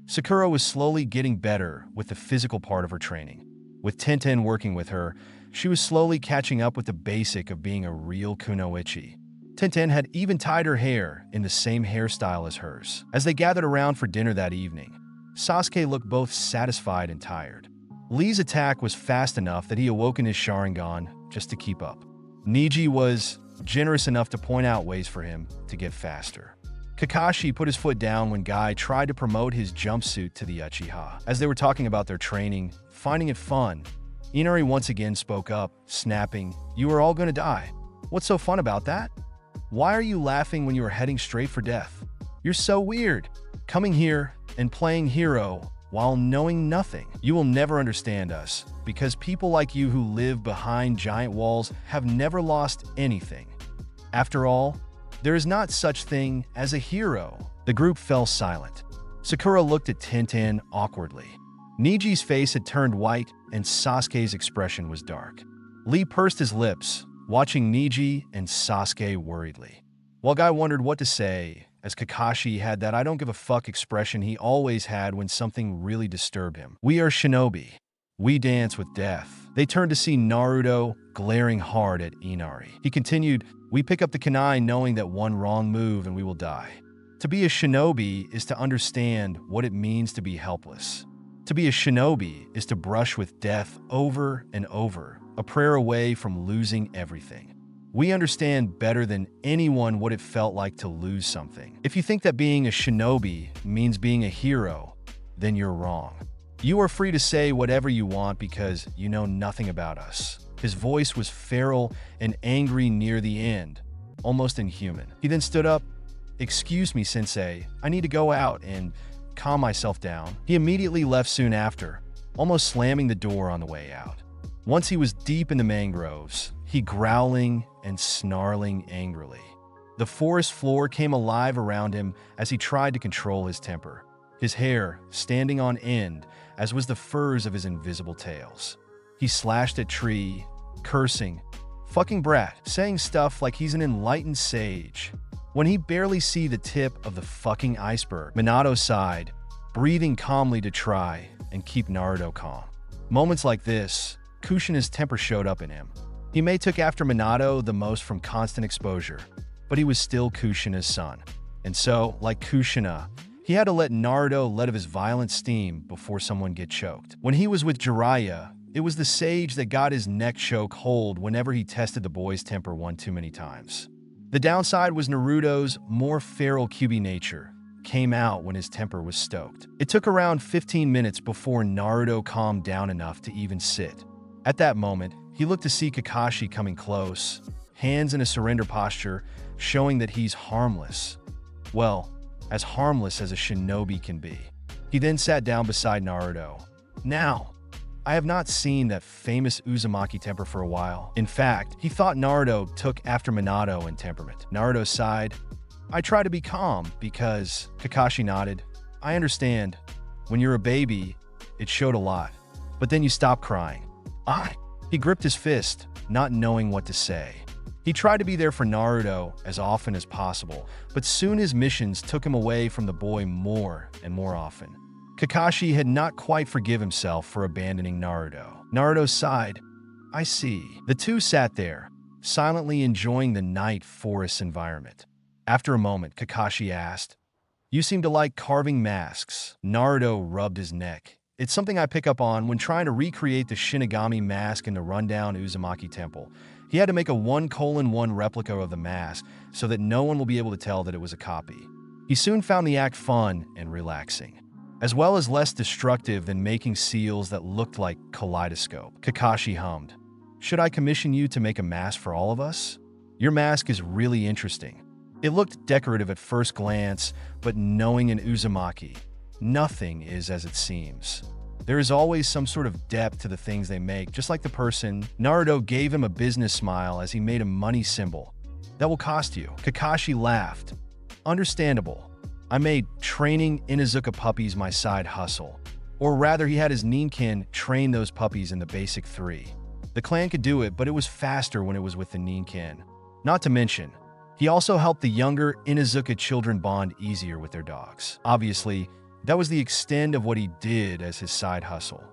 Sakura was slowly getting better with the physical part of her training. With Tenten working with her, she was slowly catching up with the basic of being a real kunoichi. Tenten had even tied her hair in the same hairstyle as hers. As they gathered around for dinner that evening, Sasuke looked both satisfied and tired. Lee's attack was fast enough that he awoke in his Sharingan just to keep up. Neji was generous enough to point out ways for him to get faster. Kakashi put his foot down when Guy tried to promote his jumpsuit to the Uchiha. As they were talking about their training, finding it fun, Inari once again spoke up, snapping, "You are all gonna die. What's so fun about that? Why are you laughing when you are heading straight for death? You're so weird. Coming here and playing hero while knowing nothing. You will never understand us, because people like you who live behind giant walls have never lost anything. After all, there is not such thing as a hero." The group fell silent. Sakura looked at Tenten awkwardly. Niji's face had turned white, and Sasuke's expression was dark. Lee pursed his lips, watching Neji and Sasuke worriedly. While Guy wondered what to say, as Kakashi had that I don't give a fuck expression he always had when something really disturbed him. We are shinobi. We dance with death. They turned to see Naruto glaring hard at Inari. He continued, we pick up the kunai knowing that one wrong move and we will die. To be a shinobi is to understand what it means to be helpless. To be a shinobi is to brush with death over and over, a prayer away from losing everything. We understand better than anyone what it felt like to lose something. If you think that being a shinobi means being a hero, then you're wrong. You are free to say whatever you want because you know nothing about us. His voice was feral and angry near the end, almost inhuman. He then stood up. Excuse me, sensei, I need to go out and calm myself down. He immediately left soon after, almost slamming the door on the way out. Once he was deep in the mangroves, he growling and snarling angrily. The forest floor came alive around him as he tried to control his temper, his hair standing on end, as was the furs of his invisible tails. He slashed at Tree, cursing, fucking brat, saying stuff like he's an enlightened sage, when he barely see the tip of the fucking iceberg. Minato sighed, breathing calmly to try and keep Naruto calm. Moments like this, Kushina's temper showed up in him. He may took after Minato the most from constant exposure, but he was still Kushina's son. And so, like Kushina, he had to let Naruto let of his violent steam before someone get choked. When he was with Jiraiya, it was the sage that got his neck choke hold whenever he tested the boy's temper one too many times. The downside was Naruto's more feral Kyuubi nature came out when his temper was stoked. It took around 15 minutes before Naruto calmed down enough to even sit. At that moment, he looked to see Kakashi coming close, hands in a surrender posture, showing that he's harmless. Well, as harmless as a shinobi can be. He then sat down beside Naruto. Now, I have not seen that famous Uzumaki temper for a while. In fact, he thought Naruto took after Minato in temperament. Naruto sighed. I try to be calm because, Kakashi nodded. I understand. When you're a baby, it showed a lot. But then you stop crying. He gripped his fist, not knowing what to say. He tried to be there for Naruto as often as possible, but soon his missions took him away from the boy more and more often. Kakashi had not quite forgive himself for abandoning Naruto. Naruto sighed. I see. The two sat there, silently enjoying the night forest environment. After a moment, Kakashi asked, You seem to like carving masks. Naruto rubbed his neck. It's something I pick up on when trying to recreate the Shinigami mask in the rundown Uzumaki temple. He had to make a 1:1 replica of the mask so that no one will be able to tell that it was a copy. He soon found the act fun and relaxing, as well as less destructive than making seals that looked like kaleidoscope. Kakashi hummed. Should I commission you to make a mask for all of us? Your mask is really interesting. It looked decorative at first glance, but knowing an Uzumaki, nothing is as it seems. There is always some sort of depth to the things they make, just like the person. Naruto gave him a business smile as he made a money symbol. That will cost you. Kakashi laughed. Understandable. I made training Inuzuka puppies my side hustle. Or rather, he had his Ninkin train those puppies in the basic 3. The clan could do it, but it was faster when it was with the Ninkin. Not to mention, he also helped the younger Inuzuka children bond easier with their dogs. Obviously, that was the extent of what he did as his side hustle.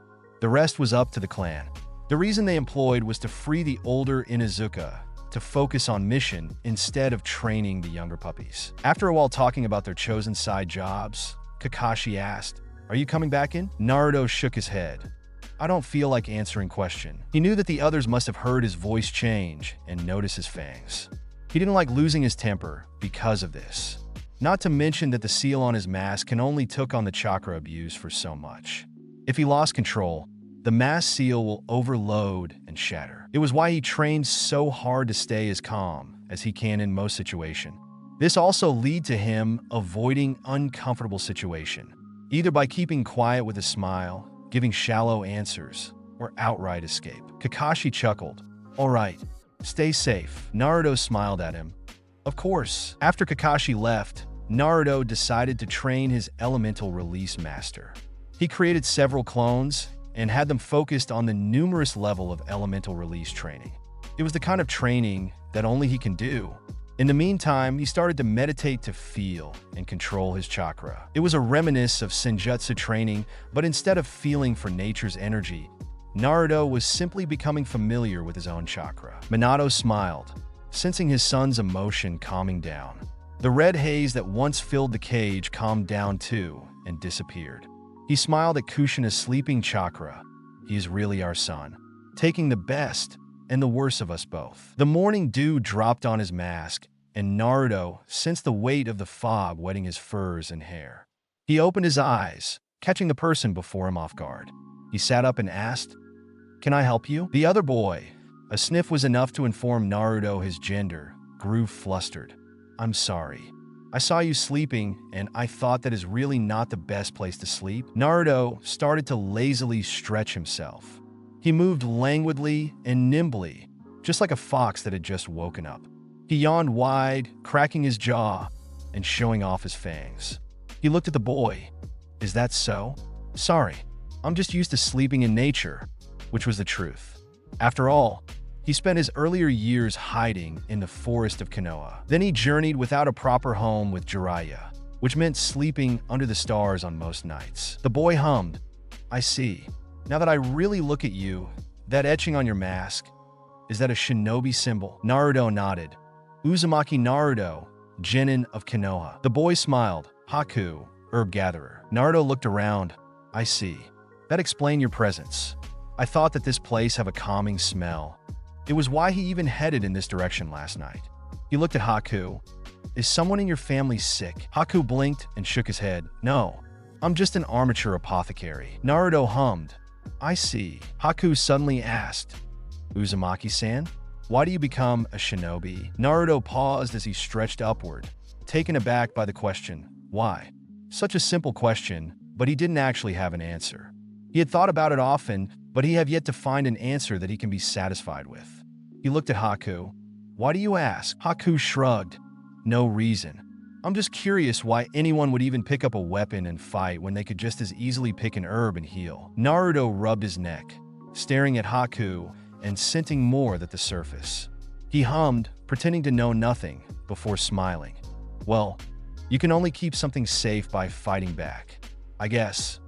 The rest was up to the clan. The reason they employed was to free the older Inuzuka to focus on mission instead of training the younger puppies. After a while talking about their chosen side jobs, Kakashi asked, Are you coming back in? Naruto shook his head. I don't feel like answering question. He knew that the others must have heard his voice change and notice his fangs. He didn't like losing his temper because of this. Not to mention that the seal on his mask can only took on the chakra abuse for so much. If he lost control, the mask seal will overload and shatter. It was why he trained so hard to stay as calm as he can in most situations. This also lead to him avoiding uncomfortable situation, either by keeping quiet with a smile, giving shallow answers, or outright escape. Kakashi chuckled. All right, stay safe. Naruto smiled at him. Of course. After Kakashi left, Naruto decided to train his elemental release master. He created several clones and had them focused on the numerous level of elemental release training. It was the kind of training that only he can do, In the meantime, he started to meditate to feel and control his chakra. It was a reminiscence of Senjutsu training, but instead of feeling for nature's energy, Naruto was simply becoming familiar with his own chakra. Minato smiled, sensing his son's emotion calming down. The red haze that once filled the cage calmed down too and disappeared. He smiled at Kushina's sleeping chakra. He is really our son, taking the best and the worst of us both. The morning dew dropped on his mask, and Naruto sensed the weight of the fog wetting his furs and hair. He opened his eyes, catching the person before him off guard. He sat up and asked, "Can I help you?" The other boy, a sniff was enough to inform Naruto his gender, grew flustered. "I'm sorry. I saw you sleeping, and I thought that is really not the best place to sleep." Naruto started to lazily stretch himself. He moved languidly and nimbly, just like a fox that had just woken up. He yawned wide, cracking his jaw and showing off his fangs. He looked at the boy. "Is that so?" "Sorry, I'm just used to sleeping in nature," which was the truth. After all, he spent his earlier years hiding in the forest of Konoha. Then he journeyed without a proper home with Jiraiya, which meant sleeping under the stars on most nights. The boy hummed, "I see. Now that I really look at you, that etching on your mask, is that a shinobi symbol?" Naruto nodded. "Uzumaki Naruto, genin of Konoha." The boy smiled. "Haku, herb gatherer." Naruto looked around. "I see. That explained your presence. I thought that this place have a calming smell. It was why he even headed in this direction last night." He looked at Haku. "Is someone in your family sick?" Haku blinked and shook his head. "No, I'm just an amateur apothecary." Naruto hummed. "I see." Haku suddenly asked, "Uzumaki-san, why do you become a shinobi?" Naruto paused as he stretched upward, taken aback by the question, "Why?" Such a simple question, but he didn't actually have an answer. He had thought about it often, but he had yet to find an answer that he can be satisfied with. He looked at Haku. "Why do you ask?" Haku shrugged. "No reason. I'm just curious why anyone would even pick up a weapon and fight when they could just as easily pick an herb and heal." Naruto rubbed his neck, staring at Haku and scenting more at the surface. He hummed, pretending to know nothing, before smiling. "Well, you can only keep something safe by fighting back. I guess.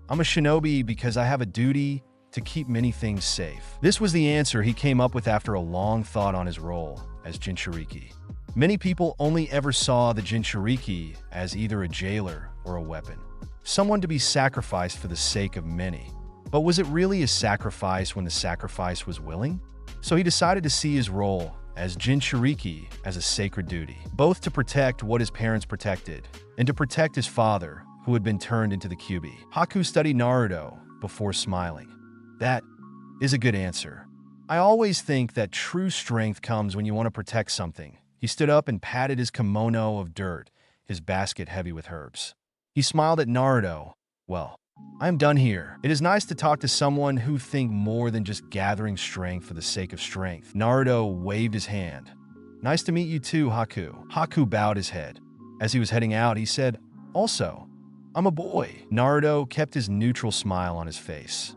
I'm a shinobi because I have a duty to keep many things safe." This was the answer he came up with after a long thought on his role as Jinchuriki. Many people only ever saw the Jinchuriki as either a jailer or a weapon, someone to be sacrificed for the sake of many. But was it really a sacrifice when the sacrifice was willing? So he decided to see his role as Jinchuriki as a sacred duty, both to protect what his parents protected and to protect his father, who had been turned into the Kyuubi. Haku studied Naruto before smiling. "That is a good answer. I always think that true strength comes when you want to protect something." He stood up and patted his kimono of dirt, his basket heavy with herbs. He smiled at Naruto. "Well, I am done here. It is nice to talk to someone who think more than just gathering strength for the sake of strength." Naruto waved his hand. "Nice to meet you too, Haku." Haku bowed his head. As he was heading out, he said, "Also, I'm a boy." Naruto kept his neutral smile on his face.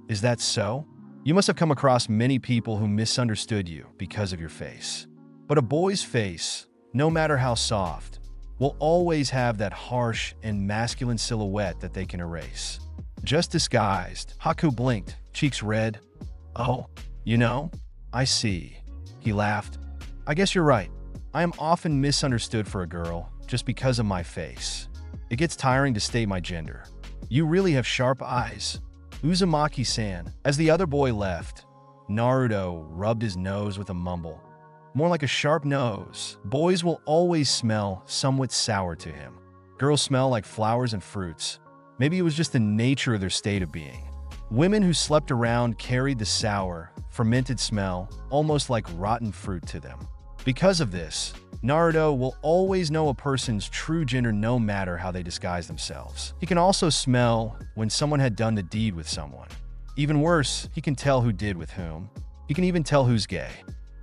"Is that so? You must have come across many people who misunderstood you because of your face. But a boy's face, no matter how soft, will always have that harsh and masculine silhouette that they can erase. Just disguised." Haku blinked, cheeks red. "Oh, you know? I see." He laughed. "I guess you're right. I am often misunderstood for a girl just because of my face. It gets tiring to state my gender. You really have sharp eyes, Uzumaki-san." As the other boy left, Naruto rubbed his nose with a mumble. More like a sharp nose. Boys will always smell somewhat sour to him. Girls smell like flowers and fruits. Maybe it was just the nature of their state of being. Women who slept around carried the sour, fermented smell, almost like rotten fruit to them. Because of this, Naruto will always know a person's true gender no matter how they disguise themselves. He can also smell when someone had done the deed with someone. Even worse, he can tell who did with whom. He can even tell who's gay.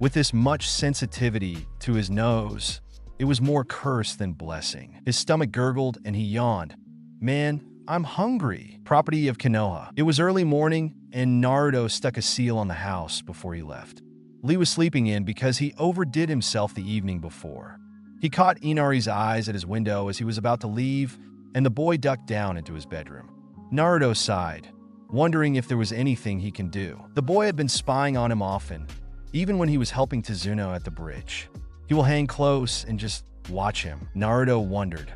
With this much sensitivity to his nose, it was more curse than blessing. His stomach gurgled and he yawned. "Man, I'm hungry." Property of Konoha. It was early morning and Naruto stuck a seal on the house before he left. Lee was sleeping in because he overdid himself the evening before. He caught Inari's eyes at his window as he was about to leave, and the boy ducked down into his bedroom. Naruto sighed, wondering if there was anything he can do. The boy had been spying on him often, even when he was helping Tsuno at the bridge. He will hang close and just watch him. Naruto wondered.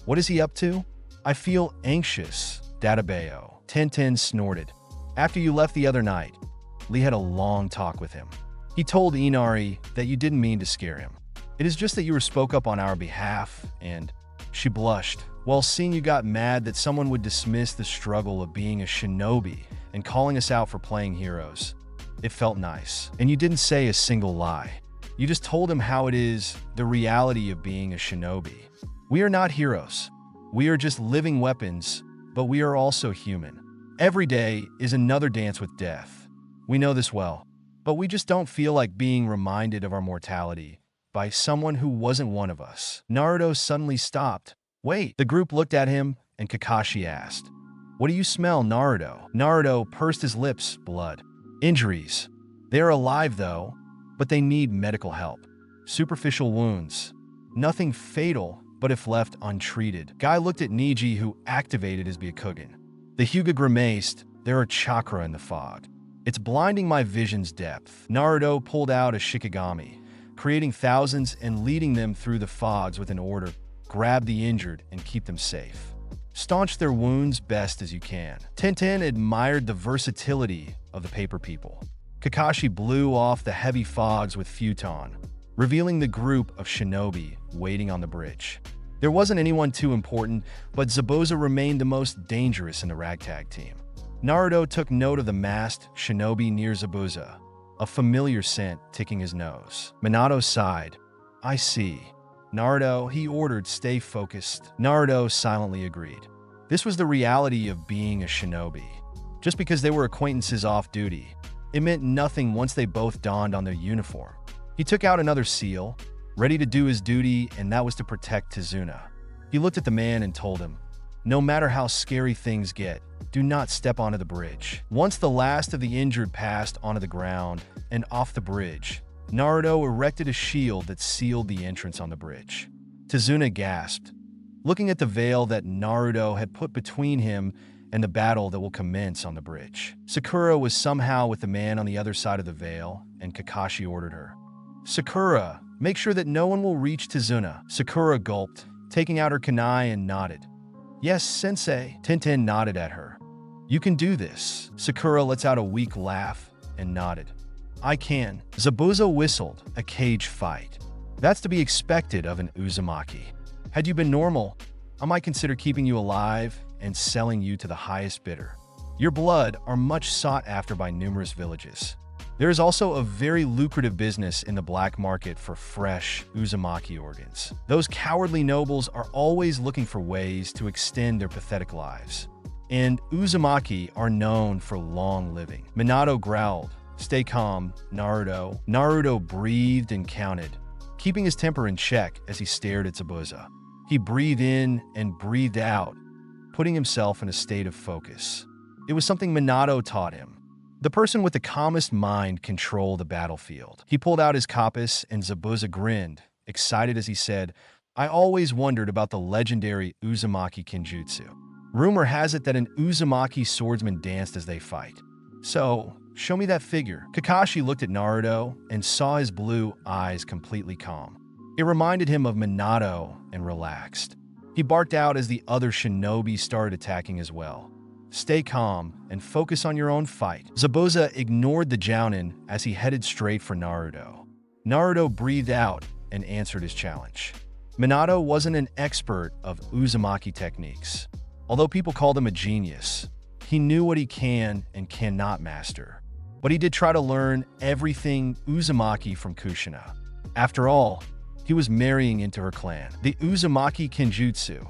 What is he up to? I feel anxious, Dadabayo. Tenten snorted. After you left the other night, Lee had a long talk with him. He told Inari that you didn't mean to scare him. It is just that you spoke up on our behalf, and she blushed. Well, seeing you got mad that someone would dismiss the struggle of being a shinobi and calling us out for playing heroes. It felt nice. And you didn't say a single lie. You just told him how it is, the reality of being a shinobi. We are not heroes. We are just living weapons, but we are also human. Every day is another dance with death. We know this well, but we just don't feel like being reminded of our mortality by someone who wasn't one of us. Naruto suddenly stopped. Wait. The group looked at him, and Kakashi asked, What do you smell, Naruto? Naruto pursed his lips. Blood. Injuries. They are alive, though, but they need medical help. Superficial wounds. Nothing fatal, but if left untreated. Guy looked at Neji, who activated his Byakugan. The Hyuga grimaced. There are chakra in the fog. It's blinding my vision's depth. Naruto pulled out a Shikigami, creating thousands and leading them through the fogs with an order. Grab the injured and keep them safe. Staunch their wounds best as you can. Tenten admired the versatility of the paper people. Kakashi blew off the heavy fogs with futon, revealing the group of shinobi waiting on the bridge. There wasn't anyone too important, but Zabuza remained the most dangerous in the ragtag team. Naruto took note of the masked shinobi near Zabuza, a familiar scent ticking his nose. Minato sighed. I see. Naruto, he ordered, stay focused. Naruto silently agreed. This was the reality of being a shinobi. Just because they were acquaintances off duty, it meant nothing once they both donned on their uniform. He took out another seal, ready to do his duty, and that was to protect Tsuno. He looked at the man and told him, no matter how scary things get, do not step onto the bridge. Once the last of the injured passed onto the ground and off the bridge, Naruto erected a shield that sealed the entrance on the bridge. Tsuno gasped, looking at the veil that Naruto had put between him and the battle that will commence on the bridge. Sakura was somehow with the man on the other side of the veil, and Kakashi ordered her. Sakura, make sure that no one will reach Tsuno. Sakura gulped, taking out her kunai and nodded. Yes, sensei. Tenten nodded at her. You can do this. Sakura lets out a weak laugh and nodded. I can. Zabuza whistled, a cage fight. That's to be expected of an Uzumaki. Had you been normal, I might consider keeping you alive and selling you to the highest bidder. Your blood are much sought after by numerous villages. There is also a very lucrative business in the black market for fresh Uzumaki organs. Those cowardly nobles are always looking for ways to extend their pathetic lives. And Uzumaki are known for long living. Minato growled, Stay calm, Naruto. Naruto breathed and counted, keeping his temper in check as he stared at Zabuza. He breathed in and breathed out, putting himself in a state of focus. It was something Minato taught him. The person with the calmest mind controlled the battlefield. He pulled out his kopis and Zabuza grinned, excited as he said, I always wondered about the legendary Uzumaki Kenjutsu. Rumor has it that an Uzumaki swordsman danced as they fight. So, show me that figure. Kakashi looked at Naruto and saw his blue eyes completely calm. It reminded him of Minato and relaxed. He barked out as the other shinobi started attacking as well. Stay calm and focus on your own fight. Zabuza ignored the Jounin as he headed straight for Naruto. Naruto breathed out and answered his challenge. Minato wasn't an expert of Uzumaki techniques. Although people called him a genius, he knew what he can and cannot master. But he did try to learn everything Uzumaki from Kushina. After all, he was marrying into her clan. The Uzumaki Kenjutsu,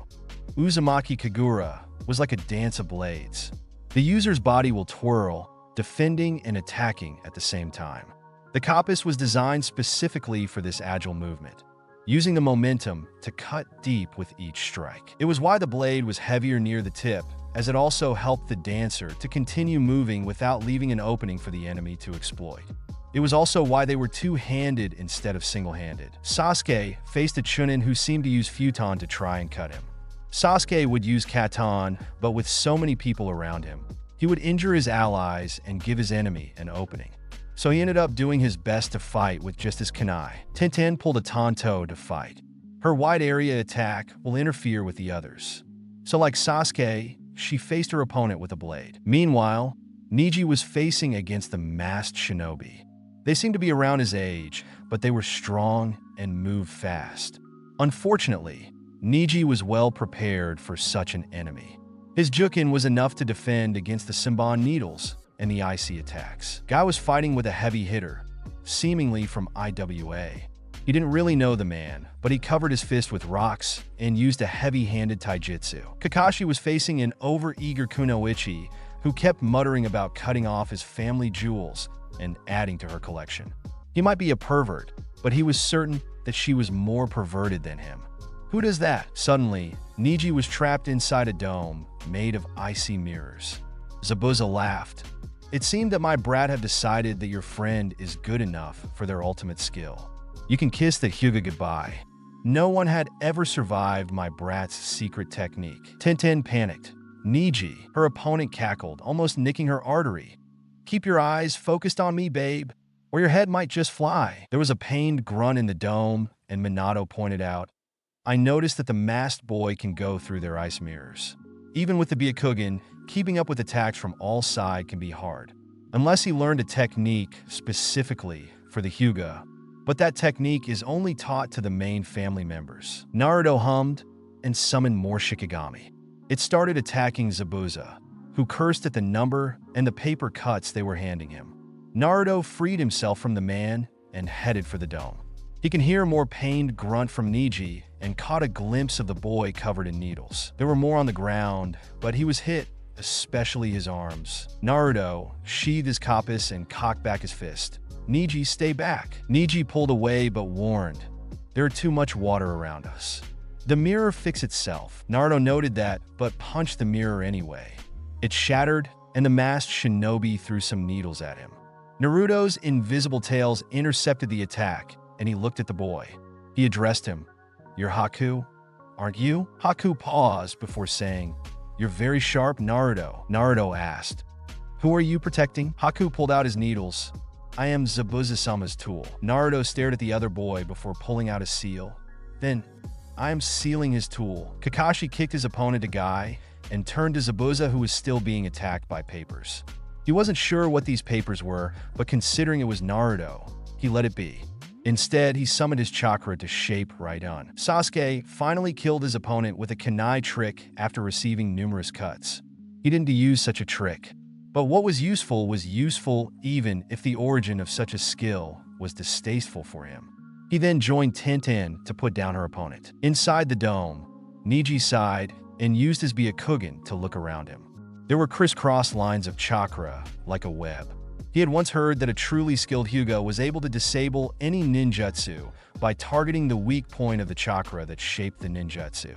Uzumaki Kagura, was like a dance of blades. The user's body will twirl, defending and attacking at the same time. The kopis was designed specifically for this agile movement, using the momentum to cut deep with each strike. It was why the blade was heavier near the tip, as it also helped the dancer to continue moving without leaving an opening for the enemy to exploit. It was also why they were two-handed instead of single-handed. Sasuke faced a Chunin who seemed to use Futon to try and cut him. Sasuke would use Katan, but with so many people around him, he would injure his allies and give his enemy an opening. So he ended up doing his best to fight with just his kunai. Tenten pulled a Tanto to fight. Her wide area attack will interfere with the others. So like Sasuke, she faced her opponent with a blade. Meanwhile, Neji was facing against the masked shinobi. They seemed to be around his age, but they were strong and moved fast. Unfortunately, Neji was well prepared for such an enemy. His Jukin was enough to defend against the Senbon needles and the icy attacks. Guy was fighting with a heavy hitter, seemingly from IWA. He didn't really know the man, but he covered his fist with rocks and used a heavy-handed taijutsu. Kakashi was facing an over-eager Kunoichi who kept muttering about cutting off his family jewels and adding to her collection. He might be a pervert, but he was certain that she was more perverted than him. Who does that? Suddenly, Neji was trapped inside a dome made of icy mirrors. Zabuza laughed. It seemed that my brat have decided that your friend is good enough for their ultimate skill. You can kiss the Hyuga goodbye. No one had ever survived my brat's secret technique. Tenten panicked. Neji, her opponent cackled, almost nicking her artery. Keep your eyes focused on me, babe, or your head might just fly. There was a pained grunt in the dome, and Minato pointed out, I noticed that the masked boy can go through their ice mirrors. Even with the Byakugan, keeping up with attacks from all sides can be hard. Unless he learned a technique specifically for the Hyuga, but that technique is only taught to the main family members. Naruto hummed and summoned more Shikigami. It started attacking Zabuza, who cursed at the number and the paper cuts they were handing him. Naruto freed himself from the man and headed for the dome. He can hear a more pained grunt from Neji and caught a glimpse of the boy covered in needles. There were more on the ground, but he was hit, especially his arms. Naruto sheathed his kopis and cocked back his fist. Neji, stay back. Neji pulled away but warned, there are too much water around us. The mirror fixed itself. Naruto noted that, but punched the mirror anyway. It shattered, and the masked shinobi threw some needles at him. Naruto's invisible tails intercepted the attack, and he looked at the boy. He addressed him. You're Haku, aren't you? Haku paused before saying, You're very sharp, Naruto. Naruto asked, Who are you protecting? Haku pulled out his needles. I am Zabuza-sama's tool. Naruto stared at the other boy before pulling out a seal. Then, I am sealing his tool. Kakashi kicked his opponent a guy and turned to Zabuza, who was still being attacked by papers. He wasn't sure what these papers were, but considering it was Naruto, he let it be. Instead, he summoned his chakra to shape right on. Sasuke finally killed his opponent with a kunai trick after receiving numerous cuts. He didn't use such a trick. But what was useful even if the origin of such a skill was distasteful for him. He then joined Tenten to put down her opponent. Inside the dome, Neji sighed and used his Byakugan to look around him. There were crisscross lines of chakra, like a web. He had once heard that a truly skilled Hyuga was able to disable any ninjutsu by targeting the weak point of the chakra that shaped the ninjutsu.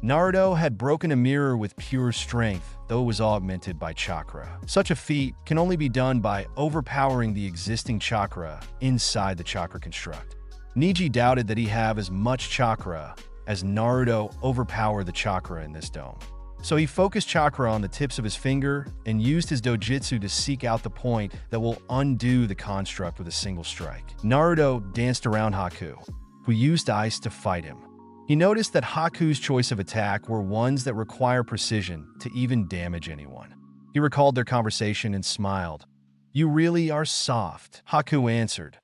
Naruto had broken a mirror with pure strength, though it was augmented by chakra. Such a feat can only be done by overpowering the existing chakra inside the chakra construct. Neji doubted that he have as much chakra as Naruto overpower the chakra in this dome. So he focused chakra on the tips of his finger and used his dojutsu to seek out the point that will undo the construct with a single strike. Naruto danced around Haku, who used ice to fight him. He noticed that Haku's choice of attack were ones that require precision to even damage anyone. He recalled their conversation and smiled. You really are soft, Haku answered.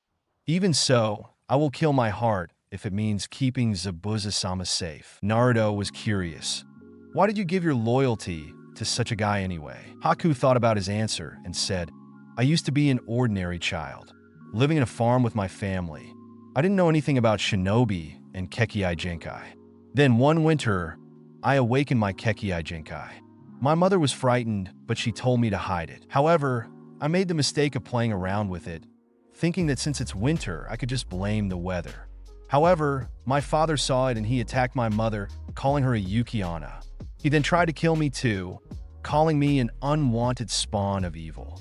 Even so, I will kill my heart if it means keeping Zabuza-sama safe. Naruto was curious. Why did you give your loyalty to such a guy anyway? Haku thought about his answer and said, I used to be an ordinary child, living in a farm with my family. I didn't know anything about shinobi and 𝐫𝐞𝐦𝐵. Then one winter, I awakened my 𝐫𝐞𝐦𝐵. My mother was frightened, but she told me to hide it. However, I made the mistake of playing around with it, thinking that since it's winter, I could just blame the weather. However, my father saw it and he attacked my mother, calling her a Yuki-onna. He then tried to kill me too, calling me an unwanted spawn of evil.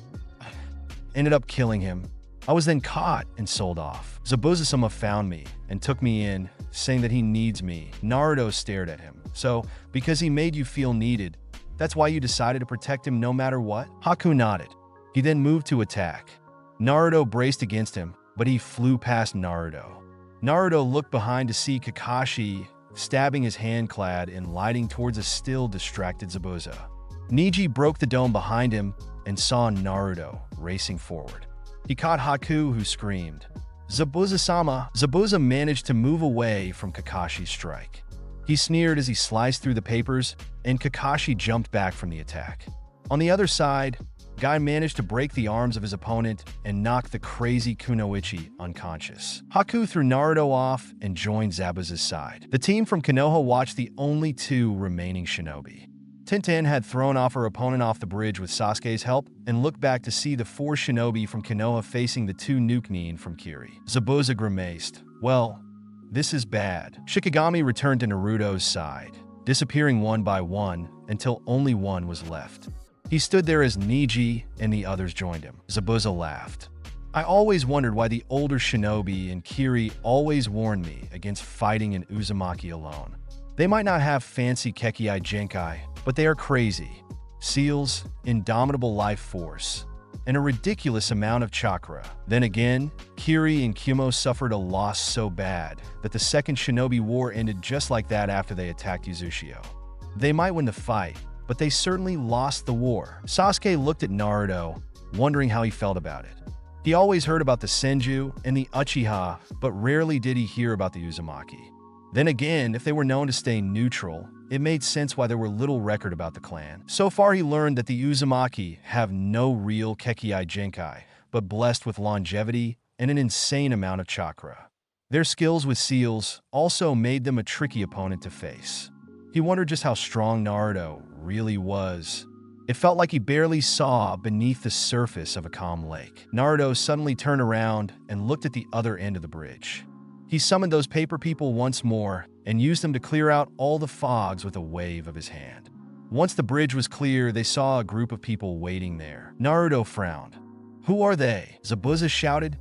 Ended up killing him, I was then caught and sold off. 𝐫𝐫ZASama found me and took me in, saying that he needs me. Naruto stared at him. So, because he made you feel needed, that's why you decided to protect him no matter what? Haku nodded. He then moved to attack. Naruto braced against him, but he flew past Naruto. Naruto looked behind to see Kakashi stabbing his handclad and lighting towards a still distracted 𝐫𝐫Z. Neji broke the dome behind him and saw Naruto racing forward. He caught Haku, who screamed, 𝐫𝐫ZASama. 𝐫𝐫Z managed to move away from Kakashi's strike. He sneered as he sliced through the papers, and Kakashi jumped back from the attack. On the other side, Guy managed to break the arms of his opponent and knock the crazy Kunoichi unconscious. Haku threw Naruto off and joined Zabuza's side. The team from Konoha watched the only two remaining shinobi. Tenten had thrown off her opponent off the bridge with Sasuke's help and looked back to see the four shinobi from Konoha facing the two Nukenin from Kiri. 𝐫𝐫Z grimaced. Well, this is bad. Shikigami returned to Naruto's side, disappearing one by one until only one was left. He stood there as Neji and the others joined him. 𝐫𝐫Z laughed. I always wondered why the older shinobi and Kiri always warned me against fighting in Uzumaki alone. They might not have fancy 𝐫𝐞𝐦𝐨, but they are crazy. Seals, indomitable life force, and a ridiculous amount of chakra. Then again, Kiri and Kyumo suffered a loss so bad that the second shinobi war ended just like that after they attacked Uzushio. They might win the fight, but they certainly lost the war. Sasuke looked at Naruto, wondering how he felt about it. He always heard about the Senju and the Uchiha, but rarely did he hear about the Uzumaki. Then again, if they were known to stay neutral, it made sense why there were little record about the clan. So far, he learned that the Uzumaki have no real 𝐫𝐸𝐽, but blessed with longevity and an insane amount of chakra. Their skills with seals also made them a tricky opponent to face. He wondered just how strong Naruto really was. It felt like he barely saw beneath the surface of a calm lake. Naruto suddenly turned around and looked at the other end of the bridge. He summoned those paper people once more and used them to clear out all the fogs with a wave of his hand. Once the bridge was clear, they saw a group of people waiting there. Naruto frowned. Who are they? 𝐫𝐫Z shouted.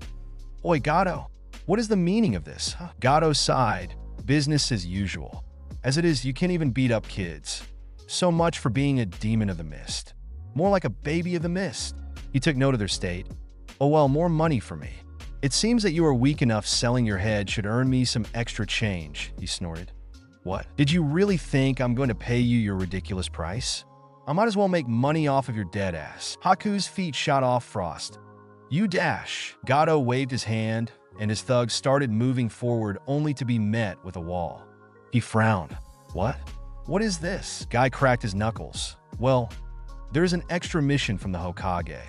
Oi, Gato, what is the meaning of this? Gato sighed. Business as usual. As it is, you can't even beat up kids. So much for being a demon of the mist. More like a baby of the mist. He took note of their state. Oh well, more money for me. It seems that you are weak enough selling your head should earn me some extra change, he snorted. What? Did you really think I'm going to pay you your ridiculous price? I might as well make money off of your dead ass. Haku's feet shot off frost. You dash. Gato waved his hand, and his thugs started moving forward only to be met with a wall. He frowned. What? What is this? Guy cracked his knuckles. Well, there's an extra mission from the Hokage.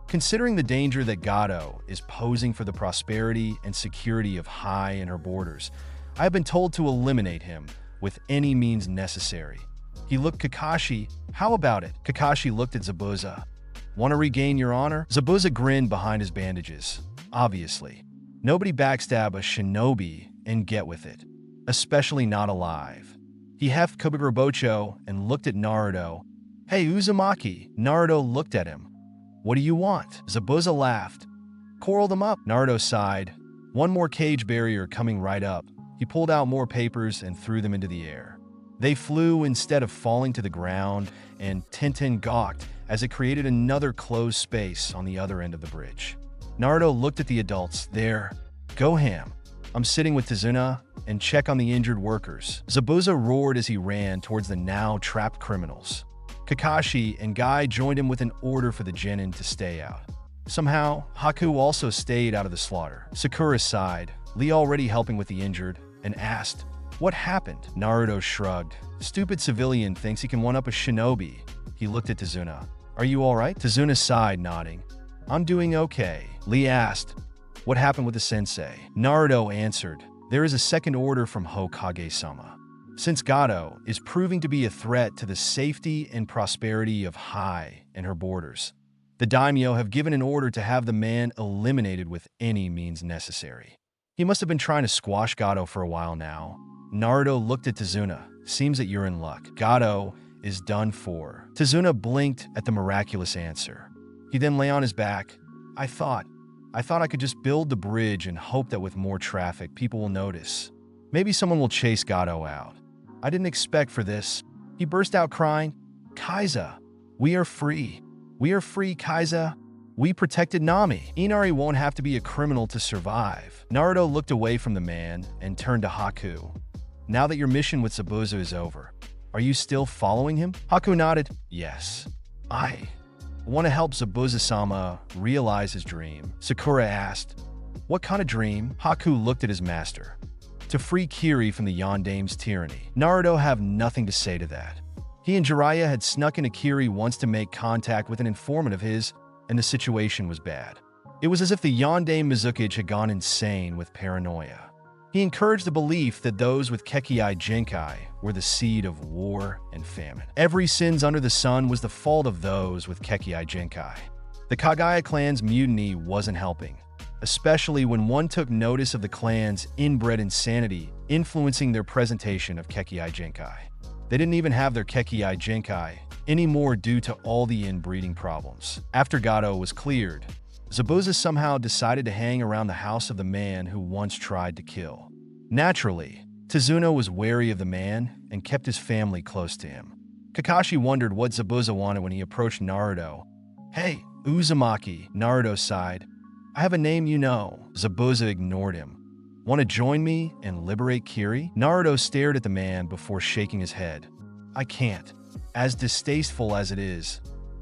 Considering the danger that Gato is posing for the prosperity and security of High and her borders, I have been told to eliminate him with any means necessary. He looked Kakashi. How about it? Kakashi looked at 𝐫𝐫Z. Want to regain your honor? 𝐫𝐫Z grinned behind his bandages. Obviously. Nobody backstab a shinobi and get with it. Especially not alive. He heft Kabukirobocho and looked at Naruto. Hey, Uzumaki. Naruto looked at him. What do you want? 𝐫𝐫Z laughed. Coral them up. Naruto sighed. One more cage barrier coming right up. He pulled out more papers and threw them into the air. They flew instead of falling to the ground, and Tenten gawked as it created another closed space on the other end of the bridge. Naruto looked at the adults. There. Go ham. I'm sitting with Tazuna and check on the injured workers. 𝐫𝐫Z roared as he ran towards the now trapped criminals. Kakashi and Guy joined him with an order for the genin to stay out. Somehow, Haku also stayed out of the slaughter. Sakura sighed, Lee already helping with the injured, and asked, what happened? Naruto shrugged. Stupid civilian thinks he can one-up a shinobi. He looked at Tazuna. Are you alright? Tazuna sighed, nodding. I'm doing okay. Lee asked, what happened with the sensei? Naruto answered, there is a second order from Hokage-sama. Since Gato is proving to be a threat to the safety and prosperity of High and her borders, the daimyo have given an order to have the man eliminated with any means necessary. He must have been trying to squash Gato for a while now. Naruto looked at Tazuna. Seems that you're in luck. Gato is done for. Tazuna blinked at the miraculous answer. He then lay on his back. I thought I thought I could just build the bridge and hope that with more traffic, people will notice. Maybe someone will chase Gato out. I didn't expect for this. He burst out crying, "Kaiza, we are free. We are free, Kaiza. We protected Nami. Inari won't have to be a criminal to survive." Naruto looked away from the man and turned to Haku. "Now that your mission with Zabuza is over, are you still following him?" Haku nodded. "Yes. I want to help Zabuza-sama realize his dream." Sakura asked, "What kind of dream?" Haku looked at his master. "To free Kiri from the Yondame's tyranny." Naruto have nothing to say to that. He and Jiraiya had snuck into Kiri once to make contact with an informant of his, and the situation was bad. It was as if the Yondame Mizukiage had gone insane with paranoia. He encouraged the belief that those with 𝐫𝐞𝐦𝐨𝐰 were the seed of war and famine. Every sins under the sun was the fault of those with 𝐫𝐸𝐴. The Kagaya clan's mutiny wasn't helping, especially when one took notice of the clan's inbred insanity influencing their presentation of 𝐫𝐸𝐴. They didn't even have their 𝐫𝐸𝐴 anymore due to all the inbreeding problems. After Gato was cleared, Zabuza somehow decided to hang around the house of the man who once tried to kill. Naturally, Tezuno was wary of the man and kept his family close to him. Kakashi wondered what Zabuza wanted when he approached Naruto. "Hey, Uzumaki," Naruto sighed. "I have a name you know." Zabuza ignored him. "Want to join me and liberate Kiri?" Naruto stared at the man before shaking his head. "I can't. As distasteful as it is,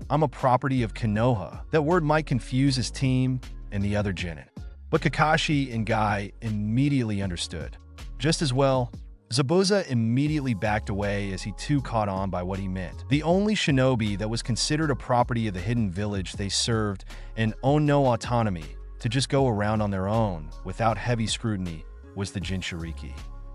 I'm a property of Konoha." That word might confuse his team and the other genin. But Kakashi and Guy immediately understood. Just as well, Zabuza immediately backed away as he too caught on by what he meant. The only shinobi that was considered a property of the hidden village they served and owned no autonomy to just go around on their own without heavy scrutiny was the Jinchuriki.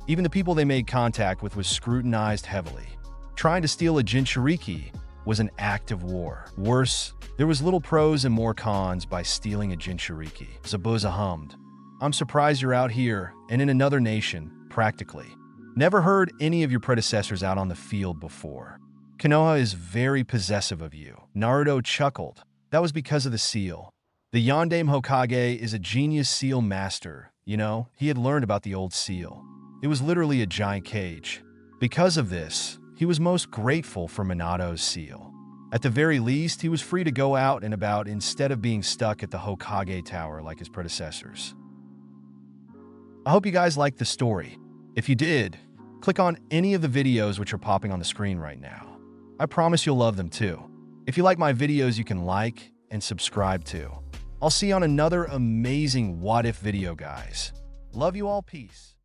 Even the people they made contact with was scrutinized heavily. Trying to steal a Jinchuriki was an act of war. Worse, there was little pros and more cons by stealing a Jinchuriki. Zabuza hummed. "I'm surprised you're out here and in another nation, practically. Never heard any of your predecessors out on the field before. Konoha is very possessive of you." Naruto chuckled. That was because of the seal. The Yondame Hokage is a genius seal master. You know, he had learned about the old seal. It was literally a giant cage. Because of this, he was most grateful for Minato's seal. At the very least, he was free to go out and about instead of being stuck at the Hokage Tower like his predecessors. I hope you guys liked the story. If you did, click on any of the videos which are popping on the screen right now. I promise you'll love them too. If you like my videos, you can like and subscribe too. I'll see you on another amazing What If video, guys. Love you all, peace.